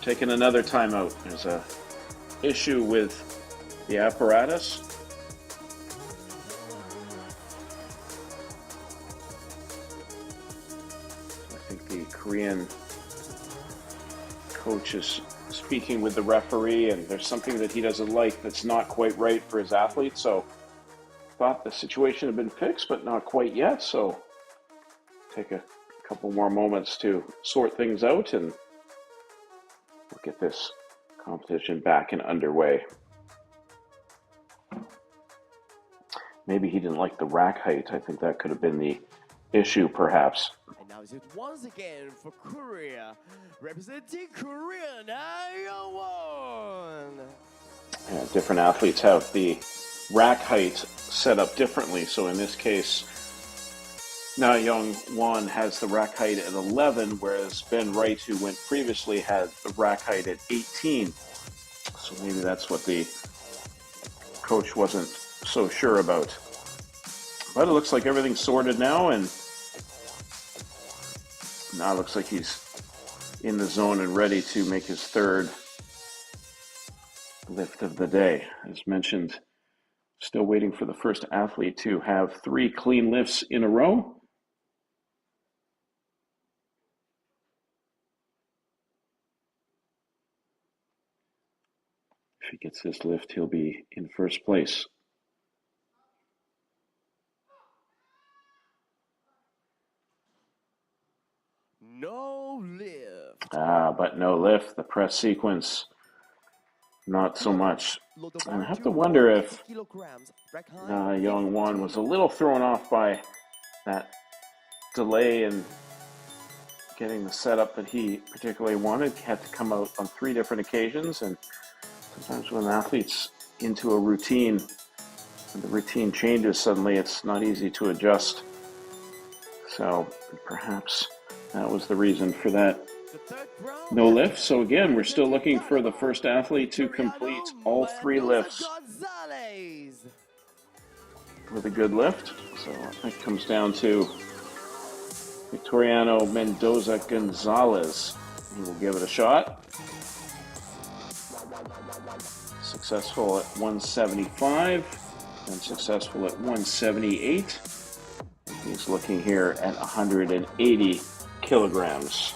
taking another timeout. There's a issue with the apparatus. I think the Korean coach is speaking with the referee, and there's something that he doesn't like that's not quite right for his athlete. So thought the situation had been fixed, but not quite yet. So take a couple more moments to sort things out, and we'll get this competition back and underway. Maybe he didn't like the rack height. I think that could have been the issue, perhaps. And now is it once again for Korea, representing Korea, Na-Young-won. Yeah, different athletes have the rack height set up differently. So in this case, Na-Young-won has the rack height at 11, whereas Ben Wright, who went previously, had the rack height at 18. So maybe that's what the coach wasn't so sure about. But it looks like everything's sorted now, and now it looks like he's in the zone and ready to make his third lift of the day. As mentioned, still waiting for the first athlete to have 3 clean lifts in a row. If he gets this lift, he'll be in first place. No lift. But no lift. The press sequence, not so much. And I have to wonder if Na-Young-won was a little thrown off by that delay in getting the setup that he particularly wanted. He had to come out on 3 different occasions, and sometimes when an athlete's into a routine and the routine changes suddenly, it's not easy to adjust. So perhaps that was the reason for that no lift. So again, we're still looking for the first athlete to complete all 3 lifts with a good lift. So it comes down to Victoriano Mendoza Gonzalez. He will give it a shot. Successful at 175 and successful at 178. He's looking here at 180 kilograms.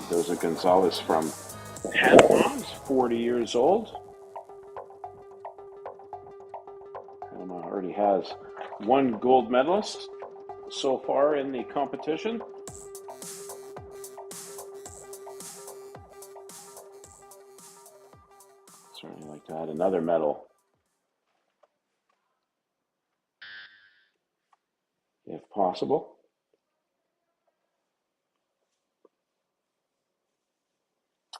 Mendoza Gonzalez from Panama, 40 years old. Panama already has 1 gold medalist so far in the competition. Certainly like to add another medal if possible.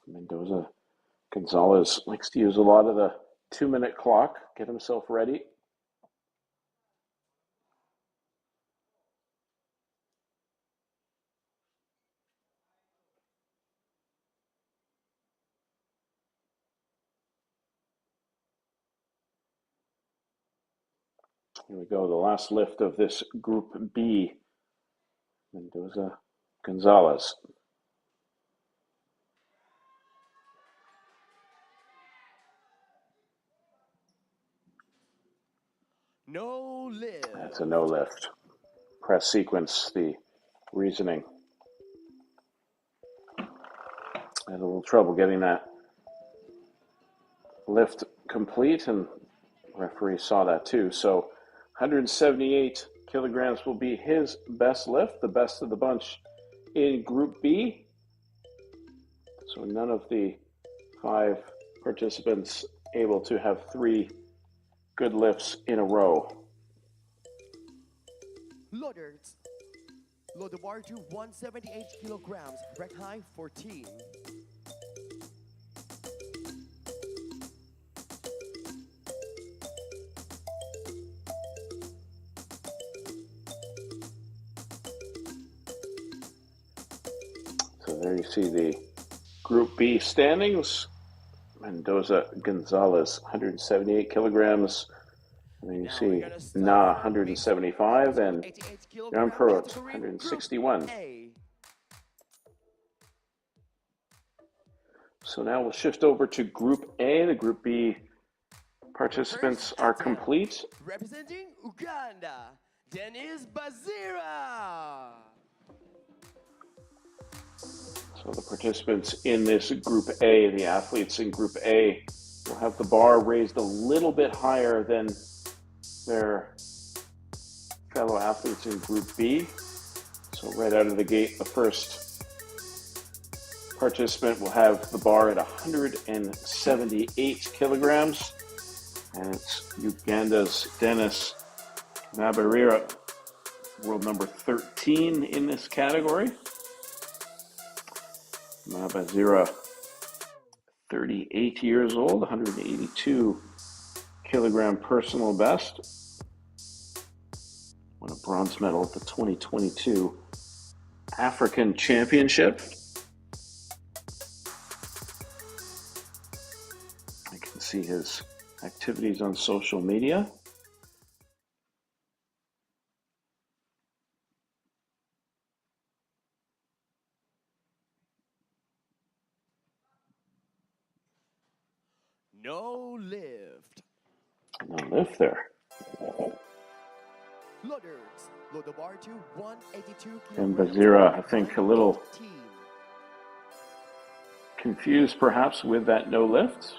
Mendoza Gonzalez likes to use a lot of the 2-minute clock, get himself ready. Here we go, the last lift of this Group B. Mendoza Gonzalez. No lift. That's a no lift. Press sequence, the reasoning. Had a little trouble getting that lift complete, and the referee saw that too. So 178 kilograms will be his best lift, the best of the bunch in Group B. So none of the 5 participants able to have 3 good lifts in a row. Loaders. Load the bar to 178 kilograms, rack high 14. So there you see the Group B standings. Mendoza Gonzalez, 178 kilograms. And then you Now we're see gonna start Na, with our mixed 175, and 88 Jan kilogram Perot, category, Group 161. A. So now we'll shift over to Group A. The Group B The participants first are attempt, complete. representing Uganda, Dennis Bazira. So the participants in this Group A, the athletes in Group A, will have the bar raised a little bit higher than their fellow athletes in Group B. So right out of the gate, the first participant will have the bar at 178 kilograms. And it's Uganda's Dennis Nabarira, world number 13 in this category. Mabazira, 38 years old, 182 kilogram personal best. Won a bronze medal at the 2022 African Championship. You can see his activities on social media. No lift. No lift there. Loaders, load the bar to 182 And kilograms. Bazira, I think, a little 18. confused perhaps with that no lift.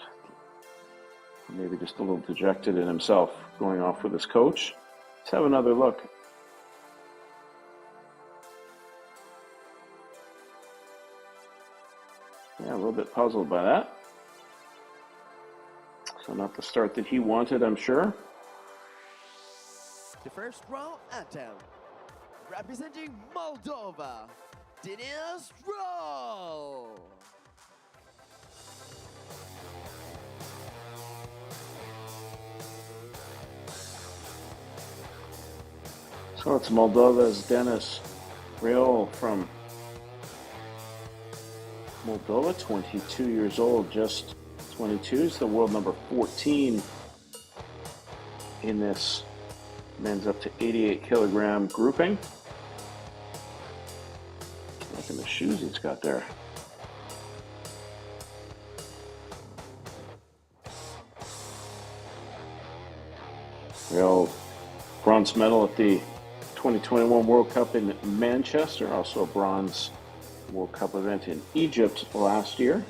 Maybe just a little dejected in himself going off with his coach. Let's have another look. Yeah, a little bit puzzled by that. So not the start that he wanted, I'm sure. The first round attempt, representing Moldova, Dennis Roll. So it's Moldova's Dennis Real from Moldova, 22 years old, just 22. Is the world number 14 in this men's up to 88 kilogram grouping. Look at the shoes he's got there. Real bronze medal at the 2021 World Cup in Manchester, also a bronze World Cup event in Egypt last year.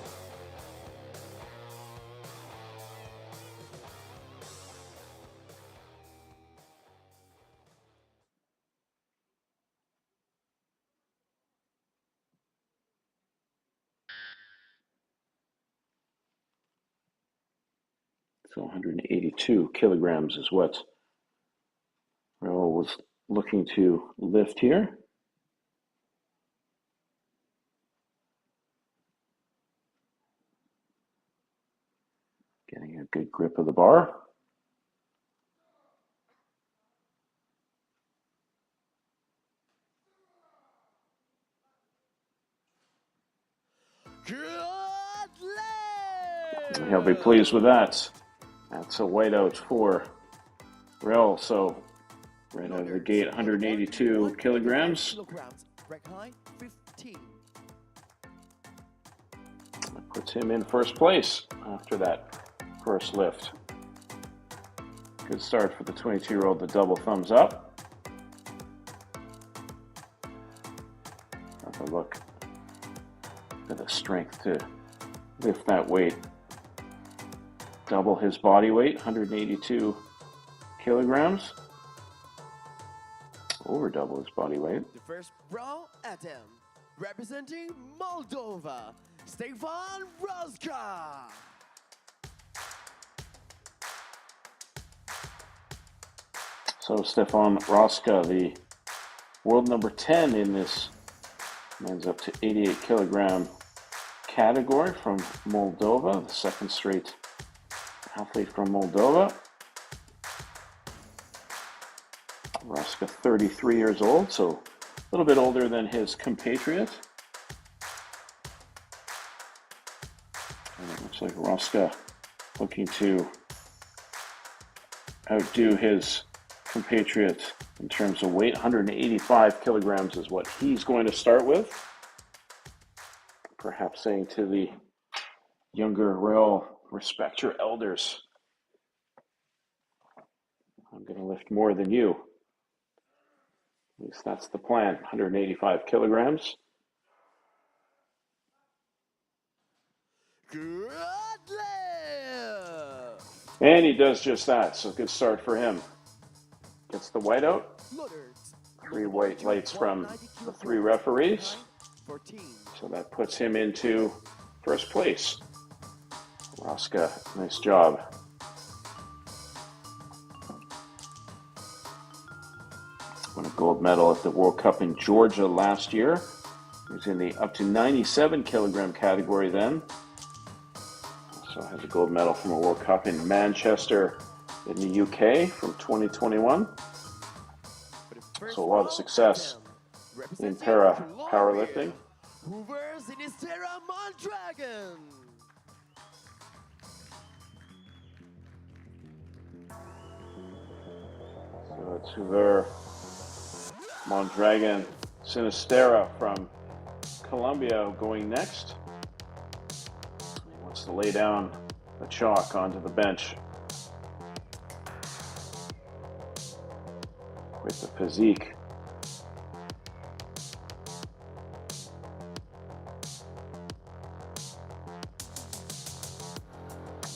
So 182 kilograms is what Real was looking to lift here. Getting a good grip of the bar. Good lift. He'll be pleased with that. That's a whiteout for Real. So right out of the gate, 182 kilograms. Rack high, 15. That puts him in first place after that first lift. Good start for the 22-year-old, the double thumbs up. Have a look at the strength to lift that weight. Double his body weight, 182 kilograms. Over double his body weight. The first round attempt, representing Moldova, Stefan Roska. So Stefan Roska, the world number 10 in this men's up to 88 kilogram category from Moldova, the second straight athlete from Moldova. Roska, 33 years old, so a little bit older than his compatriot. And it looks like Roska looking to outdo his compatriot in terms of weight. 185 kilograms is what he's going to start with. Perhaps saying to the younger rail, respect your elders. I'm going to lift more than you. At least that's the plan. 185 kilograms. Good lift! And he does just that, so good start for him. Gets the white out. Loaders. 3 white lights from the 3 referees. 14. So that puts him into first place. Roska, nice job. Won a gold medal at the World Cup in Georgia last year. He was in the up to 97 kilogram category then. Also has a gold medal from a World Cup in Manchester in the UK from 2021. So a lot of success in para powerlifting. Hoover Sinistera Mondragon. So it's Hoover Mondragon Sinistera from Colombia going next. He wants to lay down the chalk onto the bench. With the physique.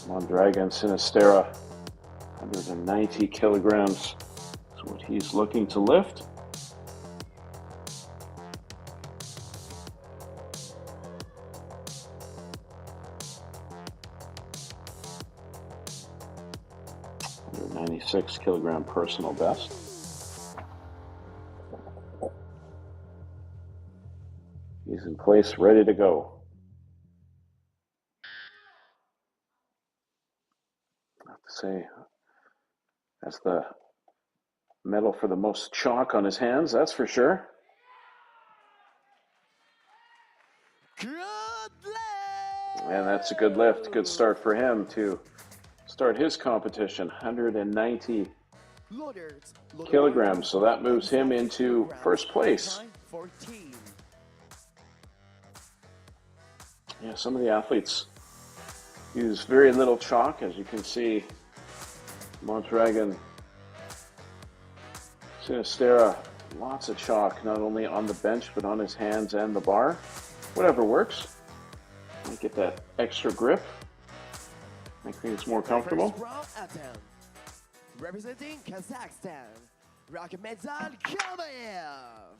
Mondragon Sinistera, 190 kilograms is what he's looking to lift. Under 96 kilogram personal best. He's in place, ready to go. I have to say, that's the medal for the most chalk on his hands, that's for sure. Good lift! And that's a good lift, good start for him to start his competition. 190 Loaders. kilograms, so that moves him into first place. 14. Yeah, some of the athletes use very little chalk, as you can see. Mondragon Sinistera, lots of chalk, not only on the bench, but on his hands and the bar. Whatever works. Might get that extra grip. Make things more comfortable. Representing Kazakhstan, Rakhmedzal Kamayev.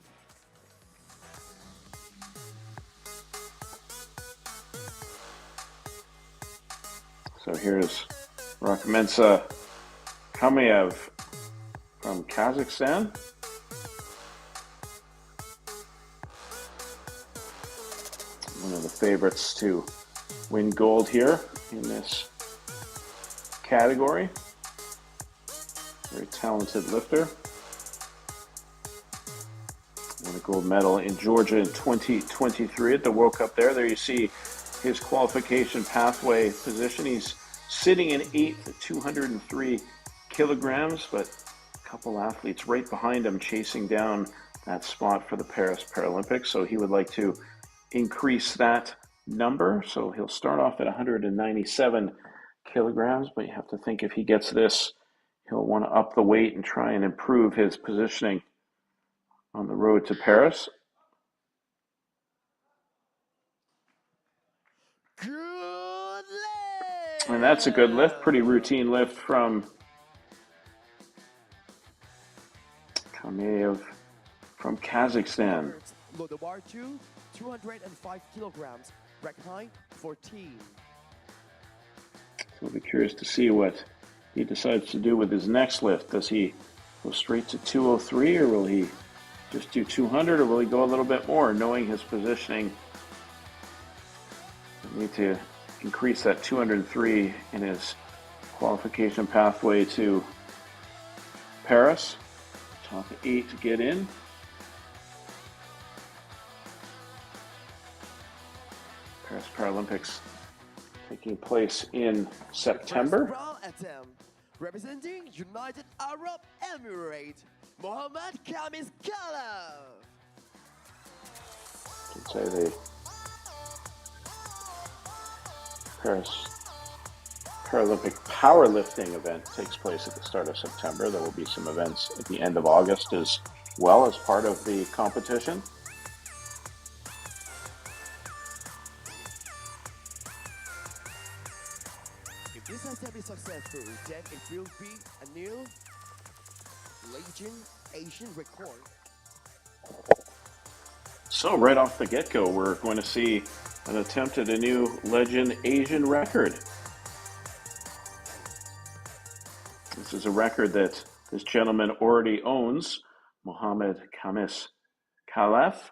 So here's Rakhmedza Kamayev from Kazakhstan. One of the favorites to win gold here in this category. Very talented lifter. Won a gold medal in Georgia in 2023 at the World Cup there. There you see his qualification pathway position. He's sitting in 8th at 203 kilograms, but a couple athletes right behind him chasing down that spot for the Paris Paralympics. So he would like to increase that number. So he'll start off at 197 kilograms, but you have to think if he gets this, he'll want to up the weight and try and improve his positioning on the road to Paris. Good lift! And that's a good lift, pretty routine lift from Kamayev from Kazakhstan. Load the bar to 205 kilograms, rack height 14. So we'll be curious to see what he decides to do with his next lift. Does he go straight to 203, or will he just do 200, or will he go a little bit more, knowing his positioning? We need to increase that 203 in his qualification pathway to Paris. Top 8 to get in. Paris Paralympics taking place in First September. round attempt. Representing United Arab Emirates, Mohammed Kamis Khalaf. I'd say the Paris Paralympic powerlifting event takes place at the start of September. There will be some events at the end of August as well as part of the competition. If this attempt is successful, then it will be a new Legion Asian record. So right off the get-go, we're going to see an attempt at a new Legend Asian record. This is a record that this gentleman already owns, Mohammed Kamis Khalaf.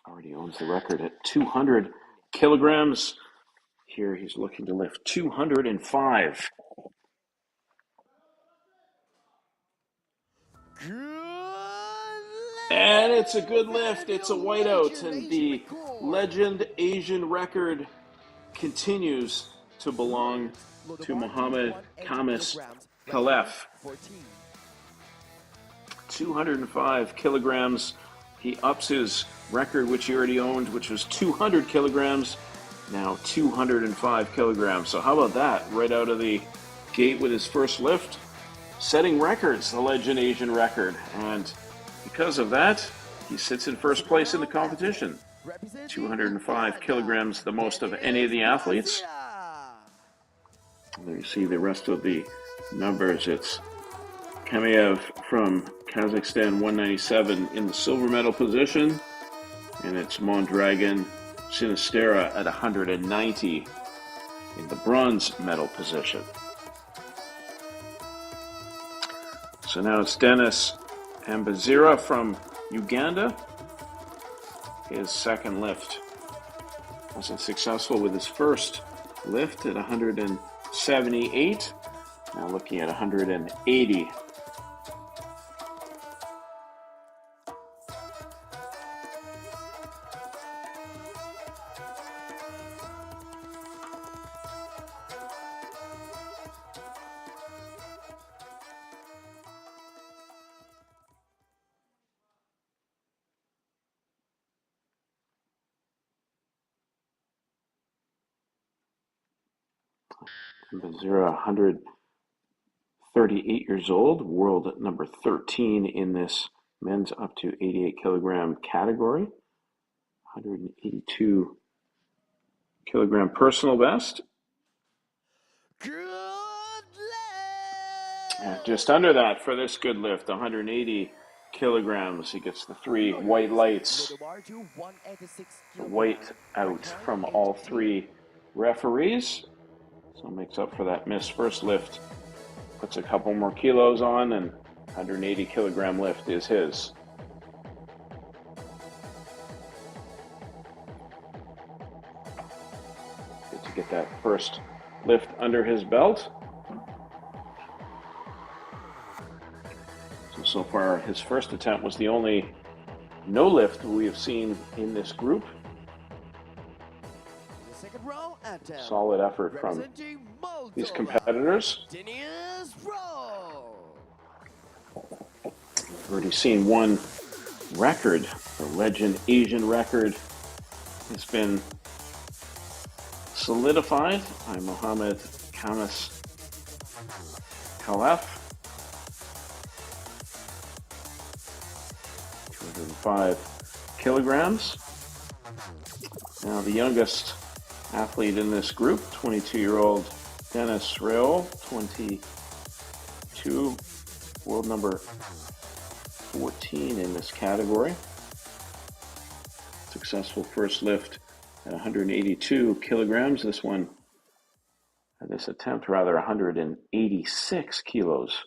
Already owns the record at 200 kilograms. Here he's looking to lift 205. And it's a good lift. It's a whiteout. And the Legend Asian record continues to belong to Mohammed Kamis Khalaf. 205 kilograms. He ups his record, which he already owned, which was 200 kilograms. Now 205 kilograms. So how about that? Right out of the gate with his first lift. Setting records, the Legend Asian record. And because of that, he sits in first place in the competition. 205 kilograms, the most of any of the athletes. There you see the rest of the numbers. It's Kamiev from Kazakhstan, 197 in the silver medal position. And it's Mondragon Sinistera at 190 in the bronze medal position. So now it's Dennis Ambazira from Uganda. His second lift wasn't successful with his first lift at 178. Now looking at 180. Ambazira, 138 years old, world number 13 in this men's up to 88 kilogram category. 182 kilogram personal best. Just under that for this good lift, 180 kilograms. He gets the three white lights. The white out from all three referees. So makes up for that missed first lift. Puts a couple more kilos on, and 180 kilogram lift is his. Good to get that first lift under his belt. So far, his first attempt was the only no lift we have seen in this group. Solid effort from these competitors. We've already seen one record, the Legend Asian record has been solidified by Mohammed Kamis Khalaf. 205 kilograms. Now the youngest athlete in this group, 22-year-old Dennis Raoul, 22, world number 14 in this category. Successful first lift at 182 kilograms. This attempt, 186 kilos.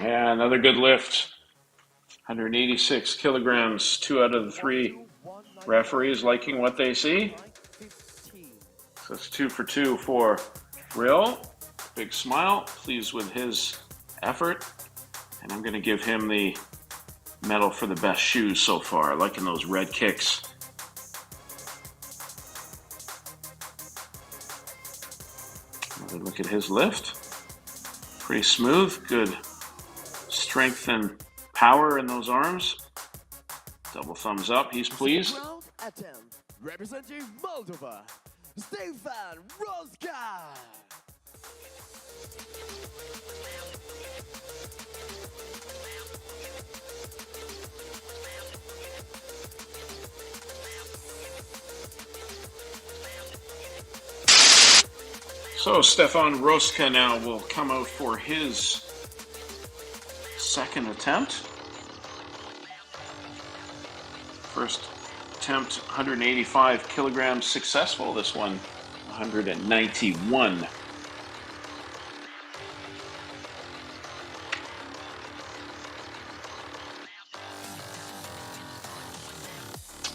Yeah, another good lift. 186 kilograms, 2 out of the 3 referees liking what they see. So it's 2 for 2 for Rill. Big smile, pleased with his effort. And I'm going to give him the medal for the best shoes so far. Liking those red kicks. Another look at his lift. Pretty smooth, good strength and power in those arms. Double thumbs up, he's pleased. Representing Moldova, Stefan Roska. So Stefan Roska now will come out for his second attempt. First attempt, 185 kilograms successful. This one, 191.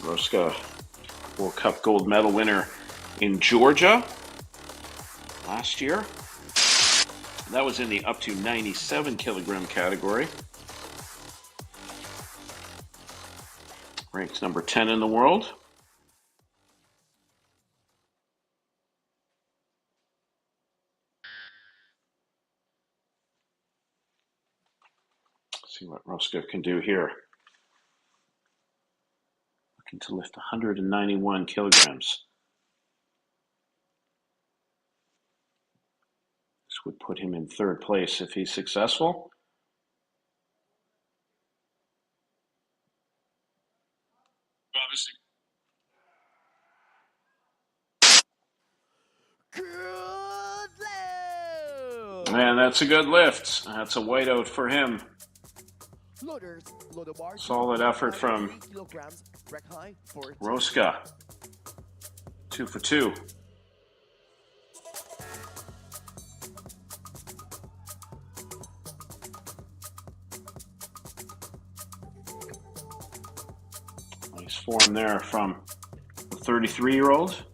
Roska, World Cup gold medal winner in Georgia last year. That was in the up to 97 kilogram category. Ranked number 10 in the world. Let's see what Roska can do here. Looking to lift 191 kilograms. This would put him in third place if he's successful. Good lift. Man, that's a good lift. That's a whiteout for him. Solid effort from Roska. 2 for 2. Nice form there from the 33-year-old.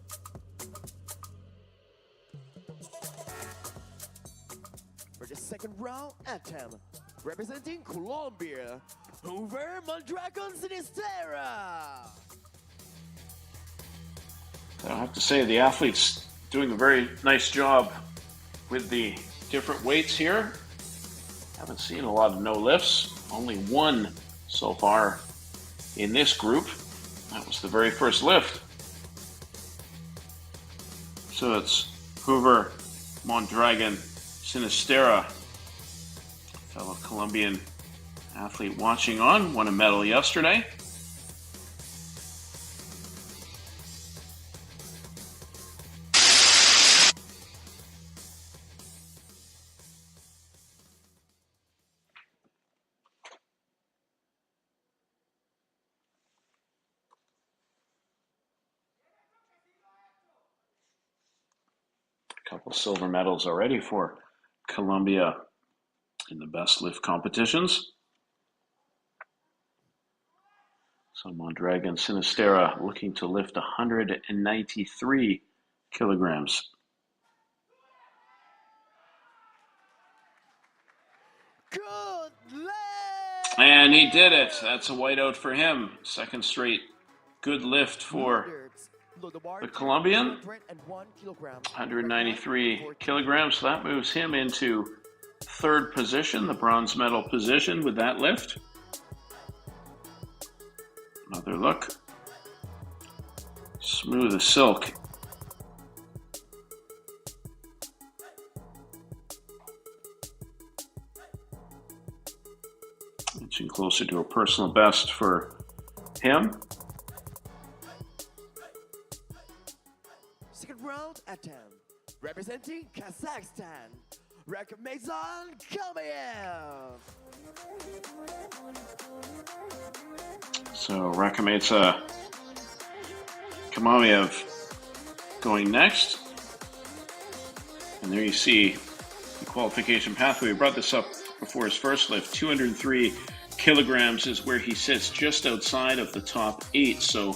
For the second round attempt, representing Colombia, Hoover Mondragon Sinistera. I have to say the athlete's doing a very nice job with the different weights here. Haven't seen a lot of no lifts, only one so far in this group. That was the very first lift. So it's Hoover Mondragon Sinistera, fellow Colombian athlete watching on, won a medal yesterday. A couple silver medals already for Colombia in the best lift competitions. So Mondragon Sinistera looking to lift 193 kilograms. Good lift. And he did it. That's a whiteout for him. Second straight good lift for the Colombian. 193 kilograms. So that moves him into third position, the bronze medal position with that lift. Another look. Smooth as silk. Inching closer to a personal best for him. Second round attempt, representing Kazakhstan, Rakhmezan Kamayev. So Rakhmeza Kamayev going next. And there you see the qualification pathway. We brought this up before his first lift. 203 kilograms is where he sits, just outside of the top 8. So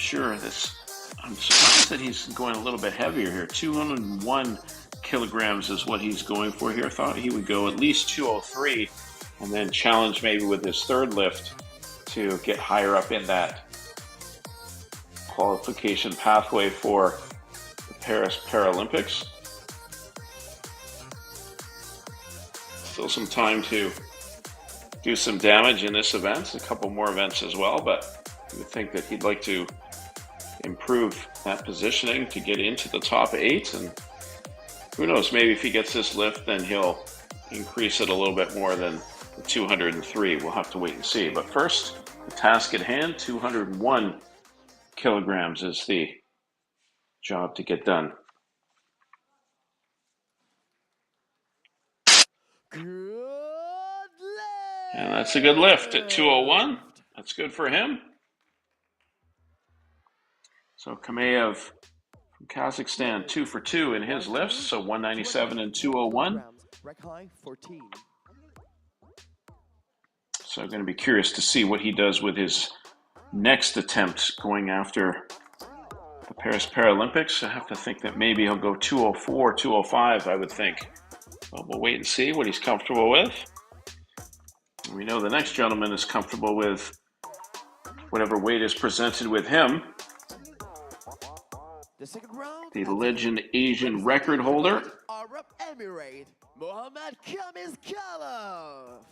I'm surprised that he's going a little bit heavier here. 201 kilograms is what he's going for here. I thought he would go at least 203 and then challenge maybe with his third lift to get higher up in that qualification pathway for the Paris Paralympics. Still some time to do some damage in this event, a couple more events as well, but you would think that he'd like to improve that positioning to get into the top 8, and who knows, maybe if he gets this lift, then he'll increase it a little bit more than the 203. We'll have to wait and see. But first, the task at hand, 201 kilograms is the job to get done. And that's a good lift at 201. That's good for him. So Kamayev from Kazakhstan, 2 for 2 in his lifts, so 197 and 201. So I'm going to be curious to see what he does with his next attempt going after the Paris Paralympics. I have to think that maybe he'll go 204, 205, I would think. But we'll wait and see what he's comfortable with. We know the next gentleman is comfortable with whatever weight is presented with him. The legend Asian record holder. Arab Emirate, Mohammad Khamis Khalaf.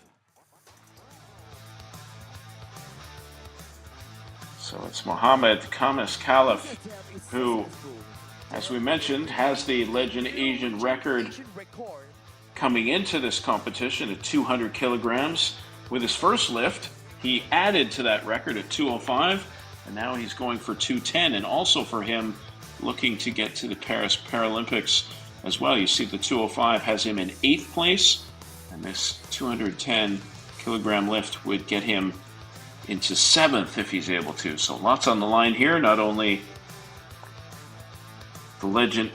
So it's Mohammad Khamis Khalaf, who, as we mentioned, has the legend Asian record coming into this competition at 200 kilograms. With his first lift, he added to that record at 205, and now he's going for 210, and also for him, looking to get to the Paris Paralympics as well. You see the 205 has him in 8th place, and this 210 kilogram lift would get him into 7th if he's able to. So lots on the line here, not only the legend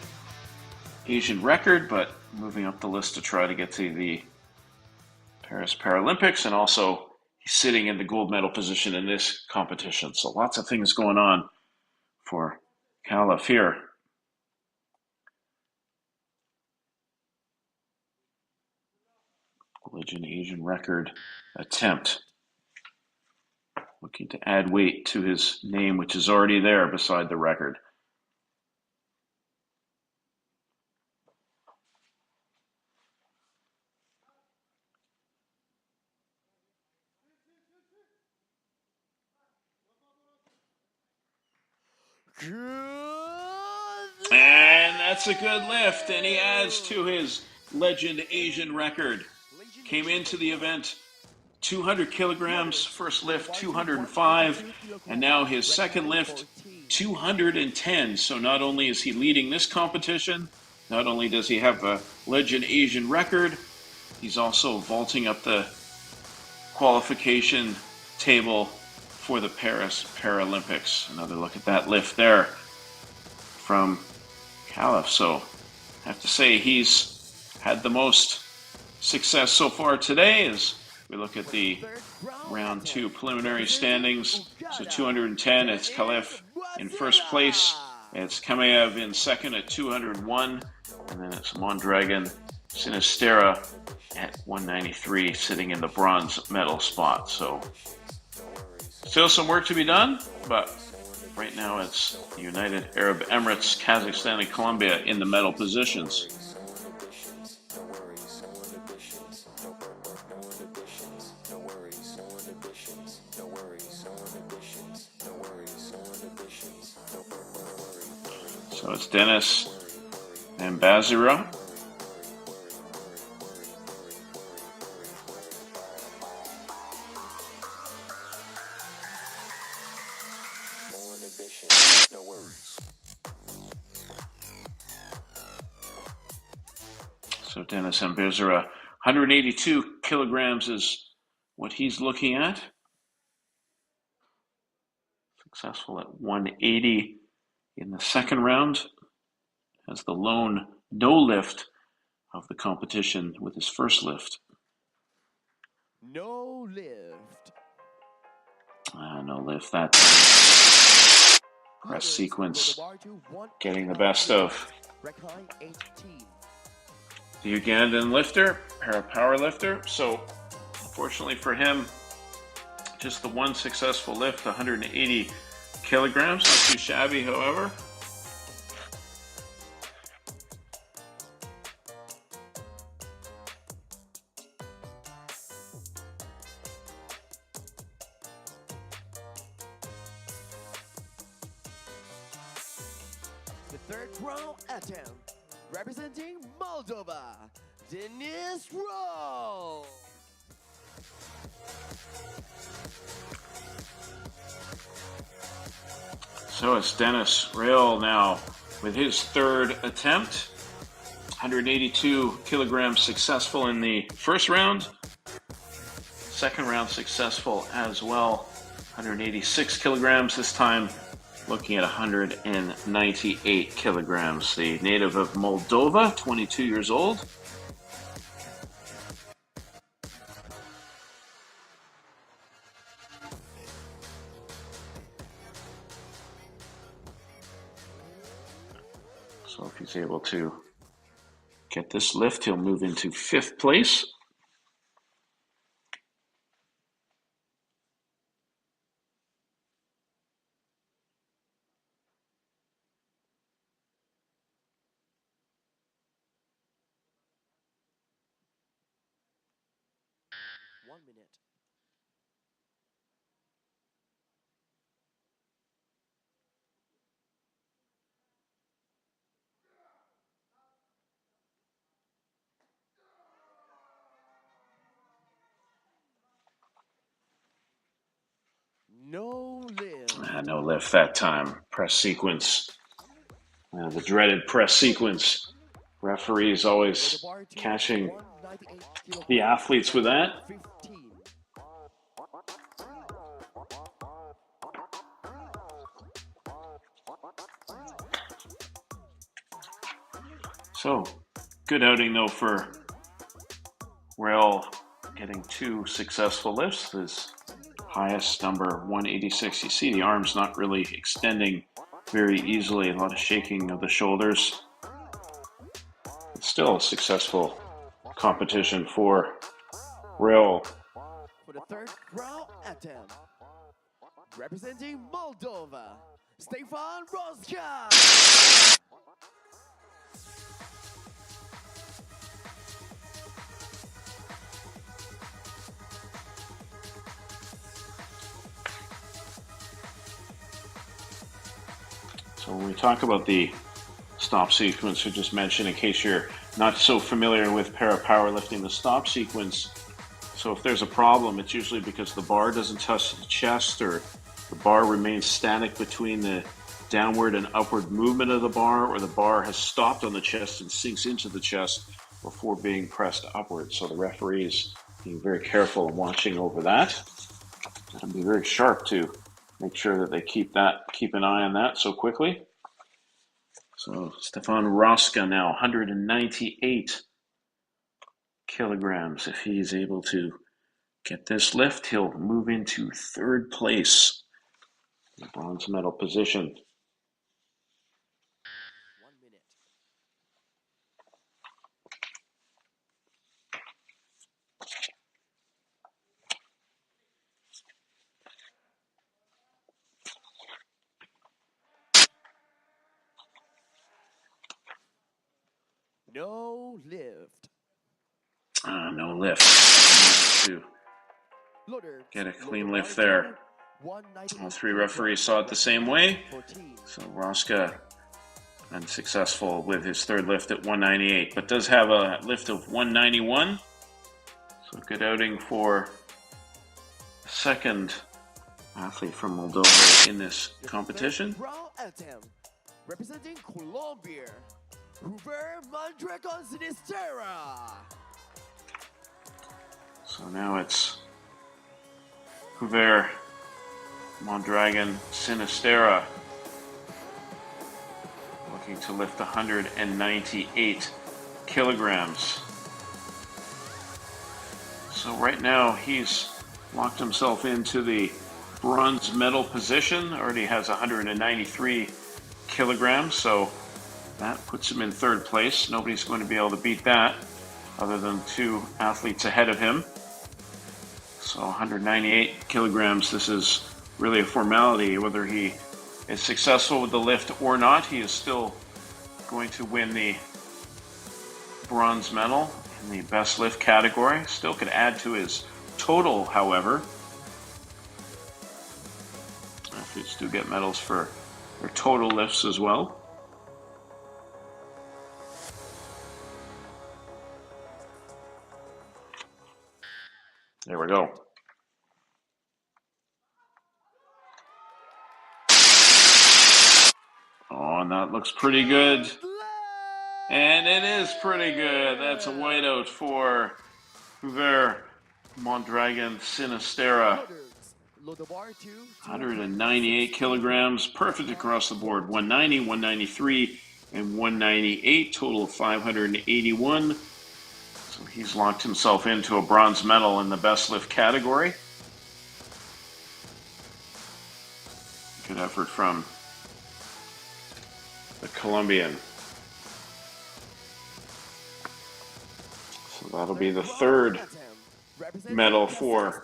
Asian record, but moving up the list to try to get to the Paris Paralympics, and also he's sitting in the gold medal position in this competition. So lots of things going on for Khalaf here. Legend Asian record attempt. Looking to add weight to his name, which is already there beside the record. And that's a good lift, and he adds to his legend Asian record. Came into the event 200 kilograms, first lift 205, and now his second lift 210. So not only is he leading this competition, not only does he have a legend Asian record, he's also vaulting up the qualification table for the Paris Paralympics. Another look at that lift there from Khalaf. So I have to say he's had the most success so far today as we look at the round 2 preliminary standings. So 210, it's Khalaf in first place. It's Kamayev in second at 201. And then it's Mondragon Sinistera at 193, sitting in the bronze medal spot. So still some work to be done, but right now it's the United Arab Emirates, Kazakhstan, and Colombia in the medal positions. So it's Dennis and Bazira. So Dennis and Bazira, 182 kilograms is what he's looking at. Successful at 180 in the second round. Has the lone no lift of the competition with his first lift. No lift. No lift that time. Press Leaders sequence, with a bar to getting the 189 best of kilograms. Rakhine 18. the Ugandan lifter, power lifter. So, unfortunately for him, just the one successful lift, 180 kilograms. Not too shabby, however. The third round attempt, representing Moldova, Denis Rowe. So it's Denis Rowe now with his third attempt. 182 kilograms successful in the first round. Second round successful as well. 186 kilograms this time, looking at 198 kilograms. The native of Moldova, 22 years old. So if he's able to get this lift, he'll move into fifth place. One minute. No lift. No lift that time. Press sequence. The dreaded press sequence. Referees always catching the athletes with that. 15. So, good outing though for Rail, getting two successful lifts. His highest number 186. You see the arms not really extending very easily. A lot of shaking of the shoulders. It's still a successful competition for Rail. For the third round attempt, representing Moldova, Stefan Roska. So when we talk about the stop sequence, we just mentioned in case you're not so familiar with powerlifting, the stop sequence. So if there's a problem, it's usually because the bar doesn't touch the chest or the bar remains static between the downward and upward movement of the bar, or the bar has stopped on the chest and sinks into the chest before being pressed upward. So the referees being very careful and watching over that. And be very sharp to make sure that they keep an eye on that so quickly. So Stefan Roska now 198 kilograms. If he's able to get this lift, he'll move into third place, the bronze medal position. 1 minute. No lift. No lift. To Loader. get a clean lift there. All three referees saw it the same way. So Roska unsuccessful with his third lift at 198, but does have a lift of 191. So good outing for the second athlete from Moldova in this competition. Representing Colombia, Hubert Mondragon Sinistera. So now it's Hubert Mondragon Sinistera looking to lift 198 kilograms. So right now he's locked himself into the bronze medal position. Already has 193 kilograms, so that puts him in third place. Nobody's going to be able to beat that other than two athletes ahead of him. So 198 kilograms, this is really a formality. Whether he is successful with the lift or not, he is still going to win the bronze medal in the best lift category. Still could add to his total, however. Athletes do get medals for their total lifts as well. There we go. Oh, and that looks pretty good. And it is pretty good. That's a whiteout for Hubert Mondragon Sinistera. 198 kilograms, perfect across the board. 190, 193, and 198, total of 581. So he's locked himself into a bronze medal in the best lift category. Good effort from the Colombian. So that'll be the third medal for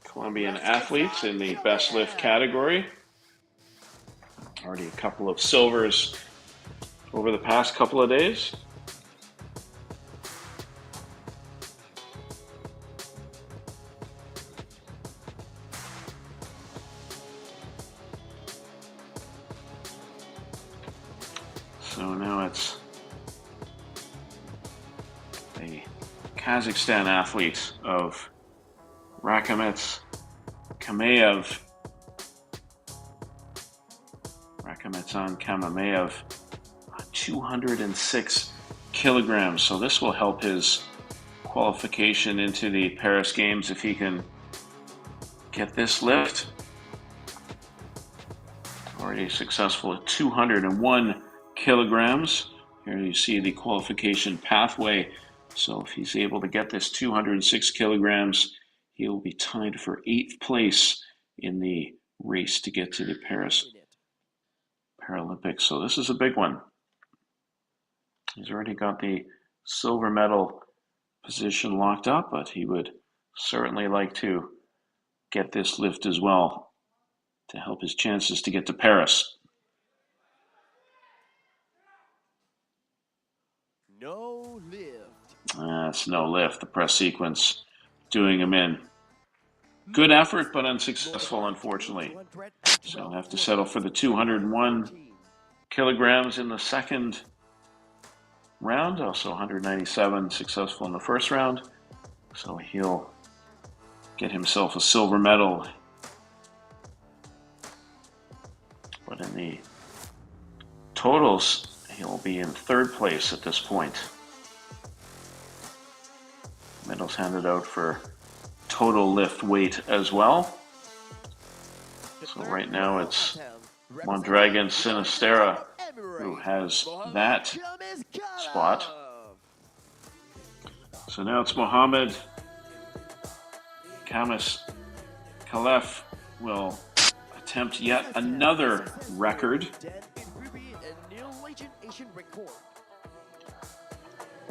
Colombian athletes in the best lift category. Already a couple of silvers over the past couple of days. So now it's a Kazakhstan athlete of Rakhimets Kamayev. Rakhimetshan Kamayev, 206 kilograms. So this will help his qualification into the Paris Games if he can get this lift. Already successful at 201 kilograms. Here you see the qualification pathway. So if he's able to get this 206 kilograms, he will be tied for 8th place in the race to get to the Paris Paralympics. So this is a big one. He's already got the silver medal position locked up, but he would certainly like to get this lift as well to help his chances to get to Paris. No lift. That's no lift. The press sequence doing him in. Good effort, but unsuccessful, unfortunately. So he'll have to settle for the 201 kilograms in the second round. Also 197 successful in the first round. So he'll get himself a silver medal. But in the totals, he'll be in third place at this point. Medals handed out for total lift weight as well. So right now it's Mondragon Sinistera who has that spot. So now it's Mohammed Kamis Khalef will attempt yet another record.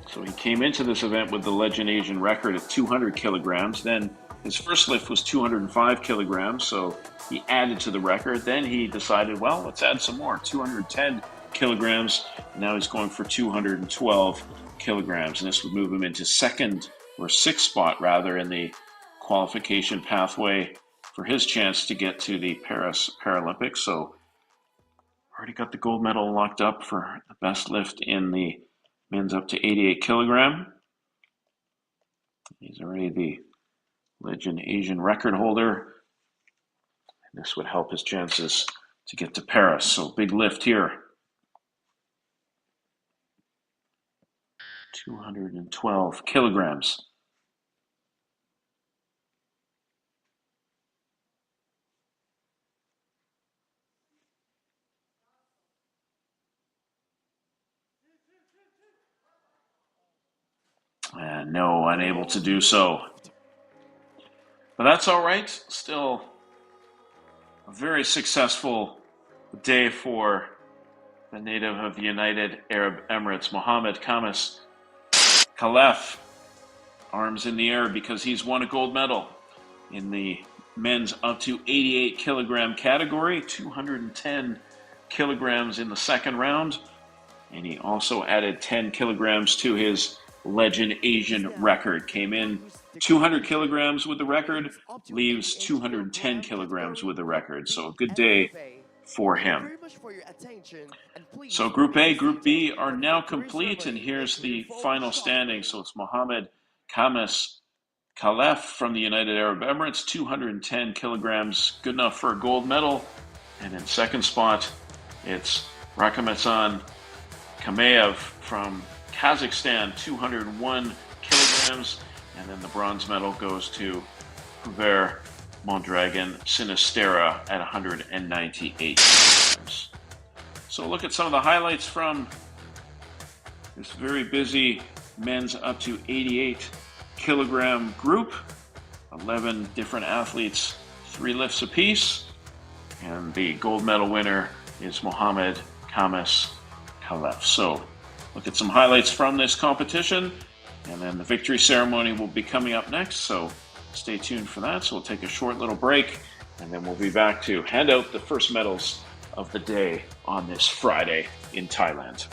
So he came into this event with the Legend Asian record at 200 kilograms. Then his first lift was 205 kilograms, so he added to the record. Then he decided, well, let's add some more, 210 kilograms. Now he's going for 212 kilograms, and this would move him into sixth spot rather in the qualification pathway for his chance to get to the Paris Paralympics. So already got the gold medal locked up for the best lift in the men's up to 88 kilogram. He's already the Legend Asian record holder. This would help his chances to get to Paris. So big lift here. 212 kilograms. And no, unable to do so. But that's all right. Still a very successful day for the native of the United Arab Emirates, Mohammed Khamis Khalaf. Arms in the air because he's won a gold medal in the men's up to 88 kilogram category, 210 kilograms in the second round. And he also added 10 kilograms to his Legend Asian record. Came in 200 kilograms with the record, leaves 210 kilograms with the record. So a good day for him. So Group A, Group B are now complete, and here's the final standing. So it's Mohammed Khamis Khalaf from the United Arab Emirates, 210 kilograms, good enough for a gold medal. And in second spot, it's Rakhmetsan Kamayev from Kazakhstan, 201 kilograms. And then the bronze medal goes to Hubert Mondragon Sinistera at 198 kilograms. So look at some of the highlights from this very busy men's up to 88 kilogram group. 11 different athletes, 3 lifts apiece. And the gold medal winner is Mohammed Khamis Khalaf. So look at some highlights from this competition. And then the victory ceremony will be coming up next. So stay tuned for that. So we'll take a short little break. And then we'll be back to hand out the first medals of the day on this Friday in Thailand.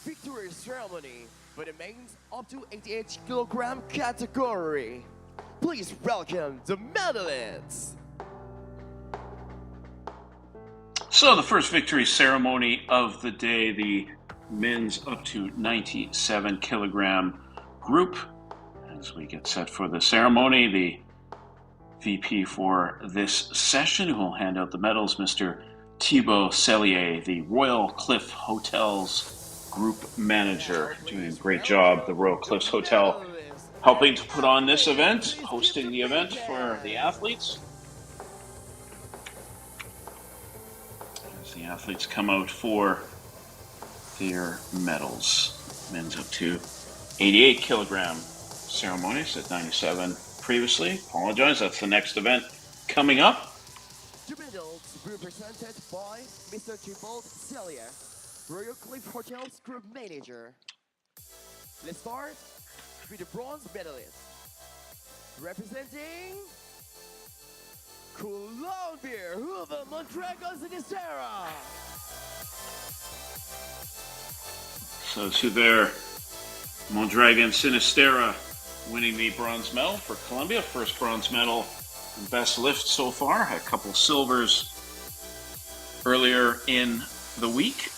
Victory ceremony for the men's up to 88 kilogram category. Please welcome the medalists. So the first victory ceremony of the day, the men's up to 97 kilogram group. As we get set for the ceremony, the VP for this session, who will hand out the medals, Mr. Thibaut Cellier, the Royal Cliff Hotels group manager, Now, doing a please great job. The Royal welcome the Cliffs Hotel medalists helping and to put on this event, athletes. Please give hosting them the a big event for the hand. athletes. As the athletes come out for their medals. Men's up to 88 kilogram ceremonies at 97 previously. Apologize, that's the next event coming up. The medals will be presented by Mr. Thibault Celia, Royal Cliff Hotel's group manager. Let's start with the bronze medalist. Representing Colombia, Hugo Mondragon Sinistera. So to their Mondragon Sinistera winning the bronze medal for Colombia. First bronze medal and best lift so far. Had a couple silvers earlier in the week.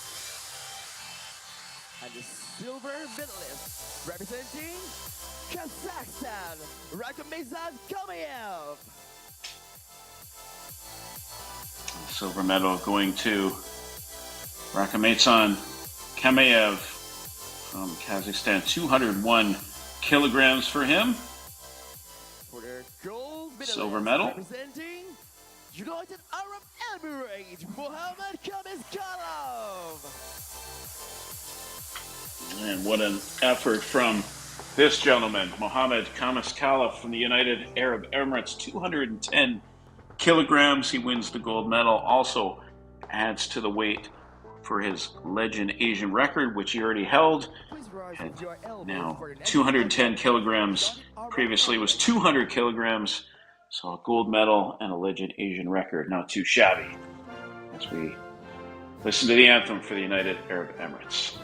And the silver medalist representing Kazakhstan, Rakamizan Kamiev. Silver medal going to Rakamizan Kamiev from Kazakhstan. 201 kilograms for him. For the gold medalist Silver medal. representing United Arab Emirates, Mohammed Kamis Khalaf. And what an effort from this gentleman, Mohammed Kamis Khalaf from the United Arab Emirates. 210 kilograms. He wins the gold medal. Also adds to the weight for his legend Asian record, which he already held. Had now 210 kilograms. Previously was 200 kilograms. So a gold medal and a legend Asian record. Not too shabby. As we listen to the anthem for the United Arab Emirates.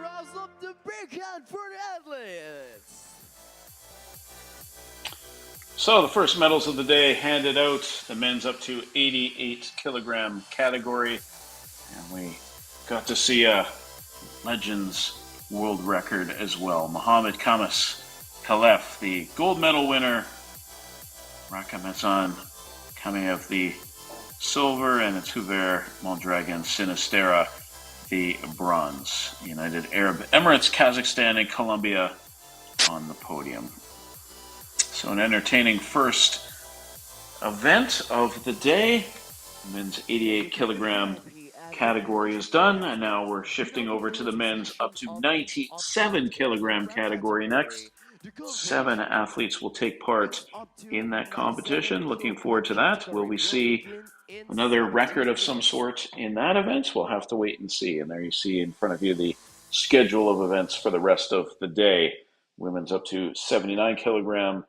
Rouse up the big hand for the athletes. So the first medals of the day handed out. The men's up to 88 kilogram category. And we got to see a Legends world record as well. Mohammed Kamis Khalaf, the gold medal winner. Rakamizan Kamiev, the silver, and Tuver Mondragon Sinistera, the bronze. United Arab Emirates, Kazakhstan, and Colombia on the podium. So an entertaining first event of the day. Men's 88 kilogram category is done, and now we're shifting over to the men's up to 97 kilogram category next. 7 athletes will take part in that competition. Looking forward to that. Will we see another record of some sort in that event? We'll have to wait and see. And there you see in front of you the schedule of events for the rest of the day. Women's up to 79 kilogram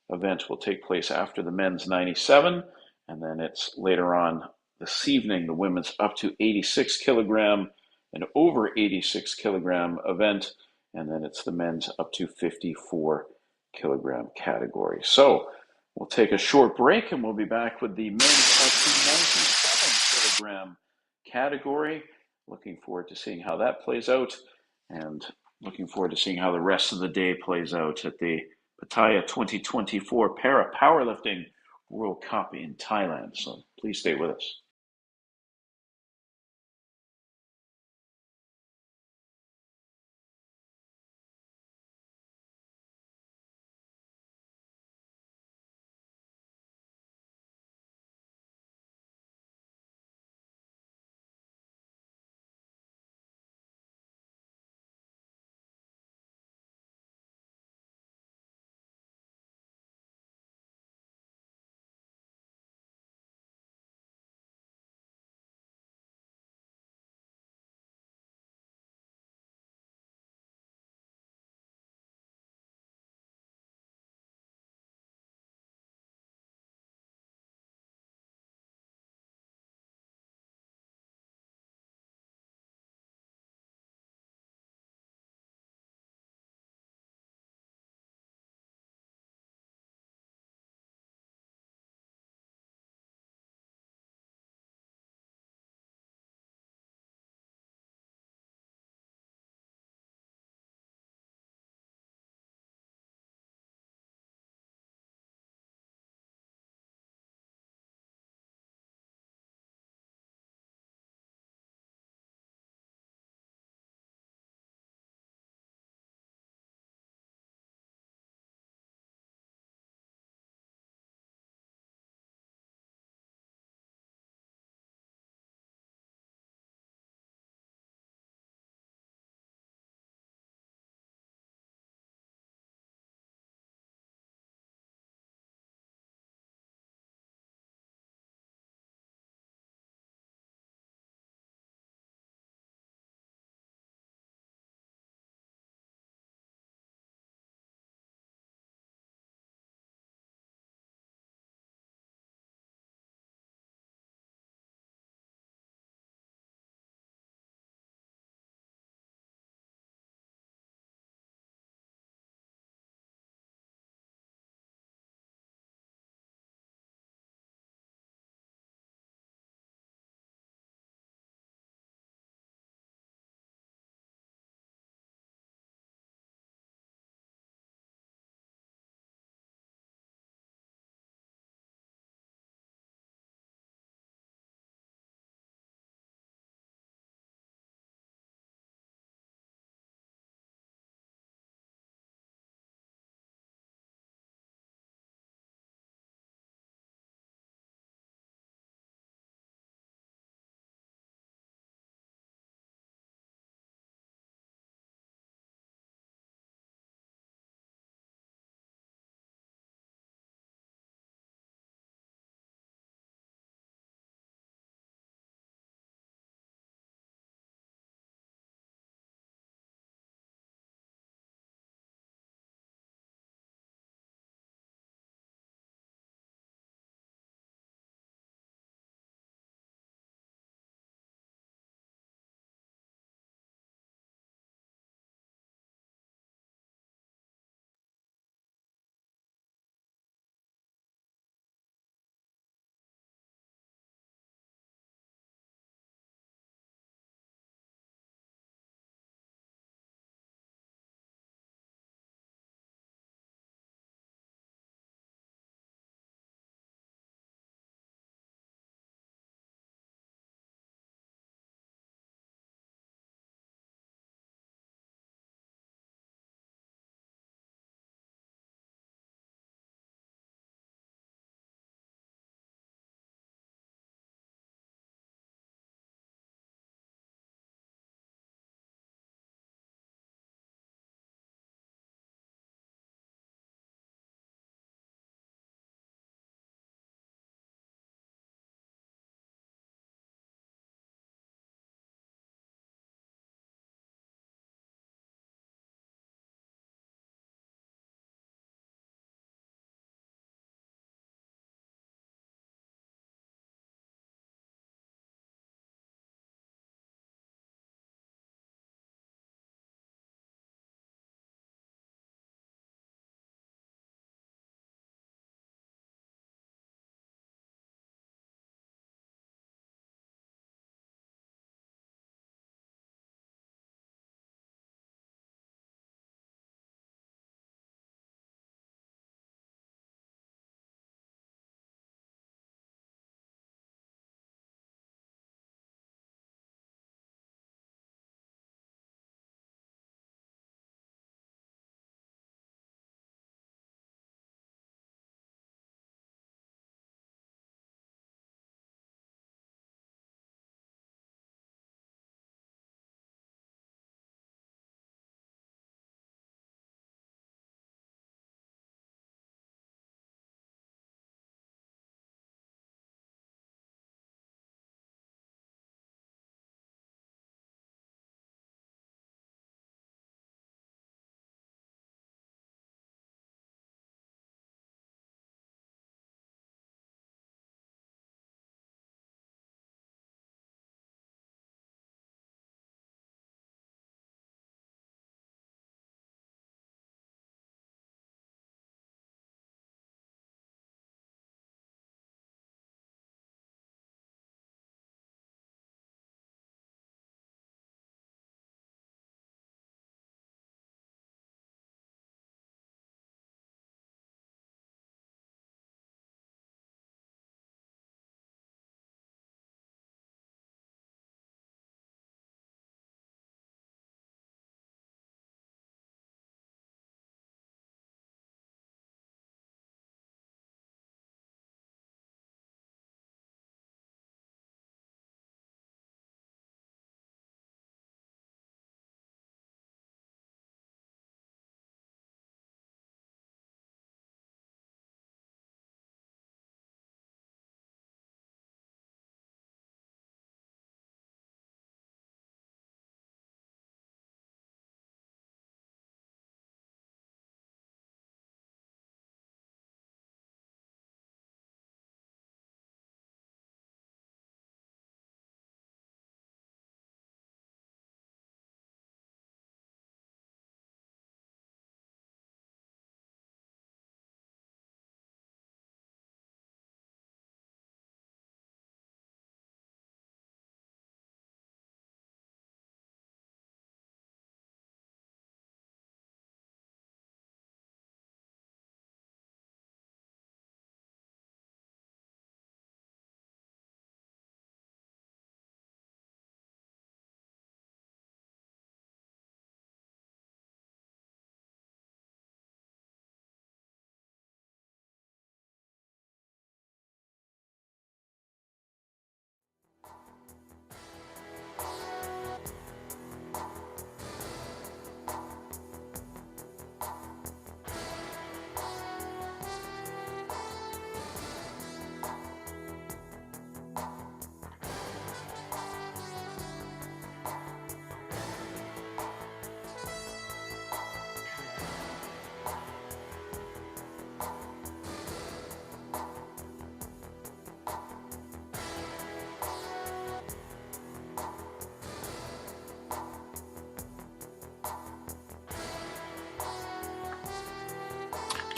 event will take place after the men's 97, and then it's later on this evening, the women's up to 86 kilogram and over 86 kilogram event, and then it's the men's up to 54 kilogram category. So we'll take a short break, and we'll be back with the men's up to 97 kilogram category. Looking forward to seeing how that plays out, and looking forward to seeing how the rest of the day plays out at the Pattaya 2024 Para Powerlifting World Cup in Thailand. So please stay with us.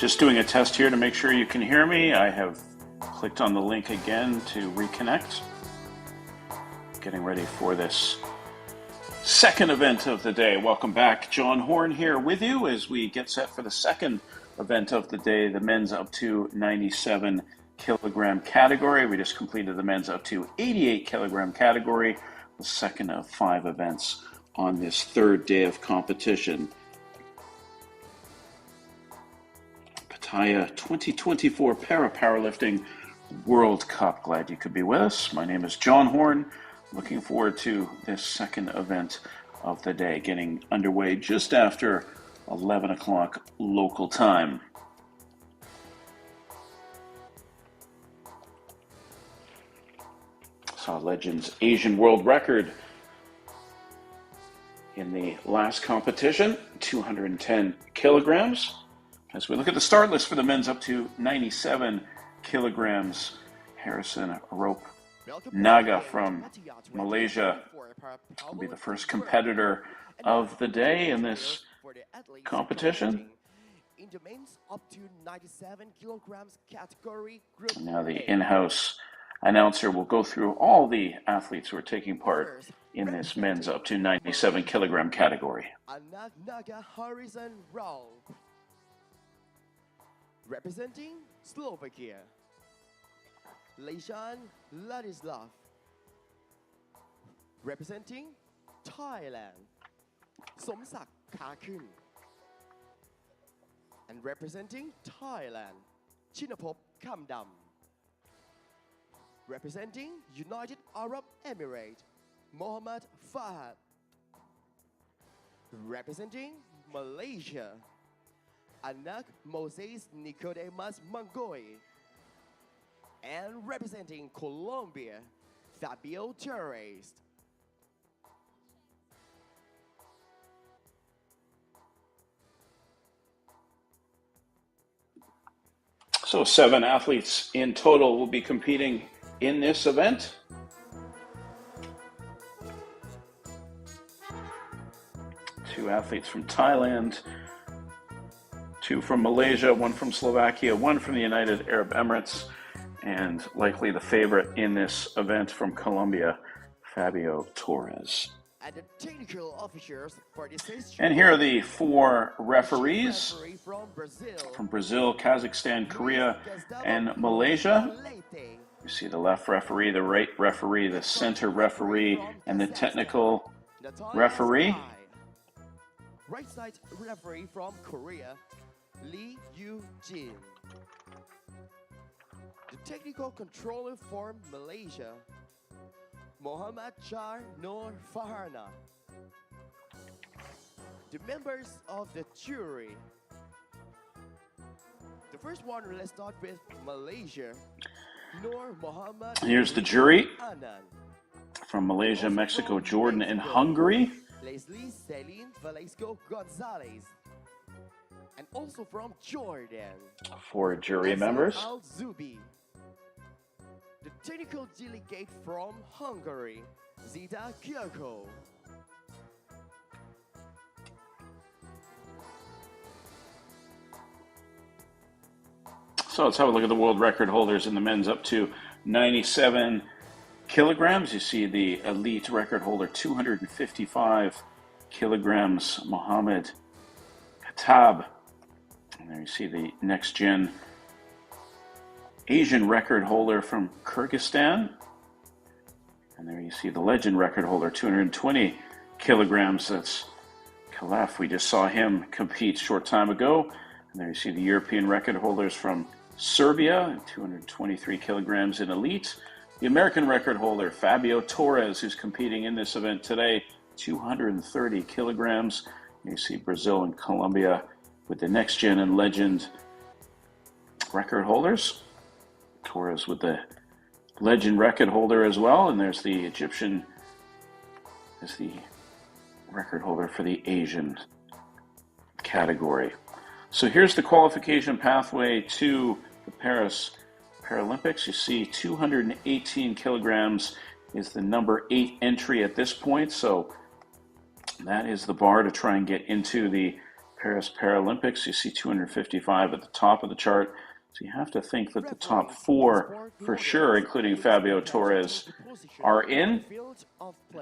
Just doing a test here to make sure you can hear me. I have clicked on the link again to reconnect. Getting ready for this second event of the day. Welcome back. John Horn here with you as we get set for the second event of the day, the men's up to 97 kilogram category. We just completed the men's up to 88 kilogram category, the second of 5 events on this third day of competition. Pattaya 2024 Powerlifting World Cup. Glad you could be with us. My name is John Horn. Looking forward to this second event of the day, getting underway just after 11 o'clock local time. Saw Legends Asian world record in the last competition, 210 kilograms. As we look at the start list for the men's up to 97 kilograms, Harrison Rope Naga from Malaysia will be the first competitor of the day in this competition. Now the in-house announcer will go through all the athletes who are taking part in this men's up to 97 kilogram category. Representing Slovakia, Leishan Ladislav. Representing Thailand, Somsak Kakun. And representing Thailand, Chinapop Kamdam. Representing United Arab Emirates, Mohammad Fahad. Representing Malaysia, Anak Moses Nicodemus Mangoy. And representing Colombia, Fabio Torres. So 7 athletes in total will be competing in this event. Two athletes from Thailand, 2 from Malaysia, 1 from Slovakia, 1 from the United Arab Emirates, and likely the favorite in this event from Colombia, Fabio Torres. And here are the 4 referees from Brazil, Kazakhstan, Korea, and Malaysia. You see the left referee, the right referee, the center referee, and the technical referee. Right side referee from Korea, Lee Yu-jin. The technical controller for Malaysia, Muhammad Char Noor Faharna. The members of the jury. The first one, let's start with Malaysia. Noor Muhammad. Here's the jury from Malaysia, Mexico, Jordan, and Hungary. Leslie Celine Velasco Gonzalez. And also from Jordan, 4 jury members. Al-Zubi. The technical delegate from Hungary, Zita Kyoko. So let's have a look at the world record holders in the men's up to 97 kilograms. You see the elite record holder, 255 kilograms, Mohammed Khattab. And there you see the next gen Asian record holder from Kyrgyzstan. And there you see the legend record holder, 220 kilograms. That's Khalaf. We just saw him compete a short time ago. And there you see the European record holders from Serbia, 223 kilograms in elite. The American record holder, Fabio Torres, who's competing in this event today, 230 kilograms. You see Brazil and Colombia with the next gen and legend record holders. Torres with the legend record holder as well. And there's the Egyptian as the record holder for the Asian category. So here's the qualification pathway to the Paris Paralympics. You see 218 kilograms is the number 8 entry at this point. So that is the bar to try and get into the Paris Paralympics, you see 255 at the top of the chart. So you have to think that the top four, for sure, including Fabio Torres, are in.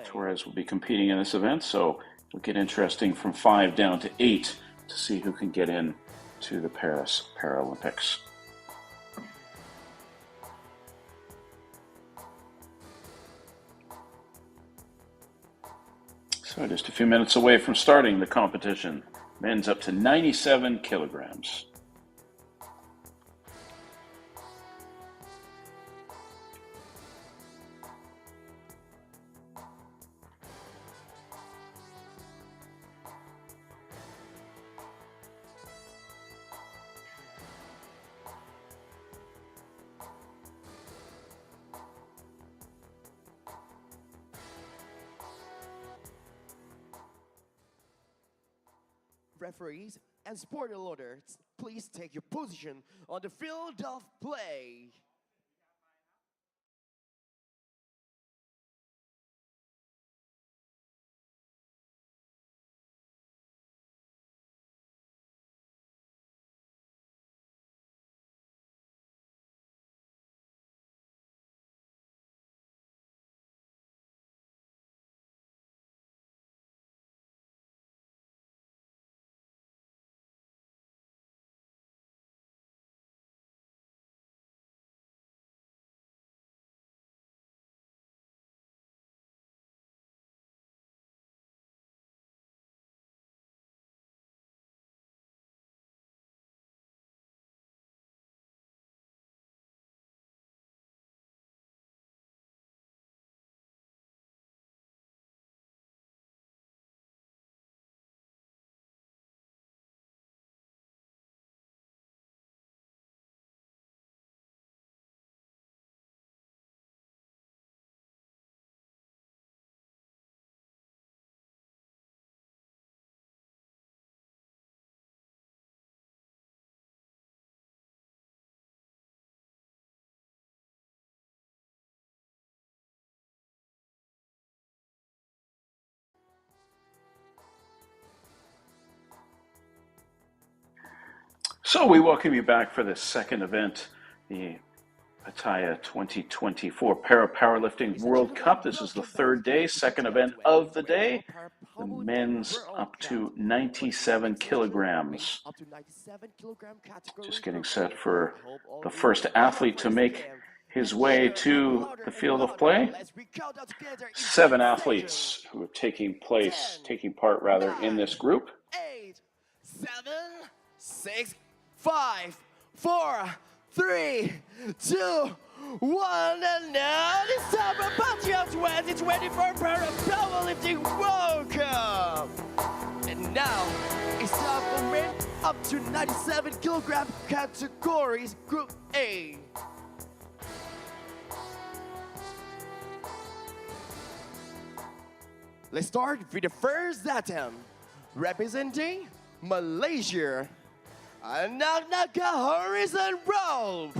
Torres will be competing in this event, so it'll get interesting from 5 down to 8 to see who can get in to the Paris Paralympics. So just a few minutes away from starting the competition. Men's up to 97 kilograms. Referees and sport loaders, please take your position on the field of play. So we welcome you back for the second event, the Pattaya 2024 Powerlifting World Cup. This is the third day, second event of the day. The men's up to 97 kilograms. Just getting set for the first athlete to make his way to the field of play. 7 athletes who are taking part in this group. 8, 7, 6, 5, 4, 3, 2, 1, and now it's time for Pattaya 2024 Powerlifting World Cup. And now it's time for men up to 97 kilogram categories, Group A. Let's start with the first attempt. Representing Malaysia, Naga horizon rope.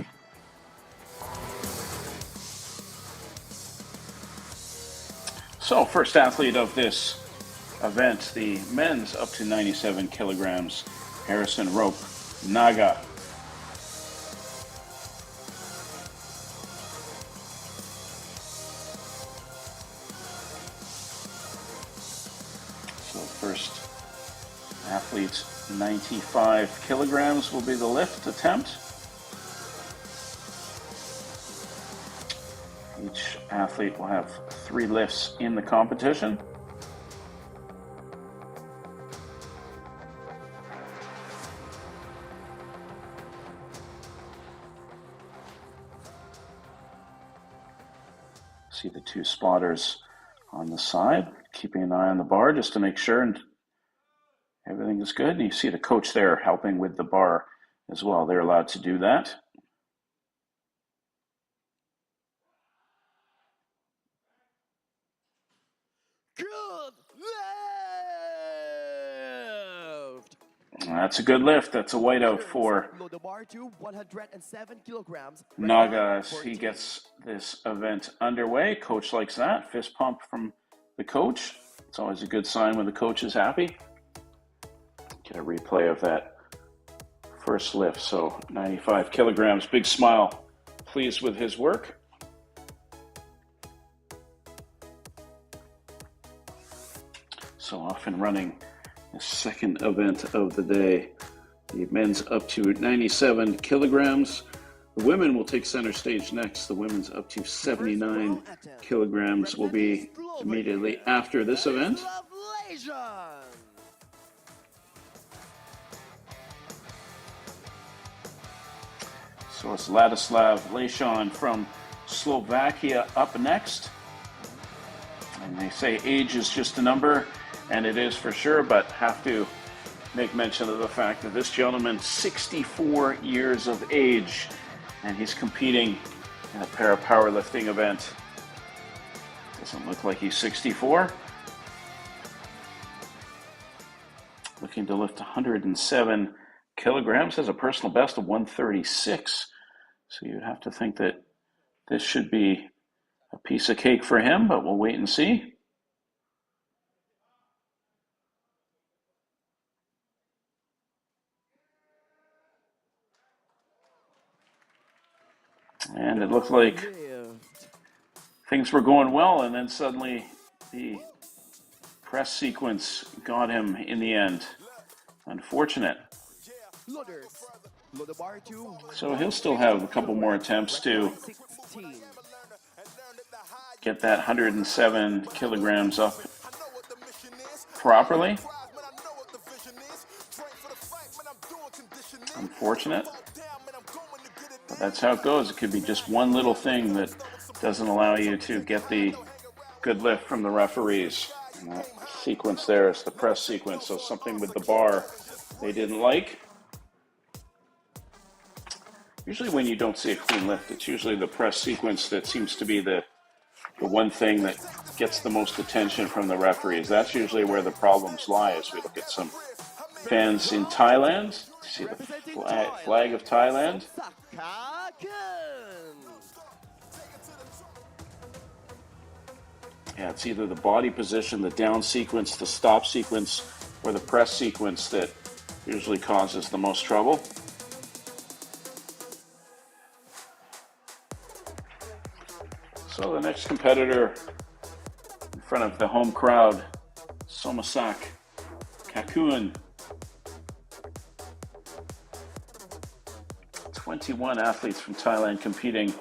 So first athlete of this event, the men's up to 97 kilograms, Harrison Rope, Naga. So first athlete, 95 kilograms will be the lift attempt. Each athlete will have 3 lifts in the competition. See the 2 spotters on the side, keeping an eye on the bar just to make sure and everything is good. And you see the coach there helping with the bar as well. They're allowed to do that. Good lift. That's a good lift. That's a whiteout for Load the bar to 107 kilograms. Naga as he gets this event underway. Coach likes that. Fist pump from the coach. It's always a good sign when the coach is happy. Get a replay of that first lift. So 95 kilograms, big smile, pleased with his work. So off and running, the second event of the day. The men's up to 97 kilograms. The women will take center stage next. The women's up to 79 kilograms will be immediately after this event. So it's Ladislav Lešan from Slovakia up next. And they say age is just a number, and it is for sure, but have to make mention of the fact that this gentleman, 64 years of age, and he's competing in a para-powerlifting event. Doesn't look like he's 64. Looking to lift 107 kilograms, has a personal best of 136. So you'd have to think that this should be a piece of cake for him, but we'll wait and see. And it looked like things were going well, and then suddenly the press sequence got him in the end. Unfortunate. So he'll still have a couple more attempts to get that 107 kilograms up properly. Unfortunate. But that's how it goes. It could be just one little thing that doesn't allow you to get the good lift from the referees. And that sequence there is the press sequence. So something with the bar they didn't like. Usually when you don't see a clean lift, it's usually the press sequence that seems to be the one thing that gets the most attention from the referees. That's usually where the problems lie as we look at some fans in Thailand. See the flag of Thailand. Yeah, it's either the body position, the down sequence, the stop sequence, or the press sequence that usually causes the most trouble. So the next competitor in front of the home crowd, Somasak Kakun. 21 athletes from Thailand competing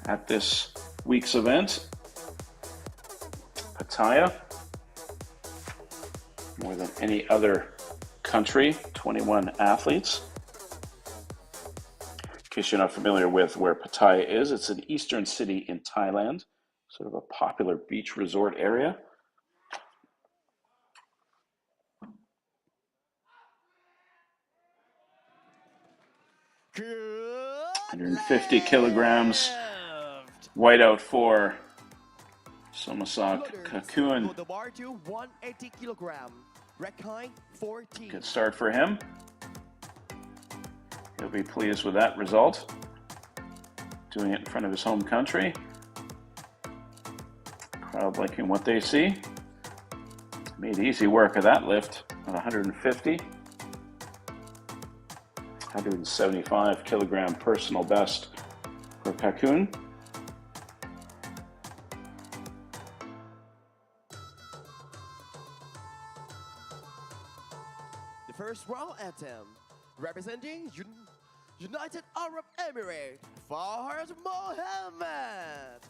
at this week's event. Pattaya, more than any other country, 21 athletes. In case you're not familiar with where Pattaya is, it's an eastern city in Thailand, sort of a popular beach resort area. Good 150 kilograms, whiteout for Somasak Kakun. Put the bar to 180 kilogram. Rekai 14. Good start for him. He'll be pleased with that result. Doing it in front of his home country. Crowd liking what they see. Made easy work of that lift at 150. 175 kilogram personal best for Kakun. The first round attempt, representing United Arab Emirates, Fahad Mohammed.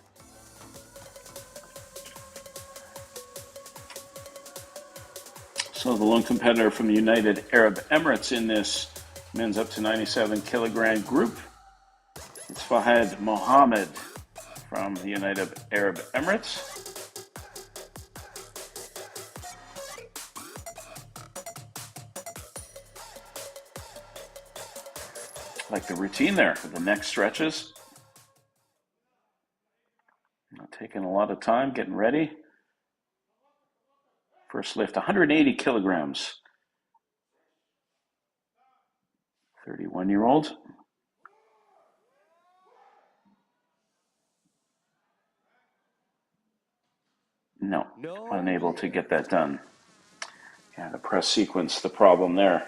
So the lone competitor from the United Arab Emirates in this men's up to 97 kilogram group. It's Fahad Mohammed from the United Arab Emirates. Like the routine there for the neck stretches. Not taking a lot of time, getting ready. First lift, 180 kilograms. 31-year-old. No, unable to get that done. Yeah, the press sequence, the problem there.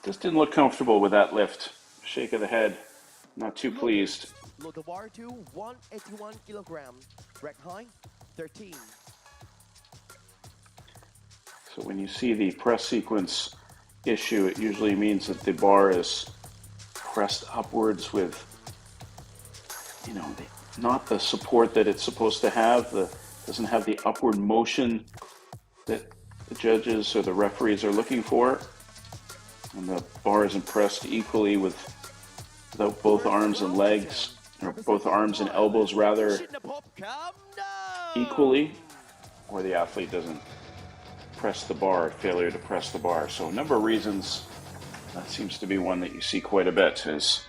Just didn't look comfortable with that lift. Shake of the head. Not too pleased. Load the bar to 181 kilograms. Rack height 13. So when you see the press sequence issue, it usually means that the bar is pressed upwards with, you know, not the support that it's supposed to have. Doesn't have the upward motion that the judges or the referees are looking for. And the bar isn't pressed equally without both arms and legs, or both arms and elbows rather, equally, or the athlete doesn't press the bar, failure to press the bar. So a number of reasons. That seems to be one that you see quite a bit. Is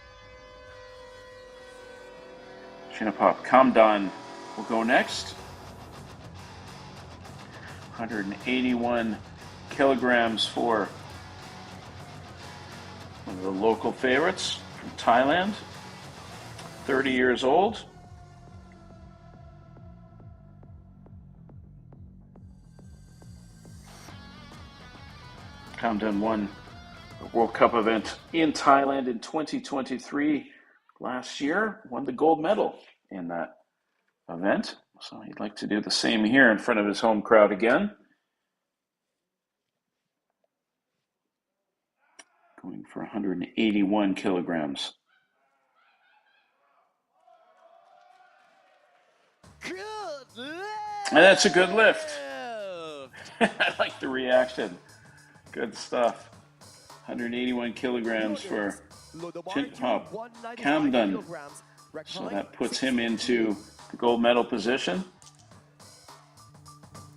Shinapop Kamdan will go next. 181 kilograms for one of the local favorites from Thailand, 30 years old. Kamdan won the World Cup event in Thailand in 2023 last year, won the gold medal in that event. So he'd like to do the same here in front of his home crowd again. Going for 181 kilograms. Good lift! And that's a good lift. I like the reaction. Good stuff. 181 kilograms for Shinapop Kamdan. So that puts him into the gold medal position.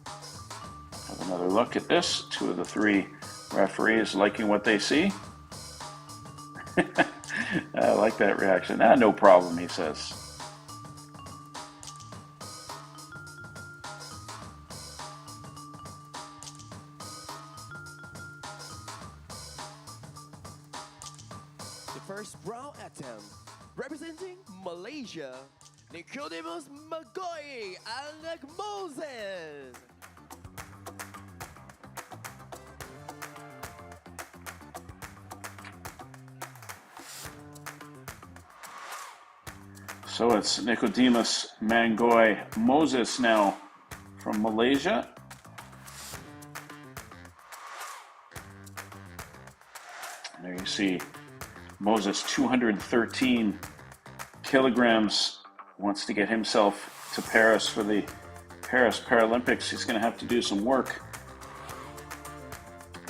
Have another look at this. Two of the three referees liking what they see. I like that reaction. No problem, he says. The first round attempt, representing Malaysia, Nicodemus Magoy and Moses. So it's Nicodemus Mangoy Moses now from Malaysia. There you see Moses, 213 kilograms, wants to get himself to Paris for the Paris Paralympics. He's going to have to do some work.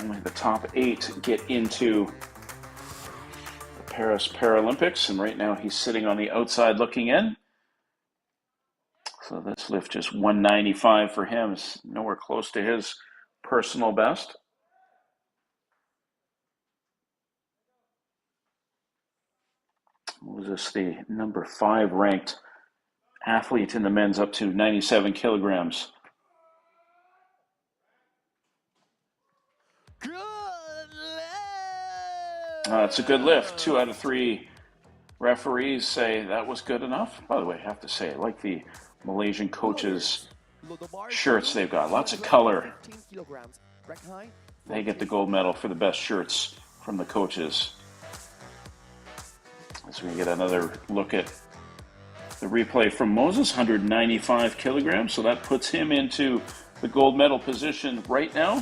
Only the top 8 get into the Paris Paralympics, and right now he's sitting on the outside looking in. So this lift just 195 for him. Is nowhere close to his personal best. Moses, the number 5 ranked athlete in the men's, up to 97 kilograms. Good lift! It's a good lift. 2 out of 3 referees say that was good enough. By the way, I have to say, I like the Malaysian coaches' shirts they've got. Lots of color. They get the gold medal for the best shirts from the coaches. As we get another look at the replay from Moses, 195 kilograms. So that puts him into the gold medal position right now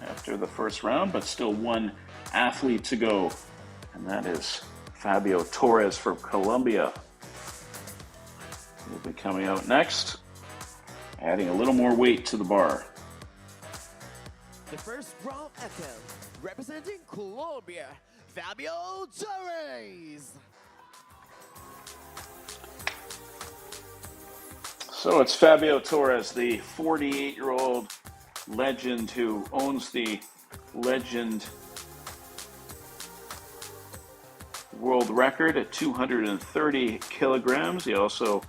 after the first round, but still one athlete to go. And that is Fabio Torres from Colombia. He'll be coming out next, adding a little more weight to the bar. The first round attempt, representing Colombia, Fabio Torres. So it's Fabio Torres, the 48-year-old legend who owns the Legend world record at 230 kilograms. He also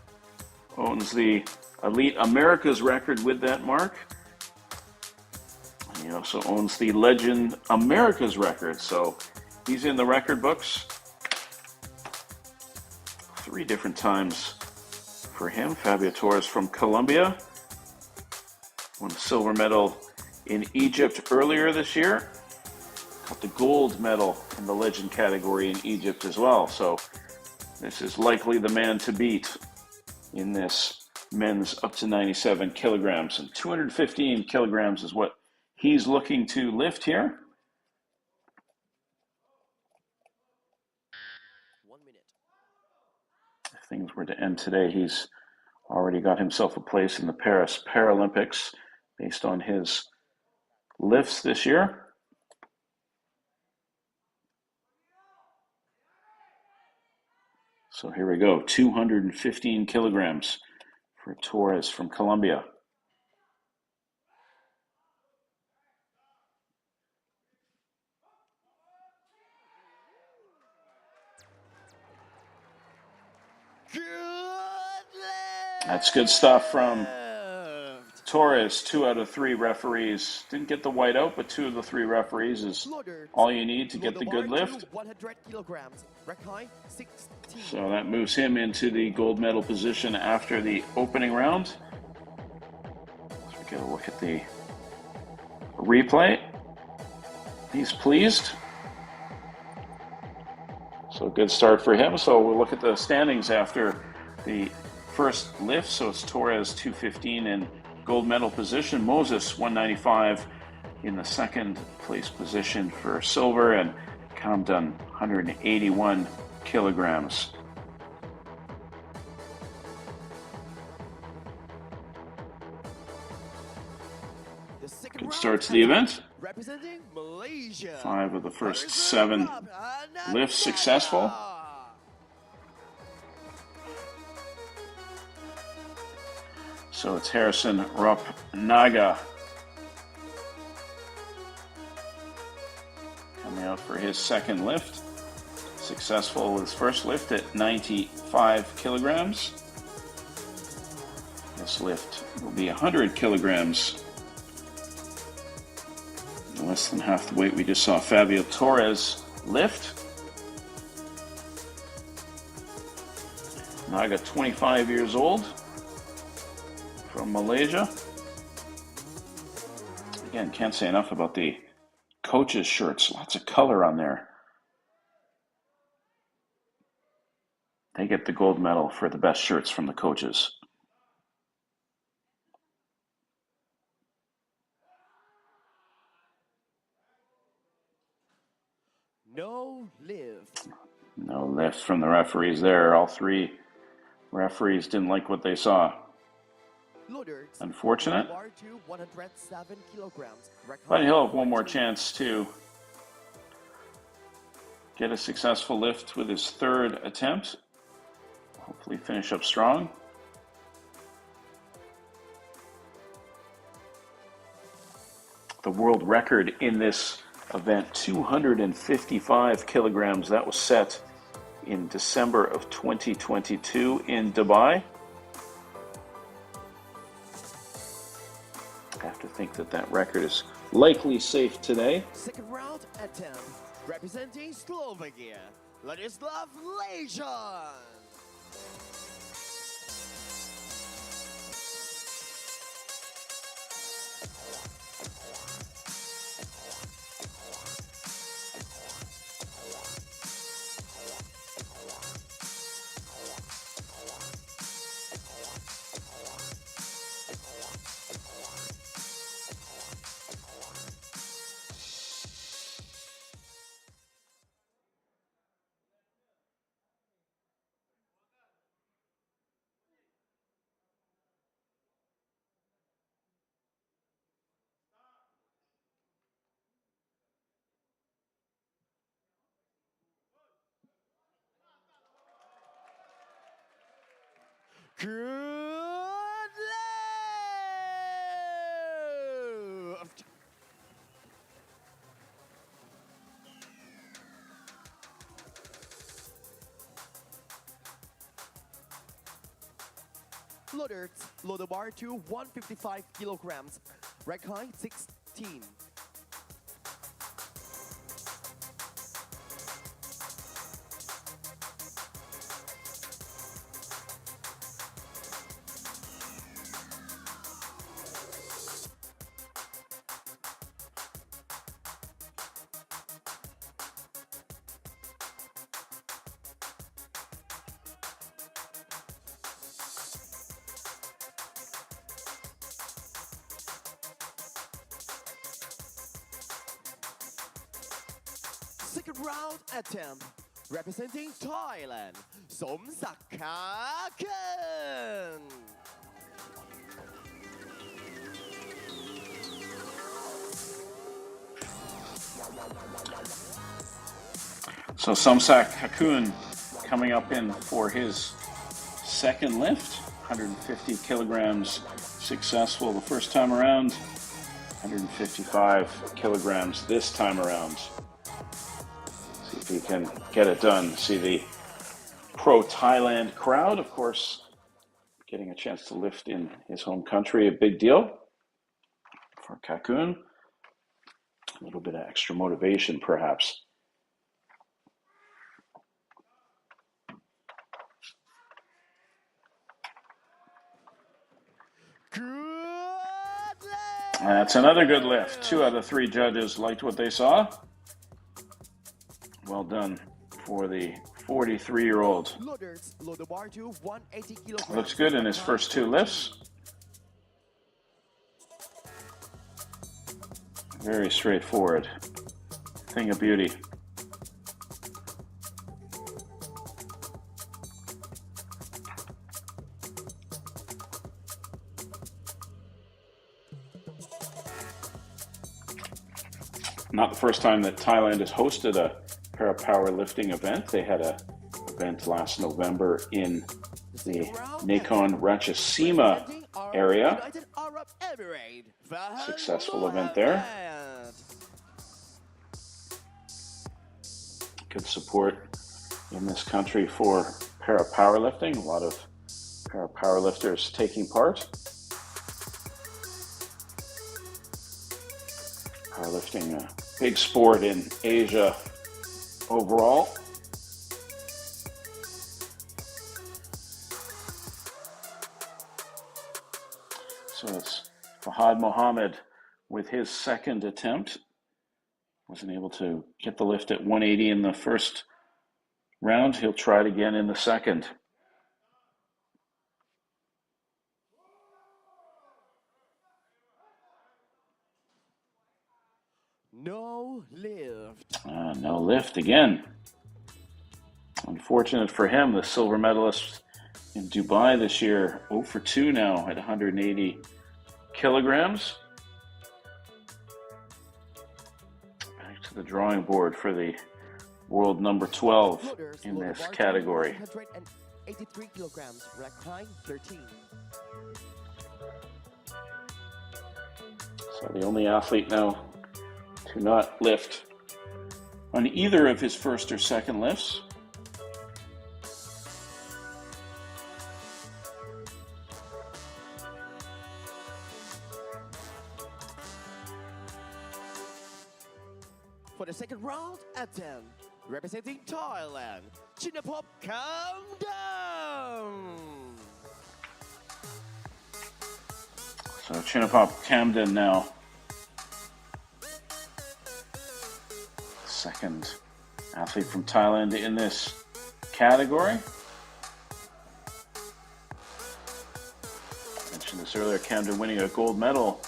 owns the Elite Americas record with that mark. And he also owns the Legend Americas record. So he's in the record books 3 different times for him. Fabio Torres from Colombia. Won a silver medal in Egypt earlier this year. Got the gold medal in the legend category in Egypt as well. So this is likely the man to beat in this men's up to 97 kilograms. And 215 kilograms is what he's looking to lift here. 1 minute. If things were to end today, he's already got himself a place in the Paris Paralympics based on his lifts this year. So here we go, 215 kilograms for Torres from Colombia. Good lift! That's good stuff from Torres. 2 out of 3 referees didn't get the white out, but 2 of the 3 referees is all you need to get the good lift. 100 kilograms. Rack height 16. So that moves him into the gold medal position after the opening round. So we get a look at the replay. He's pleased. So good start for him. So we'll look at the standings after the first lift. So it's Torres 215 in gold medal position. Moses 195 in the second place position for silver, and Kamdan 181 kilograms. Good start to the event. Representing Malaysia. 5 of the first 7 lifts successful. So it's Harrison Rupp Naga coming out for his second lift. Successful with his first lift at 95 kilograms. This lift will be 100 kilograms. Less than half the weight we just saw Fabio Torres lift. Naga, 25 years old, from Malaysia. Again, can't say enough about the coaches' shirts. Lots of color on there. They get the gold medal for the best shirts from the coaches. No lift. No lift from the referees there. All 3 referees didn't like what they saw. Unfortunate. But he'll have one more chance to get a successful lift with his third attempt. Hopefully finish up strong. The world record in this event, 255 kilograms. That was set in December of 2022 in Dubai. I have to think that that record is likely safe today. Second round attempt. Representing Slovakia, Ladislav Lejan. Good lift. Loaded, load bar to 155 kilograms. Rack height 16. second round attempt, representing Thailand, Somsakkaken. So Somsak Hakun coming up in for his second lift, 150 kilograms successful the first time around, 155 kilograms this time around. See if he can get it done. See the pro Thailand crowd, of course, getting a chance to lift in his home country, a big deal for Kakun. A little bit of extra motivation, perhaps. That's another good lift. 2 out of 3 judges liked what they saw. Well done for the 43-year-old. Looks good in his first 2 lifts. Very straightforward. Thing of beauty. Not the first time that Thailand has hosted a para-powerlifting event. They had an event last November in the Nakhon Ratchasima area. Successful event there. Good support in this country for para-powerlifting. A lot of para-powerlifters taking part. Powerlifting, a big sport in Asia overall. So it's Fahad Mohammed with his second attempt. Wasn't able to get the lift at 180 in the first round. He'll try it again in the second. No lift. No lift again. Unfortunate for him, the silver medalist in Dubai this year, 0 for 2 now at 180 kilograms. Back to the drawing board for the world number 12 in this category. 183 kilograms, recline 13. So the only athlete now to not lift on either of his first or second lifts. For the second round attempt, representing Thailand, Chinapop Camden. So Chinapop Camden now. Second athlete from Thailand in this category. I mentioned this earlier, Camden winning a gold medal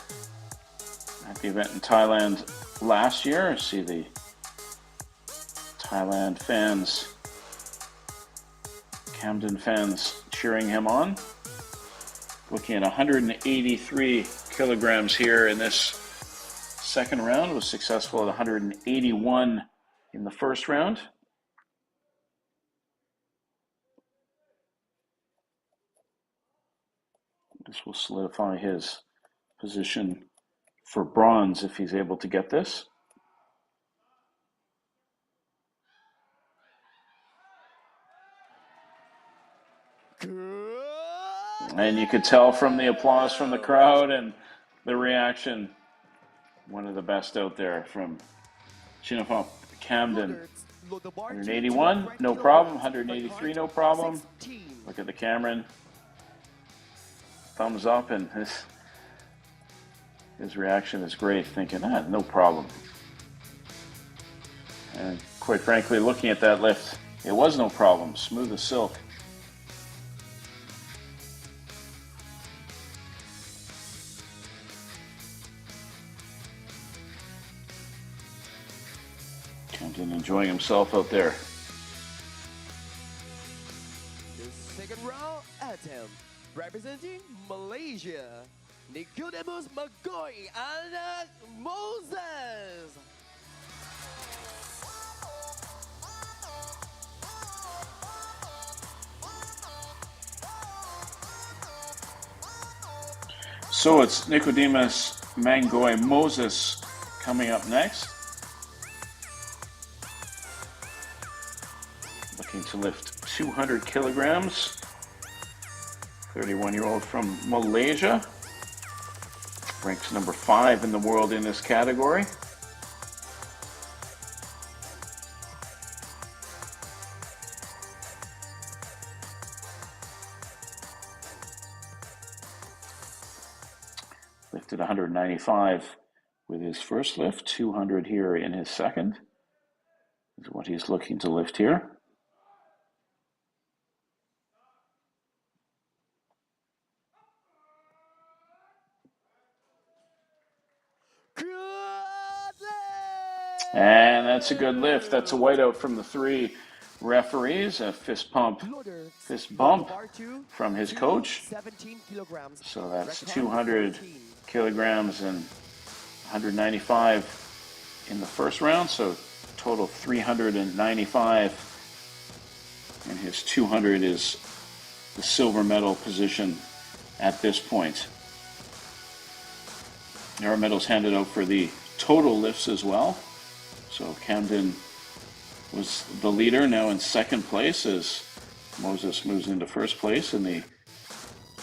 at the event in Thailand last year. See the Thailand fans, Camden fans cheering him on. Looking at 183 kilograms here in this second round, was successful at 181 in the first round. This will solidify his position for bronze if he's able to get this. And you could tell from the applause from the crowd and the reaction, one of the best out there from Chinapop Camden. 181, no problem. 183, no problem. Look at the camera. Thumbs up, and his reaction is great, thinking, no problem. And quite frankly, looking at that lift, it was no problem. Smooth as silk. Camden enjoying himself out there. The second round attempt, representing Malaysia, Nicodemus Magoy and Moses. So it's Nicodemus Mangoy Moses coming up next. Looking to lift 200 kilograms. 31-year-old from Malaysia. Ranks number 5 in the world in this category. Lifted 195 with his first lift, 200 here in his second. Is what he's looking to lift here. And that's a good lift. That's a whiteout from the 3 referees. A fist bump from his coach. So that's 200 kilograms and 195 in the first round. So total 395. And his 200 is the silver medal position at this point. There are medals handed out for the total lifts as well. So Camden was the leader, now in second place as Moses moves into first place in the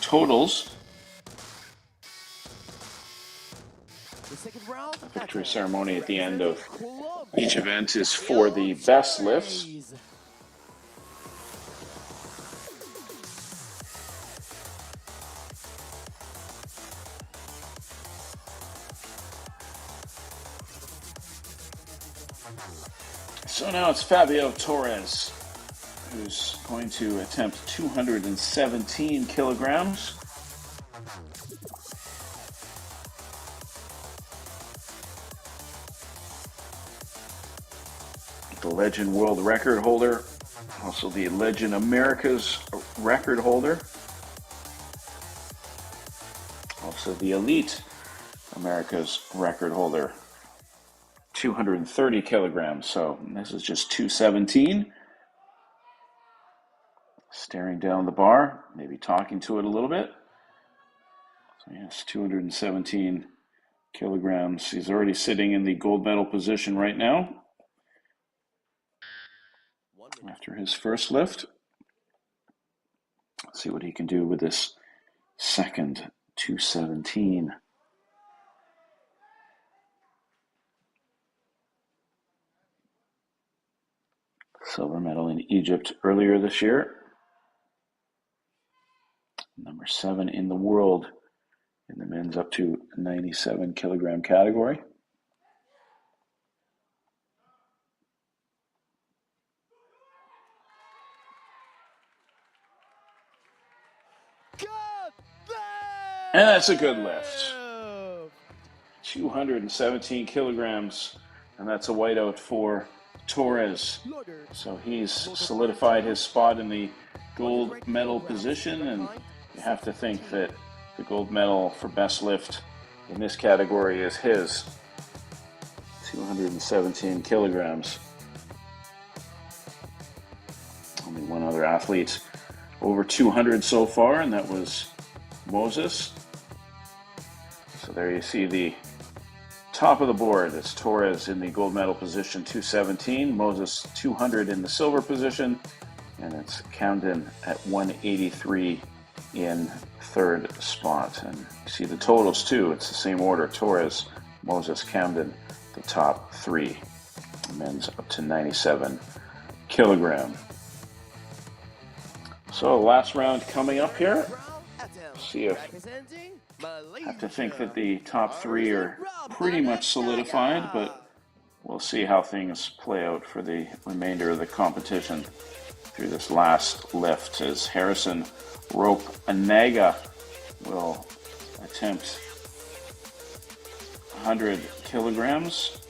totals. The victory ceremony at the end of each event is for the best lifts. So now it's Fabio Torres, who's going to attempt 217 kilograms. The Legend World Record holder, also the Legend America's record holder, also the Elite America's record holder. 230 kilograms, so this is just 217. Staring down the bar, maybe talking to it a little bit. So yes, 217 kilograms. He's already sitting in the gold medal position right now after his first lift. Let's see what he can do with this second 217. Silver medal in Egypt earlier this year. Number 7 in the world in the men's up to 97 kilogram category. And that's a good lift. 217 kilograms, and that's a whiteout for Torres. So he's solidified his spot in the gold medal position, and you have to think that the gold medal for best lift in this category is his. 217 kilograms. Only one other athlete over 200 so far, and that was Moses. So there you see the top of the board. It's Torres in the gold medal position, 217. Moses 200 in the silver position. And it's Camden at 183 in third spot. And you see the totals too. It's the same order. Torres, Moses, Camden, the top 3. The men's up to 97 kilogram. So last round coming up here. See if I have to think that the top 3 are pretty much solidified, but we'll see how things play out for the remainder of the competition through this last lift, as Harrison Rope Anaga will attempt 100 kilograms.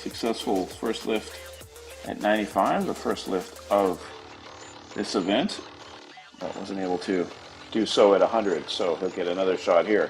Successful first lift at 95, the first lift of this event, but wasn't able to do so at 100, so he'll get another shot here.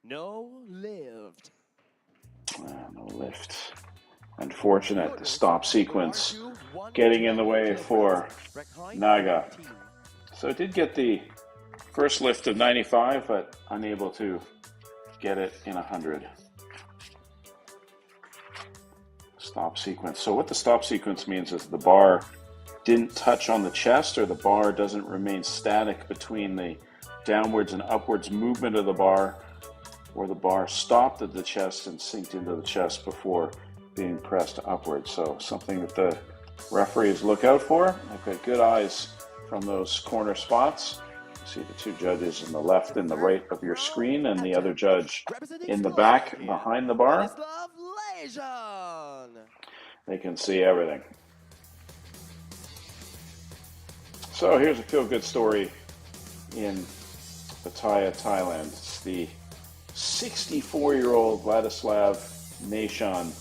No lift. No lift. Unfortunate, the stop sequence getting in the way for Naga. So it did get the first lift of 95, but unable to get it in 100. Stop sequence. So what the stop sequence means is the bar didn't touch on the chest, or the bar doesn't remain static between the downwards and upwards movement of the bar, or the bar stopped at the chest and synced into the chest before being pressed upwards. So something that the referees look out for. I've got good eyes from those corner spots. You see the two judges in the left and the right of your screen, and the other judge in the back behind the bar. They can see everything. So here's a feel-good story in Pattaya, Thailand. It's the 64-year-old Vladislav Nation.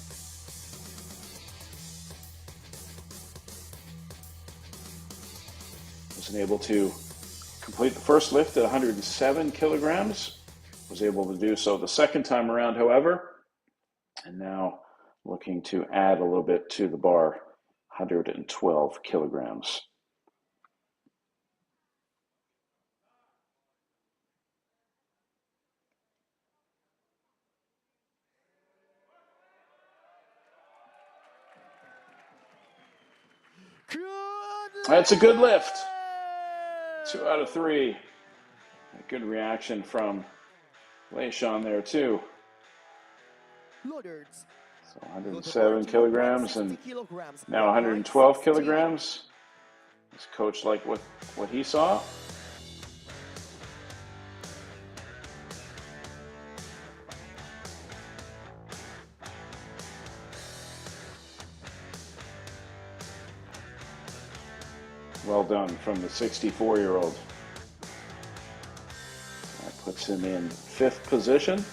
Wasn't able to complete the first lift at 107 kilograms. Was able to do so the second time around, however, and now looking to add a little bit to the bar, 112 kilograms. That's a good lift. 2 out of 3. A good reaction from Leishon there too. So 107 kilograms and now 112 kilograms. His coach liked what he saw. Well done from the 64-year-old. That puts him in 5th position.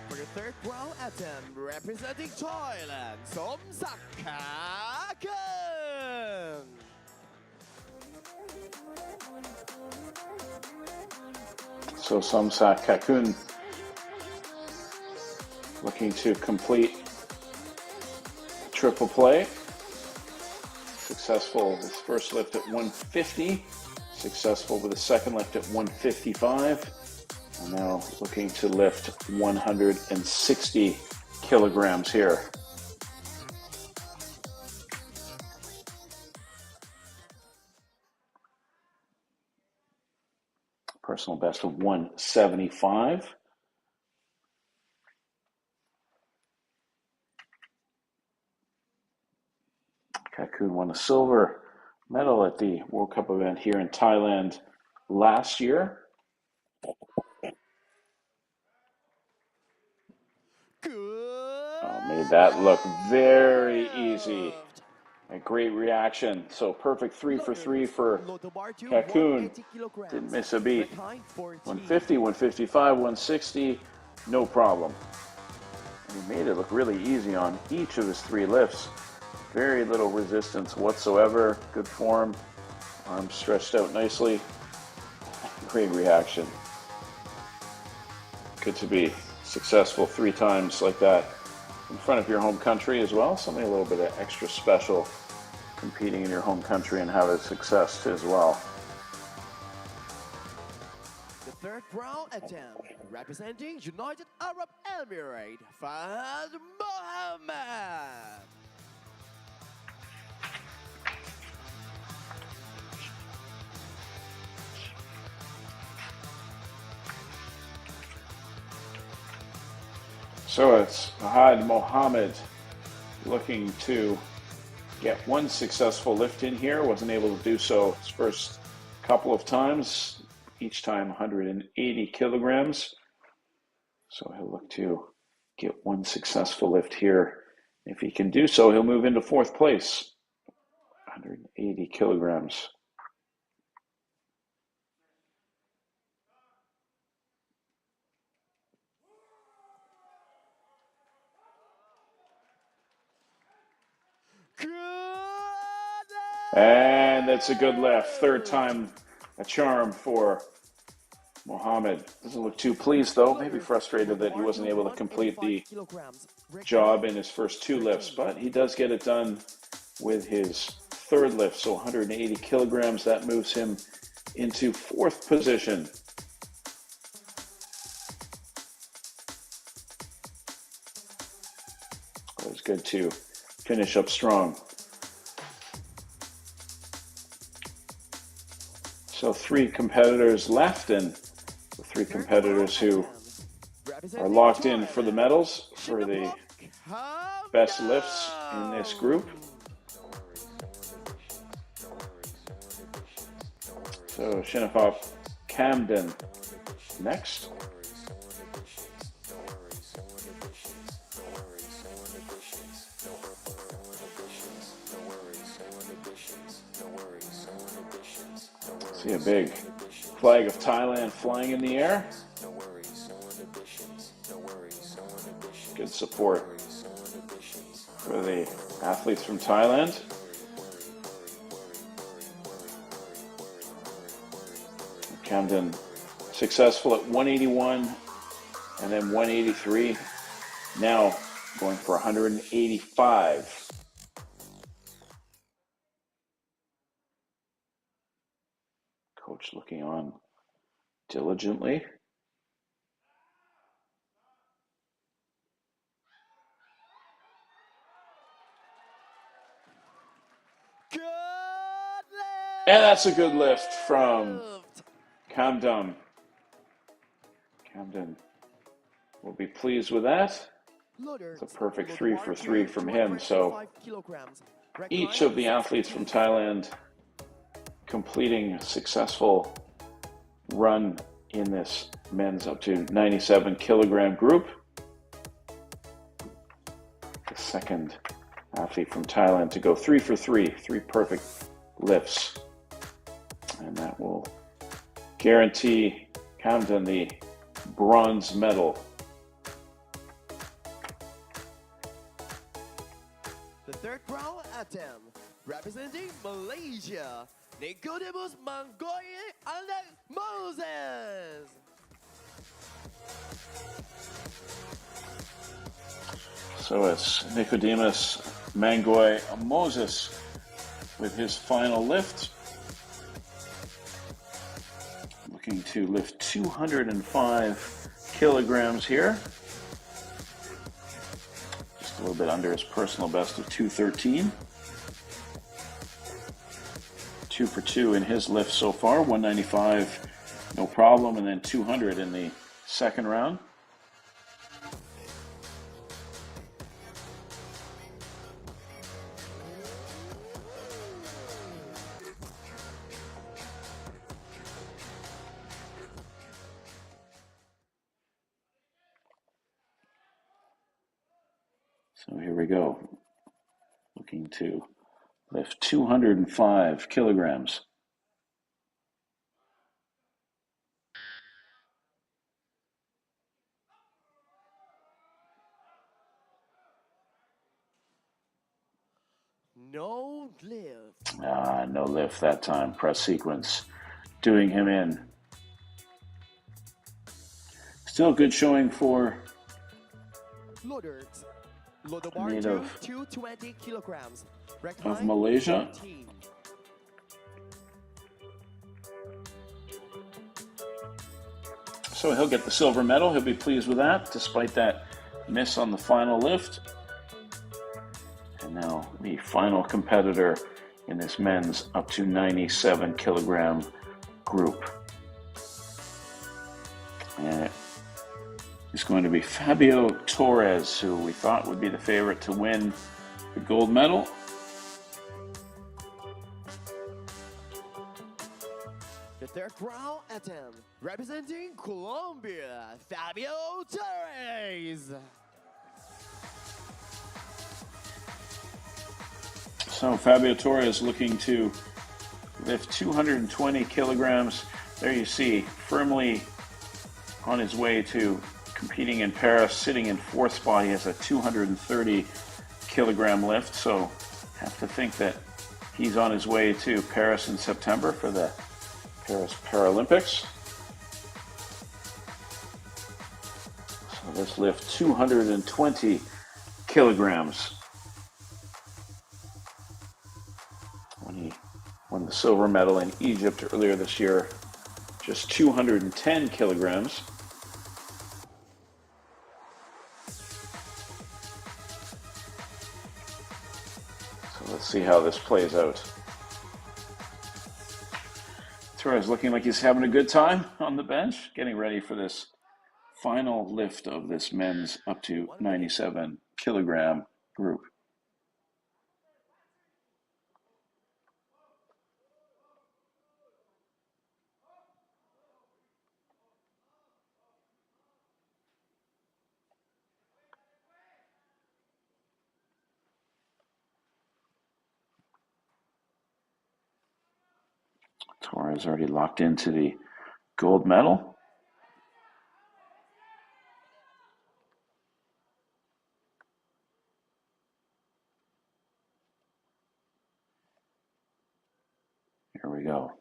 For the third round attempt, representing Thailand, Somsak. So Somsak Kakun looking to complete triple play. Successful with his first lift at 150. Successful with his second lift at 155. And now looking to lift 160 kilograms here. Personal best of 175. Kakun won a silver medal at the World Cup event here in Thailand last year. Made that look very easy. A great reaction. So perfect 3 for 3 for Kakun. Didn't miss a beat. 150, 155, 160, no problem. And he made it look really easy on each of his 3 lifts. Very little resistance whatsoever. Good form. Arms stretched out nicely. Great reaction. Good to be successful 3 times like that in front of your home country as well. Something a little bit extra special, competing in your home country and having success as well. third round attempt, representing United Arab Emirates, Fahad Mohammed. So it's Fahad Mohammed looking to get one successful lift in here. Wasn't able to do so his first couple of times, each time 180 kilograms. So he'll look to get one successful lift here. If he can do so, he'll move into fourth place, 180 kilograms. And that's a good lift. Third time a charm for Mohammed. Doesn't look too pleased though, maybe frustrated that he wasn't able to complete the job in his first two lifts, but he does get it done with his third lift. So 180 kilograms, that moves him into fourth position. Always good to finish up strong. So three competitors left, and the three competitors who are locked in for the medals for the best lifts in this group. So Shinafop Camden next. See a big flag of Thailand flying in the air. Good support for the athletes from Thailand. Camden successful at 181 and then 183. Now going for 185. Coach looking on diligently. And that's a good lift from Camden. Camden will be pleased with that. It's a perfect 3 for 3 from him. So each of the athletes from Thailand completing a successful run in this men's up to 97 kilogram group. The second athlete from Thailand to go 3 for 3, 3 perfect lifts. And that will guarantee Camden the bronze medal. The third round attempt, representing Malaysia, Nicodemus Mangoye Alec Moses. So it's Nicodemus Mangoy Moses with his final lift. Looking to lift 205 kilograms here. Just a little bit under his personal best of 213. 2 for 2 in his lift so far, 195 no problem, and then 200 in the second round. So here we go, looking to lift 205 kilograms. No lift. No lift that time. Press sequence doing him in. Still good showing for native 220 kilograms. of Malaysia. So he'll get the silver medal. He'll be pleased with that, despite that miss on the final lift. And now the final competitor in this men's up to 97 kilogram group. And it's going to be Fabio Torres, who we thought would be the favorite to win the gold medal. The third round attempt, representing Colombia, Fabio Torres. So Fabio Torres looking to lift 220 kilograms. There you see, firmly on his way to competing in Paris, sitting in fourth spot. He has a 230 kilogram lift, so have to think that he's on his way to Paris in September for the Paris Paralympics. So this lift 220 kilograms. When he won the silver medal in Egypt earlier this year, just 210 kilograms. So let's see how this plays out. Torres looking like he's having a good time on the bench, getting ready for this final lift of this men's up to 97 kilogram group. Torres already locked into the gold medal. Here we go.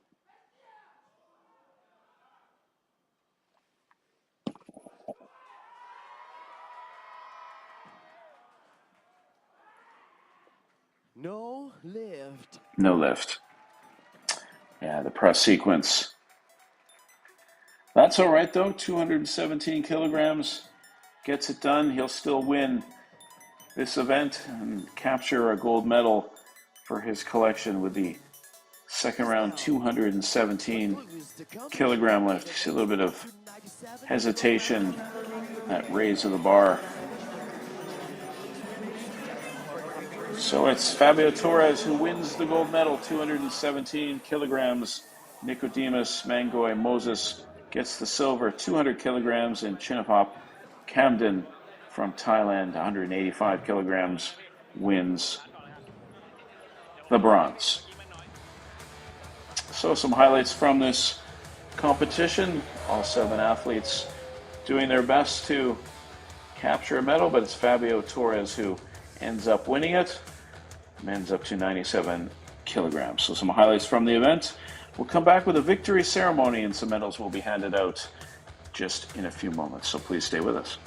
No lift. No lift. Yeah, the press sequence. That's all right, though. 217 kilograms gets it done. He'll still win this event and capture a gold medal for his collection with the second round 217 kilogram lift. You see a little bit of hesitation at raise of the bar. So it's Fabio Torres who wins the gold medal, 217 kilograms. Nicodemus Mangoy Moses gets the silver, 200 kilograms, and Chinapop Camden from Thailand, 185 kilograms, wins the bronze. So some highlights from this competition. All 7 athletes doing their best to capture a medal, but it's Fabio Torres who ends up winning it. Men's up to 97 kilograms. So some highlights from the event. We'll come back with a victory ceremony and some medals will be handed out just in a few moments. So please stay with us.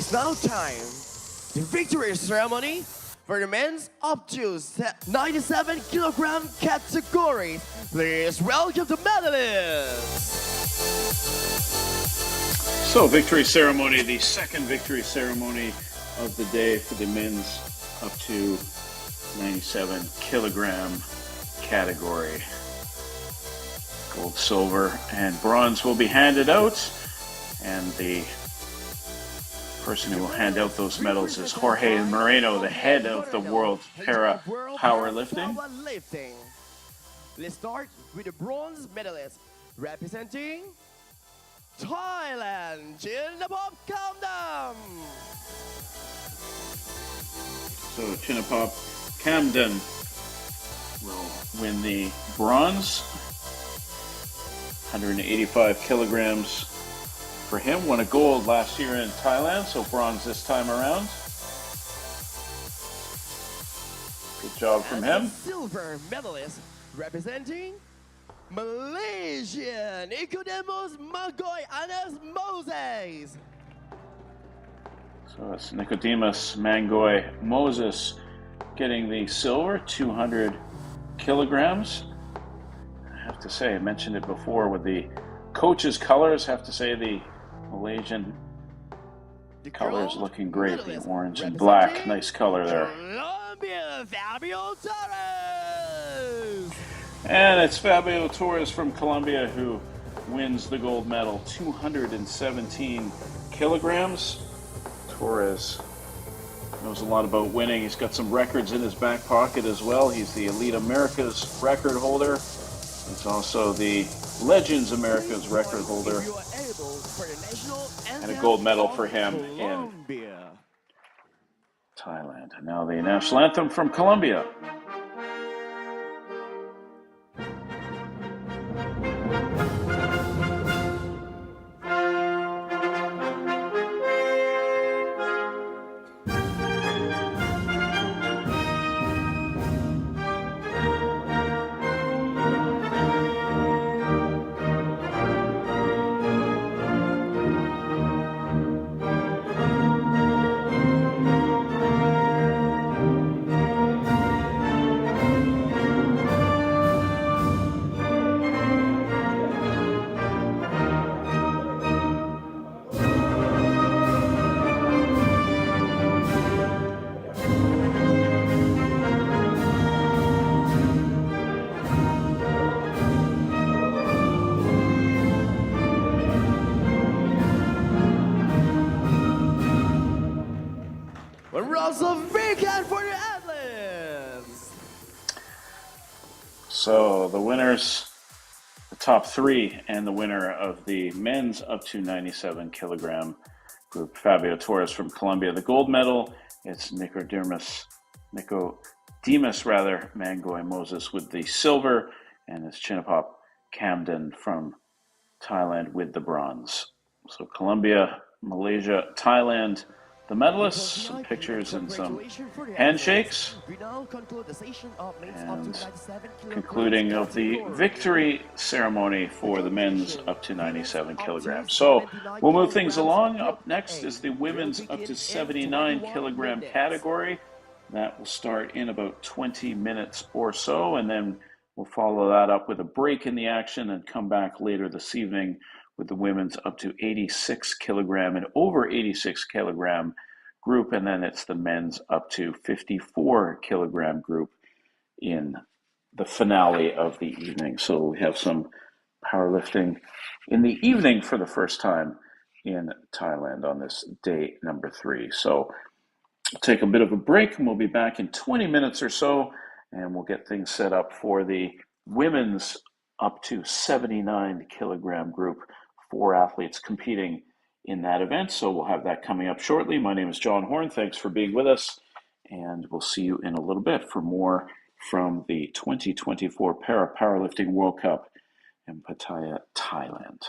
It's now time. The victory ceremony for the men's up to 97 kilogram category. Please welcome the medalists. So, victory ceremony, the second victory ceremony of the day for the men's up to 97 kilogram category. Gold, silver, and bronze will be handed out, and the person who will hand out those medals is Jorge Moreno, the head of the World Para Powerlifting. Let's start with the bronze medalist representing Thailand, Chinapop Kamdam. So Chinapop Kamdam will win the bronze. 185 kilograms for him. Won a gold last year in Thailand, so bronze this time around. Good job from him. Silver medalist representing Malaysian Nicodemus Magoy Anas Moses. So it's Nicodemus Mangoy Moses getting the silver, 200 kilograms. I have to say, I mentioned it before with the coach's colors. I have to say the Malaysian colors looking great. The orange and black, nice color there. Fabio Torres. And it's Fabio Torres from Colombia who wins the gold medal, 217 kilograms. Torres knows a lot about winning. He's got some records in his back pocket as well. He's the Elite Americas record holder. He's also the Legends Americas record holder. And a gold medal for him in Thailand. And now the national anthem from Colombia. For the athletes. So the winners, the top three, and the winner of the men's up to 97 kilogram group, Fabio Torres from Colombia. The gold medal, it's Nicodemus Mangoy Moses with the silver, and it's Chinapop Kamdam from Thailand with the bronze. So Colombia, Malaysia, Thailand, the medalists, some pictures and some handshakes, and concluding of the victory ceremony for the men's up to 97 kilograms. So we'll move things along. Up next is the women's up to 79 kilogram category. That will start in about 20 minutes or so, and then we'll follow that up with a break in the action and come back later this evening with the women's up to 86 kilogram and over 86 kilogram group, and then it's the men's up to 54 kilogram group in the finale of the evening. So we have some powerlifting in the evening for the first time in Thailand on this day number 3. So we'll take a bit of a break and we'll be back in 20 minutes or so, and we'll get things set up for the women's up to 79 kilogram group, 4 athletes competing in that event. So we'll have that coming up shortly. My name is John Horn. Thanks for being with us, and we'll see you in a little bit for more from the 2024 Para Powerlifting World Cup in Pattaya, Thailand.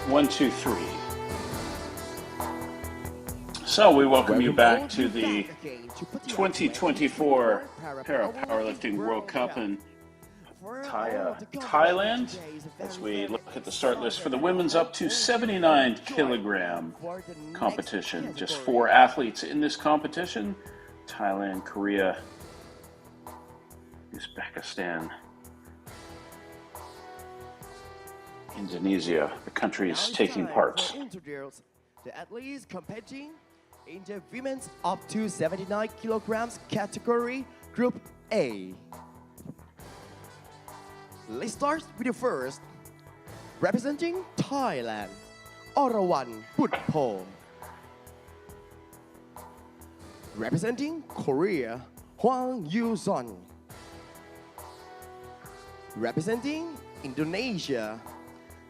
1, 2, 3. So we welcome you back to the 2024 Para Powerlifting World Cup in Pattaya, Thailand, as we look at the start list for the women's up to 79 kilogram competition. Just 4 athletes in this competition: Thailand, Korea, Uzbekistan, Indonesia, the countries taking part. The athletes competing in the women's up to 79 kilograms category, Group A. Let's start with the first. Representing Thailand, Pattaya Wppo. Representing Korea, Hwang Yu-son. Representing Indonesia,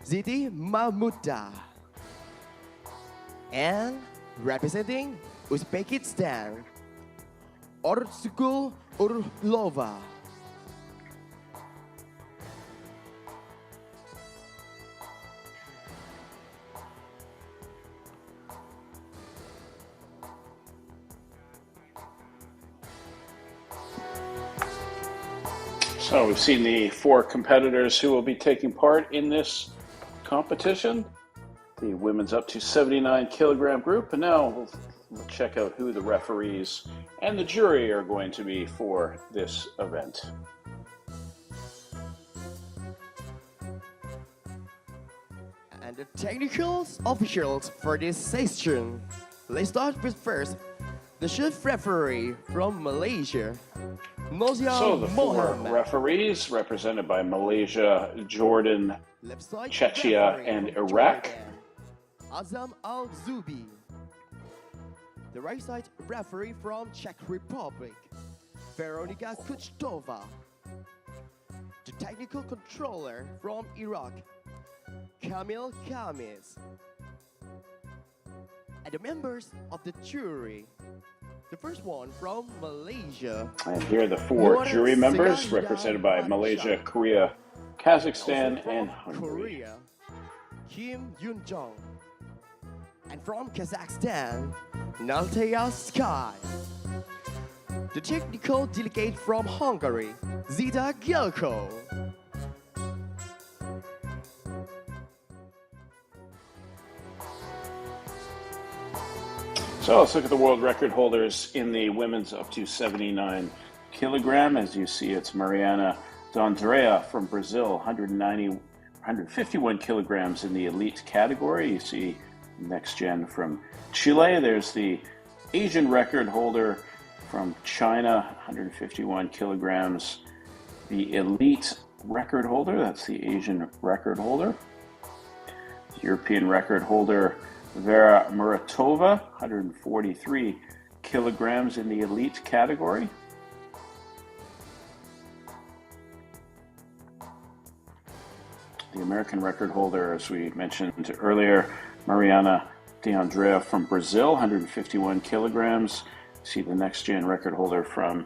Ziti Mahmuda. And representing Uzbekistan, Orzugul Urlova. So we've seen the 4 competitors who will be taking part in this competition, the women's up to 79 kilogram group, and now we'll check out who the referees and the jury are going to be for this event. And the technical officials for this session. Let's start with first, the chief referee from Malaysia, So the 4 referees, represented by Malaysia, Jordan, Czechia, and Iraq. Azam Al-Zubi. The right side referee from Czech Republic, Veronika Kuchtova. The technical controller from Iraq, Kamil Kamis. And the members of the jury. The first one from Malaysia. And here are the 4 jury members, represented by Malaysia, Korea, Kazakhstan, and Hungary. Korea, Kim Yoon-jong. And from Kazakhstan, Naltaya Sky. The technical delegate from Hungary, Zita Gyelko. So let's look at the world record holders in the women's up to 79 kilogram. As you see, it's Mariana D'Andrea from Brazil, 151 kilograms in the elite category. You see Next Gen from Chile. There's the Asian record holder from China, 151 kilograms. The elite record holder, that's the Asian record holder. The European record holder, Vera Muratova, 143 kilograms in the elite category. The American record holder, as we mentioned earlier, Mariana D'Andrea from Brazil, 151 kilograms. See the Next Gen record holder from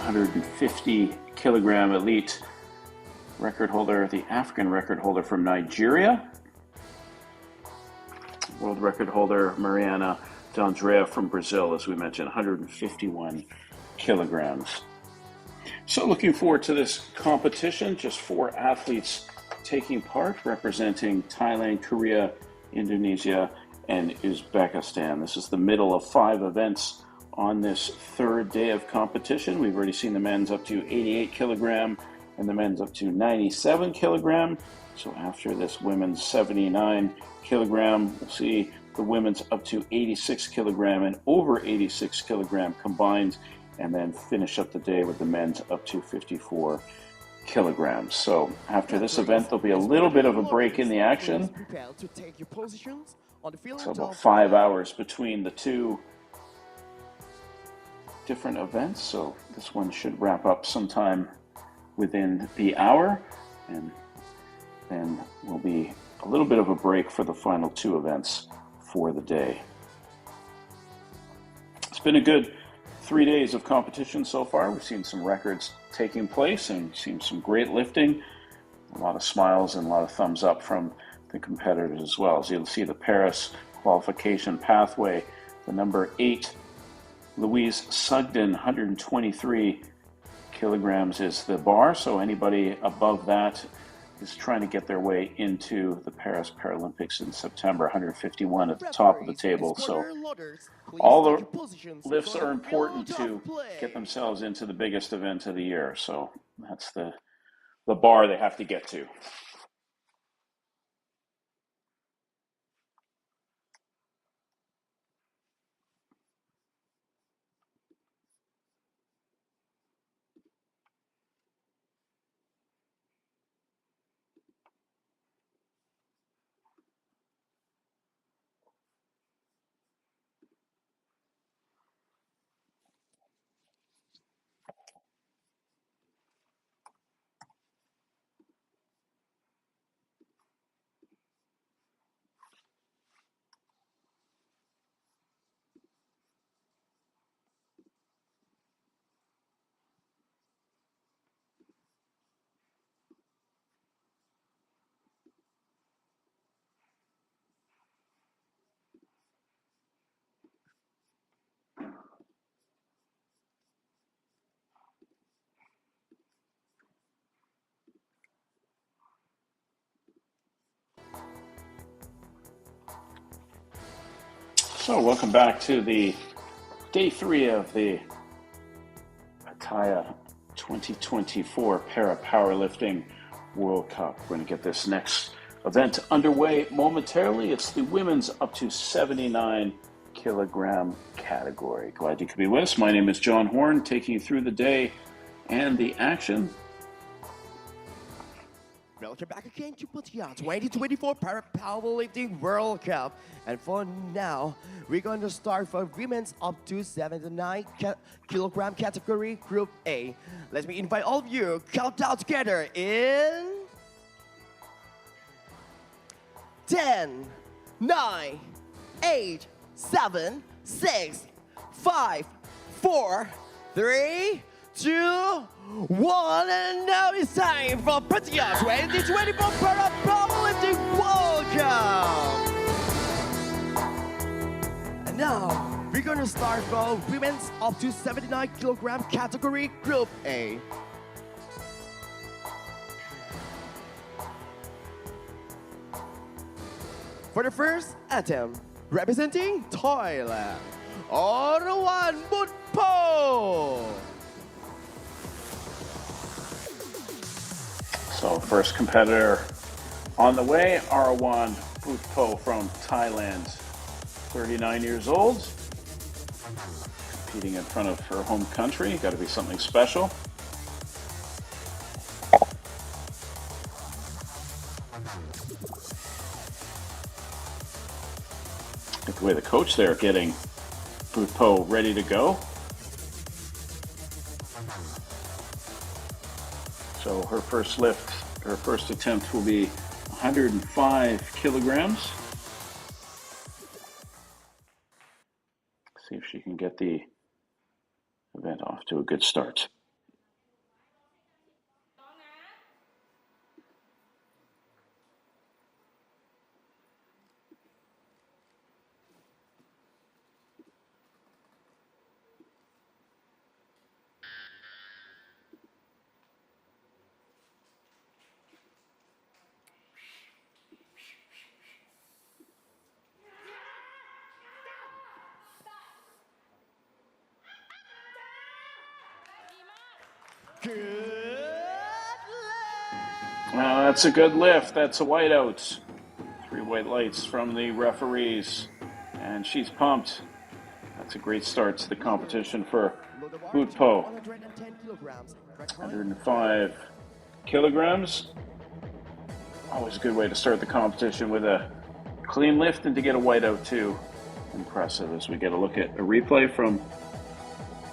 150 kilogram elite record holder, the African record holder from Nigeria. World record holder Mariana D'Andrea from Brazil, as we mentioned, 151 kilograms. So looking forward to this competition, just 4 athletes taking part, representing Thailand, Korea, Indonesia, and Uzbekistan. This is the middle of 5 events on this 3rd day of competition. We've already seen the men's up to 88 kilogram and the men's up to 97 kilogram. So after this women's 79 kilogram, we'll see the women's up to 86 kilogram and over 86 kilogram combined, and then finish up the day with the men's up to 54 kilograms. So after this event, there'll be a little bit of a break in the action. So about 5 hours between the 2 different events. So this one should wrap up sometime within the hour, and then will be a little bit of a break for the final 2 events for the day. It's been a good 3 days of competition so far. We've seen some records taking place and seen some great lifting. A lot of smiles and a lot of thumbs up from the competitors as well. As you'll see the Paris qualification pathway, the number 8, Louise Sugden, 123 kilograms is the bar, so anybody above that is trying to get their way into the Paris Paralympics in September. 151 at the top of the table, so all the lifts are important to get themselves into the biggest event of the year, so that's the bar they have to get to. So welcome back to the day 3 of the Pattaya 2024 Para Powerlifting World Cup. We're going to get this next event underway momentarily. It's the women's up to 79 kilogram category. Glad you could be with us. My name is John Horn, taking you through the day and the action. Welcome back again to Pattaya 2024 Para Powerlifting World Cup. And for now, we're going to start for women's up to 79 kilogram category Group A. Let me invite all of you count down together in 10, 9, 8, 7, 6, 5, 4, 3, 2, 1, and now it's time for Pattaya 2024 Para Powerlifting World Cup. And now we're gonna start for women's up to 79 kilogram category Group A. For the first attempt, representing Thailand, Wppo. So first competitor on the way, Wppo from Thailand, 39 years old, competing in front of her home country. Got to be something special. Look the way the coach there getting Wppo ready to go. So her first lift, her first attempt will be 105 kilograms. See if she can get the event off to a good start. Good lift. That's a good lift. That's a whiteout. 3 white lights from the referees, and she's pumped. That's a great start to the competition for Wppo. 105 kilograms. Always a good way to start the competition with a clean lift and to get a whiteout too. Impressive as we get a look at a replay from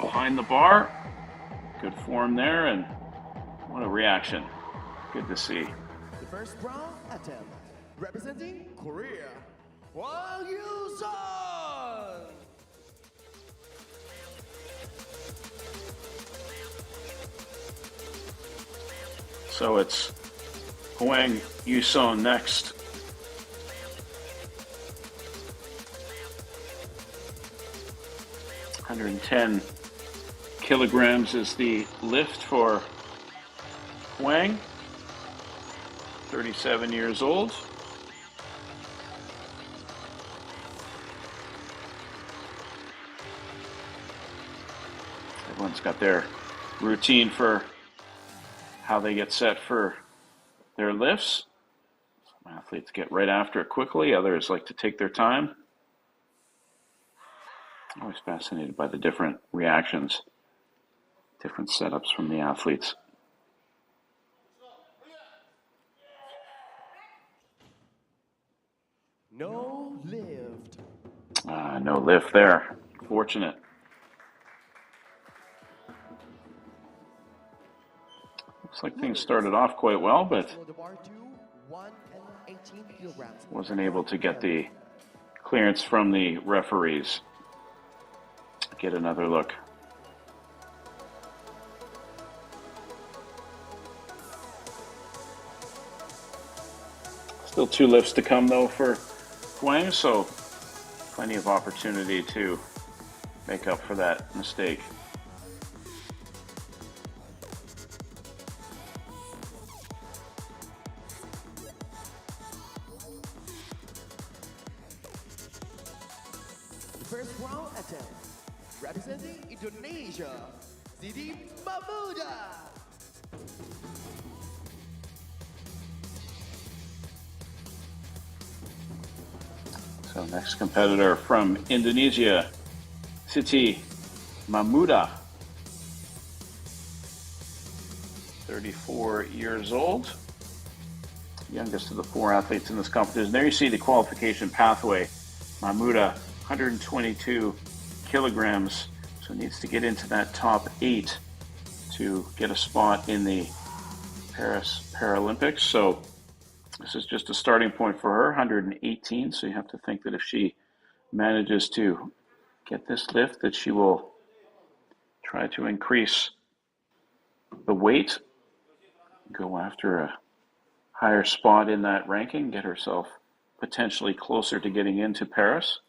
behind the bar. Good form there, and what a reaction. Good to see. The first round attempt, representing Korea, Wang Yu-sun. So it's Hwang Yuson next. (110 kilograms is the lift for Hwang, 37 years old. Everyone's got their routine for how they get set for their lifts. Some athletes get right after it quickly, others like to take their time. I'm always fascinated by the different reactions, different setups from the athletes. No lift. No lift there. Fortunate. Looks like things started off quite well, but Load the bar to 118 kilograms. wasn't able to get the clearance from the referees. Get another look. Still 2 lifts to come though for Hwang, so plenty of opportunity to make up for that mistake. The first round attempt. Representing Indonesia, Siti Mahmuda. So next competitor from Indonesia, Siti Mahmuda, 34 years old, youngest of the 4 athletes in this competition. There you see the qualification pathway. Mahmuda, 122 kilograms, so needs to get into that top 8 to get a spot in the Paris Paralympics. So this is just a starting point for her, 118. So you have to think that if she manages to get this lift, that she will try to increase the weight, go after a higher spot in that ranking, get herself potentially closer to getting into Paris.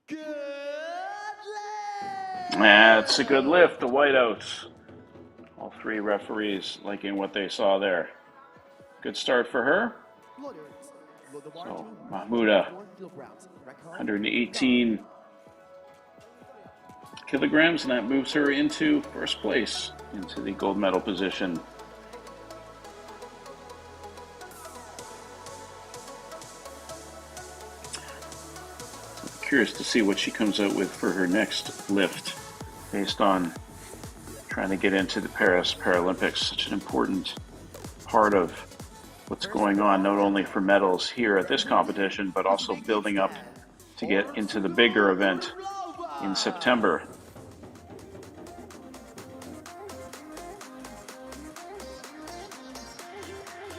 Good lift. That's a good lift, the whiteouts. All 3 referees liking what they saw there. Good start for her. So Mahmuda, 118 kilograms, and that moves her into first place, into the gold medal position. Curious to see what she comes out with for her next lift, based on trying to get into the Paris Paralympics, such an important part of what's going on, not only for medals here at this competition, but also building up to get into the bigger event in September.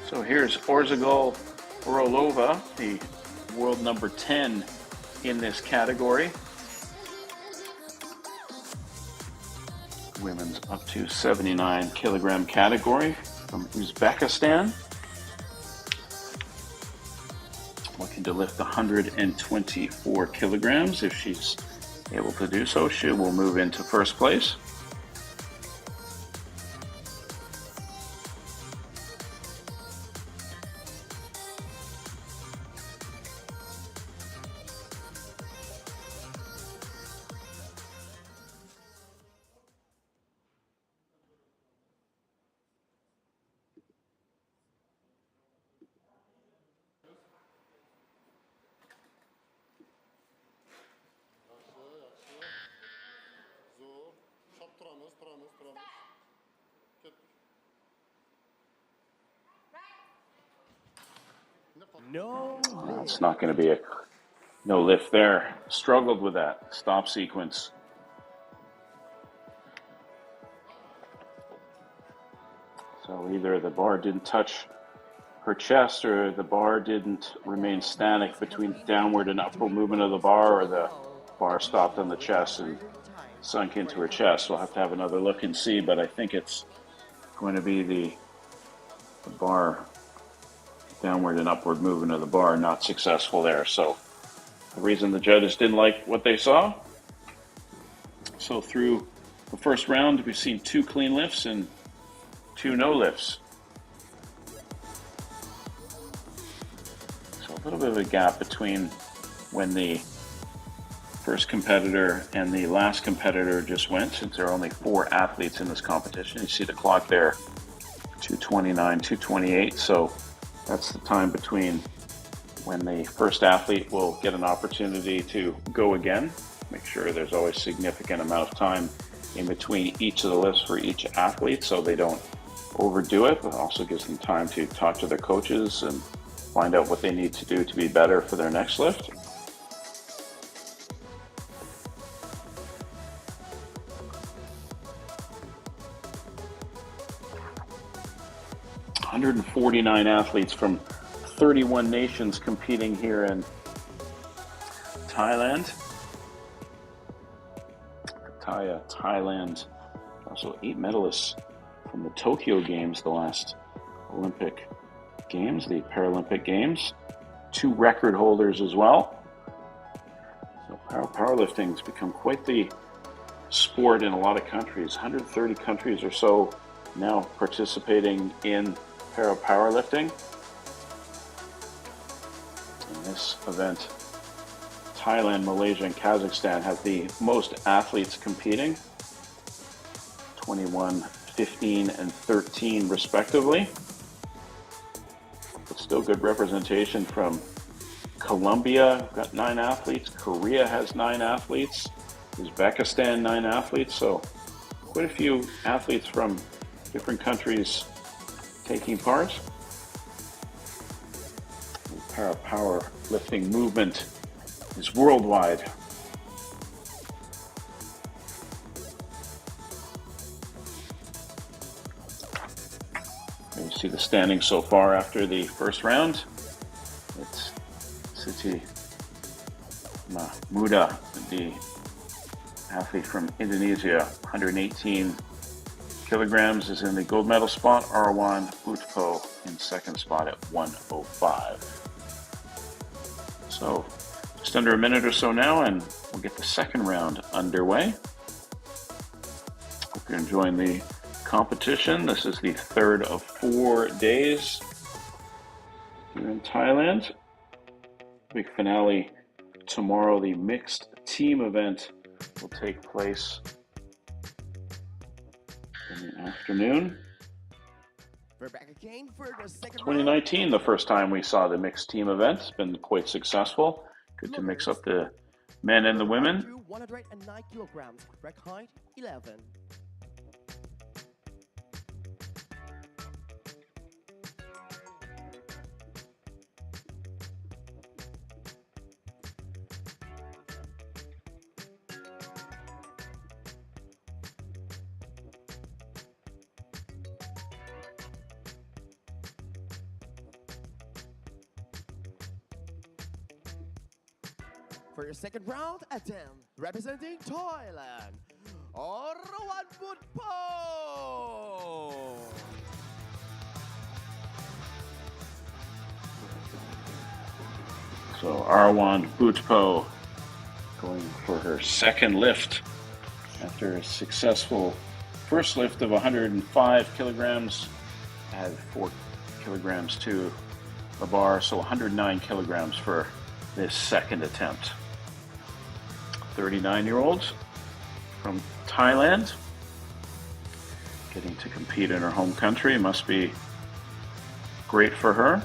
So here's Orzagul Orlova, the world number 10 in this category. Women's up to 79 kilogram category from Uzbekistan. Looking to lift 124 kilograms. If she's able to do so, she will move into first place. No That's lift. not going to be a No lift there. Struggled with that stop sequence. So either the bar didn't touch her chest or the bar didn't remain static between downward and upward movement of the bar, or the bar stopped on the chest and sunk into her chest. We'll have to have another look and see, but I think it's going to be the bar, downward and upward movement of the bar, not successful there. So the reason the judges didn't like what they saw. So through the first round, we've seen 2 clean lifts and 2 no lifts. So a little bit of a gap between when the first competitor and the last competitor just went, since there are only 4 athletes in this competition. You see the clock there, 2:29, 2:28. So that's the time between when the first athlete will get an opportunity to go again. Make sure there's always a significant amount of time in between each of the lifts for each athlete so they don't overdo it, but also gives them time to talk to their coaches and find out what they need to do to be better for their next lift. "149 athletes from 31 nations competing here in Thailand. Pattaya, Thailand. Also 8 medalists from the Tokyo Games, the last Olympic Games, the Paralympic Games. 2 record holders as well. So powerlifting has become quite the sport in a lot of countries. 130 countries or so now participating in powerlifting. In this event, Thailand, Malaysia, and Kazakhstan have the most athletes competing. 21, 15, and 13 respectively. But still good representation from Colombia, got 9 athletes. Korea has 9 athletes. Uzbekistan, 9 athletes. So quite a few athletes from different countries taking part. The powerlifting movement is worldwide. You see the standings so far after the first round. It's Siti Muda, the athlete from Indonesia, 118 kilograms, is in the gold medal spot. Arwan Wppo in second spot at 105. So just under a minute or so now, and we'll get the second round underway. Hope you're enjoying the competition. This is the third of 4 days here in Thailand. Big finale tomorrow. The mixed team event will take place in the afternoon. We're back again for the second 2019, the first time we saw the mixed team event. It's been quite successful. Good to mix up the men and the women. 109 kilograms, rack height 11. For your second round, attempt representing Thailand, Arwan Wppo. So Arwan Wppo going for her second lift after a successful first lift of 105 kilograms, added 4 kilograms to the bar, so 109 kilograms for this second attempt. 39-year-old from Thailand, getting to compete in her home country must be great for her.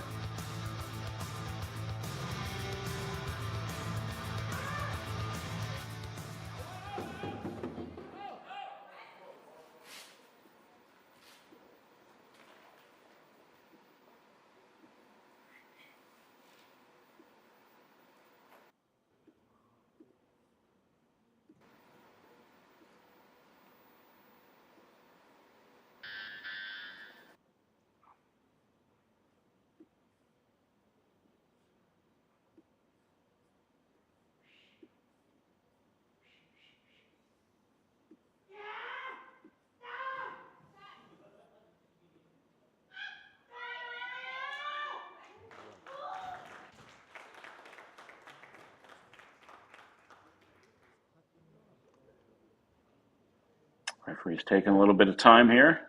Referee's taking a little bit of time here.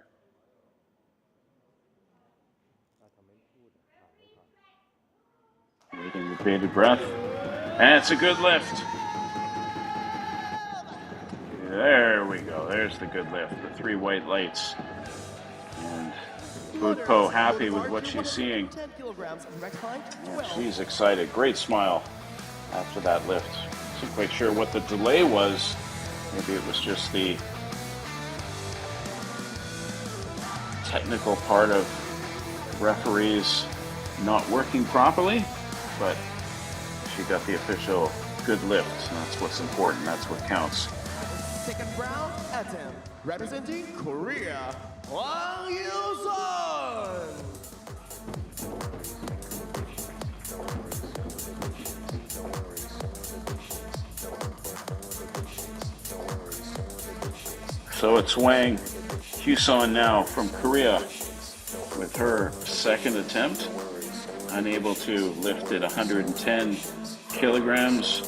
Waiting with bated breath. And it's a good lift. There we go. There's the good lift. The 3 white lights. And Wppo happy with what she's seeing. Yeah, she's excited. Great smile after that lift. Wasn't quite sure what the delay was. Maybe it was just the technical part of referees not working properly, but she got the official good lift. And that's what's important. That's what counts. Second round attempt, representing Korea, Hwang Yoo-sun. So it's Hwang Yoo-sun now from Korea with her second attempt. Unable to lift it 110 kilograms.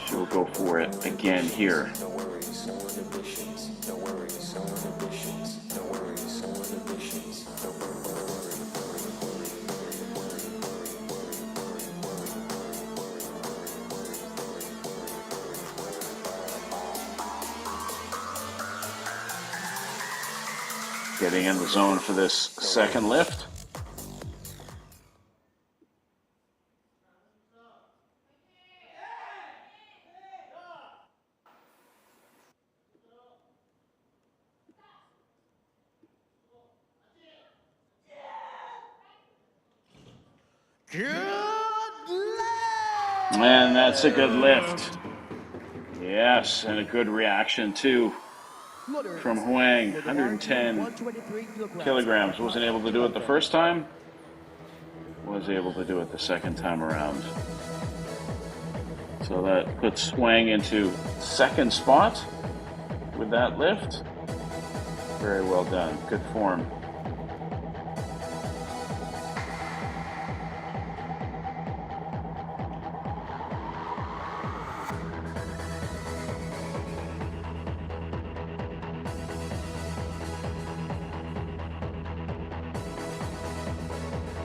She will go for it again here. Getting in the zone for this second lift. Good lift! And that's a good lift. Yes, and a good reaction too from Hwang. 110 kilograms. Wasn't able to do it the first time. Was able to do it the second time around. So that puts Hwang into second spot with that lift. Very well done. Good form.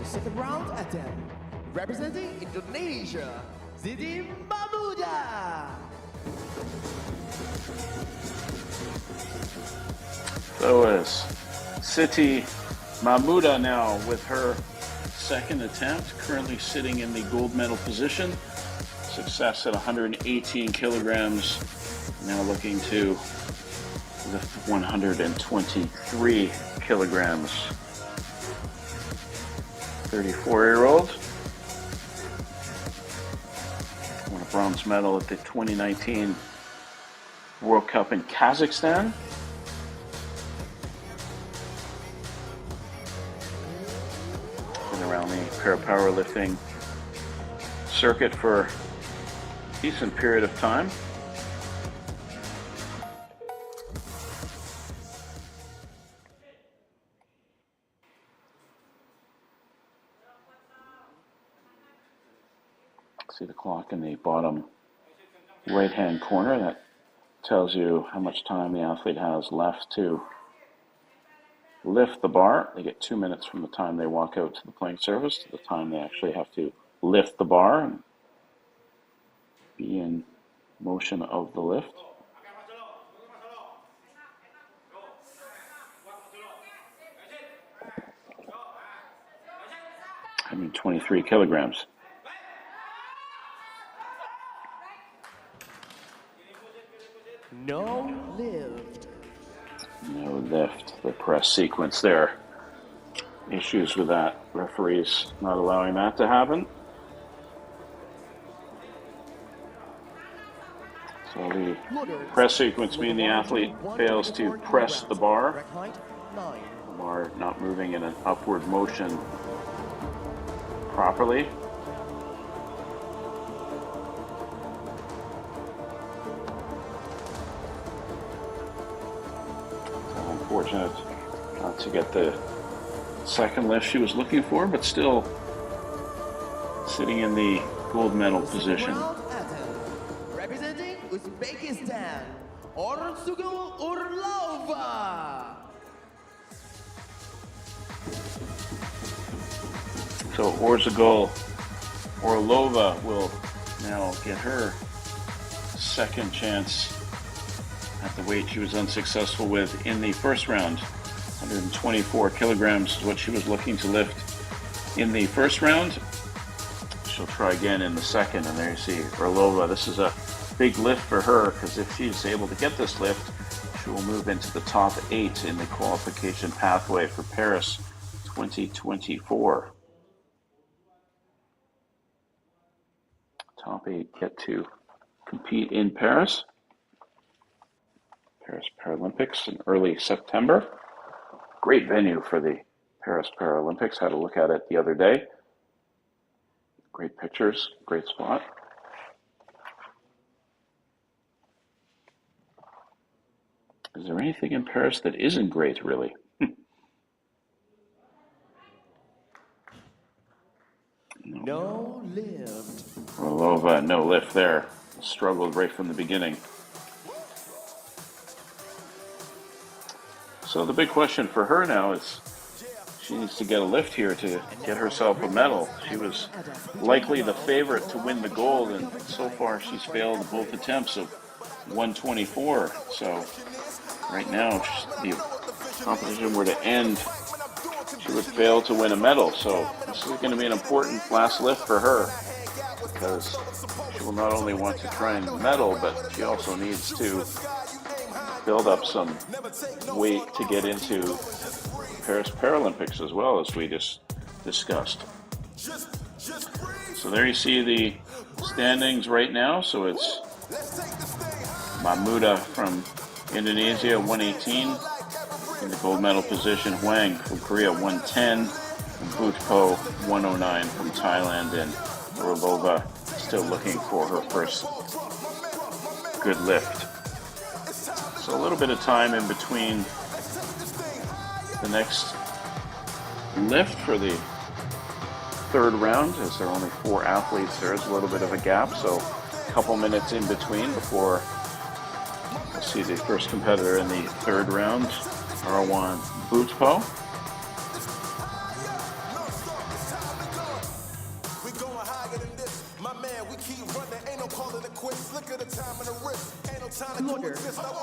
Second round attempt, representing Indonesia, Siti Mamuda. So is Siti Mamuda now with her second attempt, currently sitting in the gold medal position. Success at 118 kilograms, now looking to lift 123 kilograms. 34-year-old. Won a bronze medal at the 2019 World Cup in Kazakhstan. Been around the para-powerlifting circuit for a decent period of time. See the clock in the bottom right-hand corner. That tells you how much time the athlete has left to lift the bar. They get 2 minutes from the time they walk out to the playing surface to the time they actually have to lift the bar and be in motion of the lift. I mean, 23 kilograms. No lift. No lift. The press sequence there. Issues with that. Referees not allowing that to happen. So the press sequence means the athlete fails to press the bar. The bar not moving in an upward motion properly. Unfortunate not to get the second lift she was looking for, but still sitting in the gold medal position. Representing Uzbekistan, Orlova. So Orlova will now get her second chance at the weight she was unsuccessful with in the first round. 124 kilograms is what she was looking to lift in the first round. She'll try again in the second, and there you see Orlova. This is a big lift for her, because if she's able to get this lift, she will move into the top 8 in the qualification pathway for Paris 2024. Top 8 get to compete in Paris Paralympics in early September. Great venue for the Paris Paralympics. Had a look at it the other day. Great pictures, great spot. Is there anything in Paris that isn't great, really? No lift. Orlova, no lift there. Struggled right from the beginning. So the big question for her now is she needs to get a lift here to get herself a medal. She was likely the favorite to win the gold, and so far she's failed both attempts of 124. So right now, if the competition were to end, she would fail to win a medal. So this is going to be an important last lift for her, because she will not only want to try and medal, but she also needs to build up some weight to get into Paris Paralympics as well, as we just discussed. So there you see the standings right now. So it's Mahmuda from Indonesia, 118. In the gold medal position, Huang from Korea, 110. And Wppo, 109 from Thailand. And Orlova still looking for her first good lift. So a little bit of time in between the next lift for the third round, as there are only 4 athletes. There is a little bit of a gap, so a couple minutes in between before we'll see the first competitor in the third round, Arwan Wppo.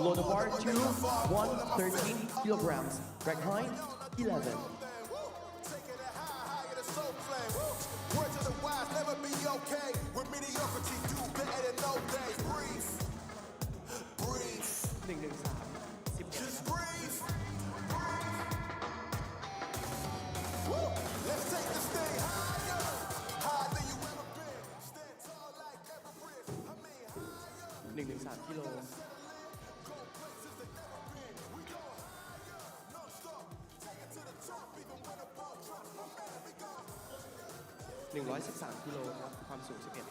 Load the bar to 113 kilograms. Rack height 11. Kilo. 113 กิโลครับความสูง11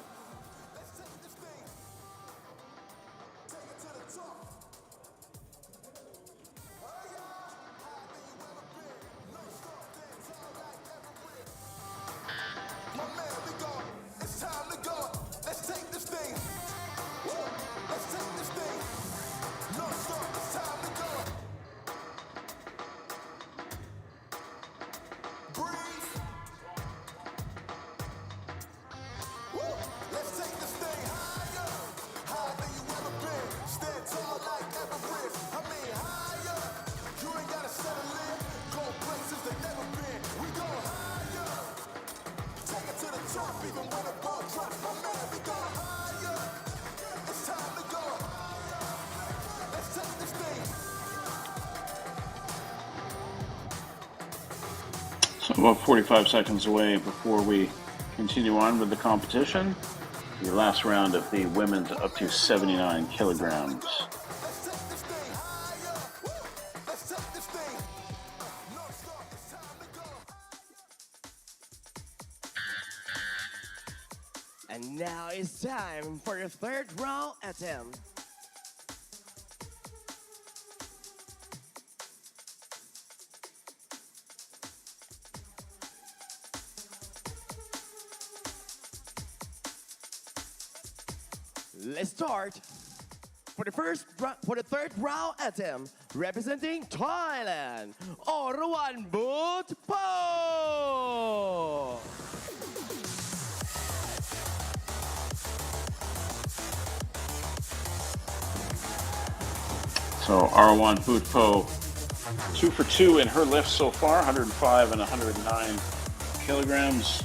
So about 45 seconds away before we continue on with the competition. The last round of the women's up to 79 kilograms. And now it's time for the third round attempt. Let's start. For the third round anthem, representing Thailand, Orawan Butpo. So Arwan Butpo, 2 for 2 in her lifts so far, 105 and 109 kilograms.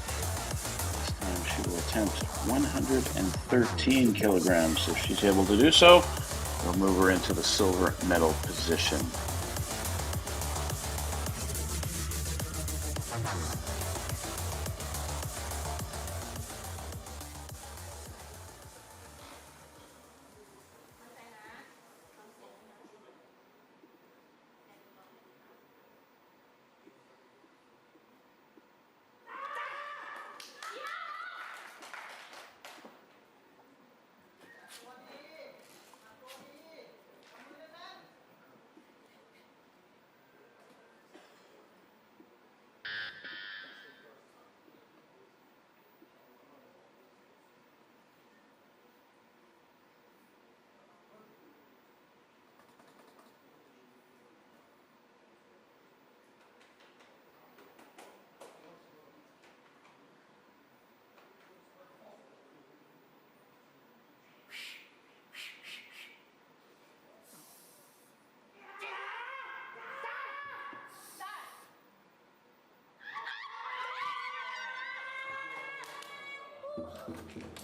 This time she will attempt 113 kilograms. If she's able to do so, we'll move her into the silver medal position.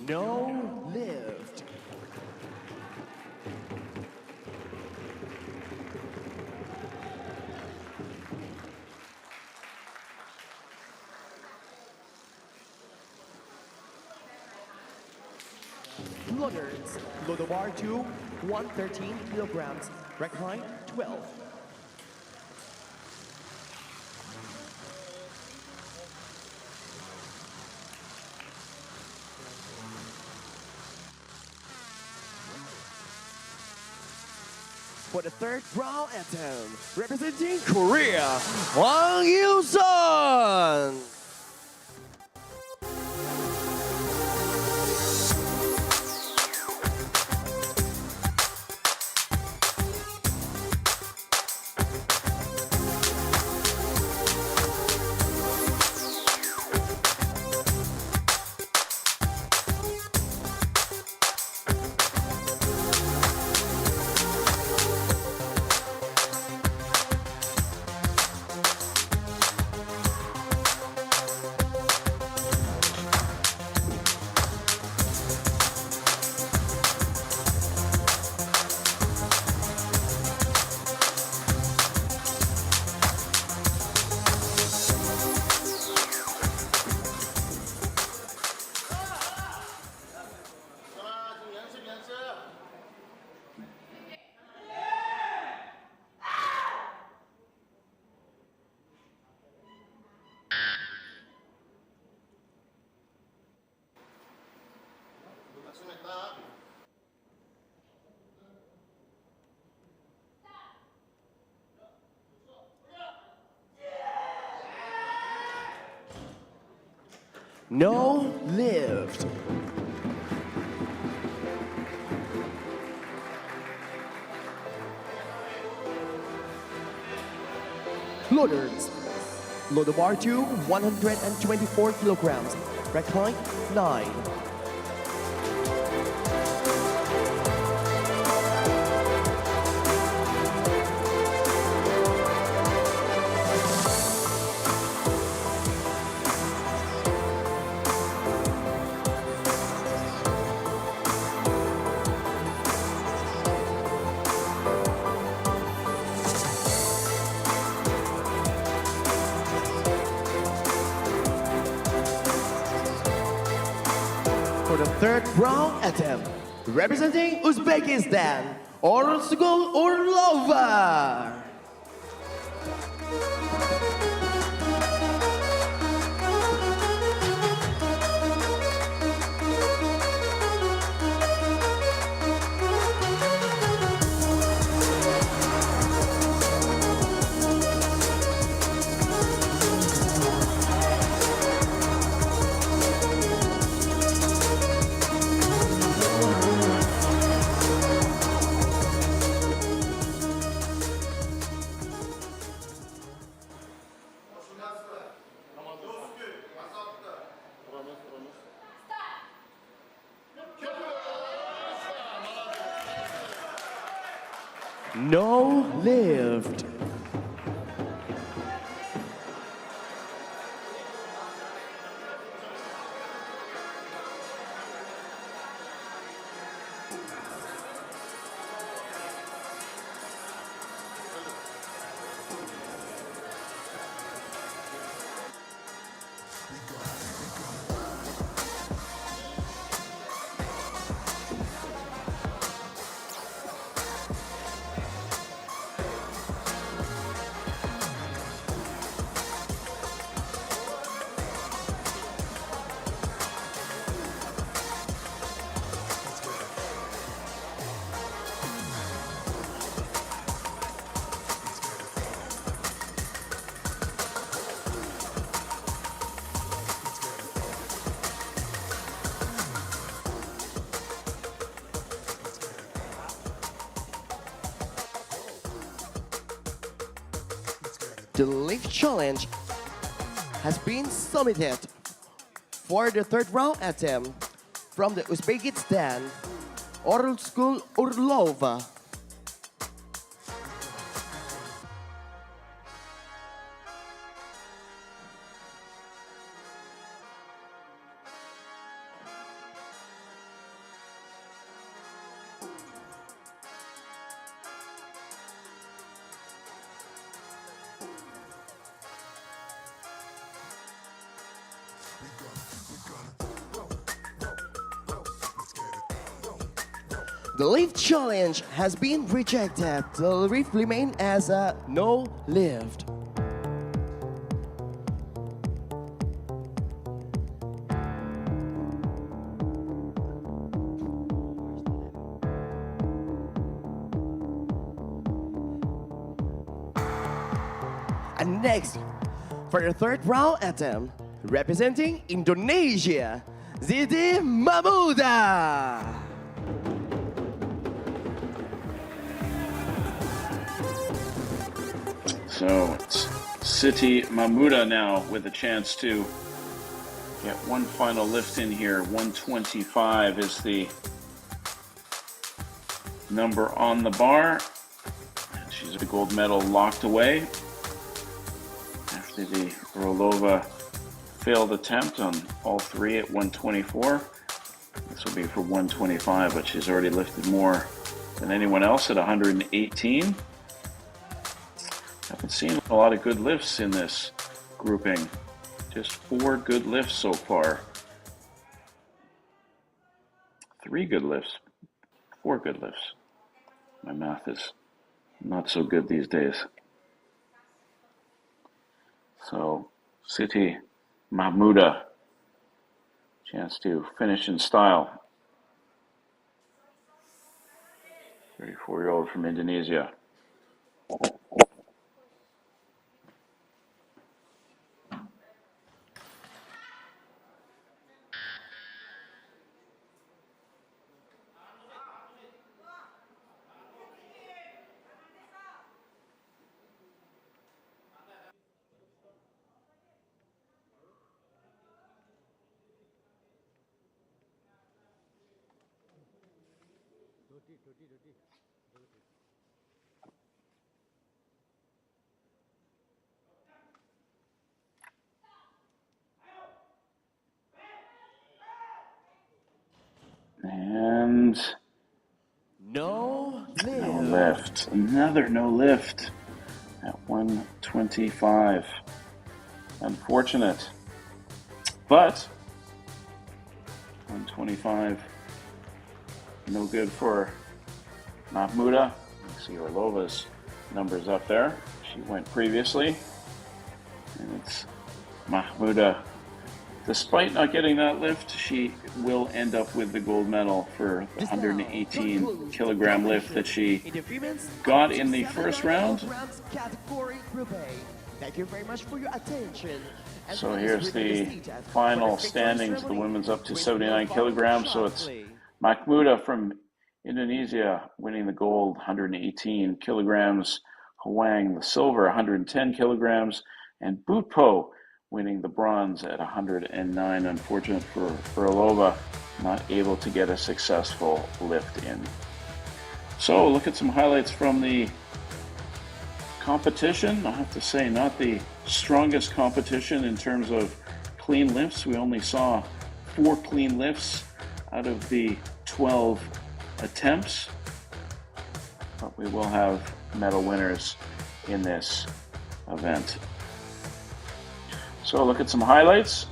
No lift. Loaders. Loader bar 2, 113 kilograms. Rack height 12. For the third round anthem, representing Korea, Hwang Il-sun. No lift. Loaders. Loader bar 2, 124 kilograms. Rack height 9. For the third round attempt, representing Uzbekistan, Orolsugul Orlova. no lift. The lift challenge has been submitted for the third round attempt from the Uzbekistan Oral School Urlova. The lift challenge has been rejected. The lift remains as a no lift. And next, for the third round attempt, representing Indonesia, Siti Mahmuda. So it's Siti Mahmuda now with a chance to get one final lift in here. 125 is the number on the bar. And she's a gold medal locked away after the Orlova failed attempt on all three at 124. This will be for 125, but she's already lifted more than anyone else at 118. Haven't seen a lot of good lifts in this grouping. Just 4 good lifts so far. 3 good lifts. 4 good lifts. My math is not so good these days. So, Siti Mahmuda, chance to finish in style. 34-year-old from Indonesia. And No lift. no lift. Another no lift at 125. Unfortunate. But 125, no good for Mahmuda. You see Orlova's numbers up there. She went previously. And it's Mahmuda. Despite not getting that lift, she will end up with the gold medal for the 118 kilogram lift that she got in the first round. Thank you very much for your attention. So here's the final standings. The women's up to 79 kilograms. So it's Mahmuda from Indonesia winning the gold, 118 kilograms. Huang, the silver, 110 kilograms. And Wppo winning the bronze at 109. Unfortunate for Orlova, not able to get a successful lift in. So look at some highlights from the competition. I have to say, not the strongest competition in terms of clean lifts. We only saw 4 clean lifts out of the 12 attempts, but we will have medal winners in this event. So look at some highlights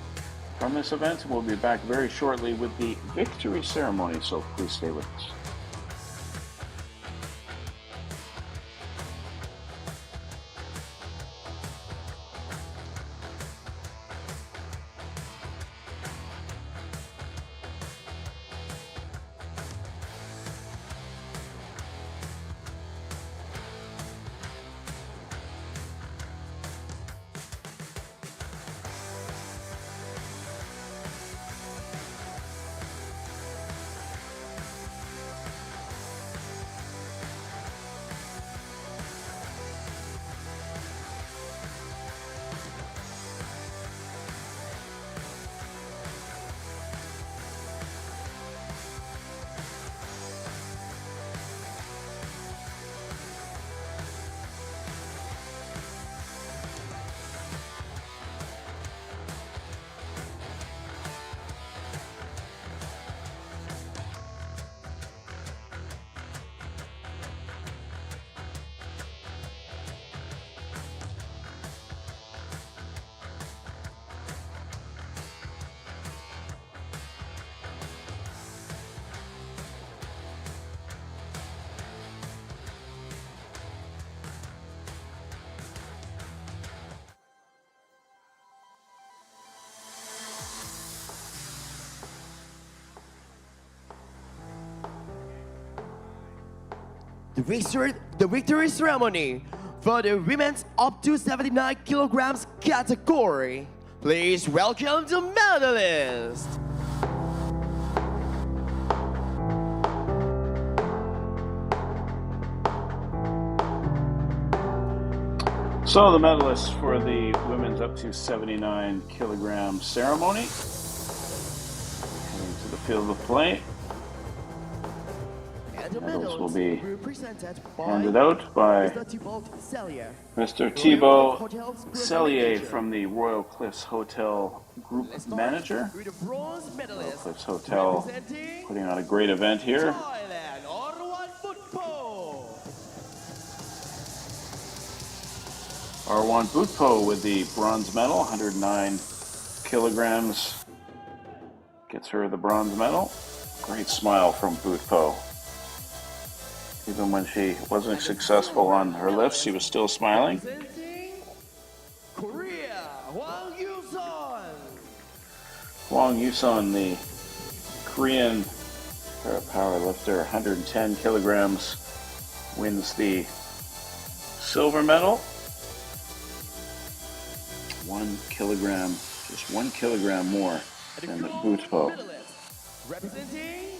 from this event. We'll be back very shortly with the victory ceremony, so please stay with us. The victory ceremony for the women's up to 79 kilograms category. Please welcome the medalists. So the medalists for the women's up to 79 kilogram ceremony. Heading to the field of play. And the Medals will be presented handed out by Mr. Thibault Cellier from the Royal Cliffs Hotel Group Manager. Royal Cliffs Hotel putting on a great event here. Arwan Butpo with the bronze medal, 109 kilograms, gets her the bronze medal. Great smile from Butpo. Even when she wasn't successful on her lifts, she was still smiling. Korea, Hwang Yuson. Hwang Yuson, the Korean power lifter, 110 kilograms, wins the silver medal. 1 kilogram, just 1 kilogram more than the Butpo. Representing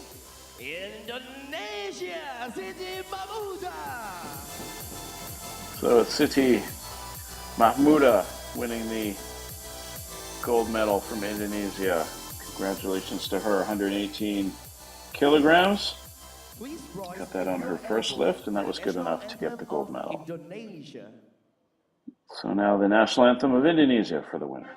Indonesia, Siti Mahmuda. So it's Siti Mahmuda winning the gold medal from Indonesia. Congratulations to her, 118 kilograms. Got that on her first lift, and that was good enough to get the gold medal. So now the national anthem of Indonesia for the winner.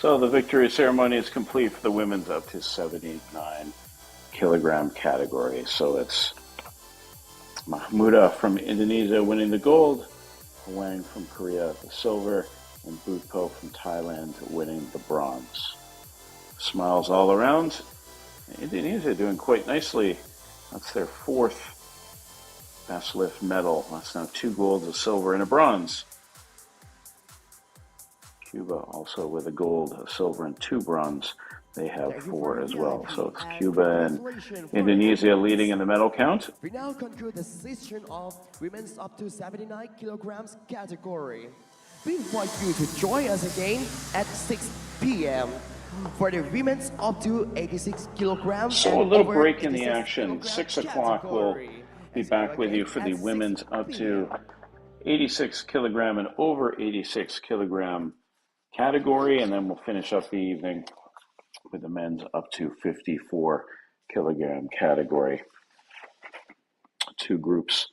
So the victory ceremony is complete for the women's up to 79 kilogram category. So it's Mahmuda from Indonesia winning the gold, Wang from Korea the silver, and Wppo from Thailand winning the bronze. Smiles all around. Indonesia doing quite nicely. That's their fourth best lift medal. That's now 2 golds, a silver, and a bronze. Cuba also with a gold, a silver, and 2 bronze. They have 4 as well. So it's Cuba and Indonesia leading in the medal count. We now conclude the session of women's up to 79 kilograms category. We invite you to join us again at 6 p.m. for the women's up to 86 kilograms. So a little break in the action. 6 o'clock we'll be back with you for the women's up to 86 kilogram and over 86 kilogram category, and then we'll finish up the evening with the men's up to 54 kilogram category. 2 groups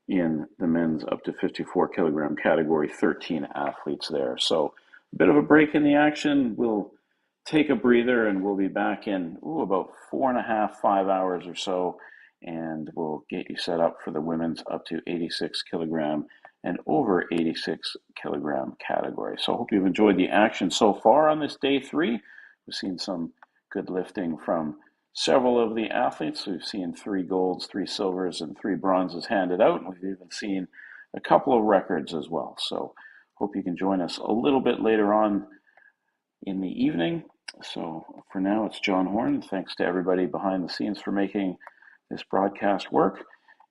in the men's up to 54 kilogram category, 13 athletes there. So a bit of a break in the action. We'll take a breather and we'll be back in about 4.5, 5 hours or so, and we'll get you set up for the women's up to 86 kilogram and over 86 kilogram category. So I hope you've enjoyed the action so far on this day 3. We've seen some good lifting from several of the athletes. We've seen 3 golds, 3 silvers, and 3 bronzes handed out. And we've even seen a couple of records as well. So hope you can join us a little bit later on in the evening. So for now, it's John Horn. Thanks to everybody behind the scenes for making this broadcast work.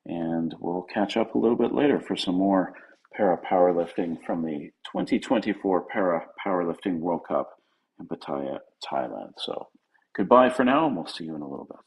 And we'll catch up a little bit later for some more para powerlifting from the 2024 Para Powerlifting World Cup in Pattaya, Thailand. So goodbye for now, and we'll see you in a little bit.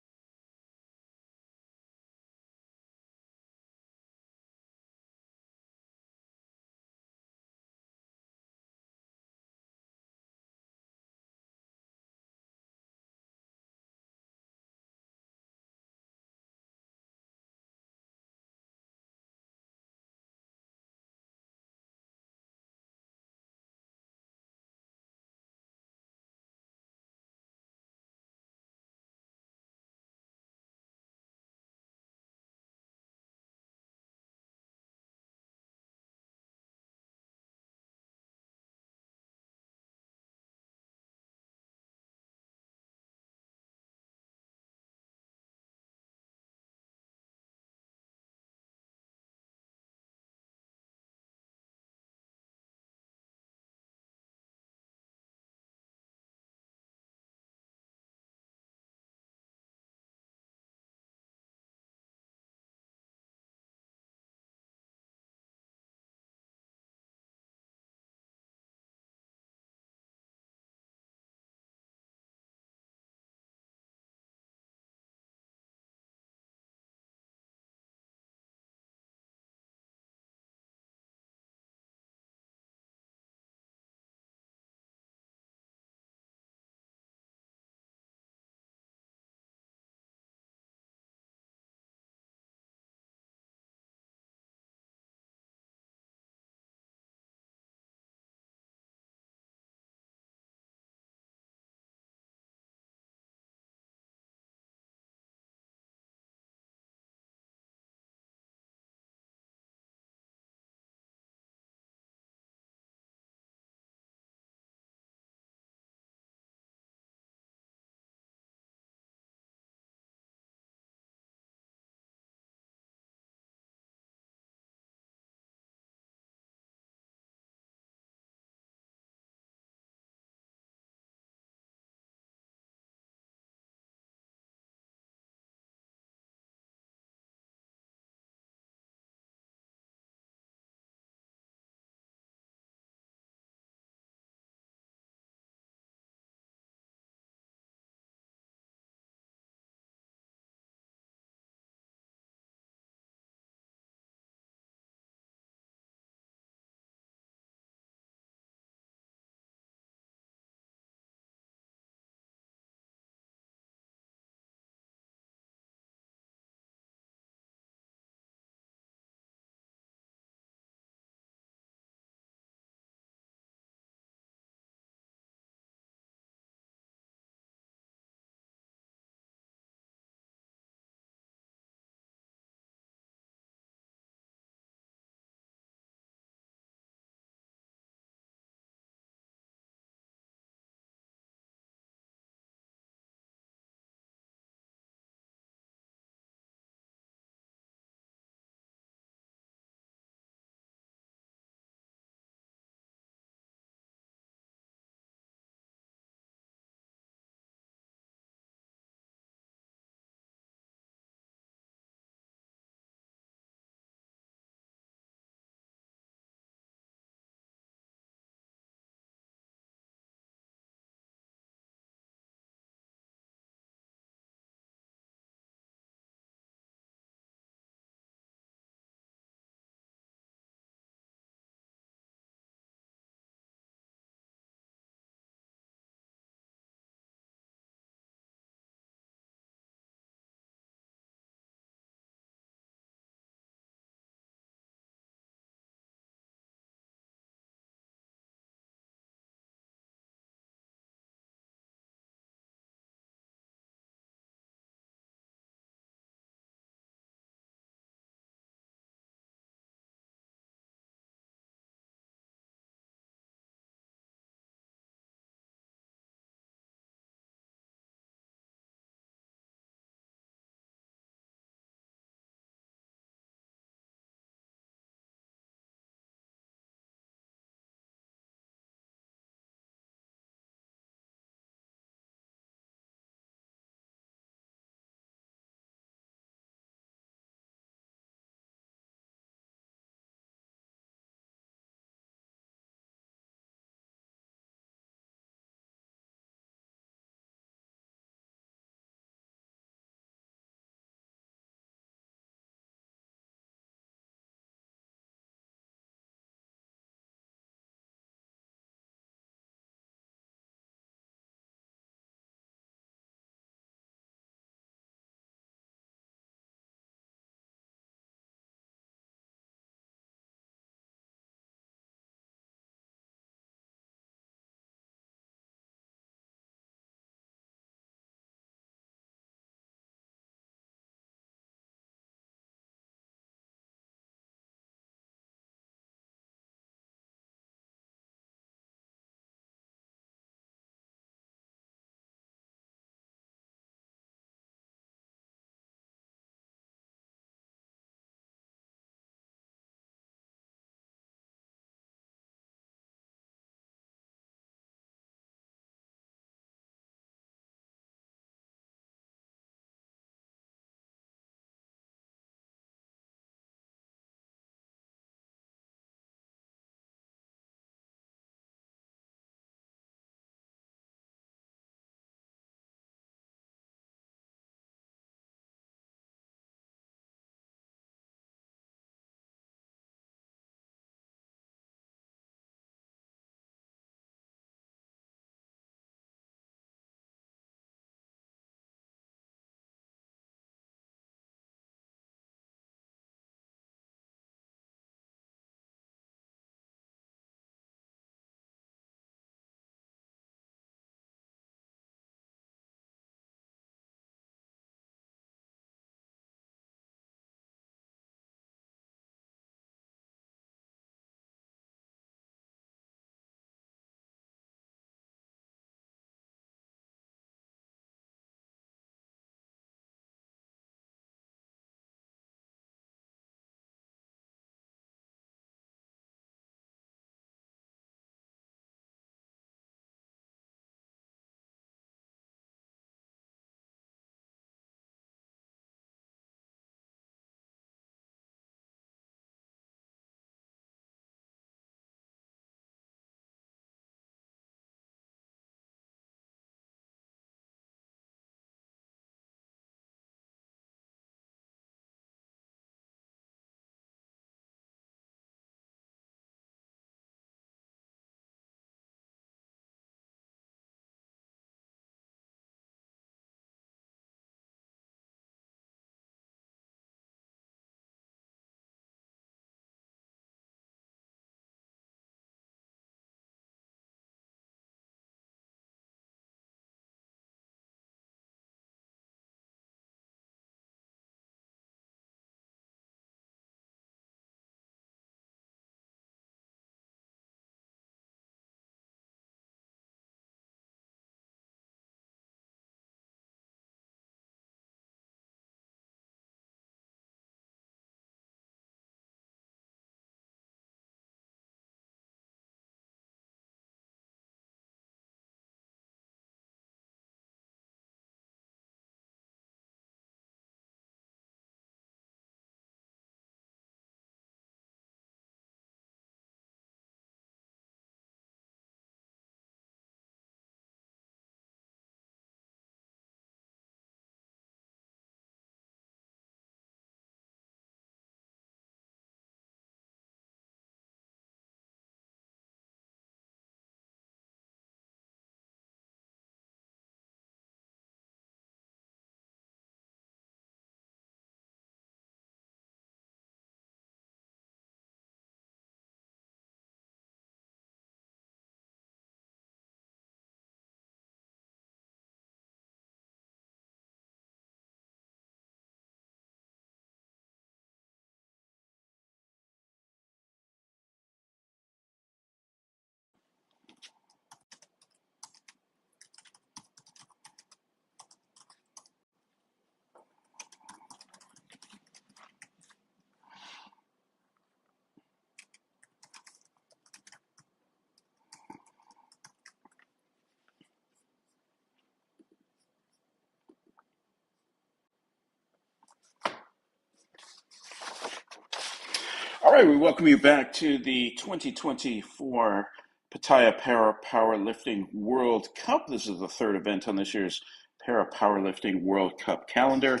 All right, we welcome you back to the 2024 Pattaya Para Powerlifting World Cup. This is the third event on this year's Para Powerlifting World Cup calendar.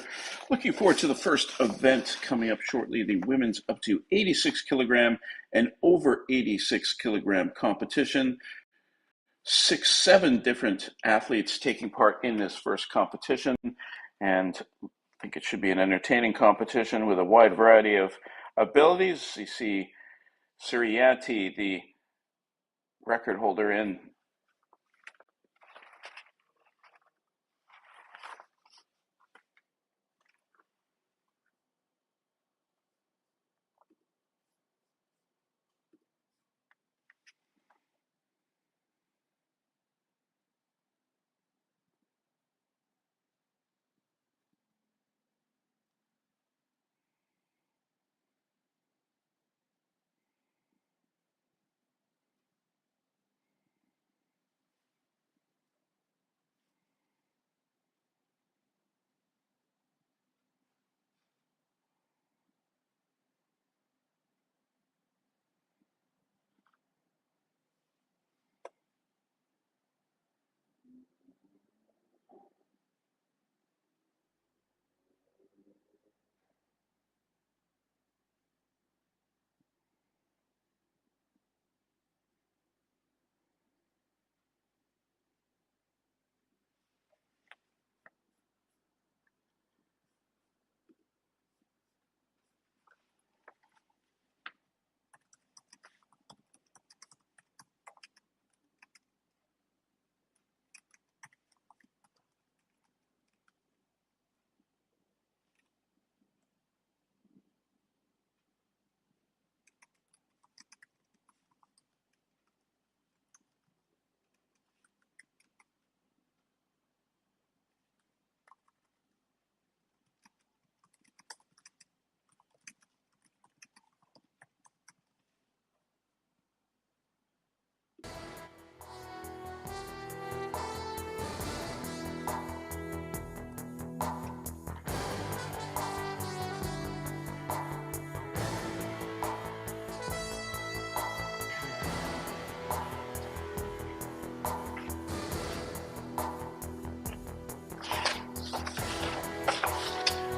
Looking forward to the first event coming up shortly, the women's up to 86 kilogram and over 86 kilogram competition. 7 different athletes taking part in this first competition, and I think it should be an entertaining competition with a wide variety of abilities. You see Suryati, the record holder in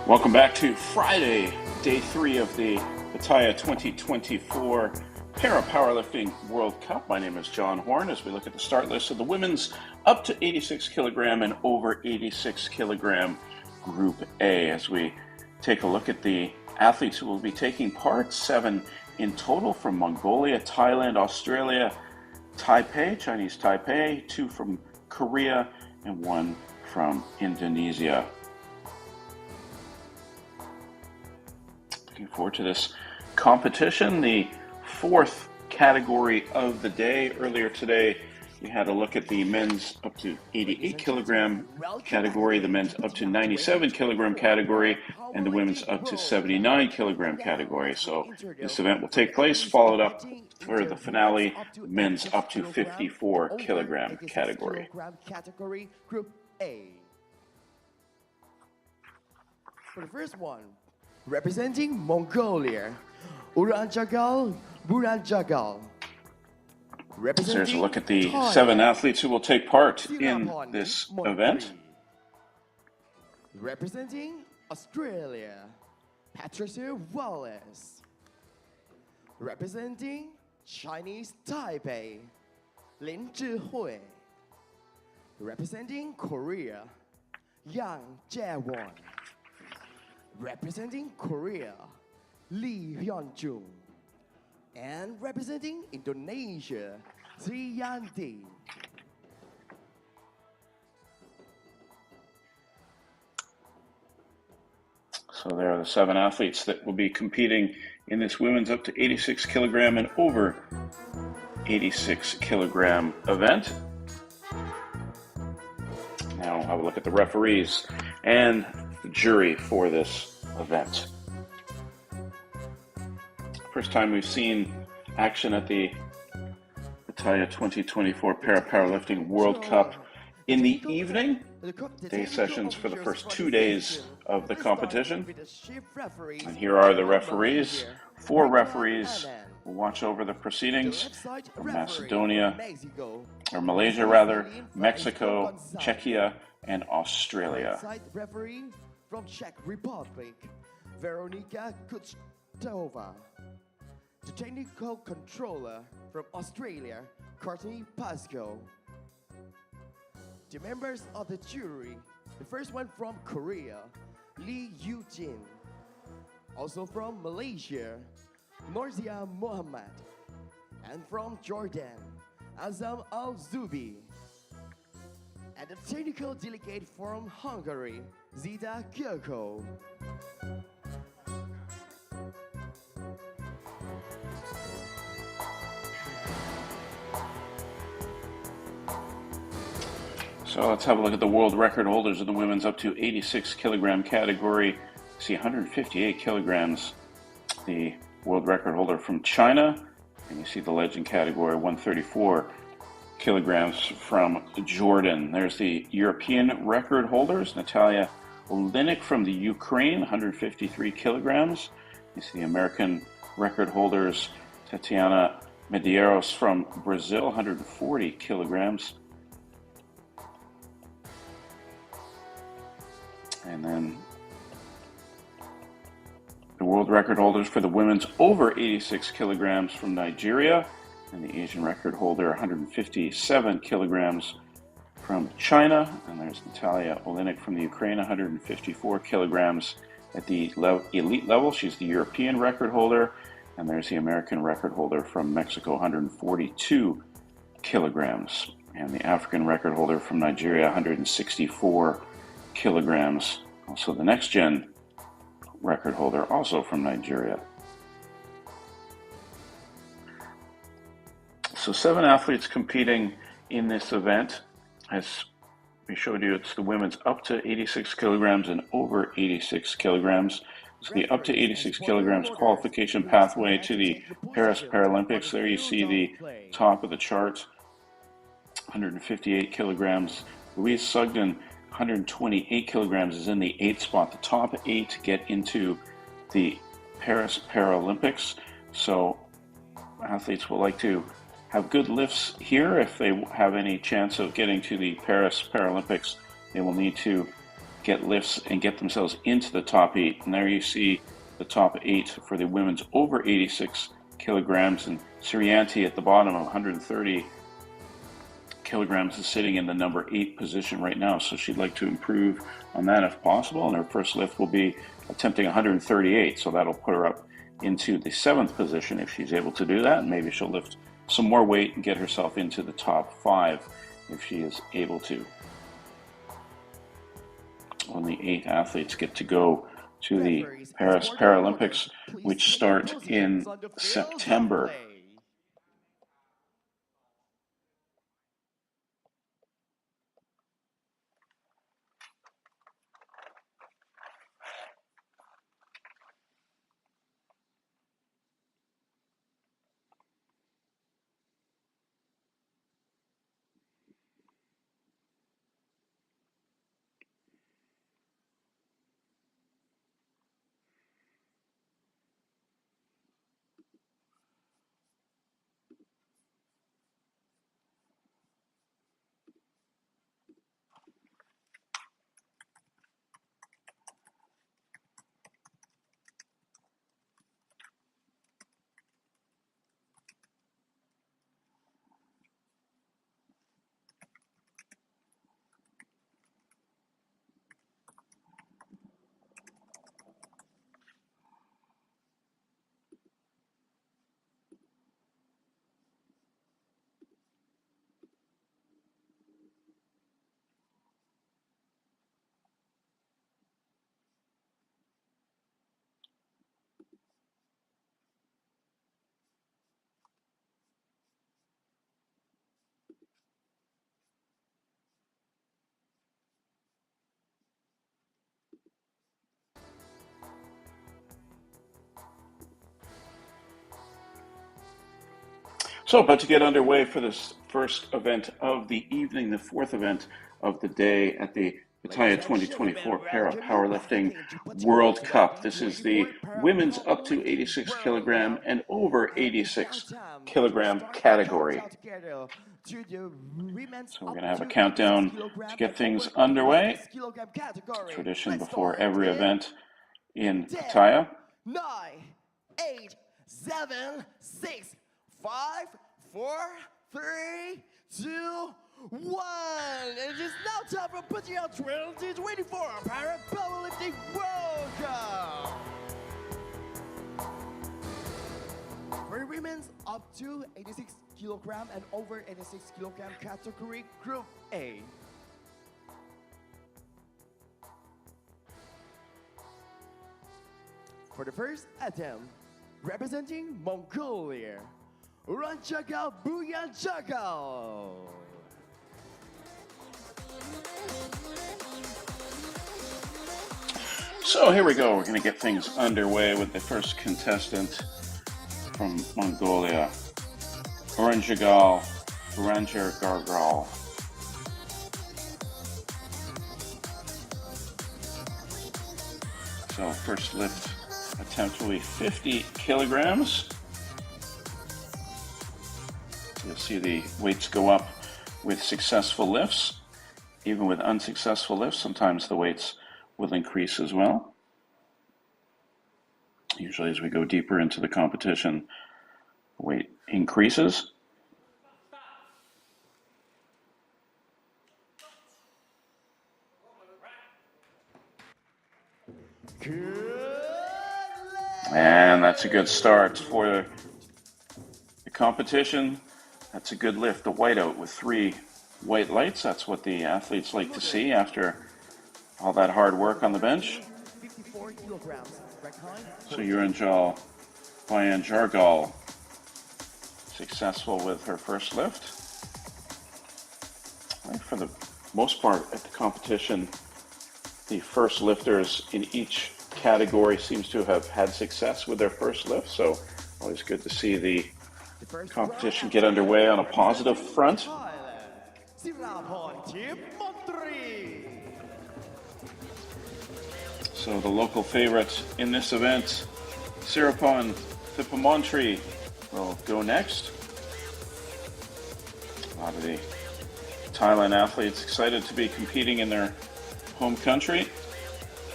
Welcome back to Friday, day 3 of the Pattaya 2024 Para Powerlifting World Cup. My name is John Horn as we look at the start list of the women's up to 86 kilogram and over 86 kilogram Group A. As we take a look at the athletes who will be taking part, 7 in total from Mongolia, Thailand, Australia, Taipei, Chinese Taipei, 2 from Korea, and 1 from Indonesia. Looking forward to this competition, the 4th category of the day. Earlier today, we had a look at the men's up to 88 kilogram category, the men's up to 97 kilogram category, and the women's up to 79 kilogram category. So this event will take place, followed up for the finale, men's up to 54 kilogram category. Group A. For the first one, representing Mongolia, Uranjagal Buranjagal. So there's a look at the 7 athletes who will take part in this event. Representing Australia, Patricia Wallace. Representing Chinese Taipei, Lin Zhihui. Representing Korea, Yang Jaewon. Representing Korea, Lee Hyunjung. And representing Indonesia, Sriyanti. So there are the 7 athletes that will be competing in this women's up to 86 kilogram and over 86 kilogram event. Now I will look at the referees and the jury for this event. First time we've seen action at the Pattaya 2024 Para Powerlifting World Cup in the evening. Day sessions for the first 2 days of the competition. And here are the referees Four referees will watch over the proceedings from Macedonia, or Malaysia rather, Mexico, Czechia, and Australia. Right side referee from Czech Republic, Veronika Kuchtova. The technical controller from Australia, Courtney Pascoe. The members of the jury, the first one from Korea, Lee Yu-jin. Also from Malaysia, Norzia Mohammed. And from Jordan, Azam Al-Zubi. And the technical delegate from Hungary, Zita Kyoko. So let's have a look at the world record holders of the women's up to 86 kilogram category. See 158 kilograms, the world record holder from China. And you see the legend category, 134 kilograms from Jordan. There's the European record holders, Natalia Olinik from the Ukraine, 153 kilograms. You see the American record holders, Tatiana Medeiros from Brazil, 140 kilograms. And then the world record holders for the women's over 86 kilograms from Nigeria, and the Asian record holder 157 kilograms from China. And there's Natalia Olinik from the Ukraine, 154 kilograms at the elite level. She's the European record holder. And there's the American record holder from Mexico, 142 kilograms. And the African record holder from Nigeria, 164 kilograms. Also the next gen record holder, also from Nigeria. So 7 athletes competing in this event. As we showed you, it's the women's up to 86 kilograms and over 86 kilograms. So the up to 86 kilograms qualification pathway to the Paris Paralympics. There you see the top of the chart, 158 kilograms. Louise Sugden, 128 kilograms, is in the 8th spot. The top 8 get into the Paris Paralympics. So athletes will like to have good lifts here. If they have any chance of getting to the Paris Paralympics, they will need to get lifts and get themselves into the top 8. And there you see the top 8 for the women's over 86 kilograms. And Sirianti at the bottom of 130 kilograms is sitting in the number 8 position right now. So she'd like to improve on that if possible. And her first lift will be attempting 138. So that'll put her up into the 7th position if she's able to do that. And maybe she'll lift some more weight and get herself into the top 5 if she is able to. Only 8 athletes get to go to the Paris Paralympics, which start in September. So about to get underway for this first event of the evening, the 4th event of the day at the Pattaya 2024 Para Powerlifting World Cup. This is the women's up to 86 kilogram and over 86 kilogram category. So we're going to have a countdown to get things underway. Tradition before every event in Pattaya. 9, 8, 7, 6, 5, 4, 3, 2, 1. And it is now time for Pattaya 2024 Para Powerlifting World Cup. For women's up to 86 kilogram and over 86 kilogram category, Group A. For the first attempt, representing Mongolia, Ranchagal Buyanchagal. So here we go. We're going to get things underway with the first contestant from Mongolia, Ranchagal Buyanchagal. So first lift attempt will be 50 kilograms. You'll see the weights go up with successful lifts. Even with unsuccessful lifts, sometimes the weights will increase as well. Usually as we go deeper into the competition, the weight increases. And that's a good start for the competition. That's a good lift. The whiteout with 3 white lights. That's what the athletes like to see after all that hard work on the bench. So Uranjal Buyanchagal successful with her first lift. I think for the most part at the competition, the first lifters in each category seems to have had success with their first lift. So always good to see the competition get underway on a positive front. So the local favorite in this event, Sirapon Thippamontri, will go next. A lot of the Thailand athletes excited to be competing in their home country.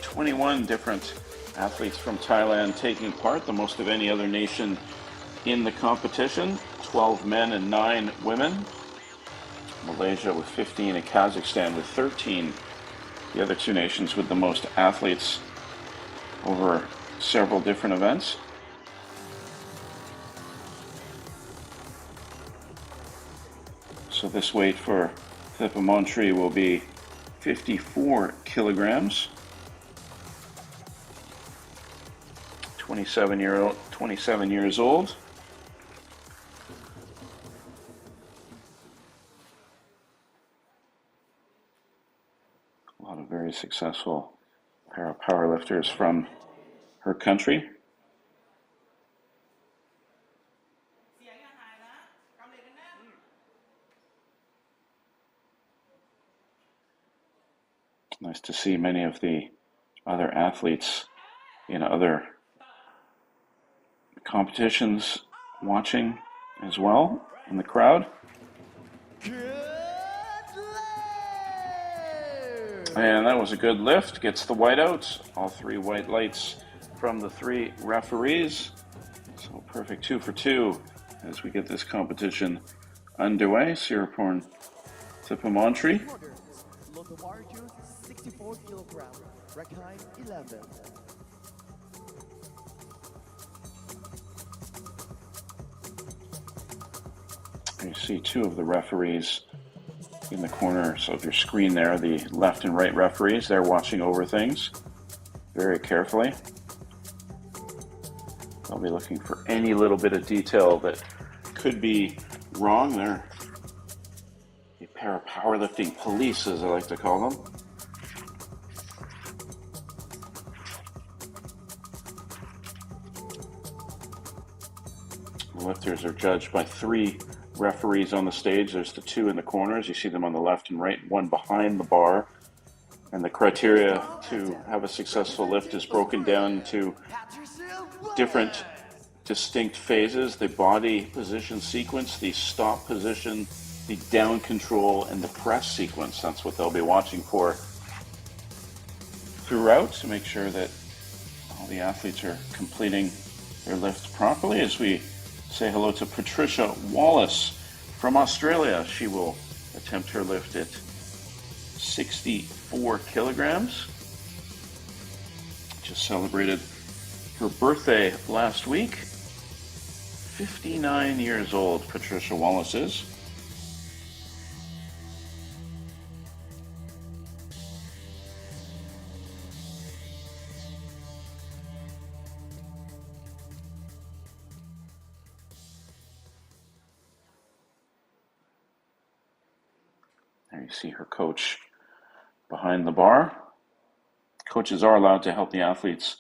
21 different athletes from Thailand taking part, the most of any other nation in the competition. 12 men and 9 women. Malaysia with 15 and Kazakhstan with 13. The other 2 nations with the most athletes over several different events. So this weight for Thippamontri will be 54 kilograms. 27 years old. A lot of very successful powerlifters from her country. Nice to see many of the other athletes in other competitions watching as well in the crowd. And that was a good lift. Gets the whiteout. All 3 white lights from the 3 referees. So perfect 2 for 2 as we get this competition underway. Sirapon Thippamontri. 64 kilograms, Rakhine 11. You see 2 of the referees in the corners of your screen there, the left and right referees. They're watching over things very carefully. They'll be looking for any little bit of detail that could be wrong. They're the para-powerlifting police, as I like to call them. The lifters are judged by 3 referees on the stage. There's the 2 in the corners. You see them on the left and right, one behind the bar And the criteria to have a successful lift is broken down into different distinct phases: the body position sequence, the stop position, the down control, and the press sequence. That's what they'll be watching for throughout to make sure that all the athletes are completing their lift properly. As we say hello to Patricia Wallace from Australia, she will attempt her lift at 64 kilograms. Just celebrated her birthday last week. 59 years old, Patricia Wallace is. There you see her coach behind the bar. Coaches are allowed to help the athletes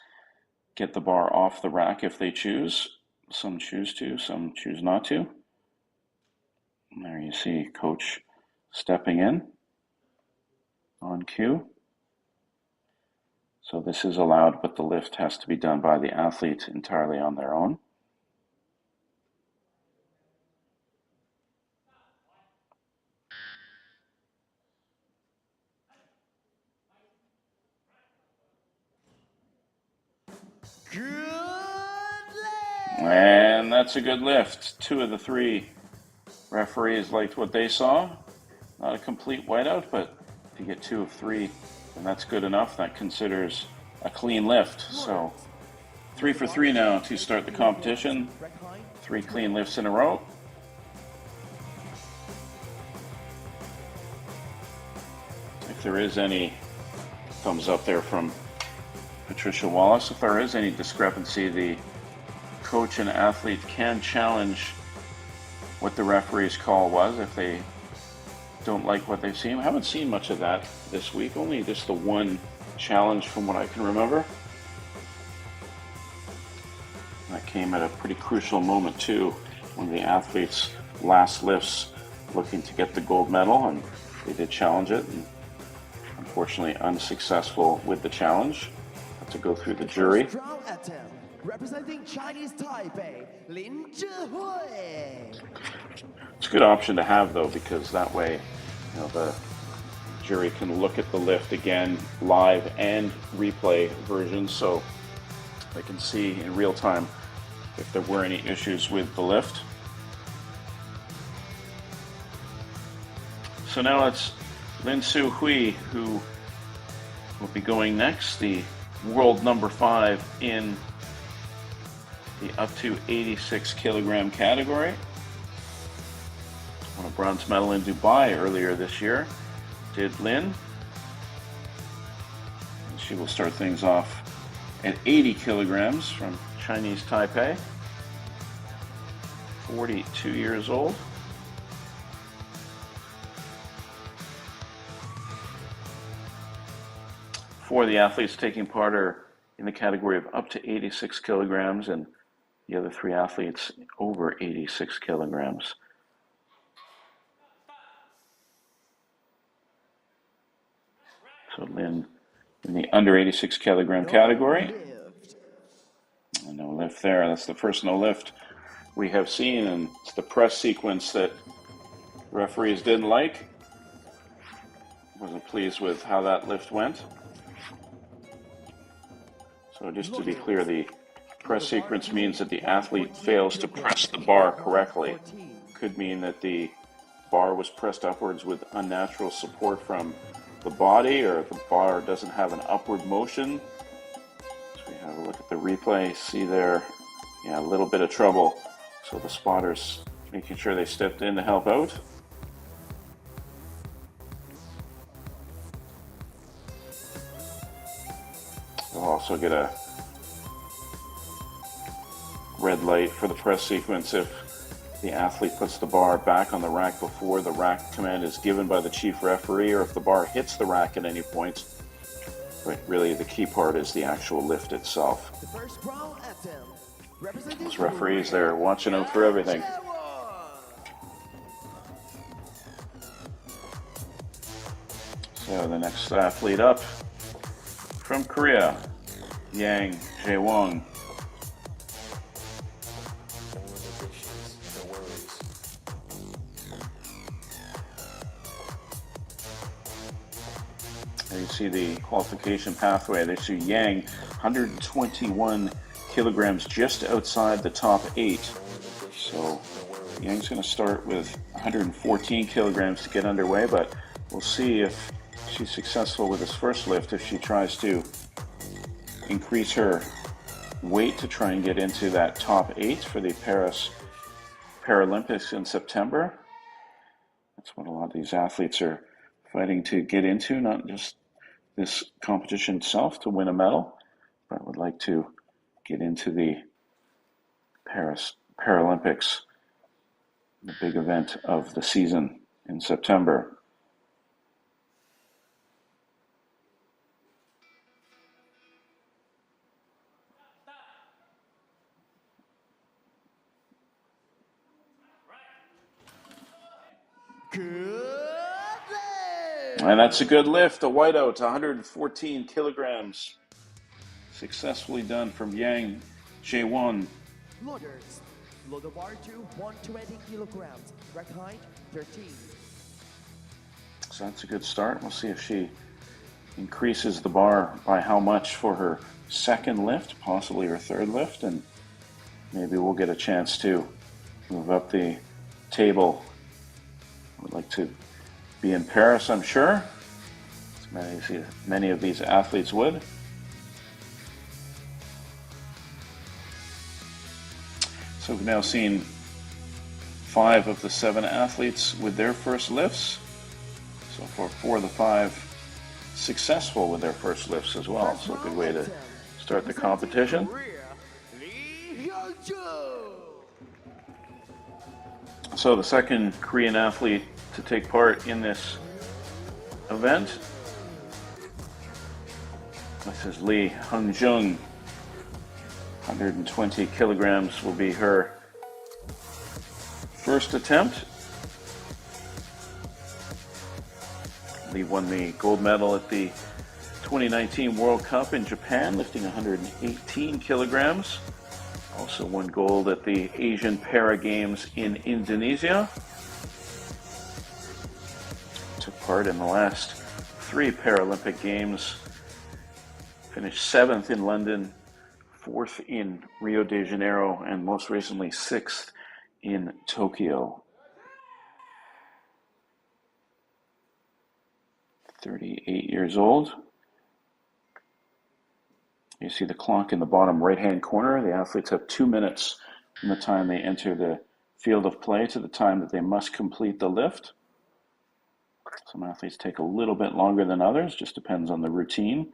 get the bar off the rack if they choose. Some choose to, some choose not to. And there you see coach stepping in on cue. So this is allowed, but the lift has to be done by the athlete entirely on their own. And that's a good lift. 2 of the 3 referees liked what they saw. Not a complete whiteout, but if you get 2 of 3, then that's good enough. That considers a clean lift. So 3 for 3 now to start the competition. 3 clean lifts in a row. If there is any thumbs up there from Patricia Wallace, if there is any discrepancy, the coach and athlete can challenge what the referee's call was if they don't like what they've seen. I haven't seen much of that this week, only just the one challenge from what I can remember. That came at a pretty crucial moment too, one of the athletes' last lifts looking to get the gold medal, and they did challenge it, and unfortunately unsuccessful with the challenge. Had to go through the jury. Representing Chinese Taipei, Lin Zhihui. It's a good option to have though, because that way, the jury can look at the lift again, live and replay versions, so they can see in real time if there were any issues with the lift. So now it's Lin Zhihui who will be going next, the world number 5 in the up to 86 kilogram category. Won a bronze medal in Dubai earlier this year, did Lin. And she will start things off at 80 kilograms from Chinese Taipei. 42 years old. Four of the athletes taking part are in the category of up to 86 kilograms, and the other 3 athletes over 86 kilograms. So Lin in the under 86 kilogram category. No lift there. That's the first no lift we have seen, and it's the press sequence that referees didn't like. Wasn't pleased with how that lift went. So just to be clear, the press sequence means that the athlete fails to press the bar correctly. Could mean that the bar was pressed upwards with unnatural support from the body, or the bar doesn't have an upward motion. So we have a look at the replay. See there, a little bit of trouble. So the spotters making sure they stepped in to help out. We'll also get a red light for the press sequence if the athlete puts the bar back on the rack before the rack command is given by the chief referee, or if the bar hits the rack at any point. But really the key part is the actual lift itself. Those referees, they're watching out for everything. So the next athlete up from Korea, Yang Jae-won. There you see the qualification pathway. There you see Yang, 121 kilograms, just outside the top 8. So Yang's going to start with 114 kilograms to get underway, but we'll see if she's successful with this first lift, if she tries to increase her weight to try and get into that top 8 for the Paris Paralympics in September. That's what a lot of these athletes are fighting to get into, not just this competition itself to win a medal, but would like to get into the Paris Paralympics, the big event of the season in September. And that's a good lift, a whiteout, 114 kilograms. Successfully done from Yang Jae-won. Loaders. Load the bar to 120 kilograms. Rack height 13. So that's a good start. We'll see if she increases the bar by how much for her second lift, possibly her third lift, and maybe we'll get a chance to move up the table. I would like to be in Paris, I'm sure, as many of these athletes would. So we've now seen 5 of the 7 athletes with their first lifts. So for 4 of the 5 successful with their first lifts as well. So a good way to start the competition. So the second Korean athlete to take part in this event, this is Lee Hung-jung. 120 kilograms will be her first attempt. Lee won the gold medal at the 2019 World Cup in Japan, lifting 118 kilograms. Also won gold at the Asian Para Games in Indonesia. Took part in the last 3 Paralympic Games. Finished 7th in London, 4th in Rio de Janeiro, and most recently 6th in Tokyo. 38 years old. You see the clock in the bottom right-hand corner. The athletes have 2 minutes from the time they enter the field of play to the time that they must complete the lift. Some athletes take a little bit longer than others, just depends on the routine.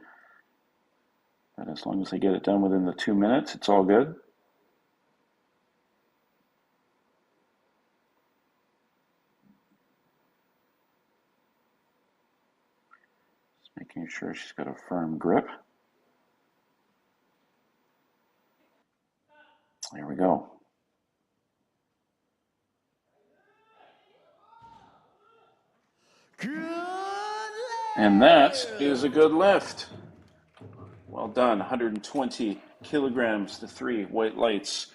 But as long as they get it done within the 2 minutes, it's all good. Just making sure she's got a firm grip. There we go. And that is a good lift. Well done, 120 kilograms, the 3 white lights.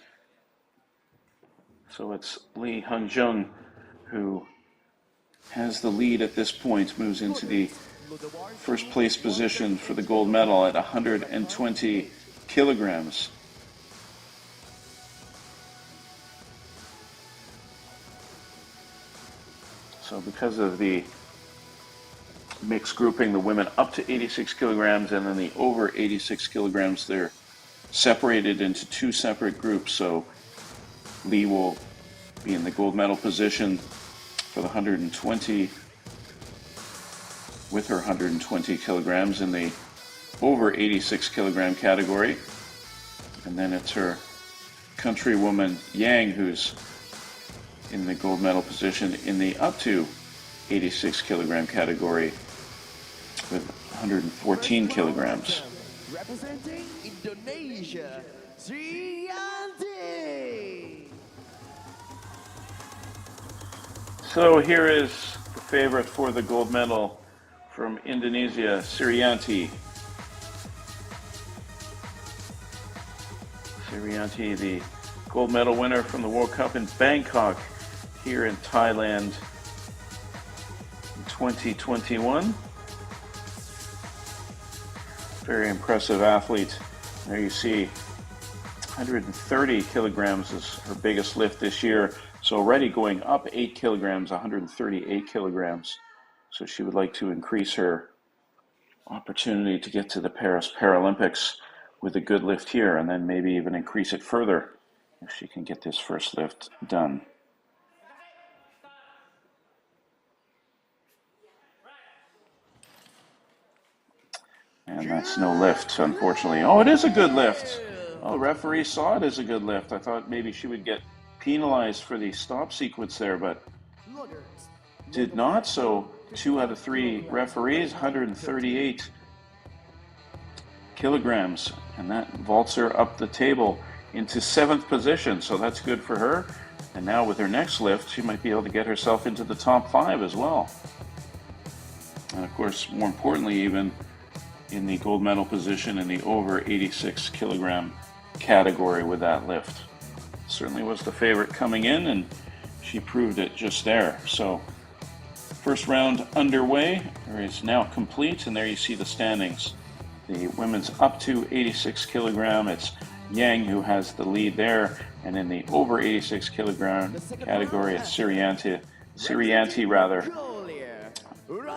So it's Lee Hung-jung who has the lead at this point, moves into the first place position for the gold medal at 120 kilograms. So because of the mixed grouping, the women up to 86 kilograms and then the over 86 kilograms, they're separated into 2 separate groups. So Lee will be in the gold medal position for the 120 with her 120 kilograms in the over 86 kilogram category. And then it's her countrywoman Yang who's in the gold medal position in the up to 86 kilogram category with 114 kilograms. Representing Indonesia, Sriyanti. So here is the favorite for the gold medal from Indonesia, Sirianti. Sirianti, the gold medal winner from the World Cup in Bangkok here in Thailand in 2021. Very impressive athlete. There you see 130 kilograms is her biggest lift this year. So already going up 8 kilograms, 138 kilograms. So she would like to increase her opportunity to get to the Paris Paralympics with a good lift here, and then maybe even increase it further if she can get this first lift done. And that's no lift, unfortunately. Oh, it is a good lift. Oh, the referee saw it as a good lift. I thought maybe she would get penalized for the stop sequence there, but did not. So 2 out of 3 referees, 138 kilograms, and that vaults her up the table into 7th position. So that's good for her. And now with her next lift, she might be able to get herself into the top 5 as well. And of course, more importantly, even in the gold medal position in the over 86 kilogram category with that lift. Certainly was the favorite coming in, and she proved it just there. So first round underway, or is now complete, and there you see the standings. The women's up to 86 kilogram, it's Yang who has the lead there, and in the over 86 kilogram category, it's Sirianti.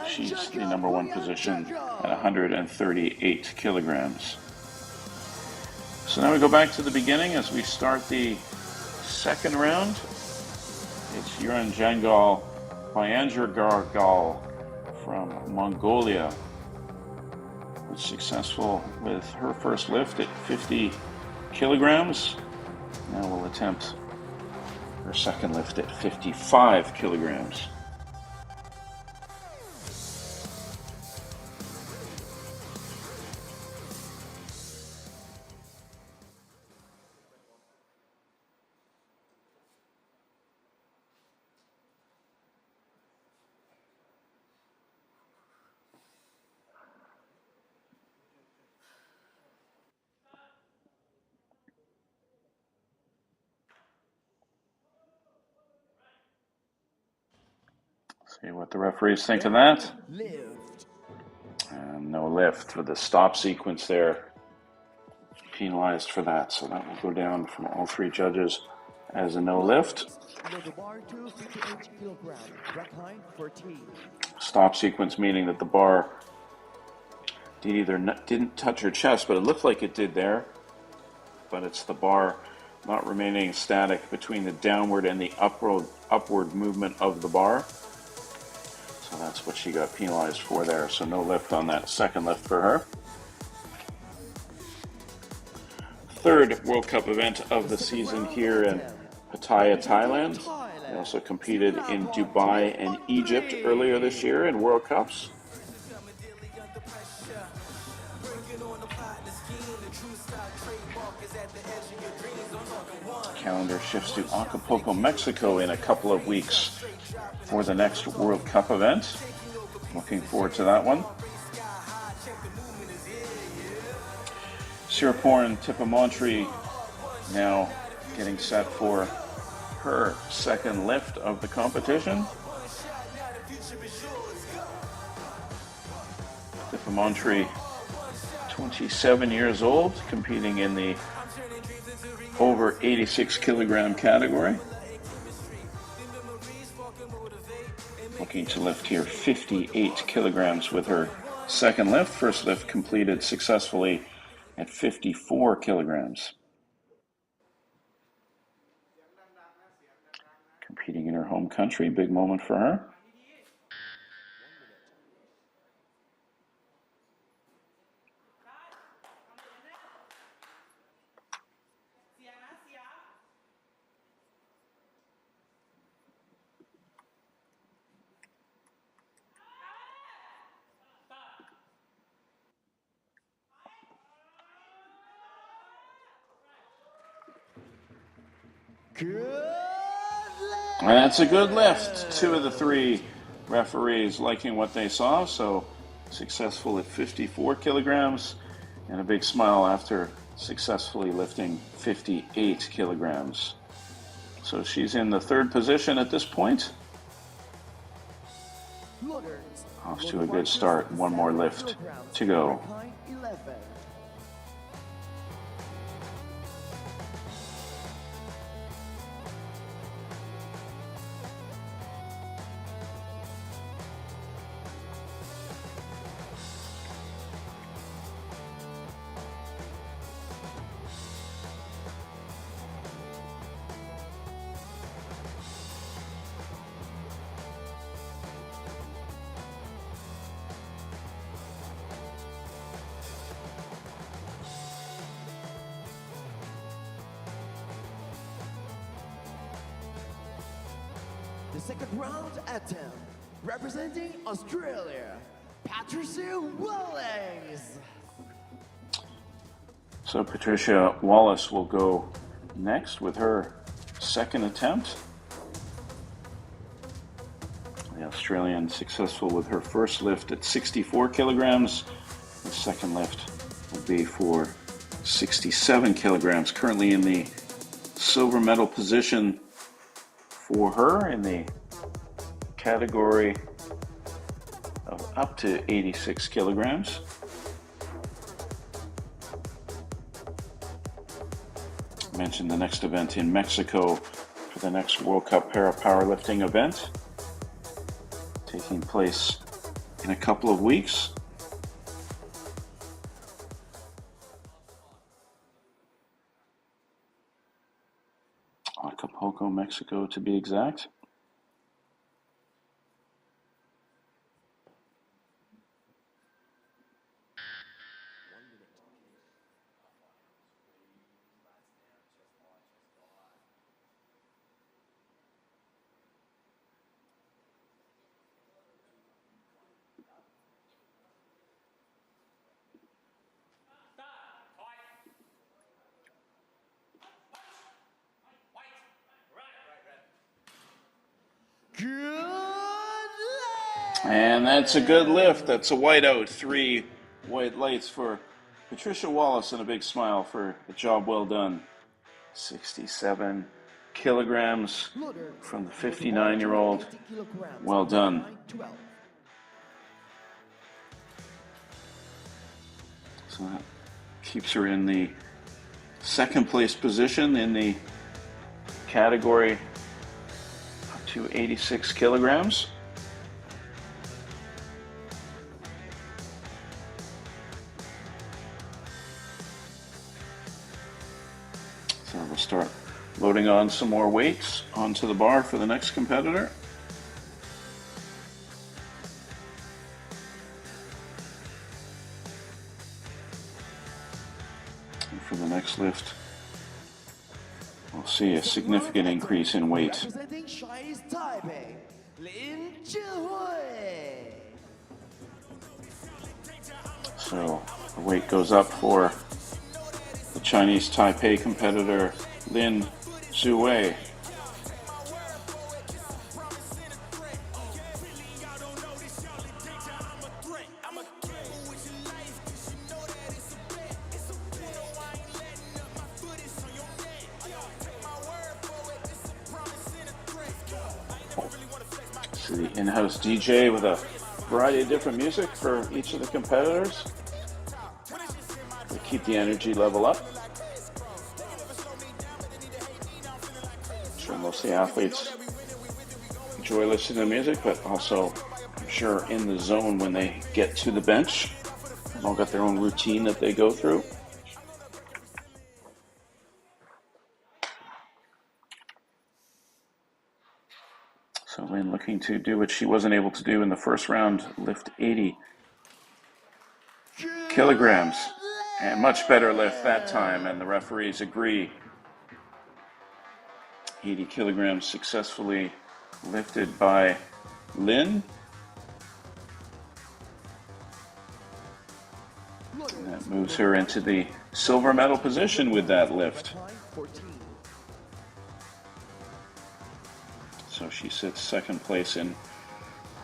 She's the number 1 position at 138 kilograms. So now we go back to the beginning as we start the second round. It's Yuran Jangal Bayanjargargal from Mongolia. Was successful with her first lift at 50 kilograms. Now we'll attempt her second lift at 55 kilograms. See what the referees think of that. And no lift with the stop sequence there. Penalized for that, so that will go down from all 3 judges as a no lift. Stop sequence meaning that the bar didn't touch her chest, but it looked like it did there. But it's the bar not remaining static between the downward and the upward movement of the bar. So that's what she got penalized for there. So no lift on that second lift for her. Third World Cup event of the season here in Pattaya, Thailand. They also competed in Dubai and Egypt earlier this year in World Cups. Calendar shifts to Acapulco, Mexico in a couple of weeks for the next World Cup event. Looking forward to that one. Siriporn Tippamontri now getting set for her second lift of the competition. Tippamontri, 27 years old, competing in the over 86 kilogram category. Looking to lift here 58 kilograms with her second lift. First lift completed successfully at 54 kilograms. Competing in her home country, big moment for her. And that's a good lift. 2 of the 3 referees liking what they saw, so successful at 54 kilograms, and a big smile after successfully lifting 58 kilograms. So she's in the third position at this point. Off to a good start. One more lift to go. The second round attempt, representing Australia, Pattaya Wppo. So Patricia Wallace will go next with her second attempt. The Australian successful with her first lift at 64 kilograms. The second lift will be for 67 kilograms. Currently in the silver medal position for her in the category of up to 86 kilograms. I mentioned the next event in Mexico for the next World Cup Para Powerlifting event, taking place in a couple of weeks. Acapulco, Mexico, to be exact. And that's a good lift. That's a whiteout. 3 white lights for Patricia Wallace and a big smile for a job well done. 67 kilograms from the 59-year-old. Well done. So that keeps her in the second place position in the category up to 86 kilograms. So we'll start loading on some more weights onto the bar for the next competitor. And for the next lift, we'll see a significant increase in weight. Representing Chinese Taipei, Lin So the weight goes up for the Chinese Taipei competitor Lin Zhuwei. So the in-house DJ with a variety of different music for each of the competitors to keep the energy level up. I'm sure most of the athletes enjoy listening to music, but also I'm sure in the zone when they get to the bench. They've all got their own routine that they go through. So Lynn looking to do what she wasn't able to do in the first round, lift 80 kilograms. And much better lift that time, and the referees agree. 80 kilograms successfully lifted by Lynn. And that moves her into the silver medal position with that lift. So she sits second place in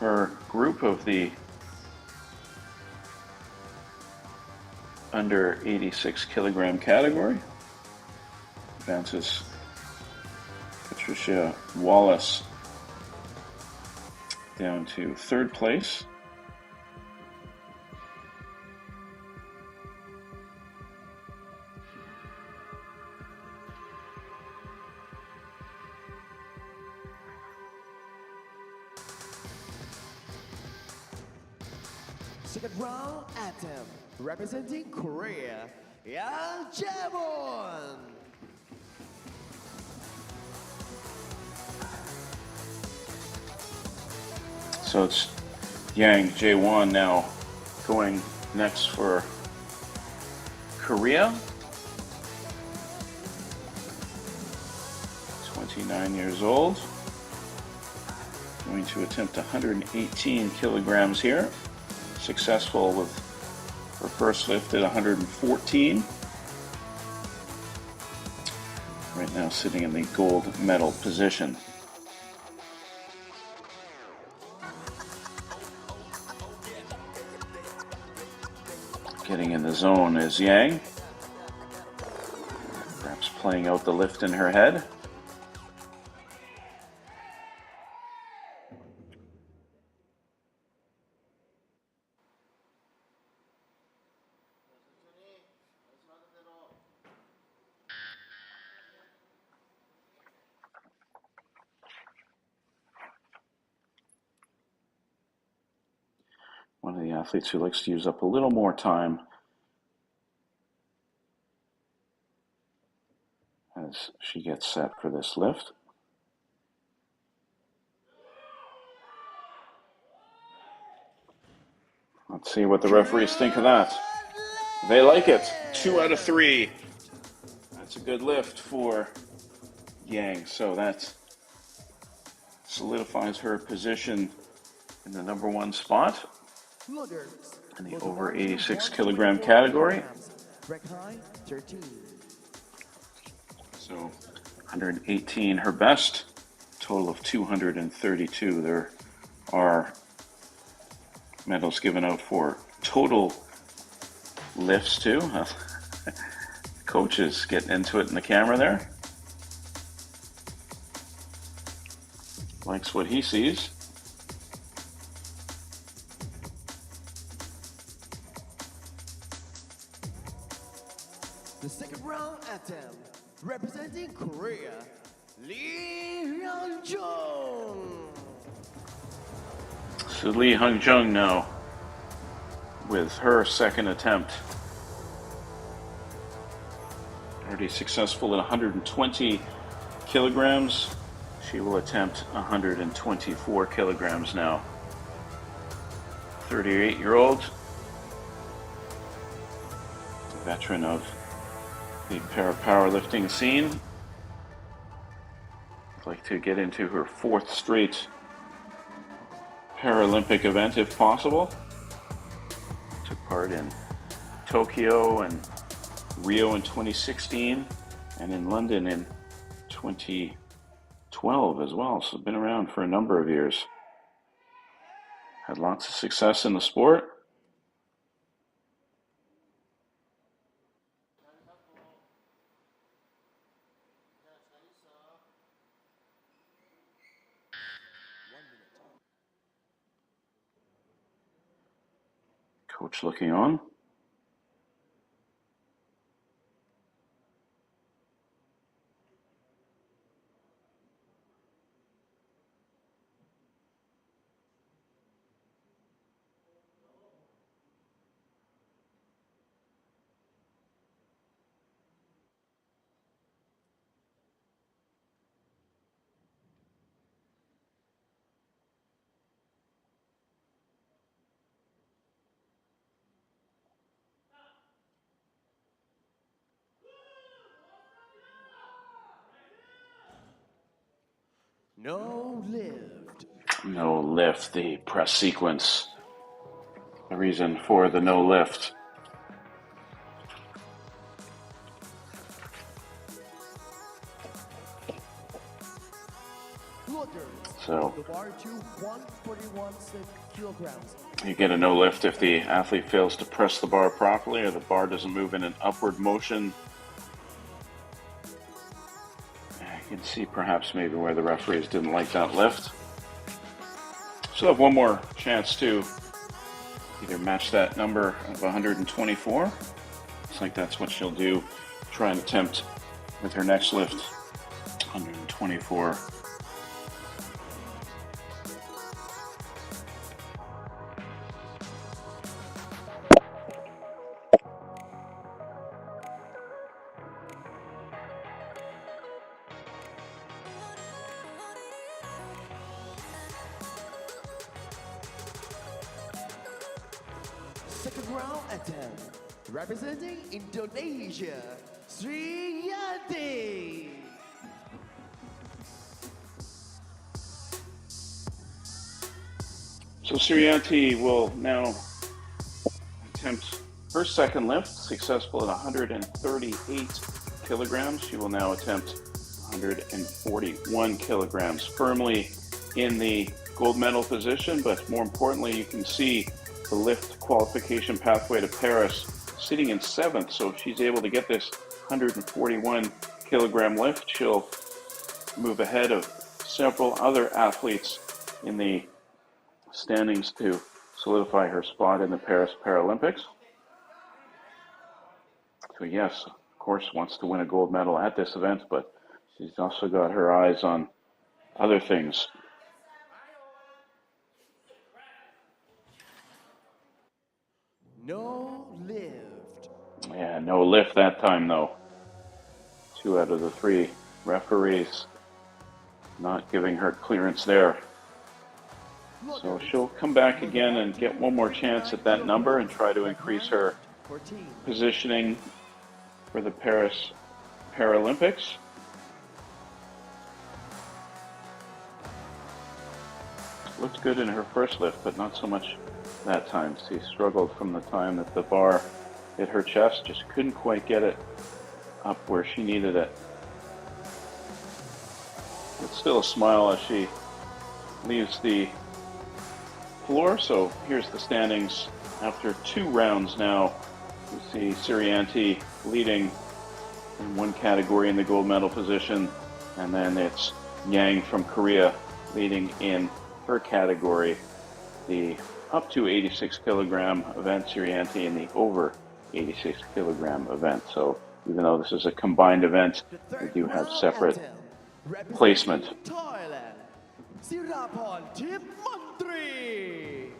her group of the under 86 kilogram category. Advances Patricia Wallace down to third place. Second round anthem, representing Korea, Yang Jae-won. So it's Yang Jae-won now going next for Korea. 29 years old. Going to attempt 118 kilograms here. Successful with her first lift at 114. Right now sitting in the gold medal position. Getting in the zone is Yang. Perhaps playing out the lift in her head. One of the athletes who likes to use up a little more time as she gets set for this lift. Let's see what the referees think of that. They like it. 2 out of 3. That's a good lift for Yang. So that solidifies her position in the number 1 spot in the over 86 kilogram category. So 118 her best, total of 232. There are medals given out for total lifts too. Coach is getting into it in the camera there. Likes what he sees. The second round anthem, representing Korea, Lee Hyun-jung. So Lee Hyun-jung now with her second attempt. Already successful at 120 kilograms. She will attempt 124 kilograms now. 38-year-old, veteran of the para-powerlifting scene. Would like to get into her 4th straight Paralympic event if possible. Took part in Tokyo and Rio in 2016 and in London in 2012 as well. So been around for a number of years. Had lots of success in the sport. Coach looking on. No lift. No lift, the press sequence. The reason for the no lift. So The bar to 141 kilograms. you get a no lift if the athlete fails to press the bar properly or the bar doesn't move in an upward motion. You can see perhaps maybe where the referees didn't like that lift. So have one more chance to either match that number of 124. Looks like that's what she'll do. Try and attempt with her next lift, 124. Second round attempt. Representing Indonesia, Sriyanti. So Sriyanti will now attempt her second lift, successful at 138 kilograms. She will now attempt 141 kilograms, firmly in the gold medal position, but more importantly, you can see the lift qualification pathway to Paris sitting in 7th. So if she's able to get this 141 kilogram lift, she'll move ahead of several other athletes in the standings to solidify her spot in the Paris Paralympics. So yes, of course, wants to win a gold medal at this event, but she's also got her eyes on other things. No lift. Yeah, no lift that time though. 2 out of the 3 referees not giving her clearance there. So she'll come back again and get one more chance at that number and try to increase her positioning for the Paris Paralympics. Looked good in her first lift, but not so much that time. She struggled from the time that the bar hit her chest, just couldn't quite get it up where she needed it. But still a smile as she leaves the floor. So here's the standings after 2 rounds now. You see Sriyanti leading in one category in the gold medal position, and then it's Yang from Korea leading in her category, the up to 86 kilogram event, Sriyanti in the over 86 kilogram event. So even though this is a combined event, we do have separate placement. Thailand, Sirapon Mantri.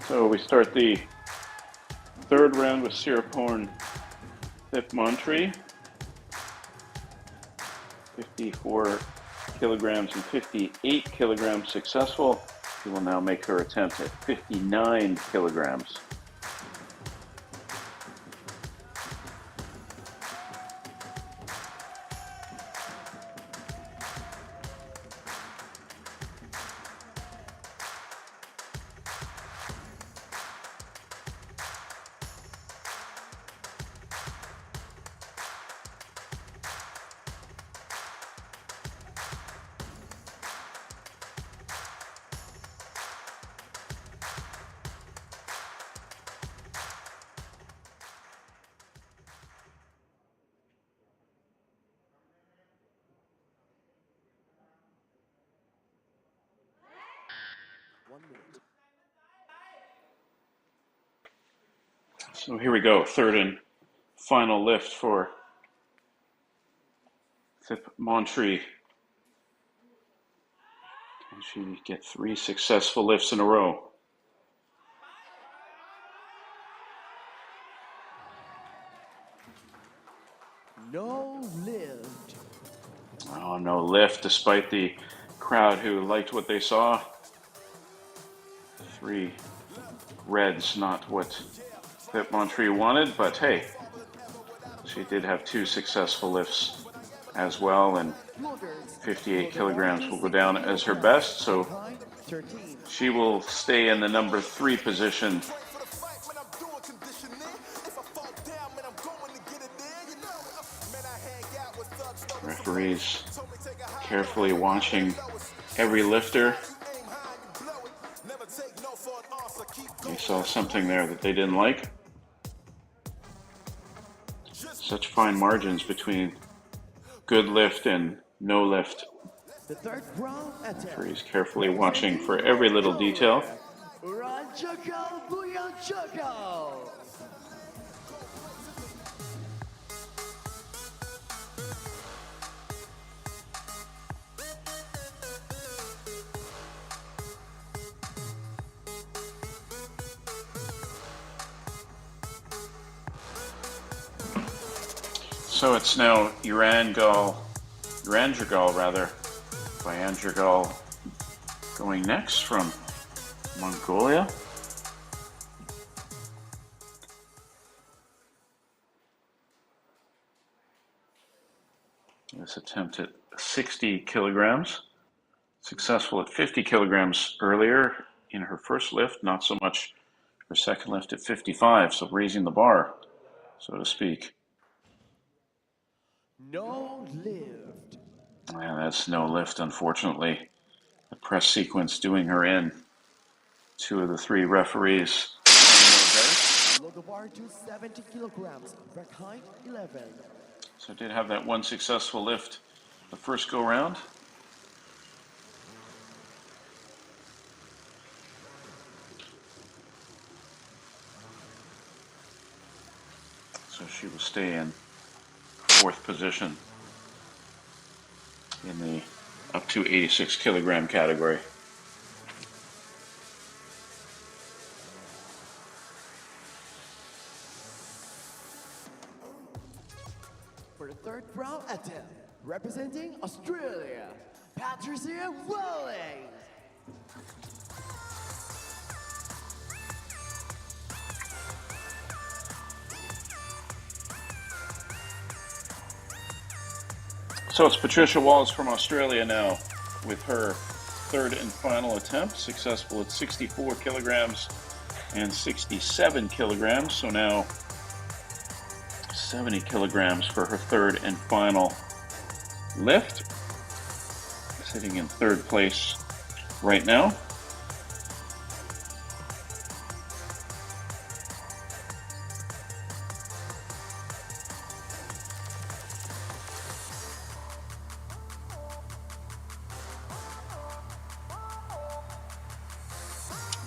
So we start the 3rd round with Sirapon Mantri, 54 kilograms and 58 kilograms successful. She will now make her attempt at 59 kilograms. So here we go, 3rd and final lift for Montri. Can she get 3 successful lifts in a row? No lift. Oh, no lift, despite the crowd who liked what they saw. 3 reds, not what Montri wanted, but hey, she did have 2 successful lifts as well, and 58 kilograms will go down as her best, so she will stay in the number 3 position. Referees carefully watching every lifter. They saw something there that they didn't like. Such fine margins between good lift and no lift. The third round attempt. Referee's carefully watching for every little detail. So it's now Iran Jagal going next from Mongolia. This attempt at 60 kilograms, successful at 50 kilograms earlier in her first lift, not so much her second lift at 55, so raising the bar, so to speak. No lift. Yeah, that's no lift, unfortunately. The press sequence doing her in. 2 of the 3 referees. Below the bar to 70 kilograms, rack height 11. So did have that one successful lift the first go round. So she will stay in 4th position in the up to 86 kilogram category. For the third round attempt, representing Australia, Pattaya Wppo. So it's Patricia Walls from Australia now with her 3rd and final attempt, successful at 64 kilograms and 67 kilograms. So now 70 kilograms for her 3rd and final lift. Sitting in 3rd place right now.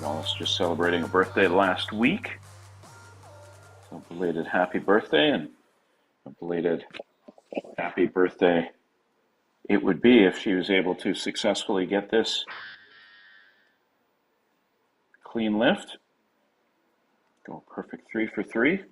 Wallace just celebrating a birthday last week. So belated happy birthday, and a belated happy birthday it would be if she was able to successfully get this clean lift. Go perfect 3 for 3.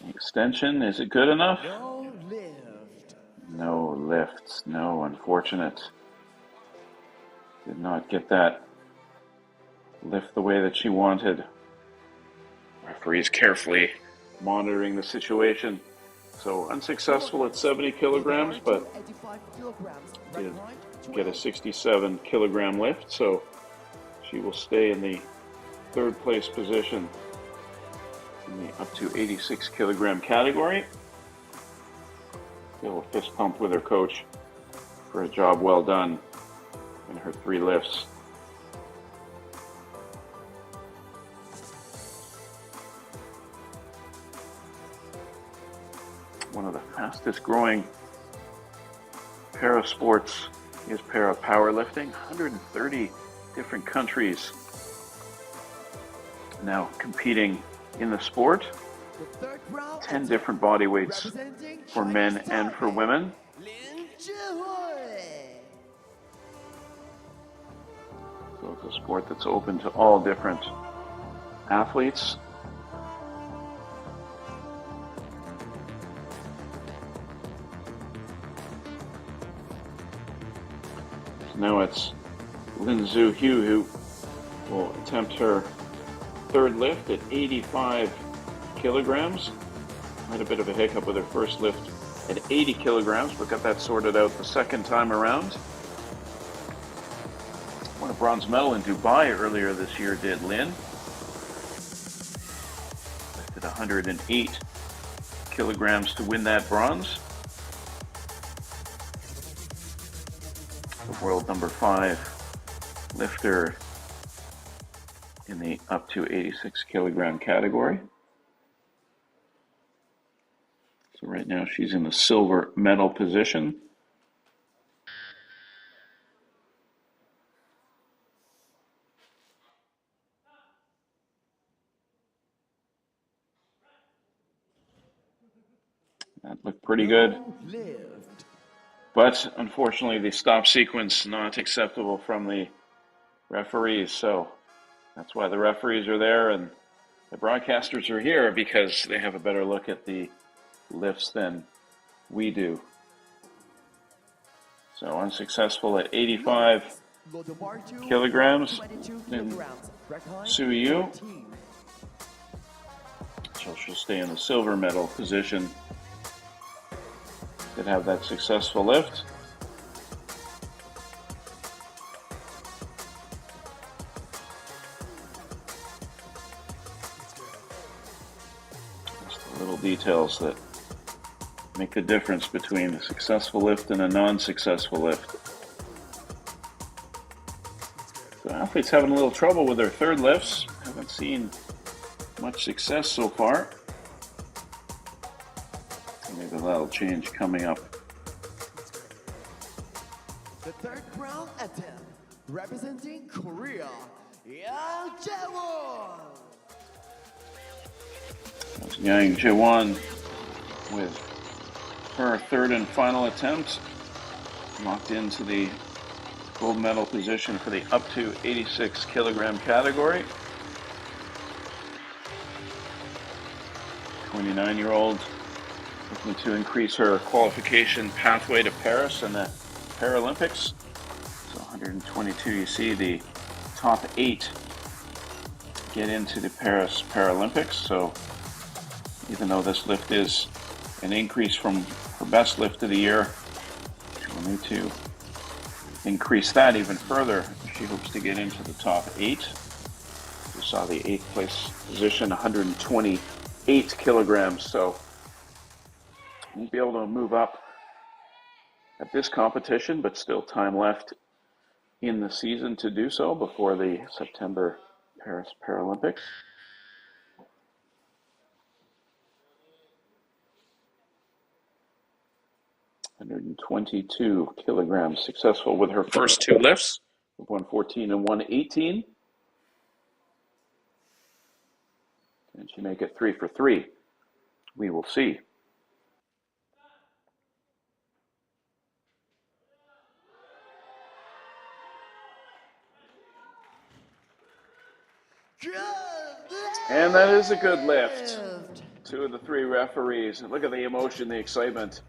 Extension, is it good enough? No lift. No lifts, no, unfortunate. Did not get that lift the way that she wanted. Referee's carefully monitoring the situation. So unsuccessful at 70 kilograms, but did get a 67 kilogram lift. So she will stay in the 3rd place position in the up to 86 kilogram category. Still a fist pump with her coach for a job well done in her 3 lifts. One of the fastest growing para sports is para powerlifting. 130 different countries now competing in the sport. 10 different body weights for men and for women. So it's a sport that's open to all different athletes. So now it's Lin Zhu Hu who will attempt her 3rd lift at 85 kilograms. Had a bit of a hiccup with her first lift at 80 kilograms, but got that sorted out the second time around. Won a bronze medal in Dubai earlier this year, did Lynn. Lifted 108 kilograms to win that bronze. The world number 5 lifter in the up to 86 kilogram category. So right now she's in the silver medal position. That looked pretty good. But unfortunately, the stop sequence not acceptable from the referees. So that's why the referees are there and the broadcasters are here, because they have a better look at the lifts than we do. So unsuccessful at 85 kilograms in Suyu. So she'll stay in the silver medal position. Did have that successful lift. Just the little details that make the difference between a successful lift and a non-successful lift. So athletes having a little trouble with their third lifts. Haven't seen much success so far. Maybe that'll change coming up. The third round attempt, representing Korea, Yang Jae-won. That's Yang Jae-won with her third and final attempt, locked into the gold medal position for the up to 86 kilogram category. 29-year-old looking to increase her qualification pathway to Paris and the Paralympics. So 122, you see the top 8 get into the Paris Paralympics. So even though this lift is an increase from her best lift of the year, she'll need to increase that even further. She hopes to get into the top 8. We saw the 8th place position, 128 kilograms. So won't be able to move up at this competition, but still time left in the season to do so before the September Paris Paralympics. (122 kilograms) successful with her first 2 lifts of 114 and 118. Can she make it 3 for 3? We will see. And that is a good lift. 2 of the 3 referees. And look at the emotion, the excitement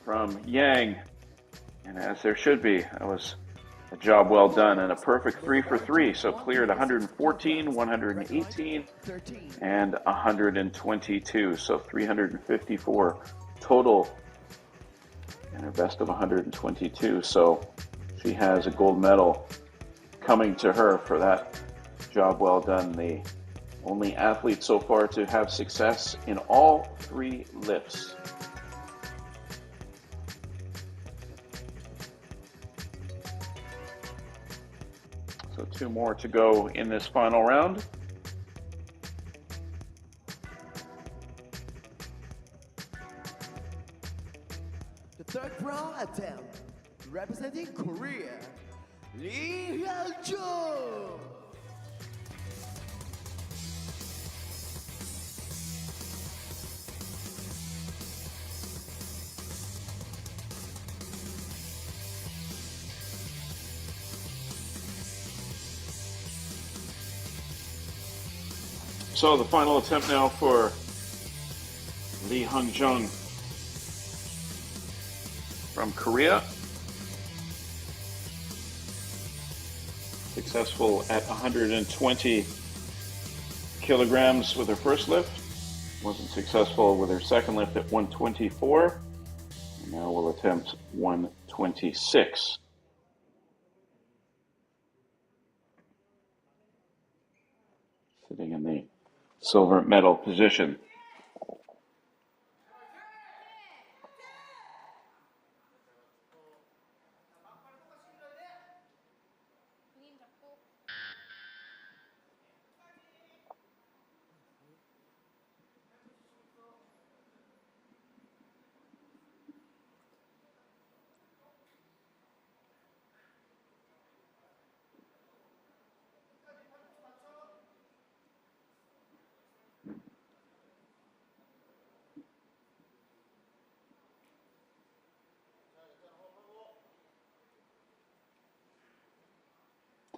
from Yang. And as there should be, that was a job well done and a perfect 3 for 3. So cleared 114, 118, and 122. So 354 total and her best of 122. So she has a gold medal coming to her for that job well done. The only athlete so far to have success in all 3 lifts. So 2 more to go in this final round. The third round attempt, representing Korea, Lee Hyun-joo. So the final attempt now for Lee Hyun-joo from Korea. Successful at 120 kilograms with her first lift. Wasn't successful with her second lift at 124. Now we'll attempt 126. Sitting in the silver medal position.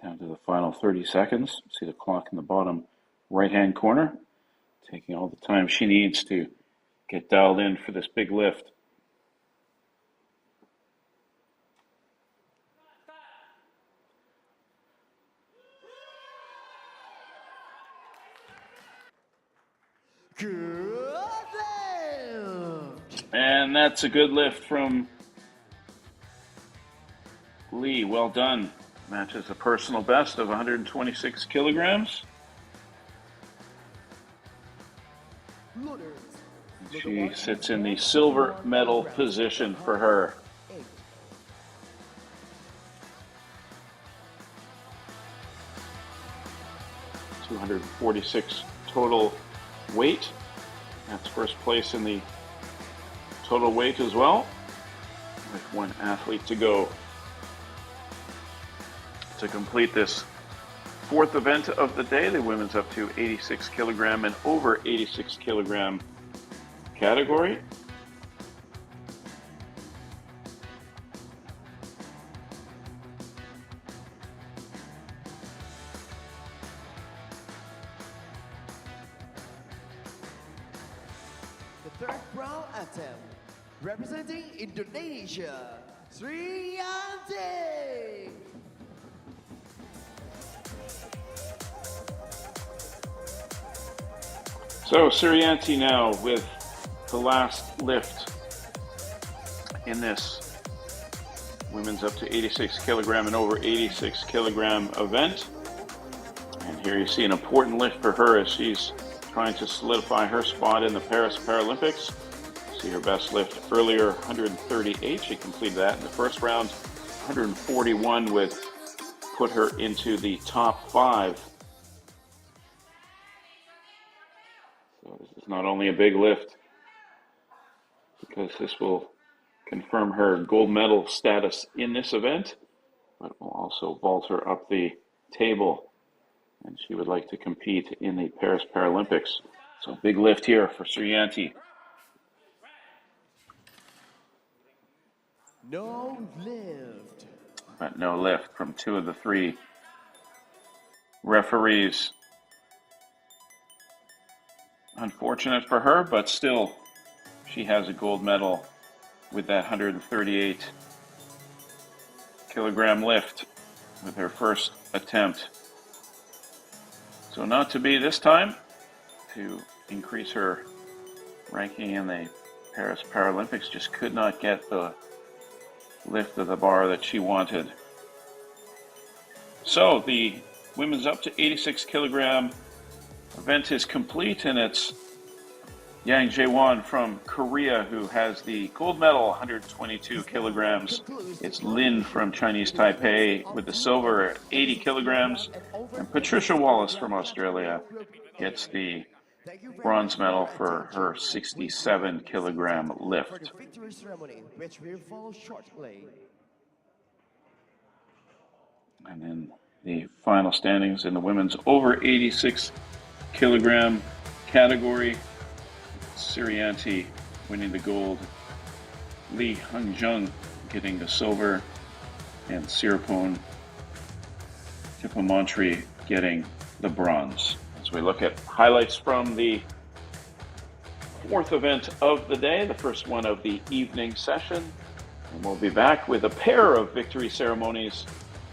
Down to the final 30 seconds. See the clock in the bottom right-hand corner. Taking all the time she needs to get dialed in for this big lift. Good lift. And that's a good lift from Lee. Well done. Matches a personal best of 126 kilograms. She sits in the silver medal position for her. 246 total weight. That's first place in the total weight as well, with one athlete to go to complete this fourth event of the day. The women's up to 86 kilogram and over 86 kilogram category. The third round attempt, representing Indonesia, Sriyanti. So Suriyanti now with the last lift in this women's up to 86 kilogram and over 86 kilogram event. And here you see an important lift for her as she's trying to solidify her spot in the Paris Paralympics. See her best lift earlier, 138. She completed that in the first round. 141 would put her into the top 5. So this is not only a big lift, because this will confirm her gold medal status in this event, but will also vault her up the table. And she would like to compete in the Paris Paralympics. So big lift here for Sriyanti. No lift. But no lift from 2 of the 3 referees. Unfortunate for her, but still, she has a gold medal with that 138 kilogram lift with her first attempt. So not to be this time, to increase her ranking in the Paris Paralympics, just could not get the lift of the bar that she wanted. So the women's up to 86 kilogram event is complete, and it's Yang Jae-won from Korea who has the gold medal, 122 kilograms. It's Lin from Chinese Taipei with the silver at 80 kilograms. And Patricia Wallace from Australia gets the bronze medal for her 67 kilogram lift. For the victory ceremony, which will follow shortly. And then the final standings in the women's over 86 kilogram category. Suriyanti winning the gold, Lee Hung-jung getting the silver, and Sirapon Tipamantri getting the bronze. As we look at highlights from the fourth event of the day, the first one of the evening session, and we'll be back with a pair of victory ceremonies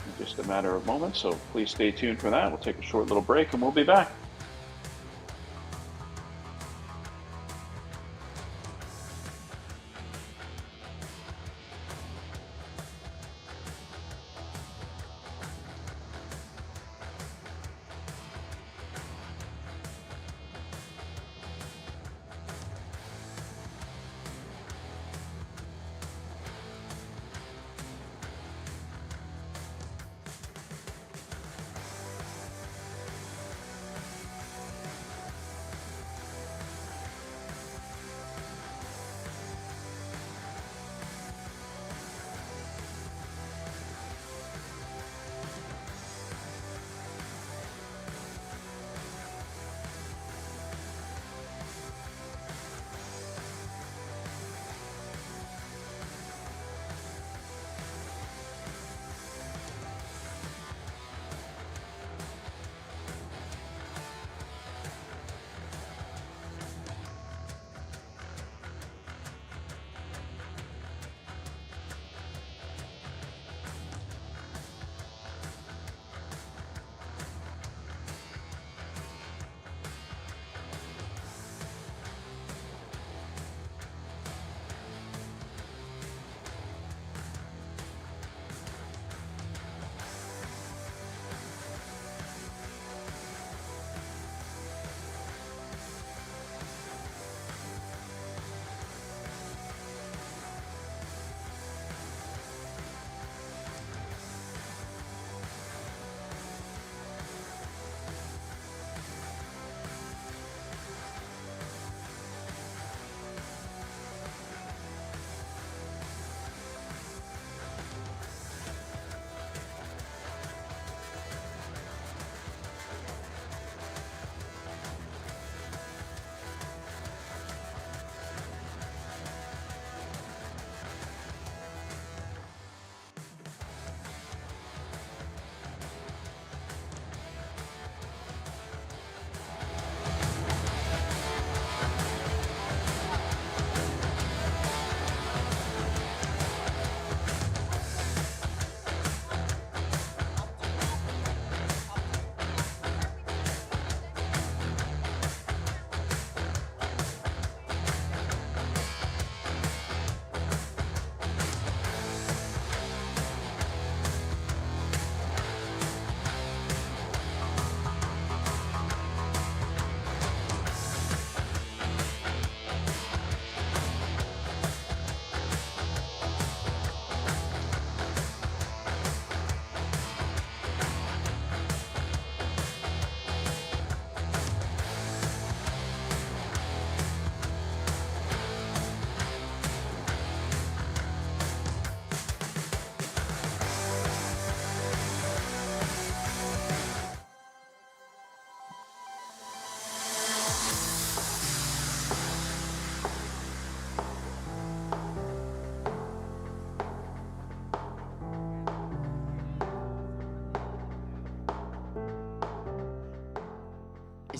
in just a matter of moments, so please stay tuned for that. We'll take a short little break and we'll be back.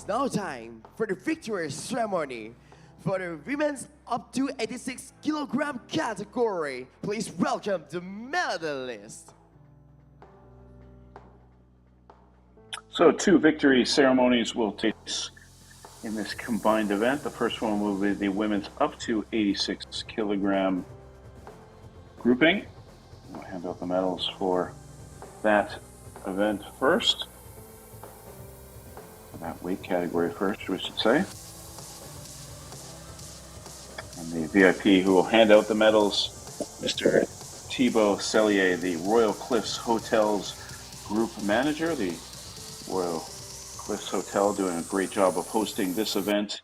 It's now time for the victory ceremony for the women's up to 86 kilogram category. Please welcome the medalists. So 2 victory ceremonies will take place in this combined event. The first one will be the women's up to 86 kilogram grouping. We'll hand out the medals for that event first. That weight category first, we should say. And the VIP who will hand out the medals, Mr. Thibaut Cellier, the Royal Cliffs Hotels Group Manager. The Royal Cliffs Hotel doing a great job of hosting this event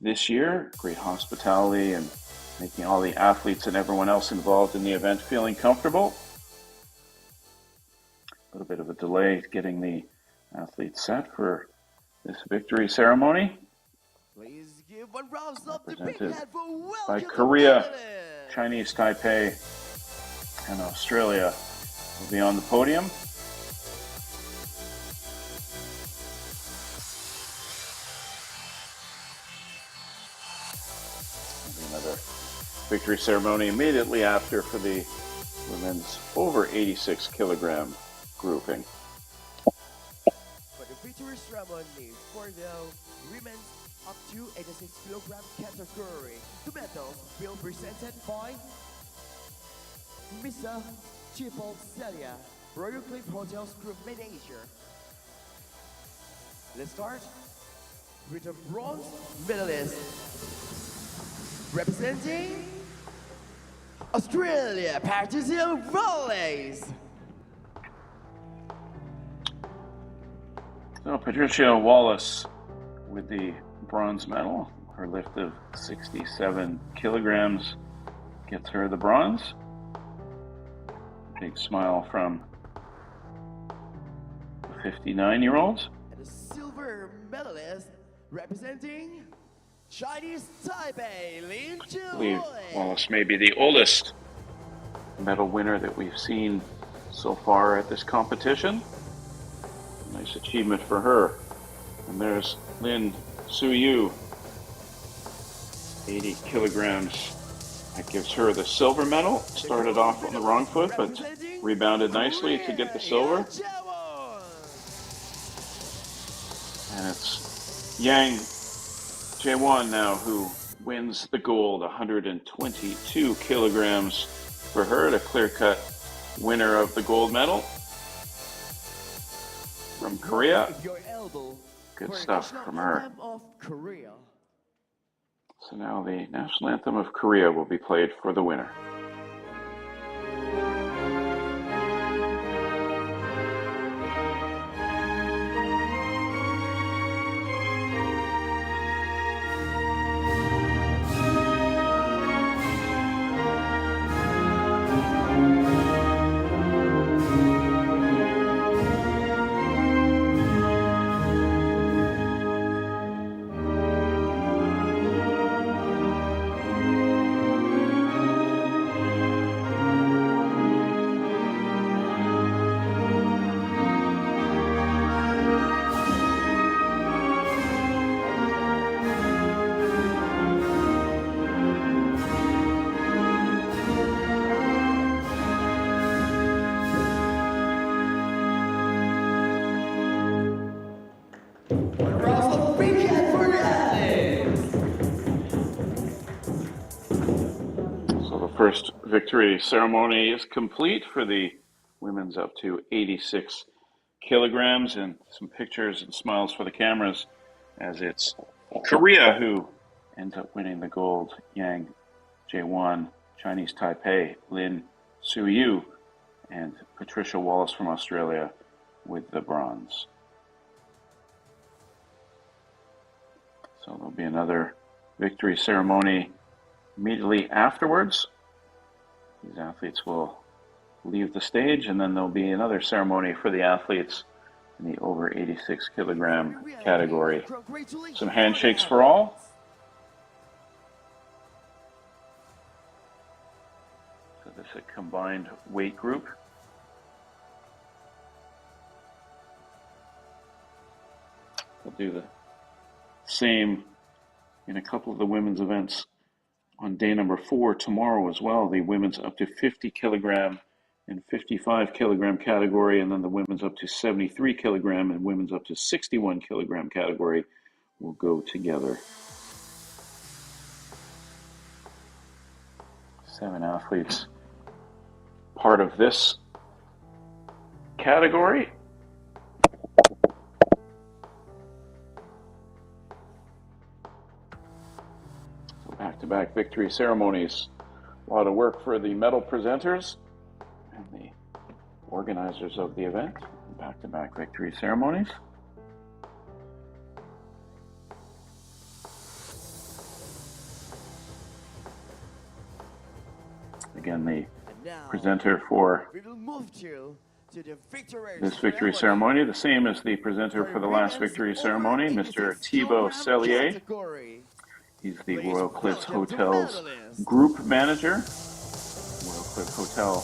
this year. Great hospitality and making all the athletes and everyone else involved in the event feeling comfortable. A little bit of a delay getting the athletes set for this victory ceremony. Please give one round of the big Represented hand for by welcome Korea, medalists. Chinese Taipei, and Australia will be on the podium. Another victory ceremony immediately after for the women's over 86 kilogram grouping. For the victory ceremony for the women's up to 86 kilogram category, the medals will be presented by Mr. Thibaut Cellier, Royal Cliff Hotels Group Manager. Let's start with the bronze medalist representing Australia, Pattaya Wppo. So Patricia Wallace with the bronze medal. Her lift of 67 kilograms gets her the bronze. Big smile from the 59-year-old. And the silver medalist representing Chinese Taipei, Lin I believe Zhihoi. Wallace may be the oldest medal winner that we've seen so far at this competition. Nice achievement for her. And there's Lin Suyu, 80 kilograms. That gives her the silver medal. Started off on the wrong foot, but rebounded nicely to get the silver. And it's Yang Jae-won now who wins the gold, 122 kilograms for her, the clear-cut winner of the gold medal from Korea. Good stuff from her. So now the national anthem of Korea will be played for the winner. First victory ceremony is complete for the women's up to 86 kilograms, and some pictures and smiles for the cameras as it's Korea who ends up winning the gold. Yang Jae-won, Chinese Taipei, Lin Suyu, and Patricia Wallace from Australia with the bronze. So there'll be another victory ceremony immediately afterwards. These athletes will leave the stage, and then there'll be another ceremony for the athletes in the over 86 kilogram category. Some handshakes for all. So this is a combined weight group. We'll do the Same in a couple of the women's events on day number 4 tomorrow as well. The women's up to 50 kilogram and 55 kilogram category, and then the women's up to 73 kilogram and women's up to 61 kilogram category will go together. 7 athletes part of this category. So back-to-back victory ceremonies. A lot of work for the medal presenters and the organizers of the event. Back-to-back victory ceremonies. Again, the presenter for this victory ceremony, the same as the presenter for the last victory ceremony, Mr. Thibaut Cellier. He's the Royal Cliffs Hotel's group manager. Royal Cliff Hotel,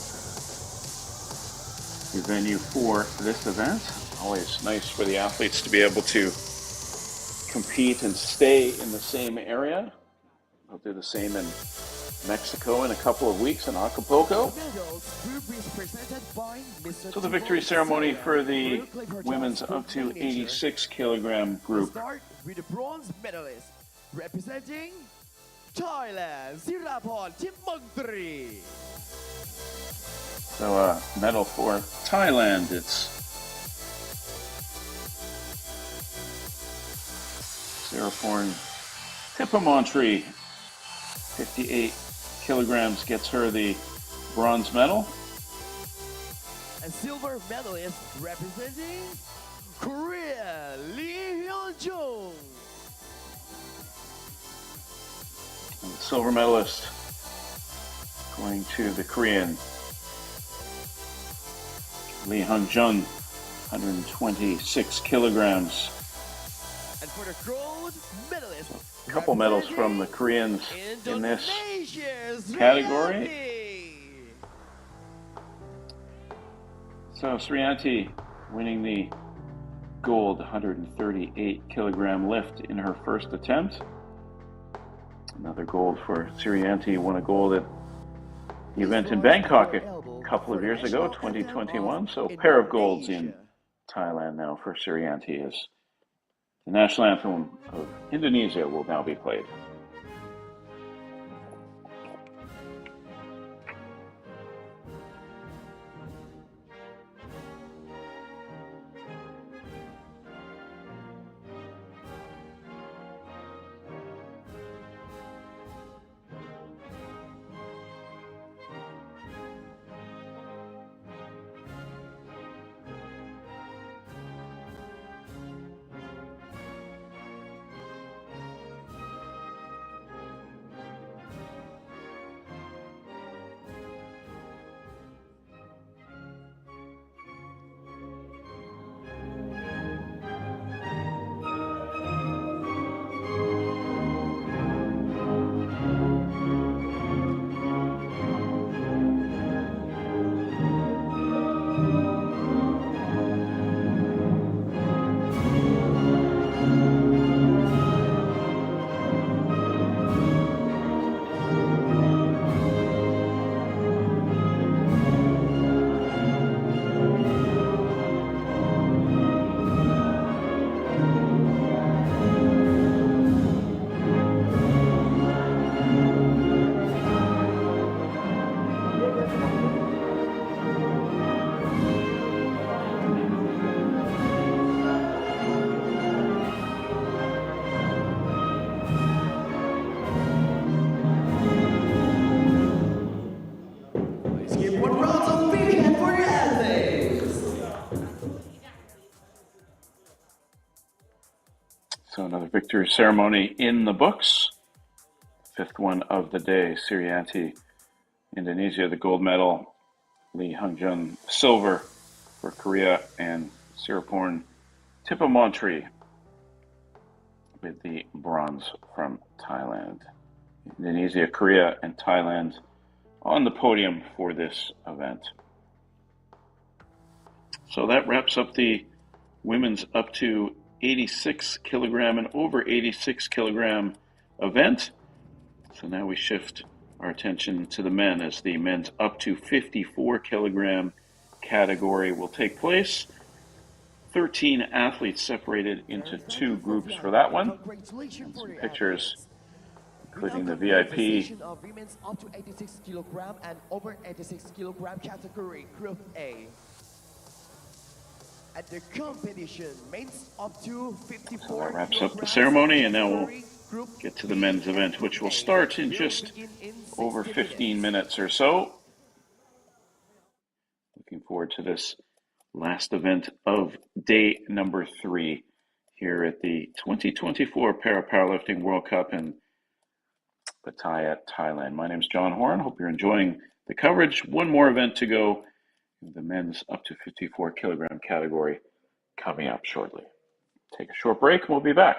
the venue for this event. Always nice for the athletes to be able to compete and stay in the same area. They'll do the same in Mexico in a couple of weeks in Acapulco. So the victory ceremony for the women's up to 86 kilogram group. Start with the bronze medalist representing Thailand, Sirapon Timangtri. So a medal for Thailand. It's Sirapon Timangtri, 58 kilograms, gets her the bronze medal. And silver medalist representing Korea, Lee Hyun-jung. And the silver medalist going to the Korean, Lee Hyun-jung, 126 kilograms. And for the gold medalist, A couple medals from the Koreans in this category. So Sriyanti winning the gold 138 kilogram lift in her first attempt. Another gold for Sriyanti. Won a gold at the event in Bangkok a couple of years ago, 2021. So a pair of golds in Thailand now for Sriyanti, as the national anthem of Indonesia will now be played. So another victory ceremony in the books. Fifth one of the day. Sriyanti, Indonesia, the gold medal. Lee Hyun-jung, silver for Korea, and Sirapon Timangtri with the bronze from Thailand. Indonesia, Korea, and Thailand on the podium for this event. So that wraps up the women's up to 86 kilogram and over 86 kilogram event. So now we shift our attention to the men as the men's up to 54 kilogram category will take place. 13 athletes separated into Very thank two you for the groups for honor that and one. congratulations And for some the pictures, athletes. We now including the complete the VIP. session of women's up to 86 kilogram and over 86 kilogram category, Group A. At the competition, men's up to So 54 that wraps up the kilograms ceremony, and now we'll category, Group get to the B men's and event, Group which will A start in will just begin in over 60 15 minutes. minutes or so. Looking forward to this last event of day number 3 here at the 2024 Powerlifting World Cup in Pattaya, Thailand. My name is John Horan. Hope you're enjoying the coverage. One more event to go, the men's up to 54 kilogram category coming up shortly. Take a short break and we'll be back.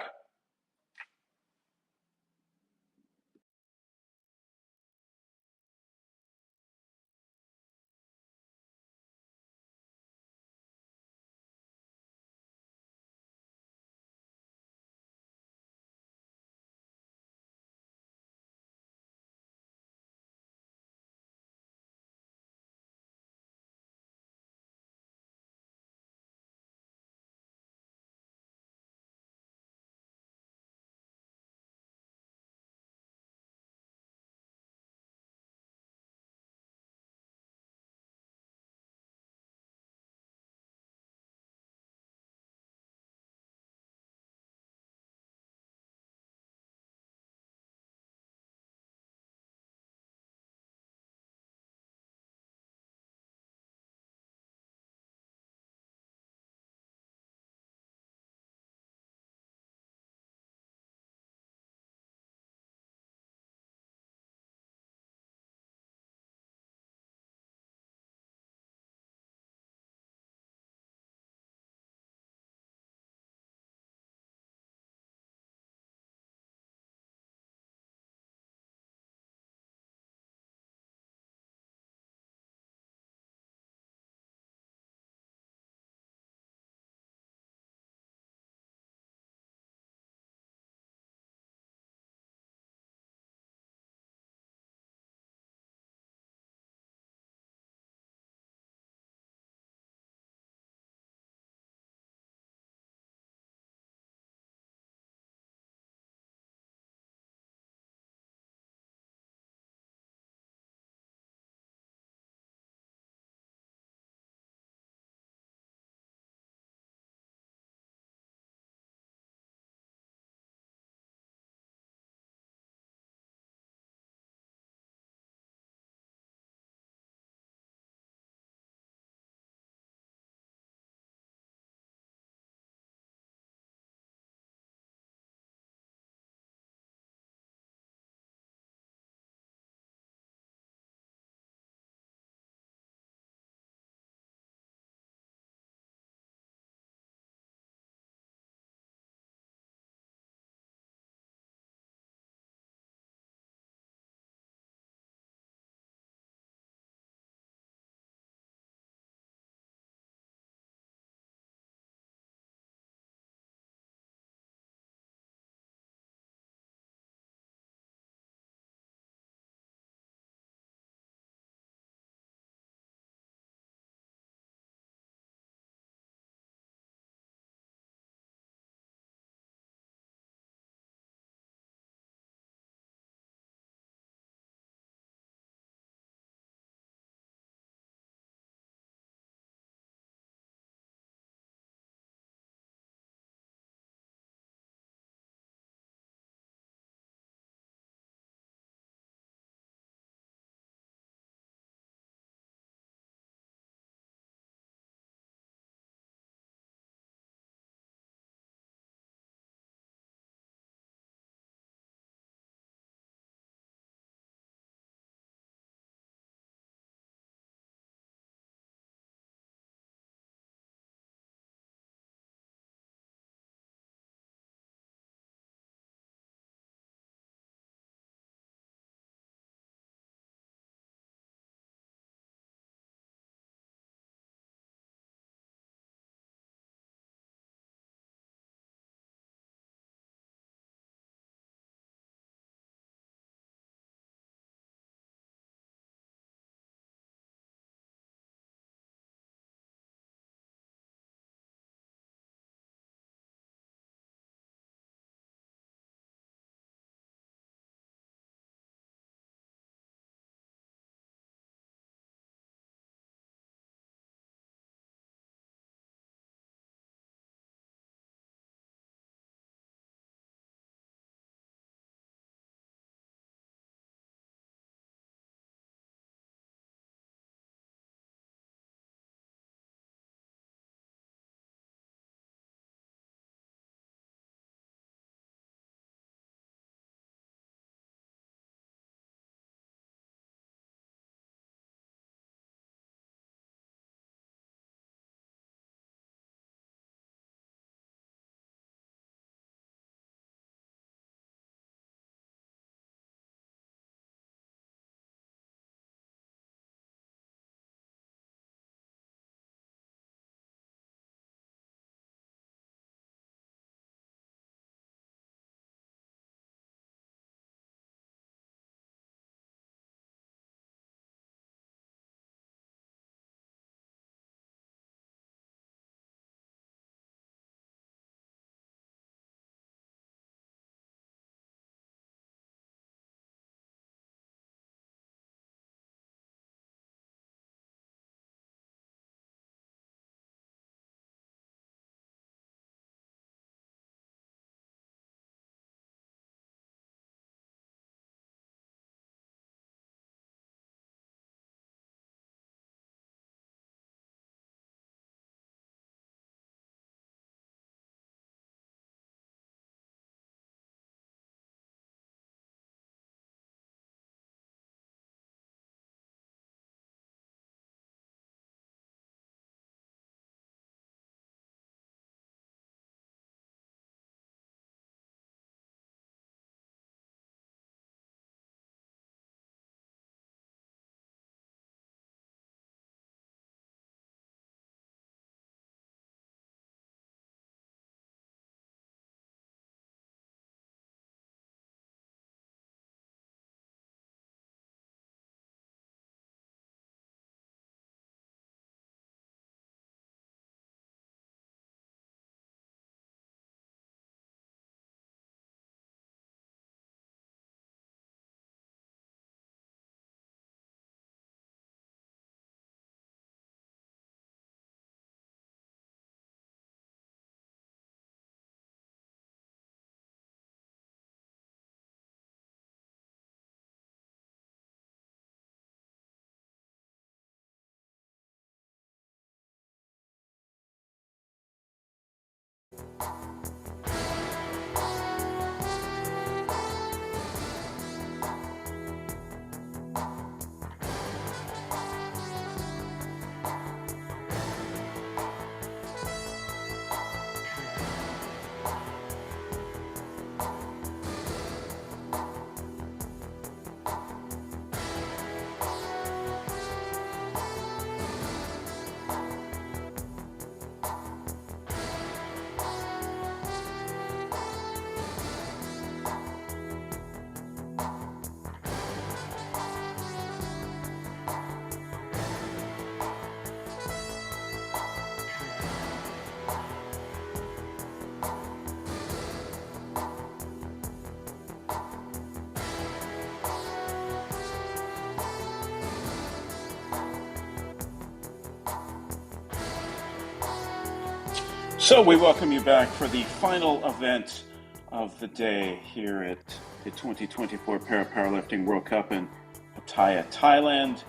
So we welcome you back for the final event of the day here at the 2024 Powerlifting World Cup in Pattaya, Thailand.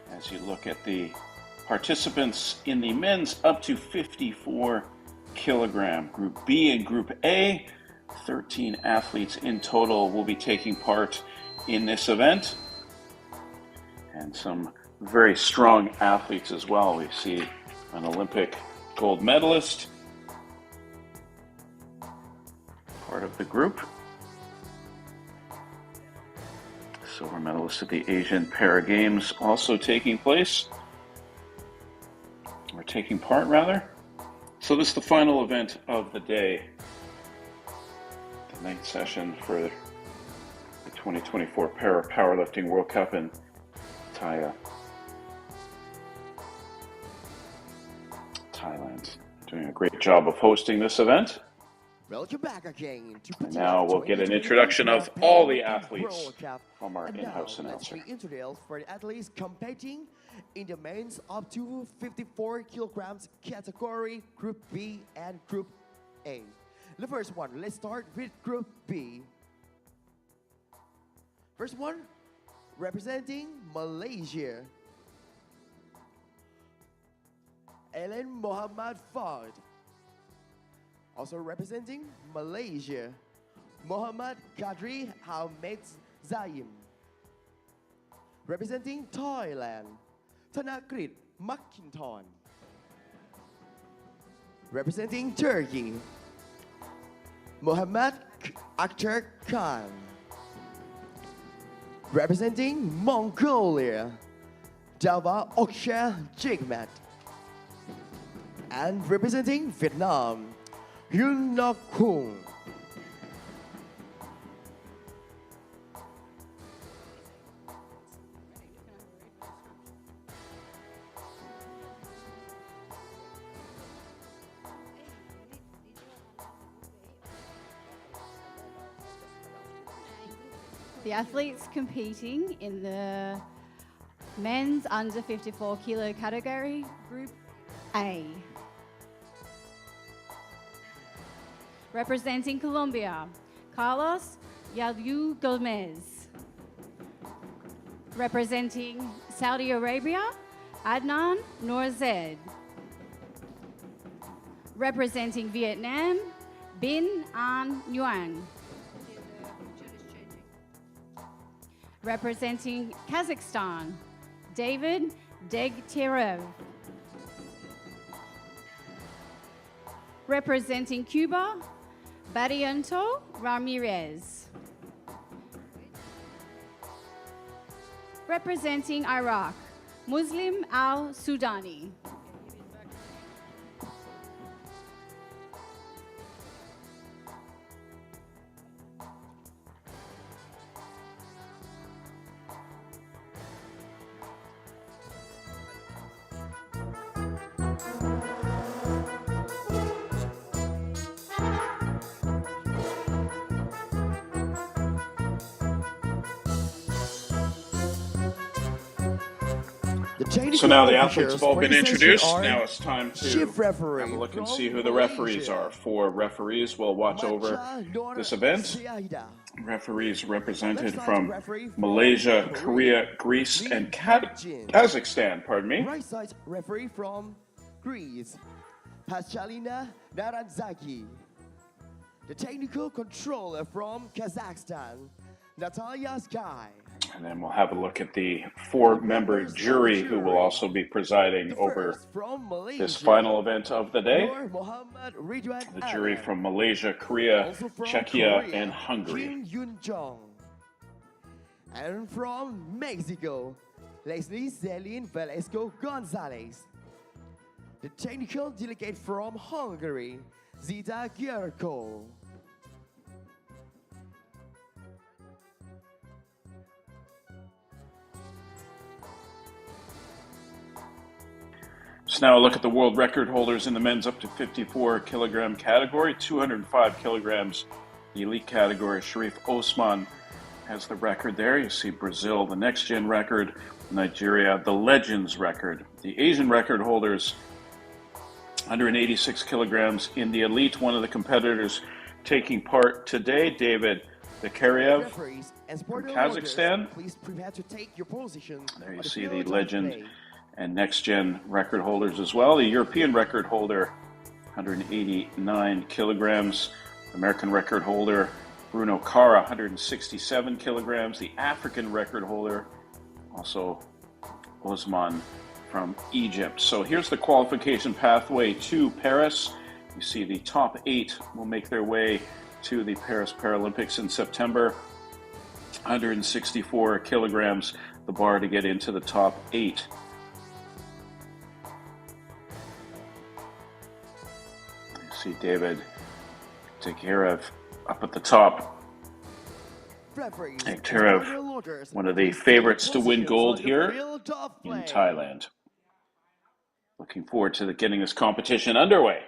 As you look at the participants in the men's up to 54 kilogram Group B and Group A, 13 athletes in total will be taking part in this event. And some very strong athletes as well. We see an Olympic gold medalist, part of the group. Silver medalist at the Asian Para Games also taking place, or taking part rather. So this is the final event of the day, the ninth session for the 2024 Powerlifting World Cup in Pattaya, Thailand. Doing a great job of hosting this event. Welcome back again to And now we'll get an introduction of all the athletes from our in-house announcer. Let's be introduced for the athletes competing in the men's up to 54 kilograms category, Group B and Group A. The first one, let's start with Group B. First one, representing Malaysia, Ellen Muhammad Fard. Also representing Malaysia, Muhammad Kadri Hamed Zaim. Representing Thailand, Thanakrit Makinton. Representing Turkey, Muhammad Akhtar Khan. Representing Mongolia, Dava Oksha Jigmat. And representing Vietnam, Yun Nok Kung. The athletes competing in the men's under 54 kilo category, Group A. Representing Colombia, Carlos Yalu Gomez. Representing Saudi Arabia, Adnan Nourzed. Representing Vietnam, Bin An Nguyen. Representing Kazakhstan, David Degtyarev. Representing Cuba, Barriento Ramirez. Representing Iraq, Muslim Al-Sudani. So now the athletes have all been introduced. Now it's time to have a look and see who the referees are. 4 referees will watch over this event. Referees represented from Malaysia, Korea, Greece, and Kazakhstan, pardon me. Right side referee from Greece, Paschalina Naranzaki. The technical controller from Kazakhstan, Natalia Sky. And then we'll have a look at the 4-member jury who will also be presiding over this final event of the day. The jury from Malaysia, Korea, Czechia, and Hungary. And from Mexico, Leslie Celine Velasco Gonzalez. The technical delegate from Hungary, Zita Gyurko. So now a look at the world record holders in the men's up to 54 kilogram category, 205 kilograms, the elite category. Sharif Osman has the record there. You see Brazil, the next gen record, Nigeria, the legends record. The Asian record holders 186 kilograms in the elite. One of the competitors taking part today, David Bekarev Referees and from sport Kazakhstan. orders, please prepare to take your position. There on you the see the field of legend play. and next-gen record holders as well. The European record holder, 189 kilograms. American record holder, Bruno Cara, 167 kilograms. The African record holder, also Osman from Egypt. So here's the qualification pathway to Paris. You see the top 8 will make their way to the Paris Paralympics in September. 164 kilograms, the bar to get into the top 8. You see David Bekarev up at the top. Referees and Bekarev, sport orders, one of the please take favorites your to win positions gold on the here field of in play. Thailand. Looking forward to getting this competition underway.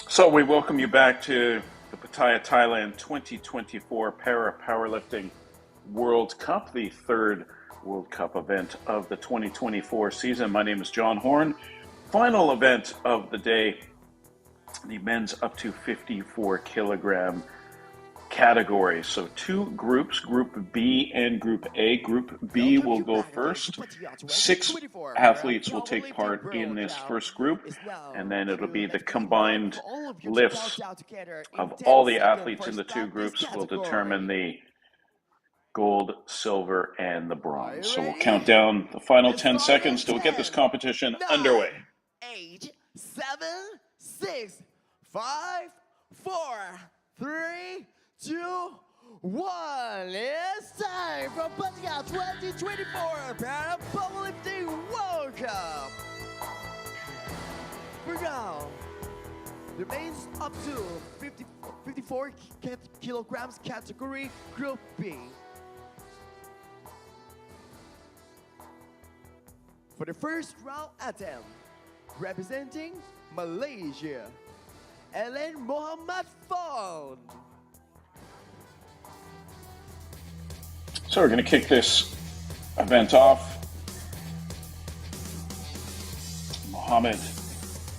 So we welcome you back to the Pattaya, Thailand 2024 Para Powerlifting World Cup, the third World Cup event of the 2024 season. My name is John Horn. Final event of the day, the men's up to 54 kilogram category. So 2 groups, Group B and Group A. Group B will go first. 6 athletes will take part in this first group, and then it'll be the combined lifts of all the athletes in the 2 groups will determine the gold, silver, and the bronze. So we'll count down the final 10 seconds to get this competition underway. 8, 7, 6, 5, 4, 3, 2, 1. It's time for Pattaya 2024 Para Powerlifting World Cup. For now, the men's up to 54 kilograms category, Group B. For the first round attempt, representing Malaysia, Ellen Mohammed Fond. So we're going to kick this event off. Mohammed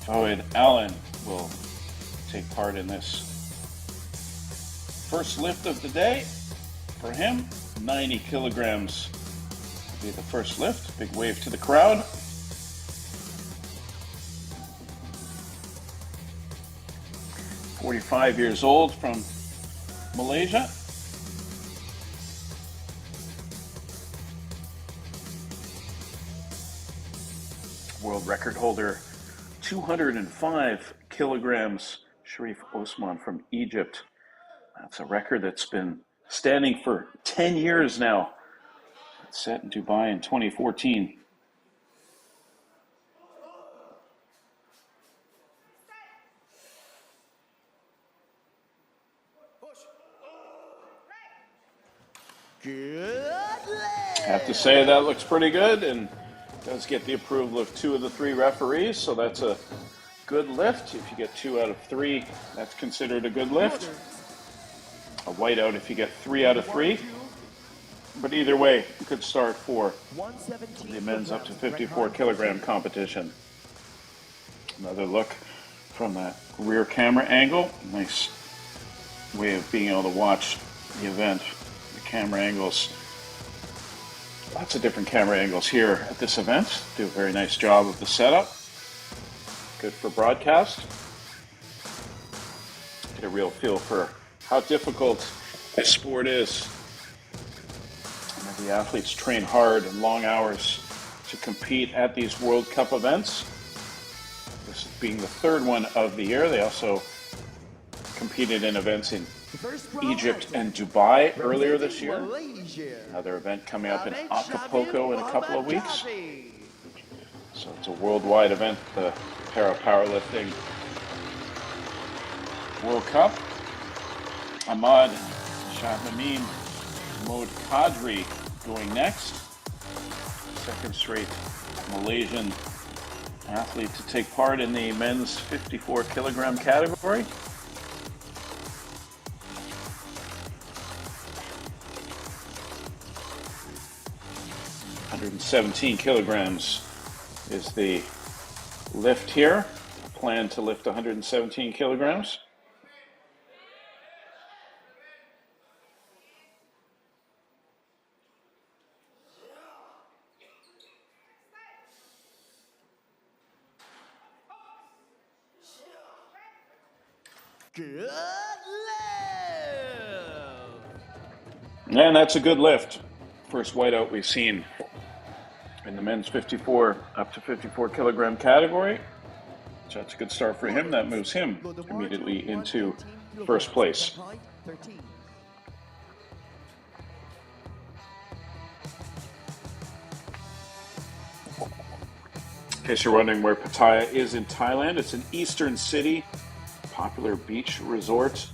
Fawad Allen will take part in this first lift of the day. For him, 90 kilograms will be the first lift. Big wave to the crowd. "45 years old from Malaysia. World record holder, 205 kilograms, Sharif Osman from Egypt. That's a record that's been standing for 10 years now. It's set in Dubai in 2014. Good. I have to say that looks pretty good and does get the approval of 2 of the 3 referees, so that's a good lift. If you get 2 out of 3, that's considered a good lift. A whiteout if you get 3 out of 3. But either way, good start for the men's up to 54 kilogram competition. Another look from that rear camera angle. Nice way of being able to watch the event. The camera angles. Lots of different camera angles here at this event. Do a very nice job of the setup. Good for broadcast. Get a real feel for how difficult this sport is. The athletes train hard and long hours to compete at these World Cup events. This being the third one of the year. They also competed in events in Egypt and Dubai earlier this year. Another event coming up in Acapulco in a couple of weeks. So it's a worldwide event, the Para Powerlifting World Cup. Ahmad Shahmeen Mod Kadri going next. Second straight Malaysian athlete to take part in the men's 54 kilogram category. "117 kilograms is the lift here. Plan to lift 117 kilograms. Good lift! And that's a good lift. First whiteout we've seen in the men's 54 up to 54 kilogram category. So that's a good start for him. That moves him immediately into first place. In case you're wondering where Pattaya is in Thailand, it's an eastern city, popular beach resort.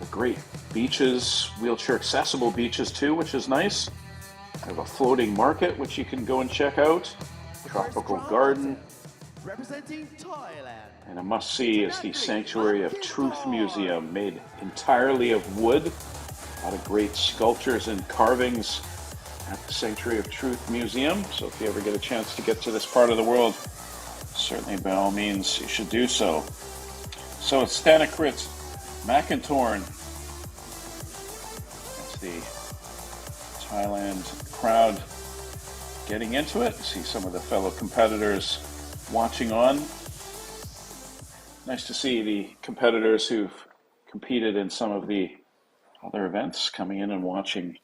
The great beaches, wheelchair accessible beaches too, which is nice. They have a floating market which you can go and check out. Tropical garden. Representing Thailand. And a must-see is the Sanctuary of Truth Museum, made entirely of wood. A lot of great sculptures and carvings at the Sanctuary of Truth Museum. So if you ever get a chance to get to this part of the world, certainly by all means you should do so. So it's Stanakrit McIntorn. That's the Thailand crowd getting into it. See some of the fellow competitors watching on. Nice to see the competitors who've competed in some of the other events coming in and watching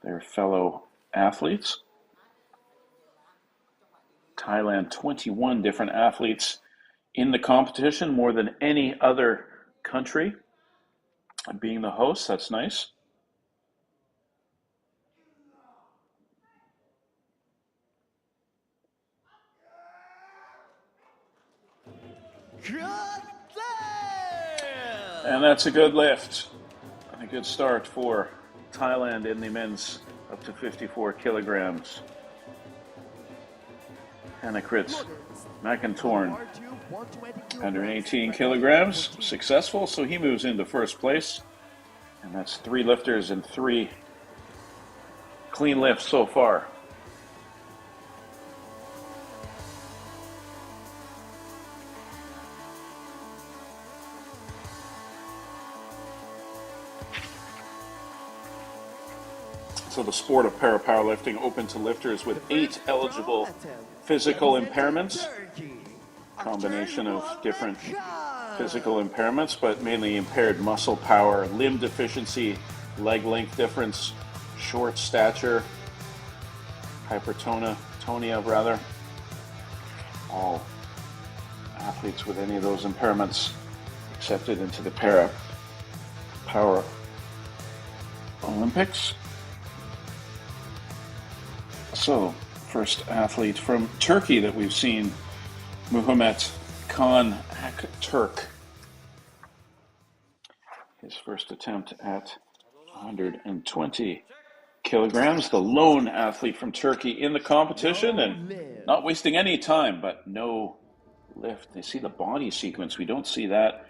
their fellow athletes. Thailand, 21 different athletes in the competition, more than any other country. And being the host, that's nice. Good lift! And that's a good lift. And a good start for Thailand in the men's up to 54 kilograms. Stanakrit McIntorn, 118 kilograms, successful, so he moves into first place. And that's 3 lifters and 3 clean lifts so far. So the sport of para-powerlifting open to lifters with 8 eligible physical impairments. Combination of different physical impairments, but mainly impaired muscle power, limb deficiency, leg length difference, short stature, hypertonia rather. All athletes with any of those impairments accepted into the para-power Olympics. So, first athlete from Turkey that we've seen, Muhammed Khan Akturk. His first attempt at 120 kilograms, the lone athlete from Turkey in the competition, and not wasting any time, but no lift. You see the body sequence. We don't see that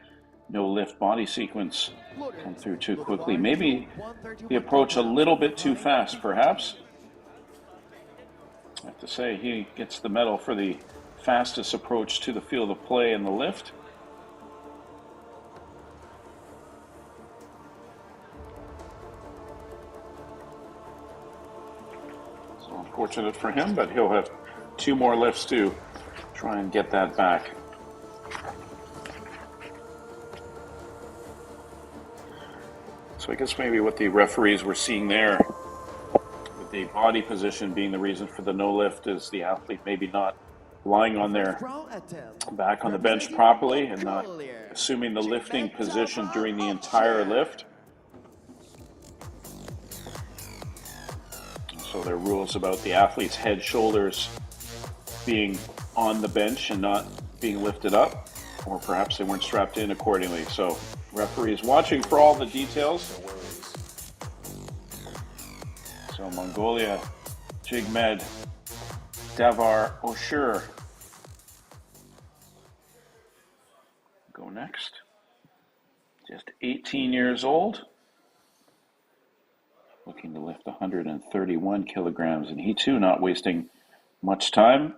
no lift body sequence come through too quickly. Maybe the approach a little bit too fast, perhaps. I have to say, he gets the medal for the fastest approach to the field of play in the lift. So unfortunate for him, but he'll have 2 more lifts to try and get that back. So I guess maybe what the referees were seeing there, with the body position being the reason for the no lift, is the athlete maybe not lying on their back on the bench properly and not assuming the lifting position during the entire lift. So there are rules about the athlete's head, shoulders being on the bench and not being lifted up, or perhaps they weren't strapped in accordingly. So referees watching for all the details. So Mongolia, Jigmed Davar Oshur go next. Just 18 years old. Looking to lift 131 kilograms, and he too not wasting much time.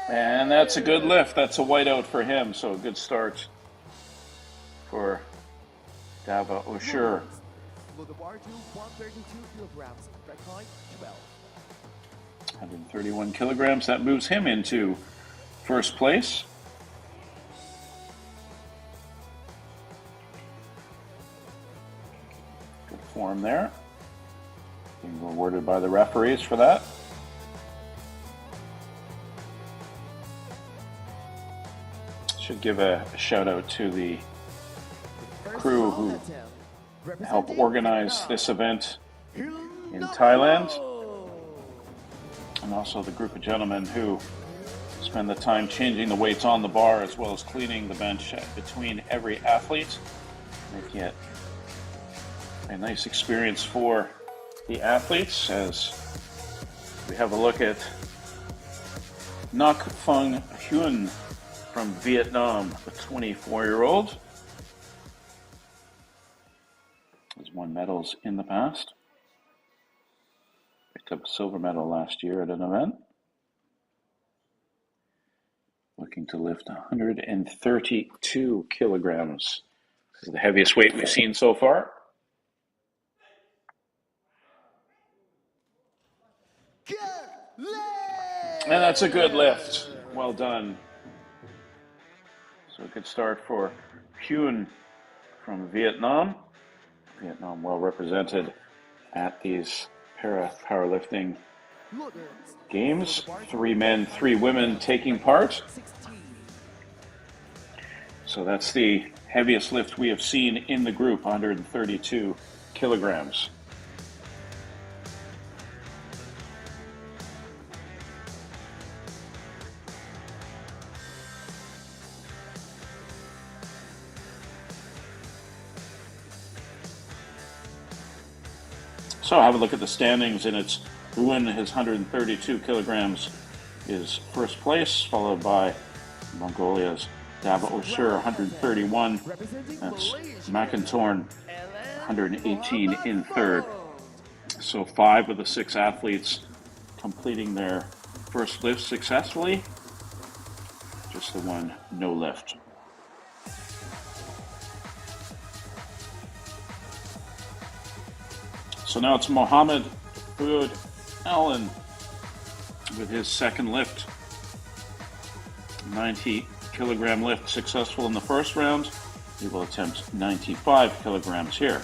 And that's a good lift. That's a whiteout for him, so a good start for Dava Oshur. 131 kilograms. That moves him into first place. Good form there. Being rewarded by the referees for that. Should give a shout out to the crew who helped organize this event in Thailand, and also the group of gentlemen who spend the time changing the weights on the bar as well as cleaning the bench between every athlete. Making it a nice experience for the athletes as we have a look at Ngoc Phung Huynh from Vietnam, the 24-year-old. Has won medals in the past. Picked up a silver medal last year at an event. Looking to lift 132 kilograms. This is the heaviest weight we've seen so far. And that's a good lift. Well done. So a good start for Huynh from Vietnam. Vietnam well represented at these powerlifting games. 3 men, 3 women taking part. So that's the heaviest lift we have seen in the group, 132 kilograms. So have a look at the standings, and it's Huynh, his 132 kilograms, is first place, followed by Mongolia's Dava Oshur, 131. That's McIntorn, 118 in third. So 5 of the 6 athletes completing their first lift successfully. Just the one no lift. So now it's Mohammed Fuad Allen with his second lift. 90 kilogram lift successful in the first round. He will attempt 95 kilograms here.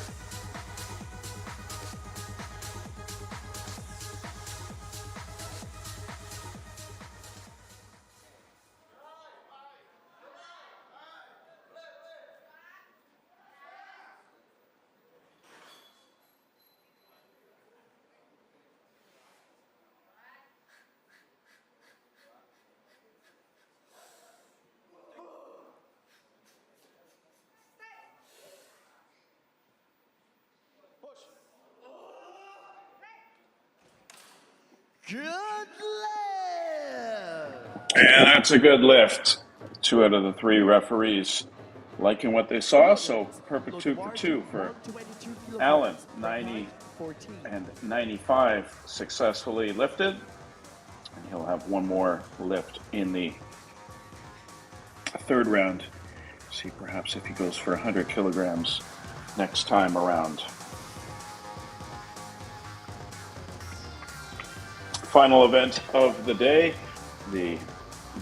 Good lift! And that's a good lift. 2 out of the 3 referees liking what they saw, so perfect 2 for 2 for Allen. 90 and 95 successfully lifted, and he'll have 1 more lift in the third round. See perhaps if he goes for 100 kilograms next time around. Final event of the day, the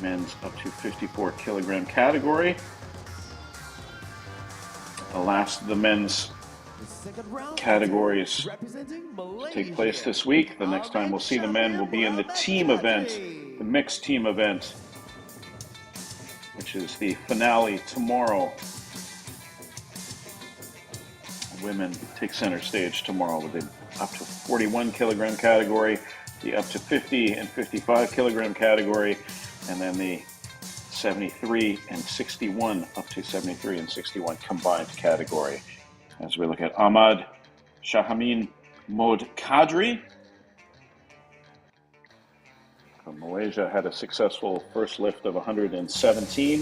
men's up to 54 kilogram category. The last of the men's categories take place this week. The next time we'll see the men will be in the team event, the mixed team event, which is the finale tomorrow. Women take center stage tomorrow with the up to 41 kilogram category, the up to 50 and 55 kilogram category, and then the 73 and 61, up to 73 and 61 combined category. As we look at Ahmad Shahamin Modkadri from Malaysia, had a successful first lift of 117.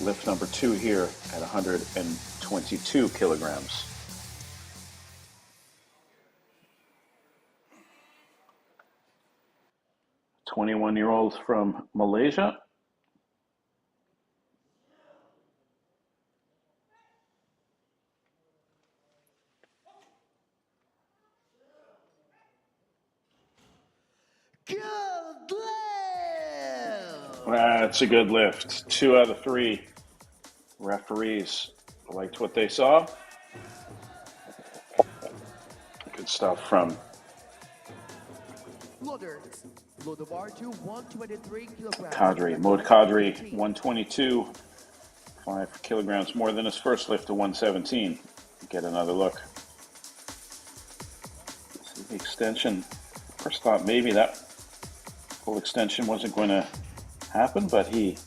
Lift number 2 here at 122 kilograms. A 21-year-old from Malaysia. Good lift! That's a good lift. 2 out of 3 referees liked what they saw. Good stuff from Load the bar to 123 kilograms. Modkadri, 122, 5 kilograms more than his first lift of 117. Get another look. See the extension. First thought maybe that full extension wasn't going to happen, but he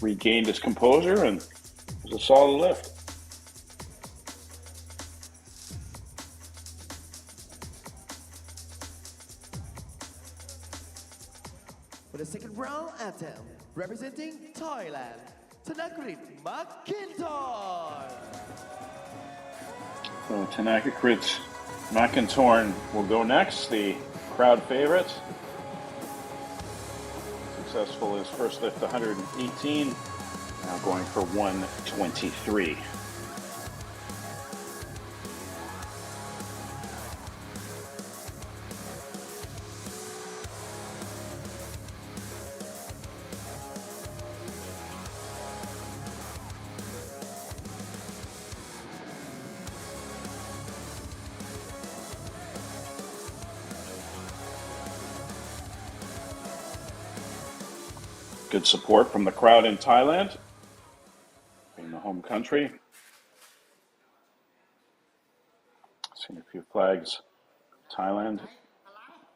regained his composure and it was a solid lift. For the second round attempt, representing Thailand, Tanakrit McIntyre. So Tanakrit McIntyre will go next, the crowd favorite. Successful his first lift 118, now going for 123. Good support from the crowd in Thailand, being the home country. Seen a few flags, Thailand,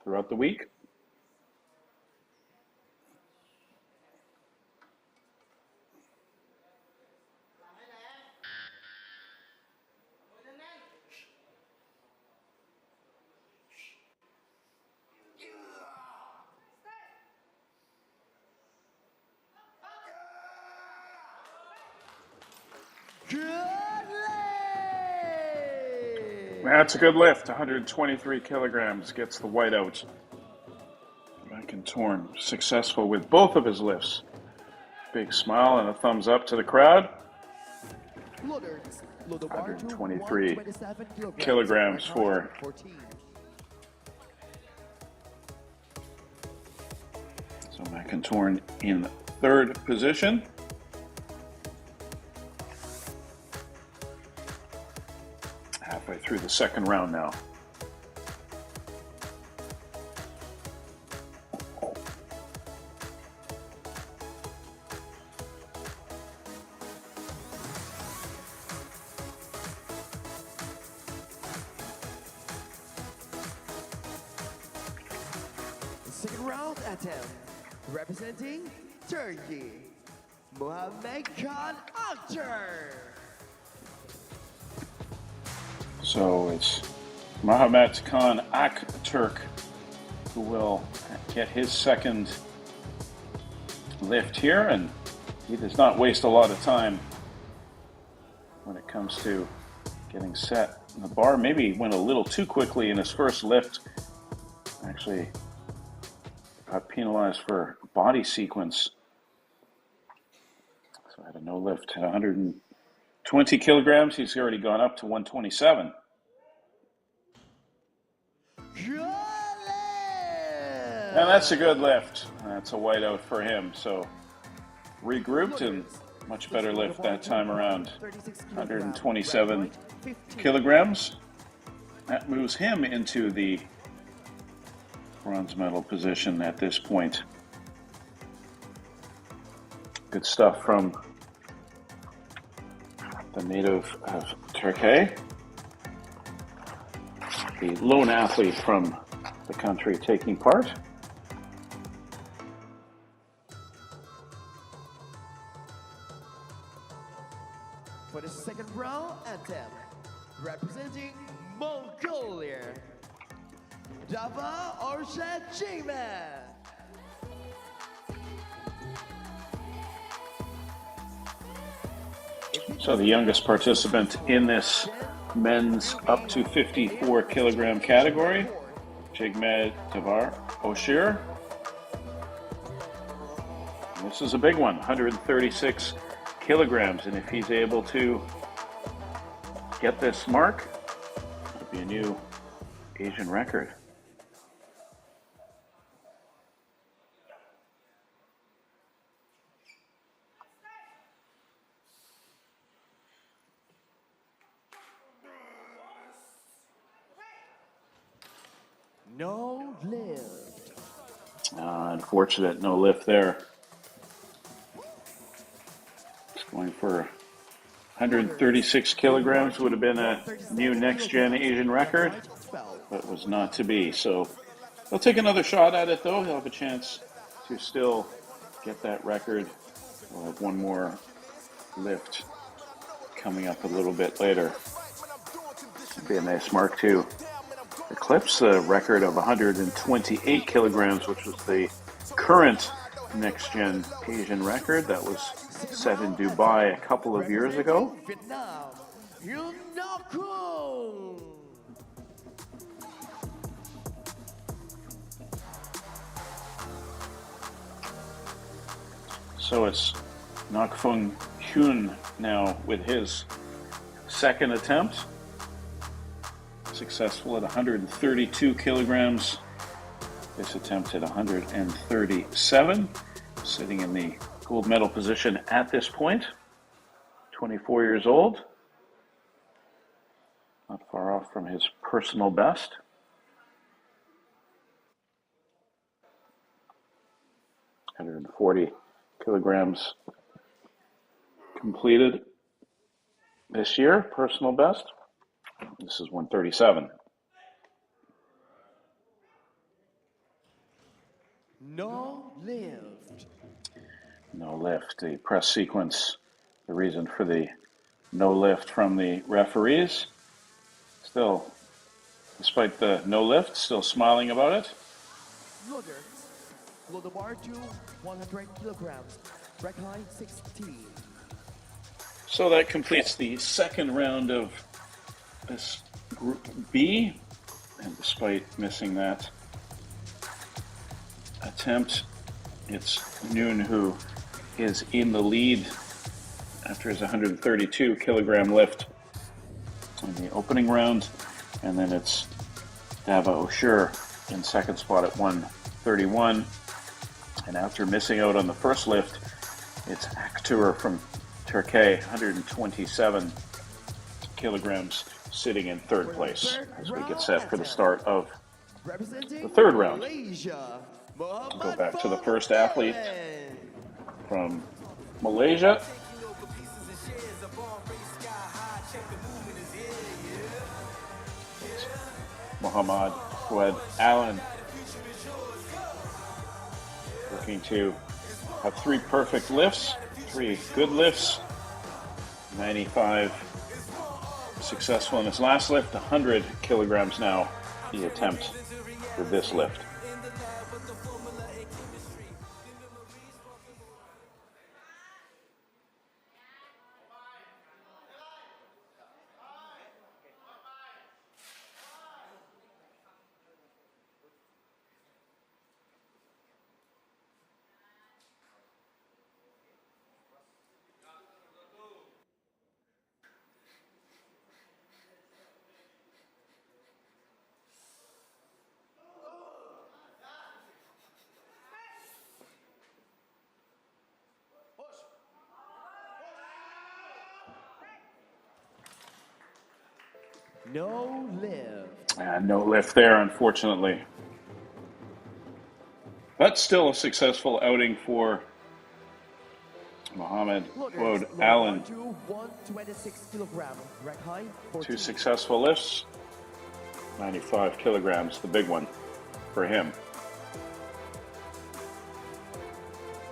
throughout the week. That's a good lift, 123 kilograms, gets the whiteout. McIntyre successful with both of his lifts. Big smile and a thumbs up to the crowd. 123 kilograms for so McIntyre in third position. Halfway through the second round now. Second round attempt, representing Turkey, Mohammed Khan Akhtar. So it's Mohammed Khan Akhtar who will get his second lift here, and he does not waste a lot of time when it comes to getting set. The bar maybe went a little too quickly in his first lift. Actually got penalized for body sequence. So I had a no lift at 123 20 kilograms, he's already gone up to 127. And that's a good lift. That's a whiteout for him. So regrouped and much better lift that time around. 127 kilograms. That moves him into the bronze medal position at this point. Good stuff from the native of Turkey, the lone athlete from the country taking part. For the second round attempt, representing Mongolia, Dava Orshachima. So the youngest participant in this men's up to 54 kilogram category, Jigmed Tavar Oshir. This is a big one, 136 kilograms, and if he's able to get this mark, it'll be a new Asian record. No lift. Unfortunate, no lift there. It's going for 136 kilograms, would have been a new next-gen Asian record, but was not to be. So he'll take another shot at it, though. He'll have a chance to still get that record. We'll have one more lift coming up a little bit later. It'll be a nice mark to eclipse the record of 128 kilograms, which was the current next-gen Asian record that was set in Dubai a couple of years ago. So it's Nakfung Hyun now with his second attempt. Successful at 132 kilograms. This attempt at 137. Sitting in the gold medal position at this point. 24 years old. Not far off from his personal best. (140 kilograms completed this year, personal best. This is 137. No lift. No lift. The press sequence, the reason for the no lift from the referees. Still, despite the no lift, still smiling about it. Loader. Load the bar to 100 kilograms. Break height 16. So that completes the second round of this Group B. And despite missing that attempt, it's Noon who is in the lead after his 132 kilogram lift in the opening round. And then it's Dava Oshir in second spot at 131. And after missing out on the first lift, it's Aktur from Turkey, 127 kilograms, sitting in third place as we get set for the start of the third round. We'll go back to the first athlete from Malaysia. Muhammad Fuad Allen, looking to have three perfect lifts, three good lifts. 95 successful in his last lift, 100 kilograms now the attempt for this lift. No lift. And no lift there, unfortunately. But still a successful outing for Mohammed Loaders, Wppo Allen. to 126 kilogram, rack height 14. 2 successful lifts, 95 kilograms, the big one for him.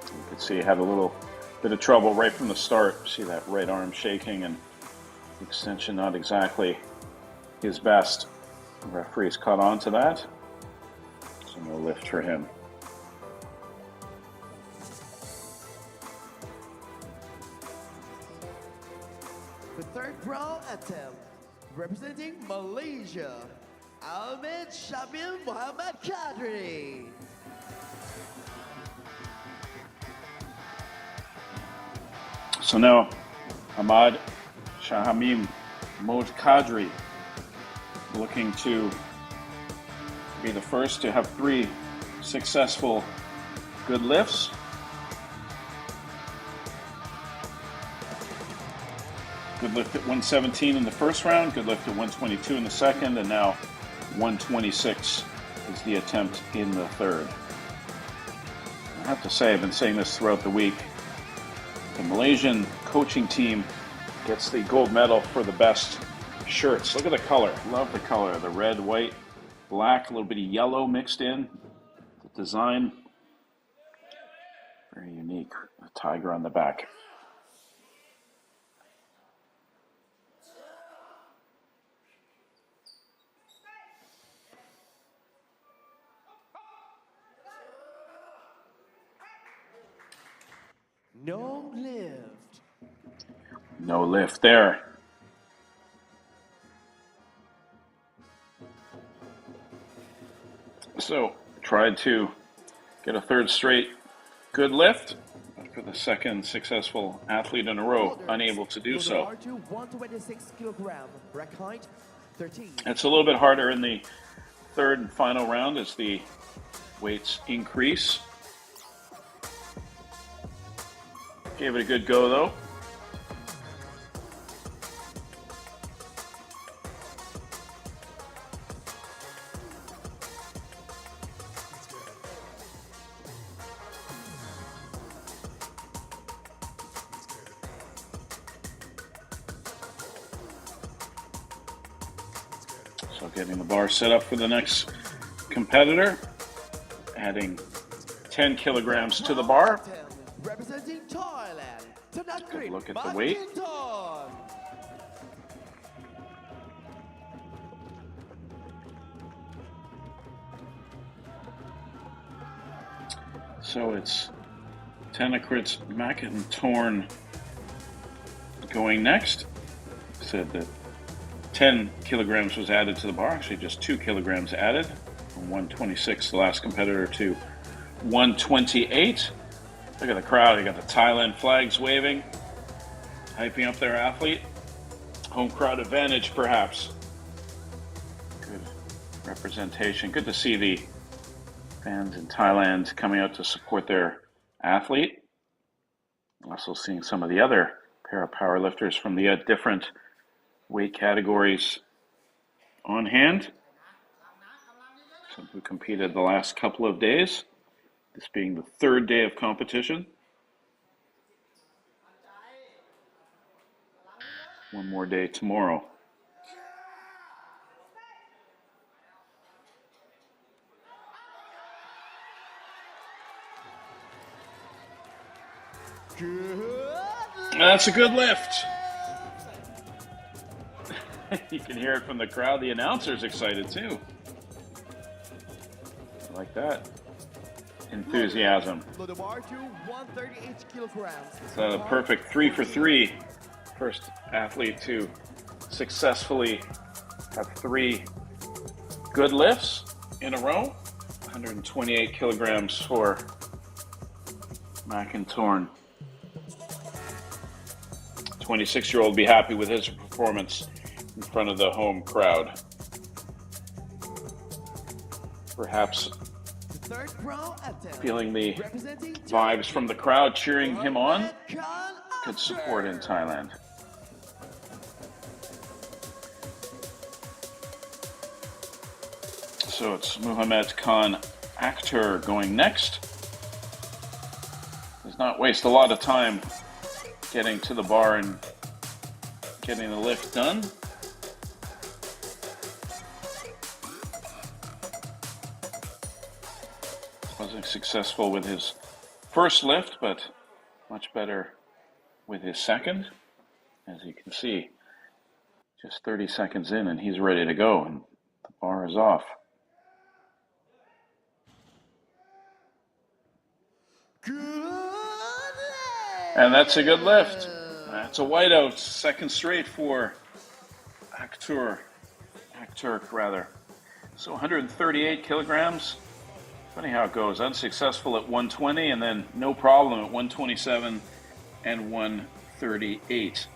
You can see he had a little bit of trouble right from the start. See that right arm shaking and extension not exactly his best. The referee's caught on to that, so no lift for him. The third round attempt, representing Malaysia, Ahmed Shamil Muhammad Kadri. So now, Ahmad Shahamim Mod Kadri looking to be the first to have 3 successful good lifts. Good lift at 117 in the first round, good lift at 122 in the second, and now 126 is the attempt in the third. I have to say, I've been saying this throughout the week, the Malaysian coaching team gets the gold medal for the best shirts. Look at the color. Love the color. The red, white, black, a little bit of yellow mixed in. The design, very unique. A tiger on the back. No lift. No lift there. So, tried to get a third straight good lift for the second successful athlete in a row, unable to do so. 126 kilogram, rack height 13. It's a little bit harder in the third and final round as the weights increase. Gave it a good go though. So getting the bar set up for the next competitor, adding 10 kilograms to the bar. Representing Thailand, Good look at the weight. So it's Tenakrit Macintorn going next. Said that 10 kilograms was added to the bar, actually just 2 kilograms added from 126, the last competitor, to 128. Look at the crowd, you got the Thailand flags waving, hyping up their athlete. Home crowd advantage, perhaps. Good representation. Good to see the fans in Thailand coming out to support their athlete. Also seeing some of the other para-powerlifters from the different weight categories on hand. Some who competed the last couple of days. This being the third day of competition. One more day tomorrow. That's a good lift. You can hear it from the crowd. The announcer's excited too. Like that. Enthusiasm. It's a perfect 3 for 3. First athlete to successfully have 3 good lifts in a row. 128 kilograms for Macintorn. 26-year-old will be happy with his performance in front of the home crowd. Perhaps feeling the vibes from the crowd cheering him on. Good support in Thailand. So it's Muhammad Khan Akhtar going next. Does not waste a lot of time getting to the bar and getting the lift done. Wasn't successful with his first lift, but much better with his second. As you can see, just 30 seconds in and he's ready to go, and the bar is off. And that's a good lift. That's a whiteout, second straight for Akhtar rather. So 138 kilograms. Funny how it goes. Unsuccessful at 120 and then no problem at 127 and 138.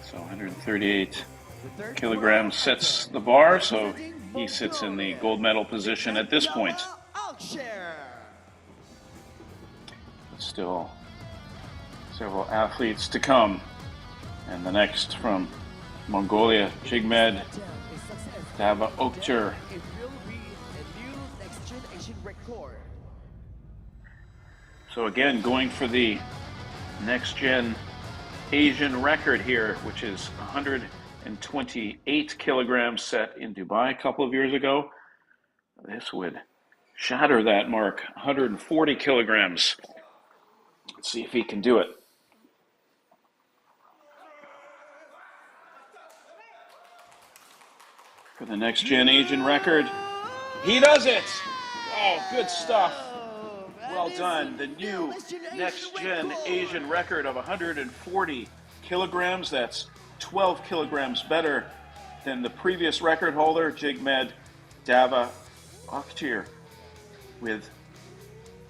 So 138 kilograms sets the bar, so he sits in the gold medal position at this point. Still several athletes to come. And the next from Mongolia, Jigmed Dava Oktur. So again, going for the next gen Asian record here, which is 128 kilograms set in Dubai a couple of years ago. This would shatter that mark, 140 kilograms. Let's see if he can do it. For the next gen Asian record, he does it! Oh, good stuff. Well done. The new next gen Asian record of 140 kilograms. That's 12 kilograms better than the previous record holder, Jigmed Dava Oktur, with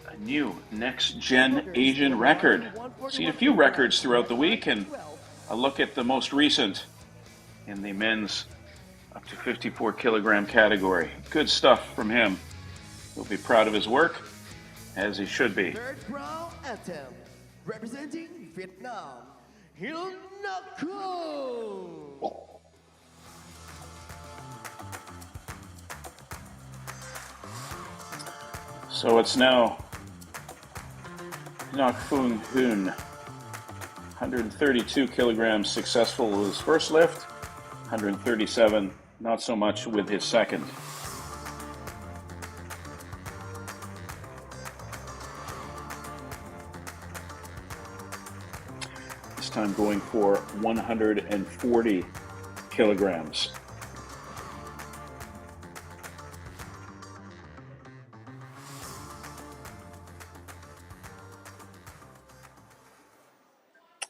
a new next gen Asian record. Seen a few records throughout the week, and a look at the most recent in the men's up to 54 kilogram category. Good stuff from him. He'll be proud of his work, as he should be. Third round attempt, representing Vietnam, Hilnako. So it's now Nok Foong Hoon, 132 kilograms successful with his first lift, 137 not so much with his second. This time going for 140 kilograms.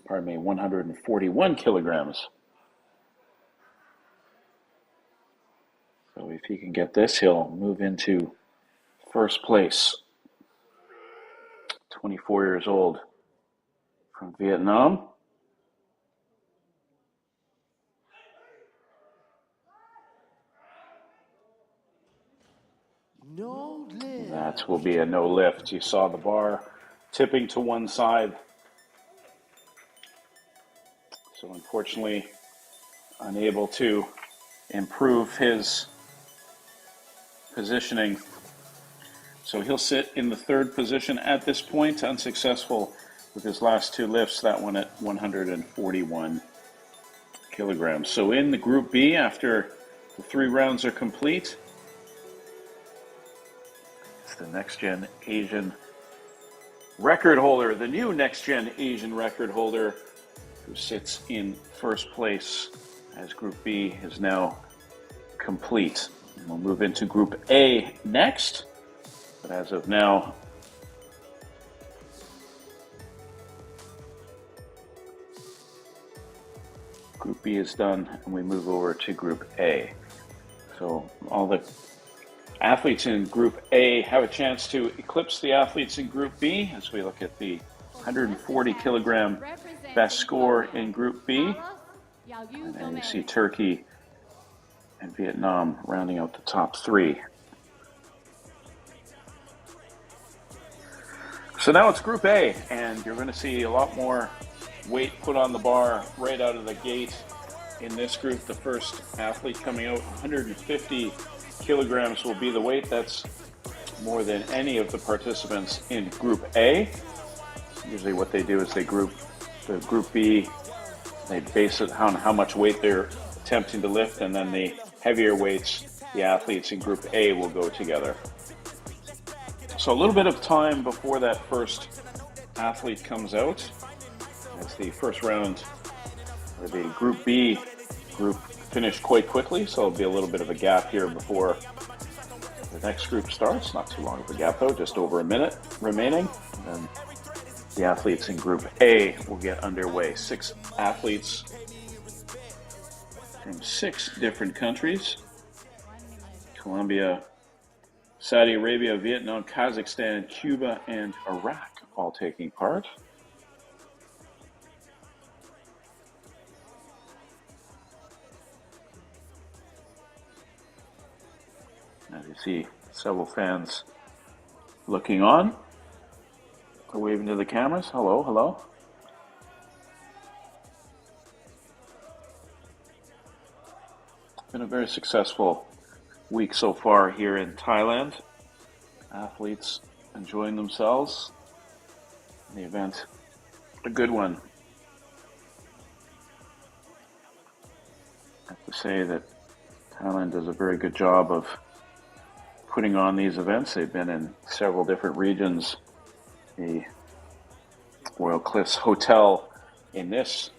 Pardon me, 141 kilograms. So if he can get this, he'll move into first place. 24 years old from Vietnam. No lift. That will be a no lift. You saw the bar tipping to one side. So unfortunately, unable to improve his positioning. So he'll sit in the third position at this point, unsuccessful with his last two lifts, that one at 141 kilograms. So in the Group B, after the 3 rounds are complete, it's the next-gen Asian record holder, the new next-gen Asian record holder, who sits in first place as Group B is now complete. And we'll move into Group A next. But as of now, Group B is done, and we move over to Group A. So all the athletes in Group A have a chance to eclipse the athletes in Group B as we look at the 140 kilogram best score in Group B. And then you see Turkey and Vietnam rounding out the top 3. So now it's Group A, and you're going to see a lot more weight put on the bar right out of the gate. In this group, the first athlete coming out, 150 kilograms will be the weight. That's more than any of the participants in Group A. Usually what they do is they group the Group B, they base it on how much weight they're attempting to lift, and then the heavier weights, the athletes in Group A will go together. So a little bit of time before that first athlete comes out. As the first round, or the Group B group finished quite quickly, so there'll be a little bit of a gap here before the next group starts. Not too long of a gap though, just over a minute remaining. And then the athletes in Group A will get underway. 6 athletes from 6 different countries: Colombia, Saudi Arabia, Vietnam, Kazakhstan, Cuba, and Iraq all taking part. As you see, several fans looking on. They're waving to the cameras. Hello, hello. Been a very successful week so far here in Thailand. Athletes enjoying themselves. The event, a good one. I have to say that Thailand does a very good job of putting on these events. They've been in several different regions. The Royal Cliffs Hotel in this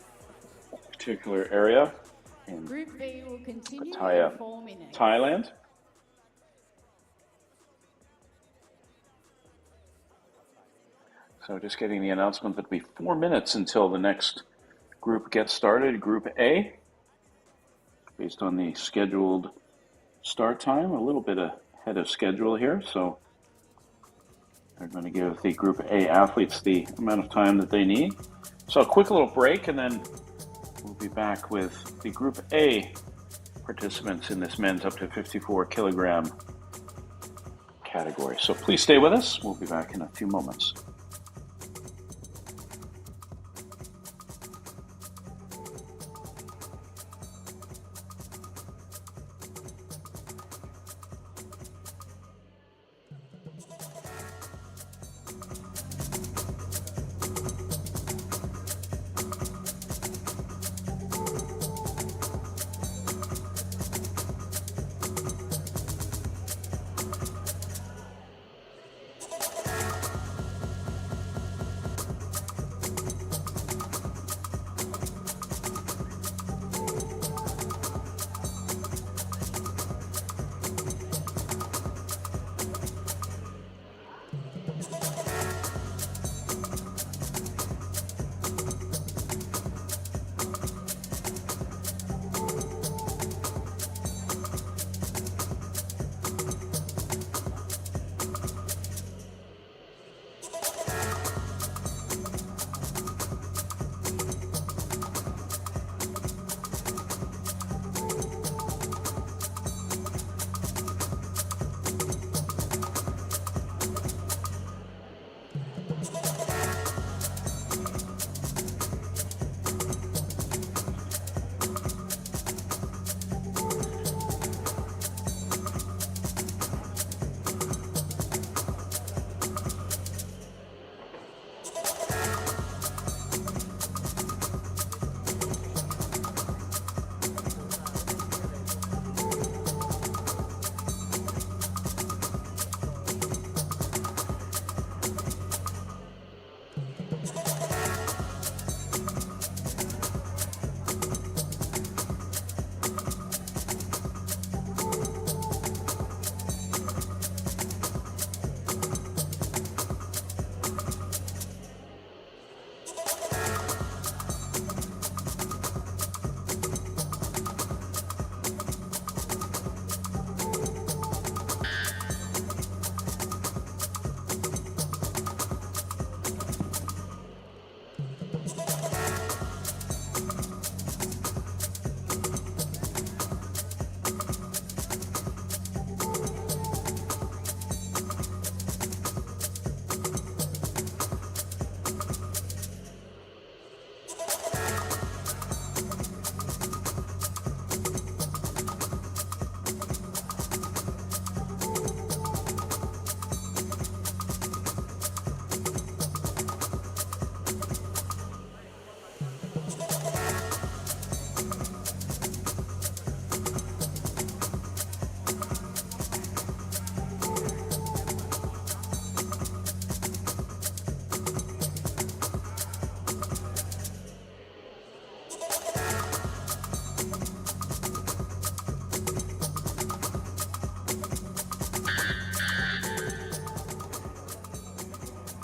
particular area in Group B will continue Pattaya, in 4 minutes. Thailand. So just getting the announcement that it'll be 4 minutes until the next group gets started, Group A, based on the scheduled start time, a little bit ahead of schedule here. So they're going to give the Group A athletes the amount of time that they need. So a quick little break, and then we'll be back with the Group A participants in this men's up to 54 kilogram category. So please stay with us. We'll be back in a few moments.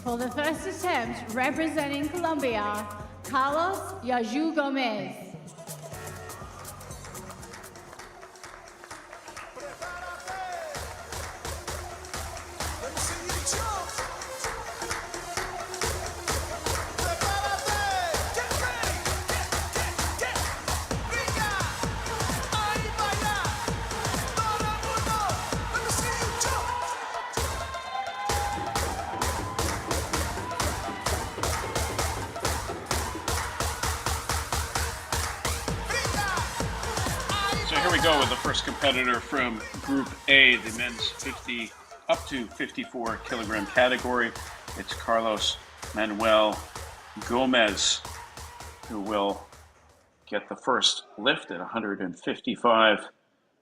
For the first attempt, representing Colombia, Carlos Yaju Gomez. So here we go with the first competitor from Group A, the men's 50 up to 54 kilogram category. It's Carlos Manuel Gomez, who will get the first lift at 155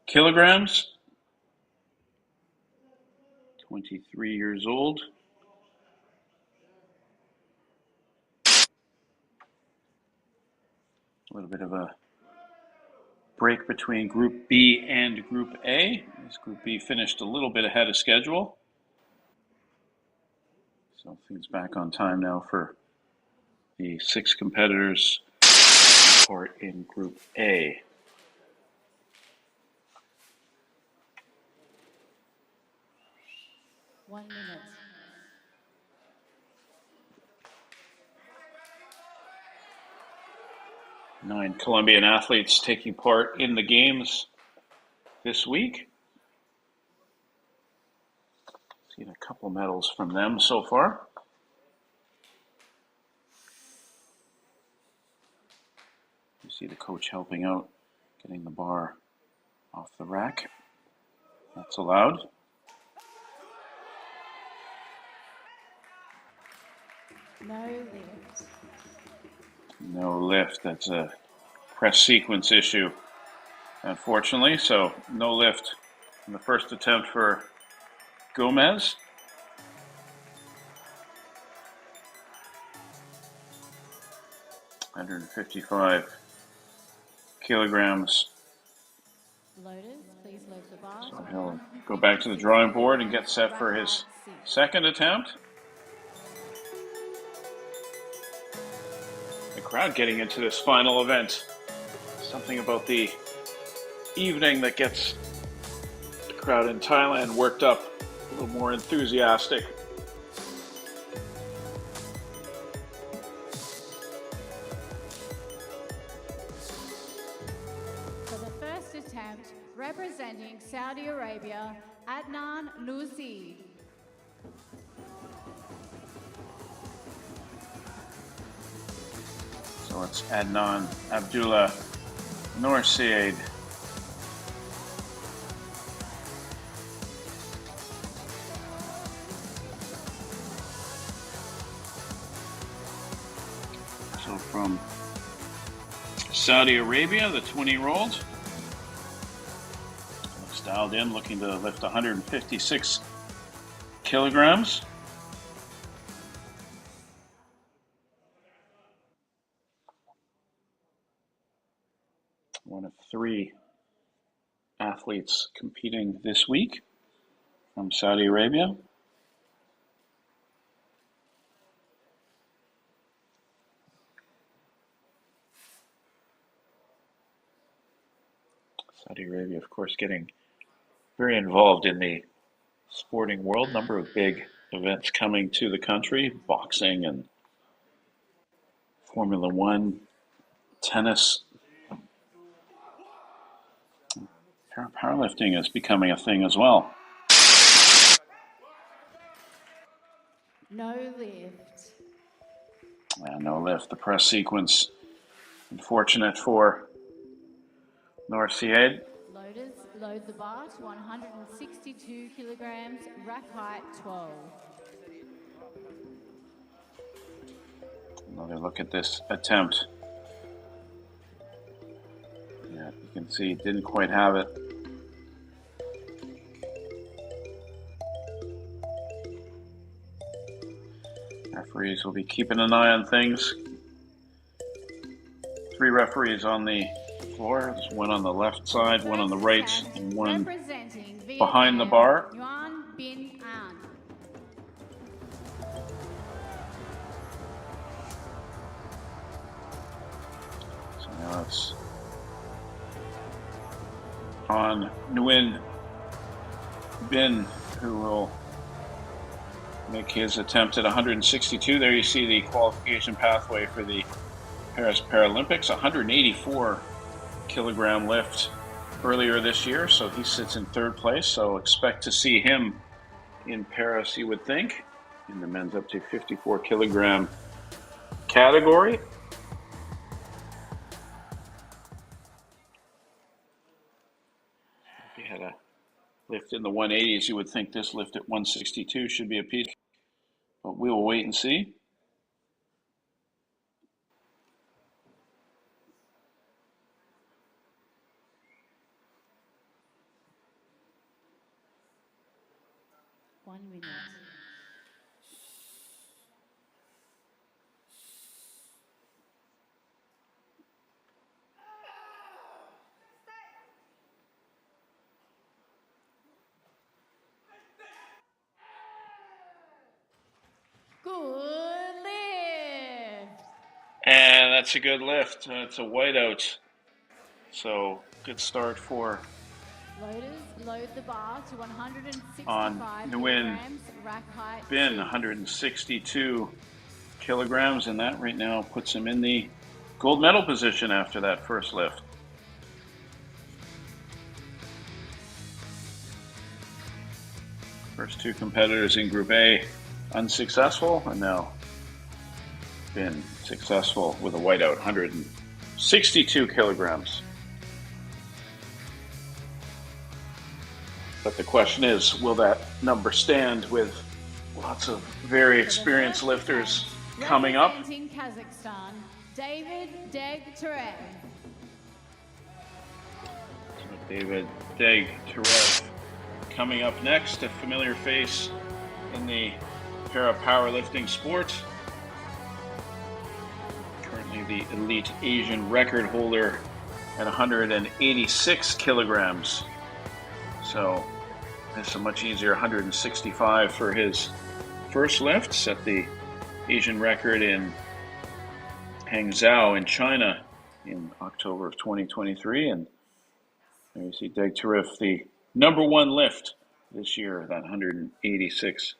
kilograms. 23 years old. A little bit of a break between Group B and Group A. As Group B finished a little bit ahead of schedule. So things back on time now for the 6 competitors part in Group A. One minute. Nine Colombian athletes taking part in the games this week. Seen a couple medals from them so far. You see the coach helping out, getting the bar off the rack. That's allowed. No lift. No lift. That's a press sequence issue, unfortunately. So no lift in the first attempt for Gomez. (155 kilograms). Loaders, please load the bar. So he'll go back to the drawing board and get set for his second attempt. The crowd getting into this final event. Something about the evening that gets the crowd in Thailand worked up, a little more enthusiastic. For the first attempt, representing Saudi Arabia, Adnan Nusi. So it's Adnan Abdullah Noorsaid. So from Saudi Arabia, the 20-year-old. Looks dialed in, looking to lift 156 kilograms. One of 3 athletes competing this week from Saudi Arabia. Saudi Arabia, of course, getting very involved in the sporting world. Number of big events coming to the country, boxing and Formula One, tennis. Powerlifting is becoming a thing as well. No lift. No lift. The press sequence, unfortunate for Noorsaid. Loaders, load the bar to 162 kilograms, rack height 12. Another look at this attempt. Yeah, you can see didn't quite have it. Referees will be keeping an eye on things. 3 referees on the floor. There's one on the left side, one on the right, and one behind the bar. Yuan Bin An. That's on Nguyen Bin, who will make his attempt at 162. There you see the qualification pathway for the Paris Paralympics, 184 kilogram lift earlier this year, so he sits in third place. So expect to see him in Paris, you would think, in the men's up to 54 kilogram category. If you had a lift in the 180s, you would think this lift at 162 should be a piece, but we will wait and see. Good lift. And that's a good lift. It's a whiteout. So good start for Loaders, load the bar to 165 on Nguyen kilograms, rack height Bin, 2. 162 kilograms, and that right now puts him in the gold medal position after that first lift. First two competitors in Group A unsuccessful, and now Bin successful with a whiteout, 162 kilograms. But the question is, will that number stand with lots of very experienced lifters coming up? Representing Kazakhstan, David Deg-Terev. David Deg-Terev coming up next, a familiar face in the para-powerlifting sport. Currently the elite Asian record holder at 186 kilograms. So it's a much easier 165 for his first lift. Set the Asian record in Hangzhou in China in October of 2023. And there you see Deg-Terev, the number one lift this year, that 186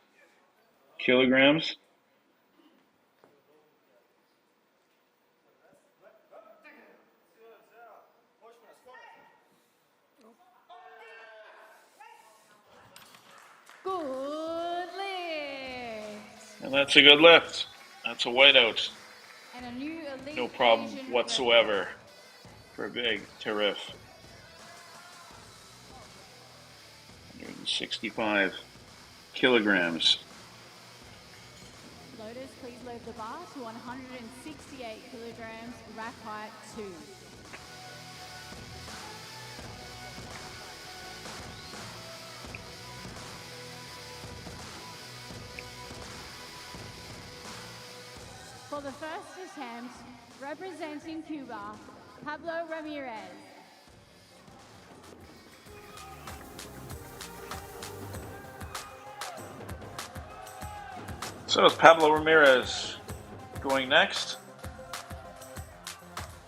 kilograms. Good lift. And that's a good lift. That's a whiteout. And a new elite No problem Asian whatsoever for Deg-Terev. 165 kilograms. Loaders, please load the bar to 168 kilograms, rack height 2. For the first attempt, representing Cuba, Pablo Ramirez. So is Pablo Ramirez going next.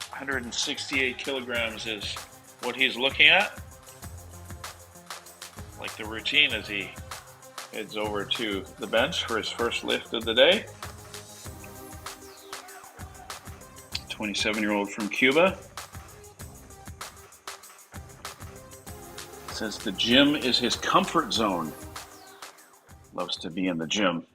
168 kilograms is what he's looking at. Like the routine as he heads over to the bench for his first lift of the day. 27-year-old from Cuba. Says the gym is his comfort zone. Loves to be in the gym.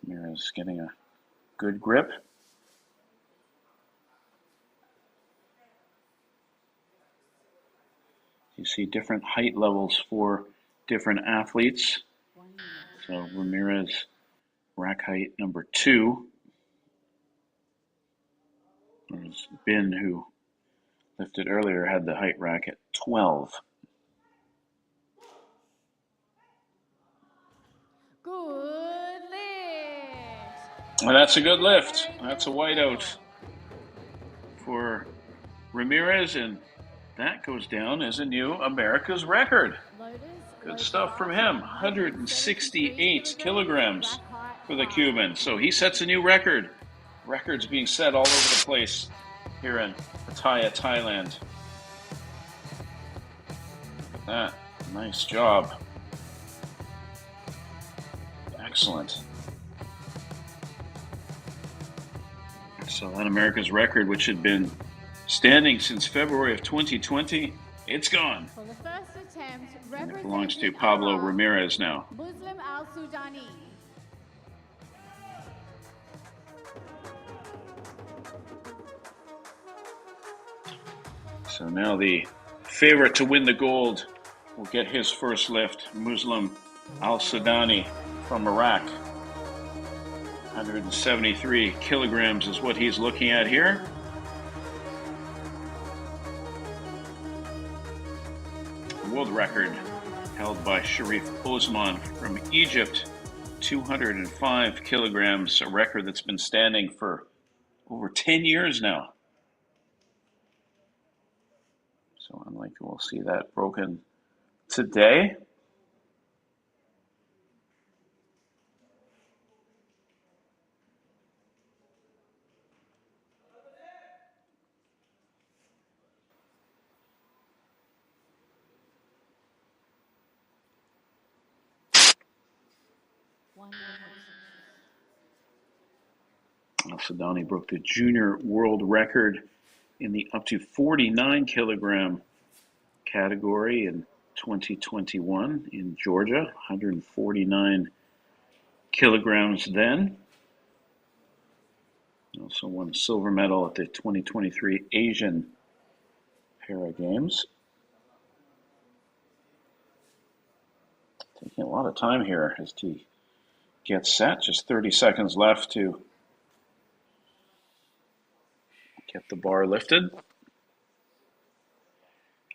Ramirez getting a good grip. You see different height levels for different athletes. So Ramirez, rack height number 2. There's Bin, who lifted earlier, had the height rack at 12. Good lift. And that's a good lift. That's a whiteout for Ramirez, and that goes down as a new America's record. Loaders, Good stuff from him. 168 kilograms for the Cuban. So he sets a new record. Records being set all over the place here in Pattaya, Thailand. Look at that. Nice job. Excellent. So that America's record, which had been standing since February of 2020, it's gone. For the first attempt, And it belongs to Pablo Ramirez now. Muslim Al-Sudani. So now the favorite to win the gold will get his first lift. Muslim Al-Sudani from Iraq. 173 kilograms is what he's looking at here. World record held by Sharif Osman from Egypt. 205 kilograms, a record that's been standing for over 10 years now. So unlikely we'll see that broken today. Al-Sudani broke the junior world record in the up to 49 kilogram category in 2021 in Georgia, 149 kilograms then. Also won a silver medal at the 2023 Asian Para Games. Taking a lot of time here as he gets set. Just 30 seconds left to get the bar lifted.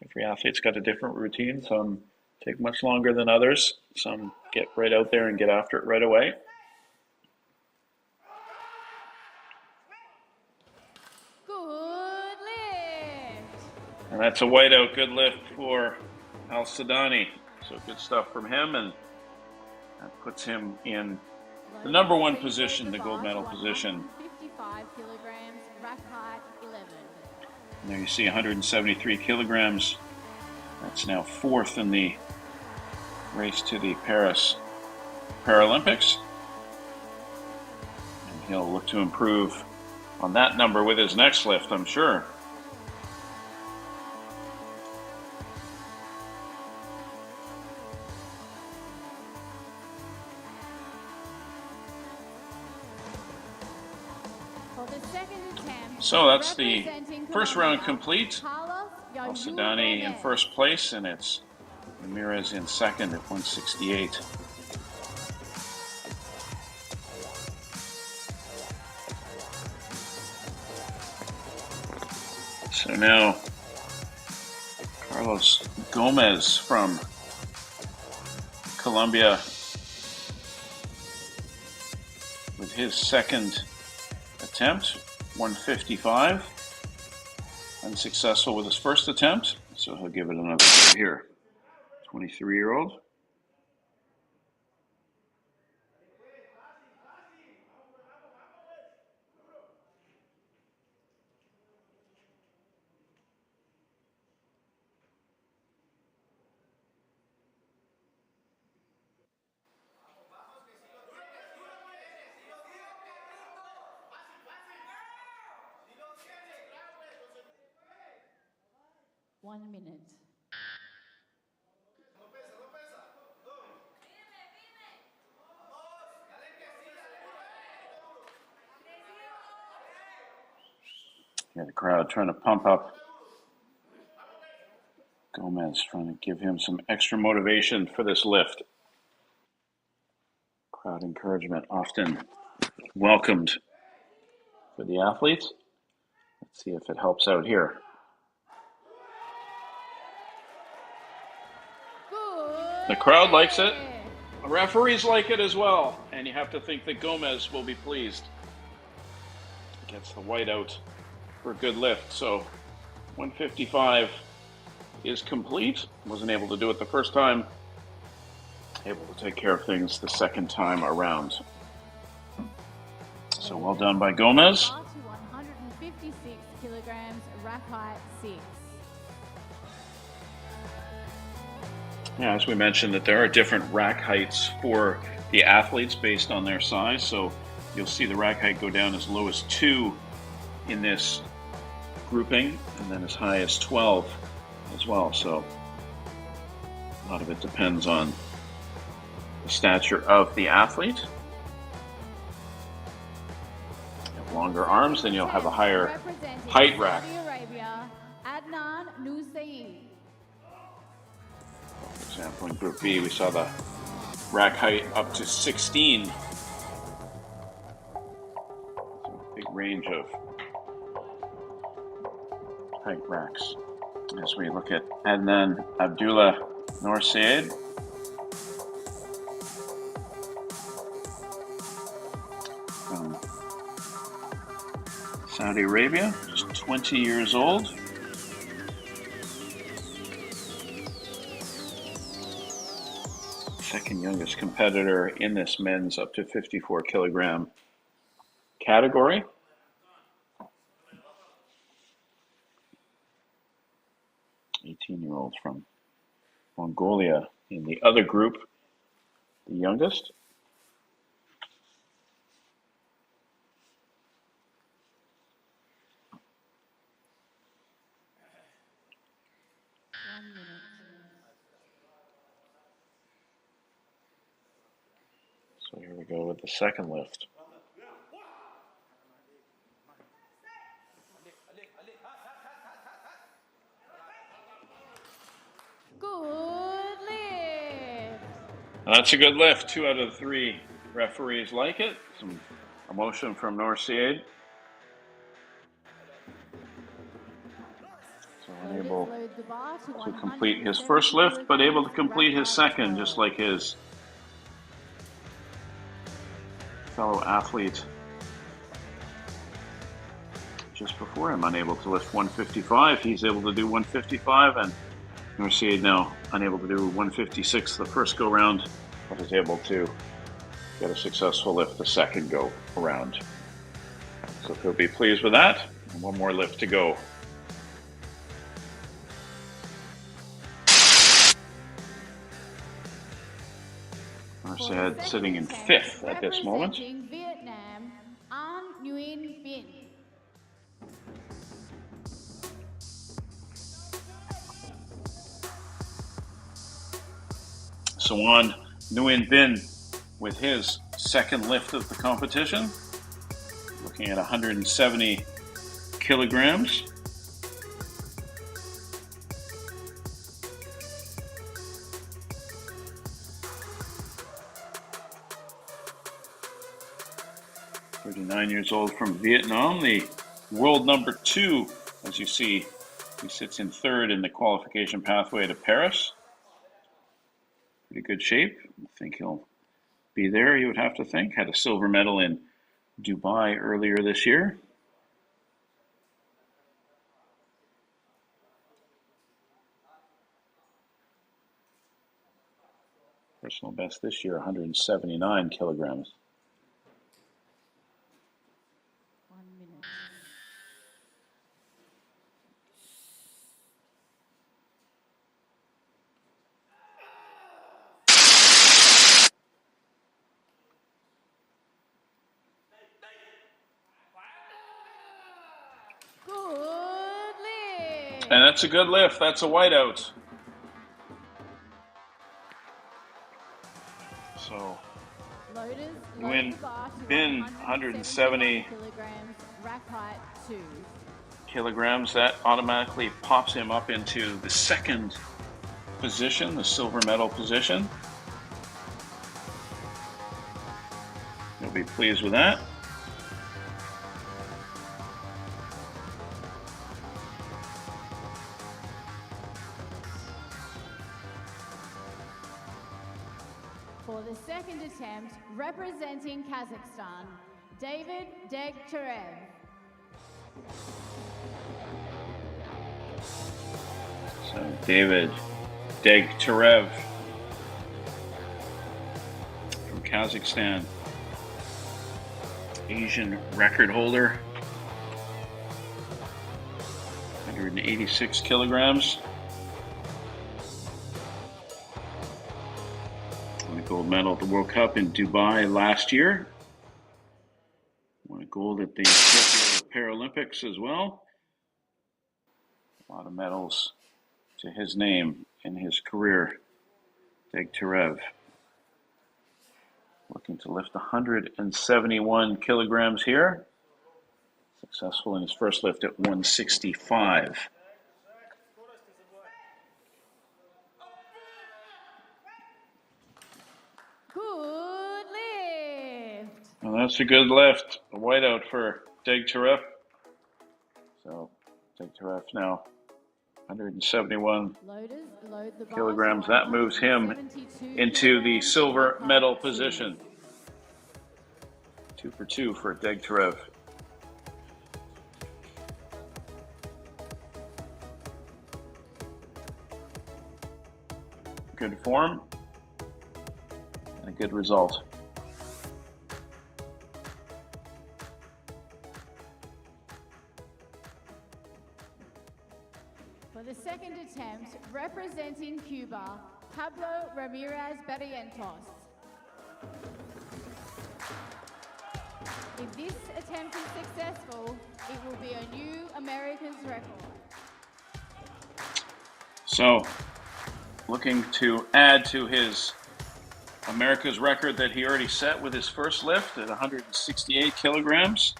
Every athlete's got a different routine. Some take much longer than others. Some get right out there and get after it right away. Good lift. And that's a whiteout. Good lift for Al-Sudani. So good stuff from him, and that puts him in the number one position, the gold medal position. 55 kilograms, rack height 11. And there you see 173 kilograms. That's now fourth in the race to the Paris Paralympics. And he'll look to improve on that number with his next lift, I'm sure. So that's the first round complete. Al-Sudani in first place, and it's Ramirez in second at 168. So now Carlos Gomez from Colombia with his second attempt. 155. Unsuccessful with his first attempt, so he'll give it another go here. 23-year-old. One minute. Yeah, the crowd trying to pump up Gomez, trying to give him some extra motivation for this lift. Crowd encouragement often welcomed for the athletes. Let's see if it helps out here. The crowd likes it. The referees like it as well. And you have to think that Gomez will be pleased. Gets the whiteout for a good lift. So 155 is complete. Wasn't able to do it the first time. able to take care of things the second time around. So well done by Gomez. 156 kilograms, rack height 6. Yeah, as we mentioned, that there are different rack heights for the athletes based on their size. So you'll see the rack height go down as low as 2 in this grouping, and then as high as 12 as well. So a lot of it depends on the stature of the athlete. If you have longer arms, then you'll have a higher height rack. Saudi Arabia, Adnan Nusaid. For example, in Group B, we saw the rack height up to 16. So a big range of height racks. As we look at Adnan Abdullah Noor Sayed. From Saudi Arabia, just 20 years old. Second youngest competitor in this men's up to 54 kilogram category. '18-year-old from Mongolia in the other group, the youngest. So here we go with the second lift. Good lift. That's a good lift. 2 out of 3 referees like it. Some emotion from Noor Sayed. So unable to complete his first lift, but able to complete his second, just like his fellow athlete just before him, unable to lift 155. He's able to do 155, and Noor Sayed now unable to do 156 the first go round, but is able to get a successful lift the second go around. So he'll be pleased with that. And one more lift to go. Noor Sayed sitting in 5th at this moment. Representing Vietnam, An Nguyen Binh. Sawan Nguyen Binh with his second lift of the competition, looking at 170 kilograms. Years old from Vietnam, the world number 2, as you see. He sits in 3rd in the qualification pathway to Paris. Pretty good shape. I think he'll be there, you would have to think. Had a silver medal in Dubai earlier this year. Personal best this year, 179 kilograms. 1 minute. Good lift. And that's a good lift. That's a whiteout. So Nguyen Binh, 170 kilograms, rack height 2. kilograms. That automatically pops him up into the second position, the silver medal position. He'll be pleased with that. For the second attempt, representing Kazakhstan, David Degtarev. So David Degtarev Kazakhstan. Asian record holder. 186 kilograms. Won a gold medal at the World Cup in Dubai last year. Won a gold at the Tokyo Paralympics as well. A lot of medals to his name in his career. Degtyarev looking to lift 171 kilograms here. Successful in his first lift at 165. Good lift. Well, that's a good lift. A whiteout for Degtyarev. So Degtyarev now 171 Load the bar kilograms. to That moves him 172 into the kilograms. silver High medal five, position. 2 for 2 for Degtyarev. Good form and a good result. For the second attempt, representing Cuba, Pablo Ramirez Barrientos. If this attempt is successful, it will be a new American's record. So, looking to add to his America's record that he already set with his first lift at 168 kilograms.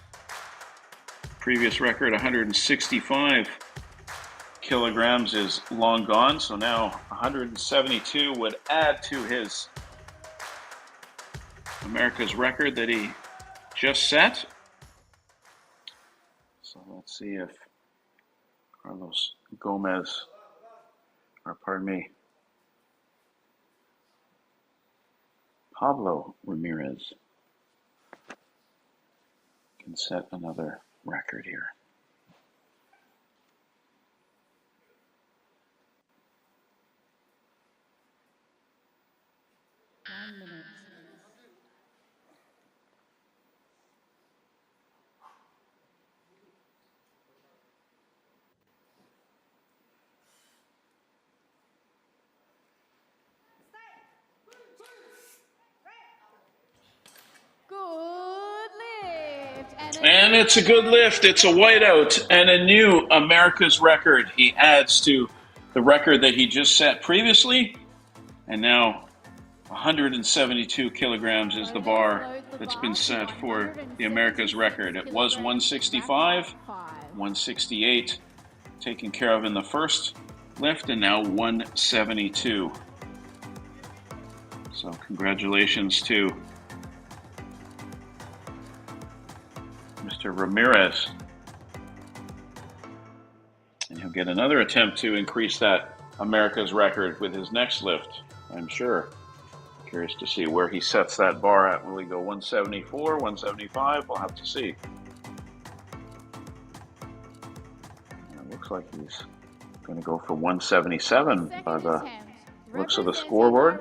Previous record, 165 kilograms, is long gone. So now 172 would add to his America's record that he just set. So let's see if Carlos Gomez, or pardon me, Pablo Ramirez can set another record here. Good lift. And it's a good lift. It's a whiteout and a new America's record. He adds to the record that he just set previously. And now 172 kilograms is the bar that's been set for the America's record. It was 165, 168 taken care of in the first lift, and now 172. So congratulations to Mr. Ramirez. And he'll get another attempt to increase that America's record with his next lift, I'm sure. Curious to see where he sets that bar at. Will he go 174, 175? We'll have to see. And it looks like he's going to go for 177 by the looks of the scoreboard.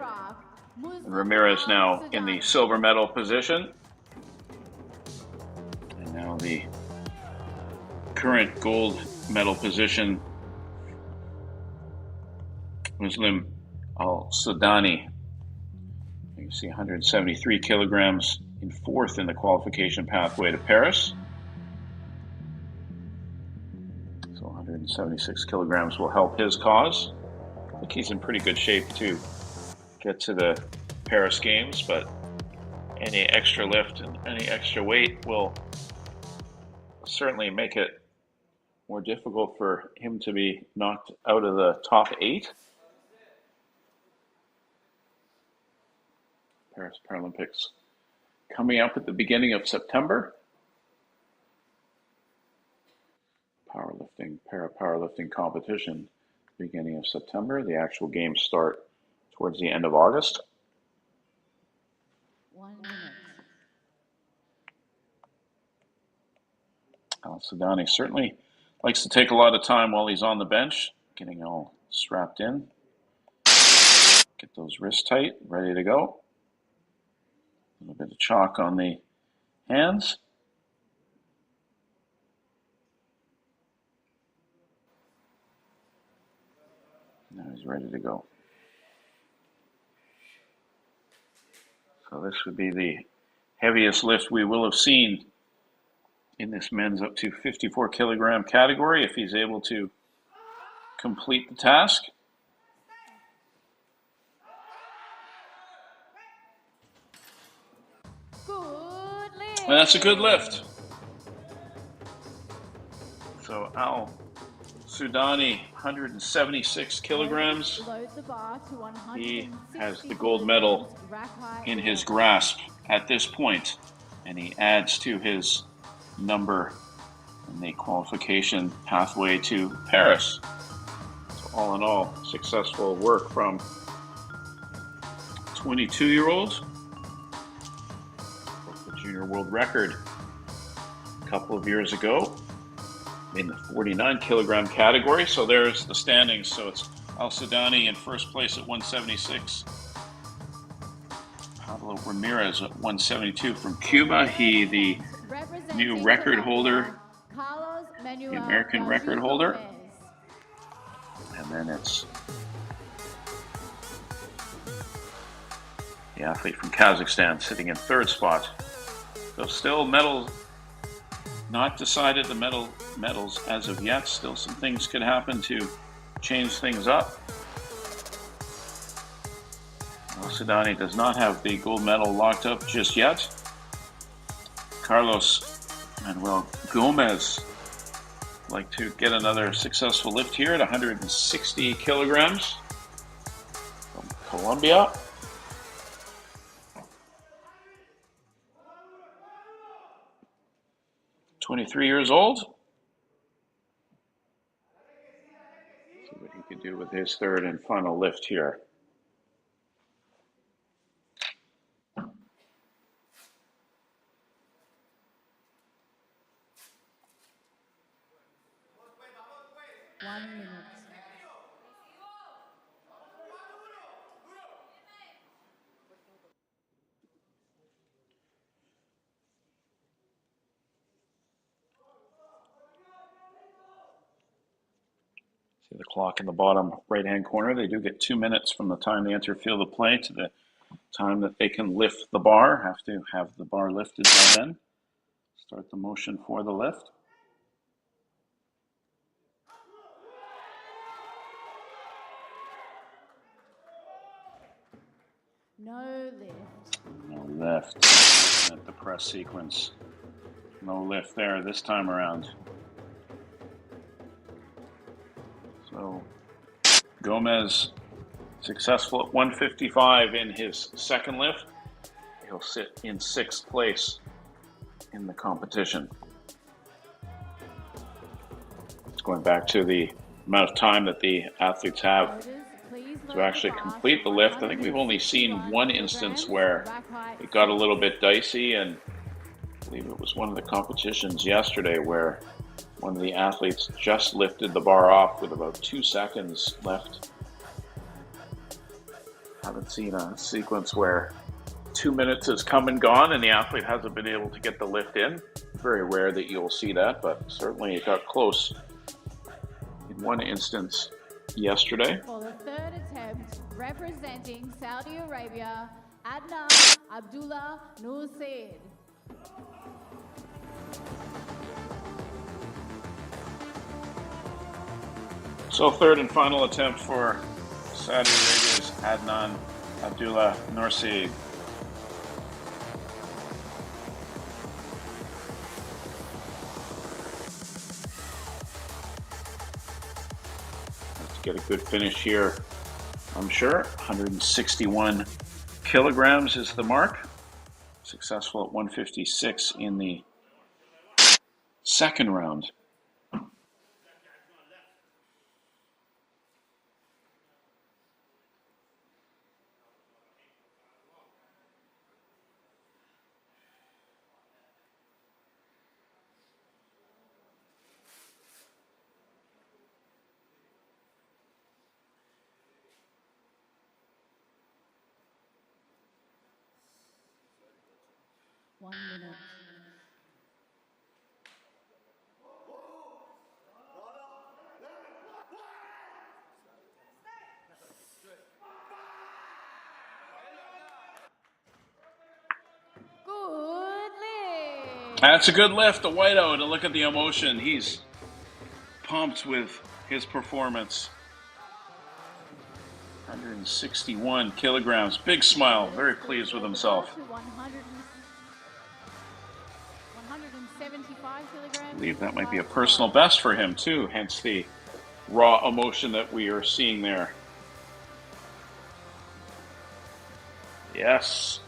And Ramirez now in the silver medal position. And now the current gold medal position, Muslim Al-Sudani. You can see 173 kilograms in fourth in the qualification pathway to Paris. So 176 kilograms will help his cause. I think he's in pretty good shape to get to the Paris Games, but any extra lift and any extra weight will certainly make it more difficult for him to be knocked out of the top 8. Paris Paralympics coming up at the beginning of September. Powerlifting, para-powerlifting competition beginning of September. The actual games start towards the end of August. 1 minute. Al-Sudani certainly likes to take a lot of time while he's on the bench, getting all strapped in. Get those wrists tight, ready to go. little bit of chalk on the hands. Now he's ready to go. So this would be the heaviest lift we will have seen in this men's up to 54 kilogram category if he's able to complete the task. Good lift. And that's a good lift. So Al Sudani, 176 kilograms. Load the bar to 160 He has the gold medal in his grasp at this point, and he adds to his number in the qualification pathway to Paris. So all in all, successful work from 22-year-olds. Broke the junior world record a couple of years ago in the 49 kilogram category. So there's the standings. So it's Al Sudani in first place at 176. Pablo Ramirez at 172 from Cuba. He, the new record holder, the American record holder. And then it's the athlete from Kazakhstan sitting in third spot. So still medals not decided, the medals as of yet. Still some things could happen to change things up. Al Sudani does not have the gold medal locked up just yet. Carlos Manuel Gomez like to get another successful lift here at 160 kilograms from Colombia. "23 years old. See what he can do with his third and final lift here. See the clock in the bottom right-hand corner. They do get 2 minutes from the time they enter field of play to the time that they can lift the bar. Have to have the bar lifted by then. Start the motion for the lift. No lift. No lift. At the press sequence. No lift there this time around. So Gomez successful at 155 in his second lift. He'll sit in sixth place in the competition. It's going back to the amount of time that the athletes have to actually complete the lift. I think we've only seen one instance where it got a little bit dicey, and I believe it was one of the competitions yesterday where one of the athletes just lifted the bar off with about 2 seconds left. Haven't seen a sequence where 2 minutes has come and gone and the athlete hasn't been able to get the lift in. Very rare that you'll see that, but certainly it got close in one instance yesterday. For the third attempt, representing Saudi Arabia, Adnan Abdullah Nur Said. So third and final attempt for Saudi Arabia's Adnan Abdullah Nur Said. Let's get a good finish here, I'm sure. 161 kilograms is the mark. Successful at 156 in the second round. 1 minute. Good lift. That's a good lift, the whiteout, and look at the emotion. He's pumped with his performance. 161 kilograms, big smile, very pleased with himself. 175 kilograms. I believe that might be a personal best for him too, hence the raw emotion that we are seeing there. Yes.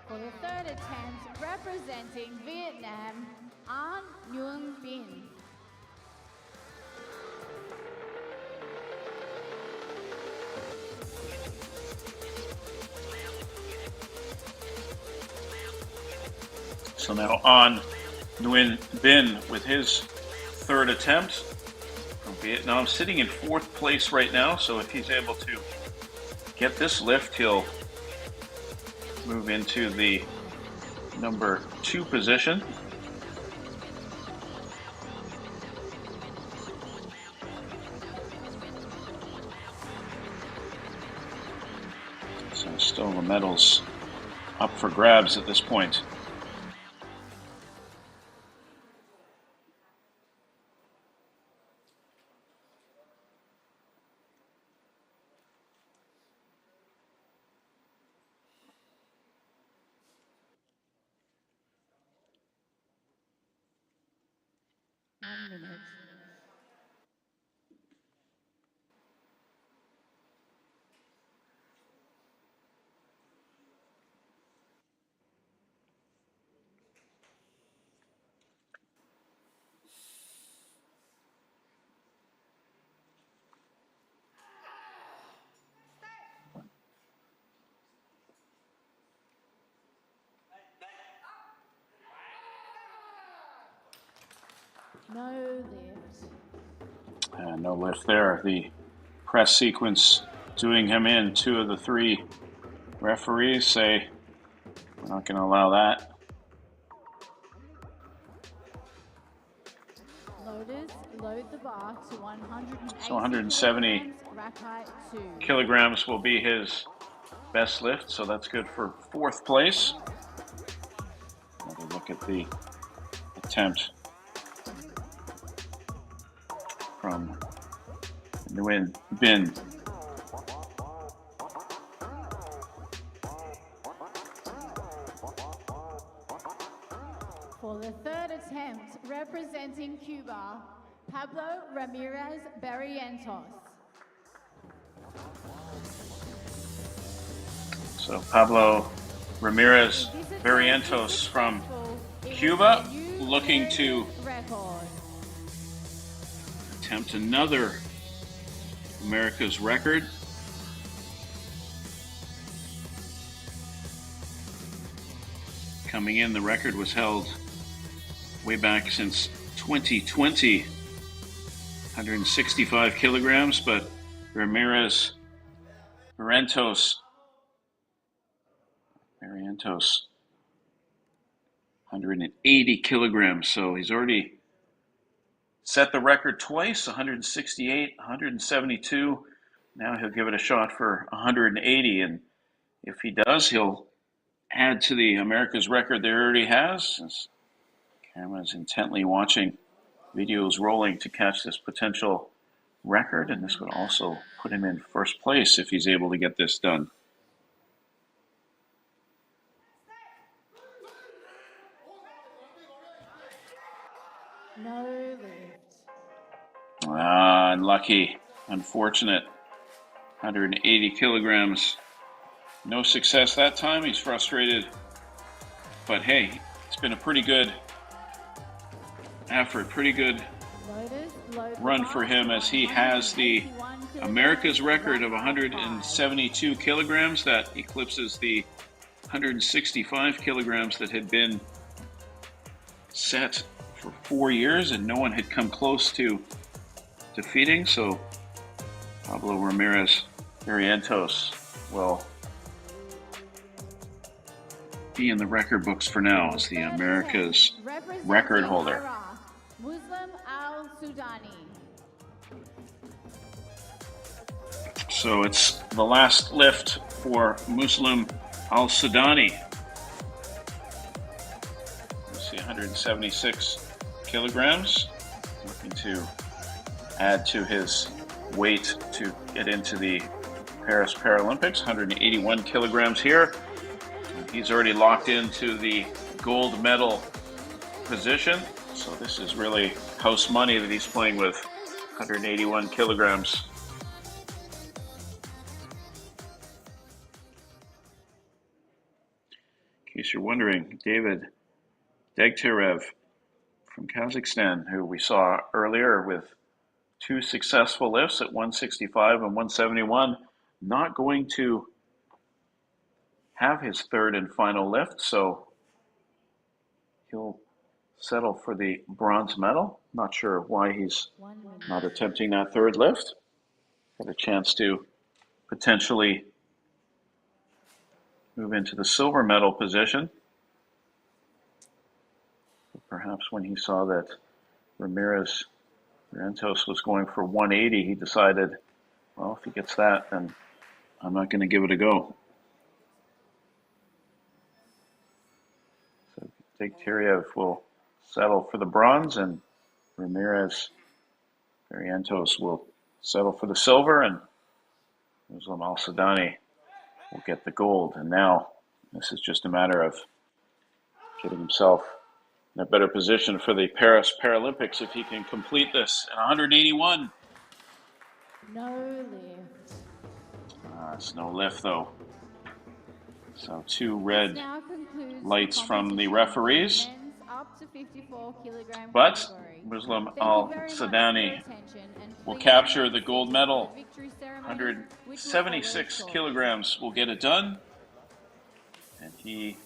For the third attempt, representing Vietnam, An Nguyen Binh. So now An Nguyen Binh with his third attempt from Vietnam, sitting in fourth place right now. So if he's able to get this lift, he'll move into the number 2 position. So still the medals up for grabs at this point. Minute. No lift. No lift there. The press sequence doing him in. 2 of the 3 referees say we're not going to allow that. Loaders, load the bar to 180 So 170 kilograms, rack height 2. kilograms will be his best lift, so that's good for fourth place. Another look at the attempt from Nguyen Binh. For the third attempt, representing Cuba, Pablo Ramirez Barrientos. So Pablo Ramirez Barrientos from Cuba looking to attempt another America's record. Coming in, the record was held way back since 2020, 165 kilograms, but Ramirez Barrientos 180 kilograms, so he's already set the record twice, 168, 172. Now he'll give it a shot for 180, and if he does, he'll add to the America's record there already has. This camera's intently watching, videos rolling to catch this potential record, and this would also put him in first place if he's able to get this done. No lift. Unlucky, unfortunate. 180 kilograms. No success that time. He's frustrated. But hey, it's been a pretty good effort, pretty good run for him as he has the America's record of 172 kilograms. That eclipses the 165 kilograms that had been set for 4 years and no one had come close to defeating. So Pablo Ramirez Barrientos will be in the record books for now as the America's record holder. Muslim Al-Sudani. So it's the last lift for Muslim Al-Sudani. You see 176 kilograms, looking to add to his weight to get into the Paris Paralympics. 181 kilograms here. He's already locked into the gold medal position. So this is really house money that he's playing with, 181 kilograms. In case you're wondering, David Degtyarev from Kazakhstan, who we saw earlier with 2 successful lifts at 165 and 171, not going to have his third and final lift, so he'll settle for the bronze medal. Not sure why he's not attempting that third lift. Got a chance to potentially move into the silver medal position. But perhaps when he saw that Ramirez Barrientos was going for 180, he decided, well, if he gets that, then I'm not going to give it a go. So Degtyarev will settle for the bronze, and Ramirez Barrientos will settle for the silver, and Muslim Al-Sudani will get the gold. And now this is just a matter of getting himself in a better position for the Paris Paralympics if he can complete this at 181. No lift. It's no lift though. So 2 red Now concludes lights the from the competition referees. for men's up to 54 kilogram But category. Muslim Thank you very much for your Al-Sudani attention, and will please capture remain the gold seated medal. for the victory ceremony, which will follow 176 shortly. kilograms will get it done. And he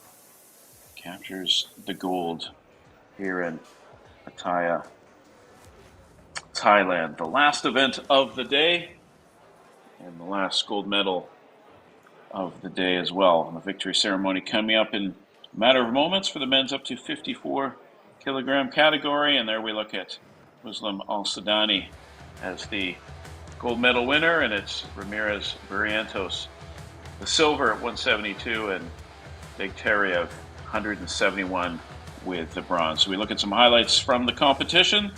captures the gold here in Pattaya, Thailand. The last event of the day and the last gold medal of the day as well. And the victory ceremony coming up in a matter of moments for the men's up to 54 kilogram category. And there we look at Muslim Al-Sudani as the gold medal winner, and it's Ramirez Barrientos, the silver at 172, and Degtyarev 171 with the bronze. So we look at some highlights from the competition,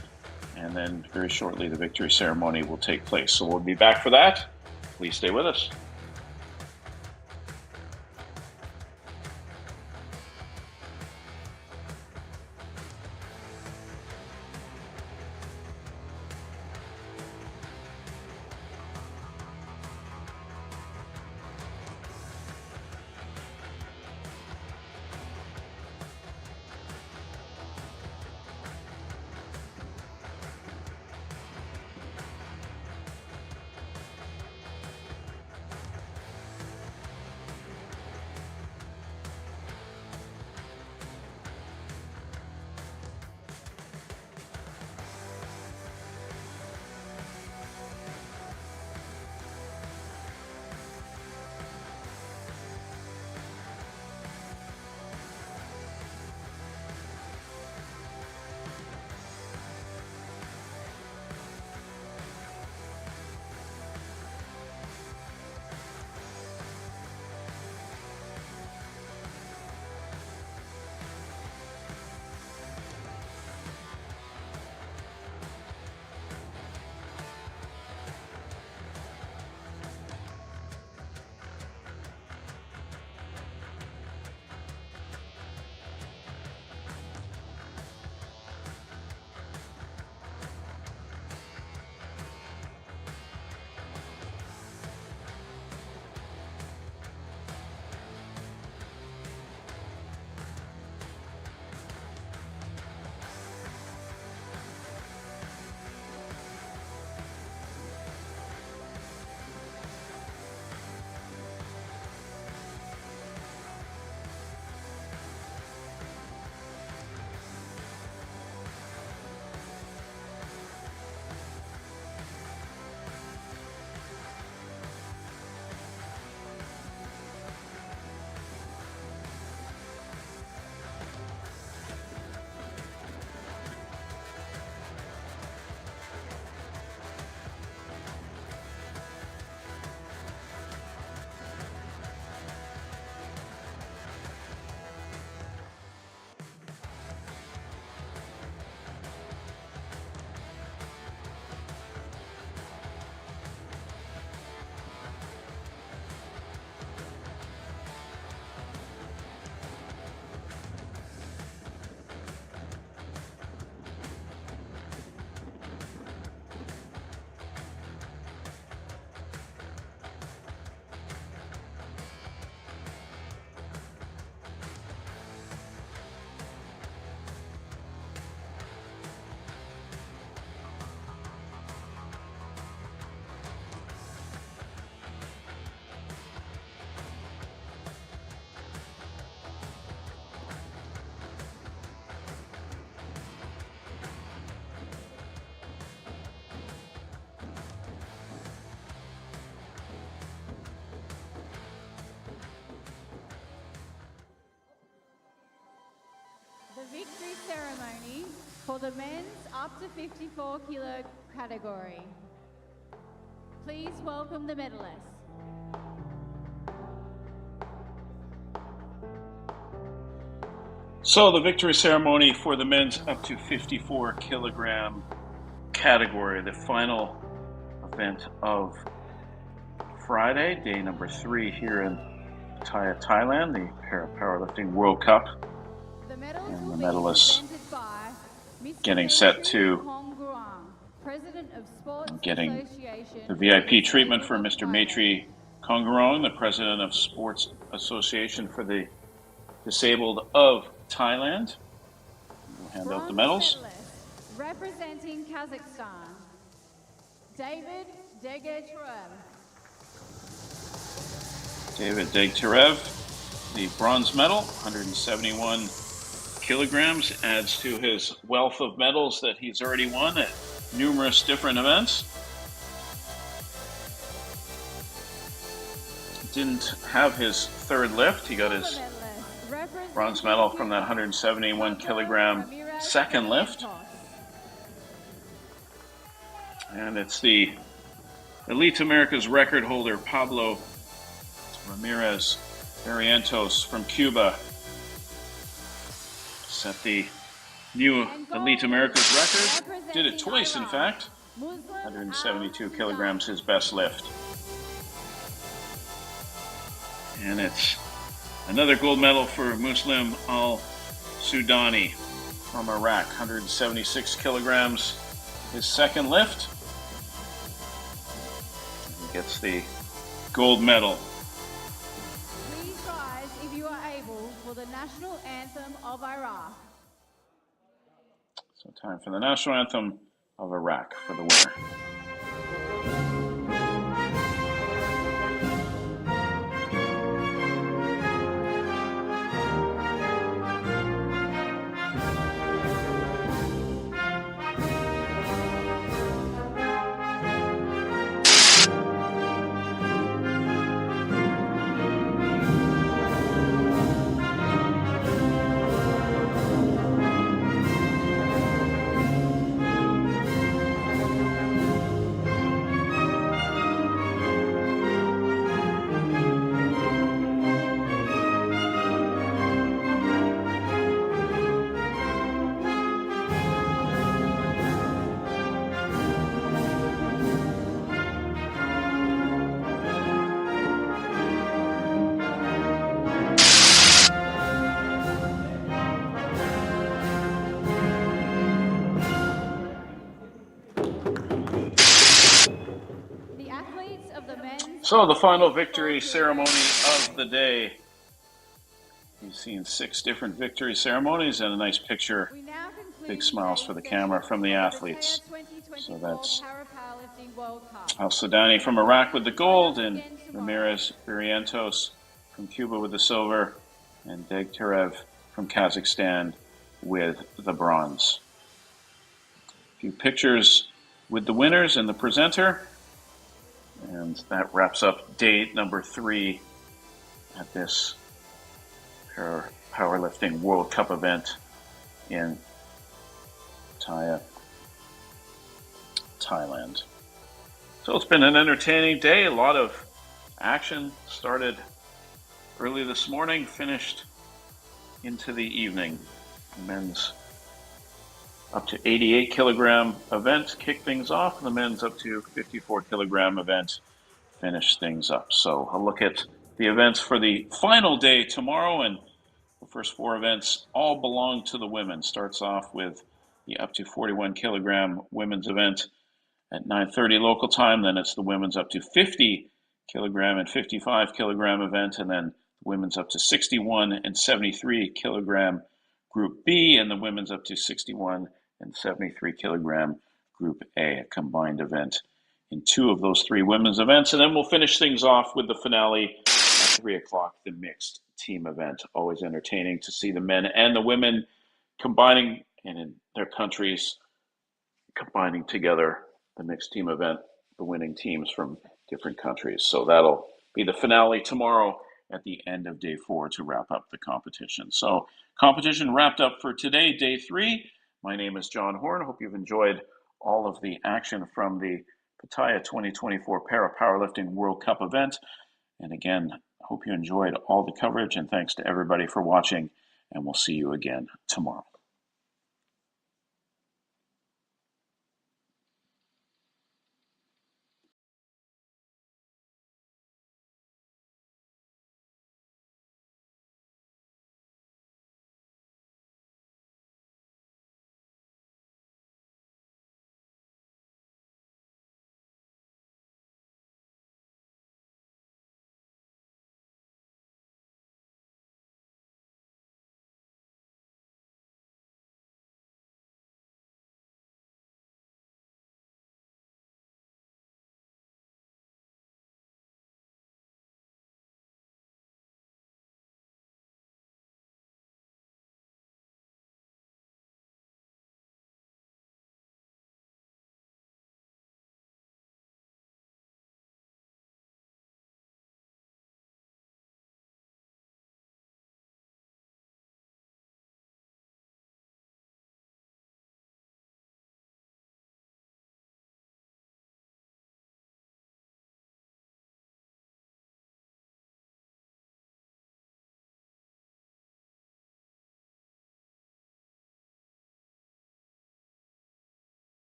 and then very shortly the victory ceremony will take place. So we'll be back for that. Please stay with us. for the men's up to 54 kilo category. Please welcome the medalists. So the victory ceremony for the men's up to 54 kilogram category, the final event of Friday, day number 3 here in Pattaya, Thailand, the Powerlifting World Cup. The medals And will the medalists be presented by Mr. getting set Dimitri to Hongguang, President of Sports getting Association the VIP for treatment for Disabled Mr. of Maitri Kongurong, the President of Sports Association for the Disabled of Thailand. We'll hand out the medals. Medalist, representing Kazakhstan, David Degeterev. David Degterev, the bronze medal, 171 kilograms, adds to his wealth of medals that he's already won at numerous different events. Didn't have his third lift. He got his bronze medal from that 171 kilogram second lift. And it's the Elite America's record holder, Pablo Ramirez Barrientos from Cuba. Set the new Elite America's record. Did it twice, in fact. 172 kilograms, his best lift. And it's another gold medal for Muslim Al-Sudani from Iraq. 176 kilograms, his second lift. He gets the gold medal. Please rise if you are able for the national anthem of Iraq. So time for the national anthem of Iraq for the winner. So the final victory ceremony of the day. You've seen 6 different victory ceremonies and a nice picture. Big smiles for the camera from the athletes. So that's Al-Sudani from Iraq with the gold, and Ramirez Barrientos from Cuba with the silver, and Degterev from Kazakhstan with the bronze. A few pictures with the winners and the presenter. And that wraps up day number 3 at this Powerlifting World Cup event in Pattaya, Thailand. So it's been an entertaining day. A lot of action. Started early this morning, finished into the evening. The men's up to 88 kilogram event kicked things off. The men's up to 54 kilogram event finished things up. So I'll look at the events for the final day tomorrow, and the first 4 events all belong to the women. Starts off with the up to 41 kilogram women's event at 9:30 local time. Then it's the women's up to 50 kilogram and 55 kilogram event, and then the women's up to 61 and 73 kilogram Group B, and the women's up to 61 and 73 kilogram Group A, a combined event in 2 of those 3 women's events. And then we'll finish things off with the finale at 3 o'clock, the mixed team event. Always entertaining to see the men and the women combining, and in their countries, combining together the mixed team event, the winning teams from different countries. So that'll be the finale tomorrow at the end of day 4 to wrap up the competition. So competition wrapped up for today, day 3. My name is John Horn. Hope you've enjoyed all of the action from the Pattaya 2024 Para Powerlifting World Cup event. And again, hope you enjoyed all the coverage, and thanks to everybody for watching, and we'll see you again tomorrow.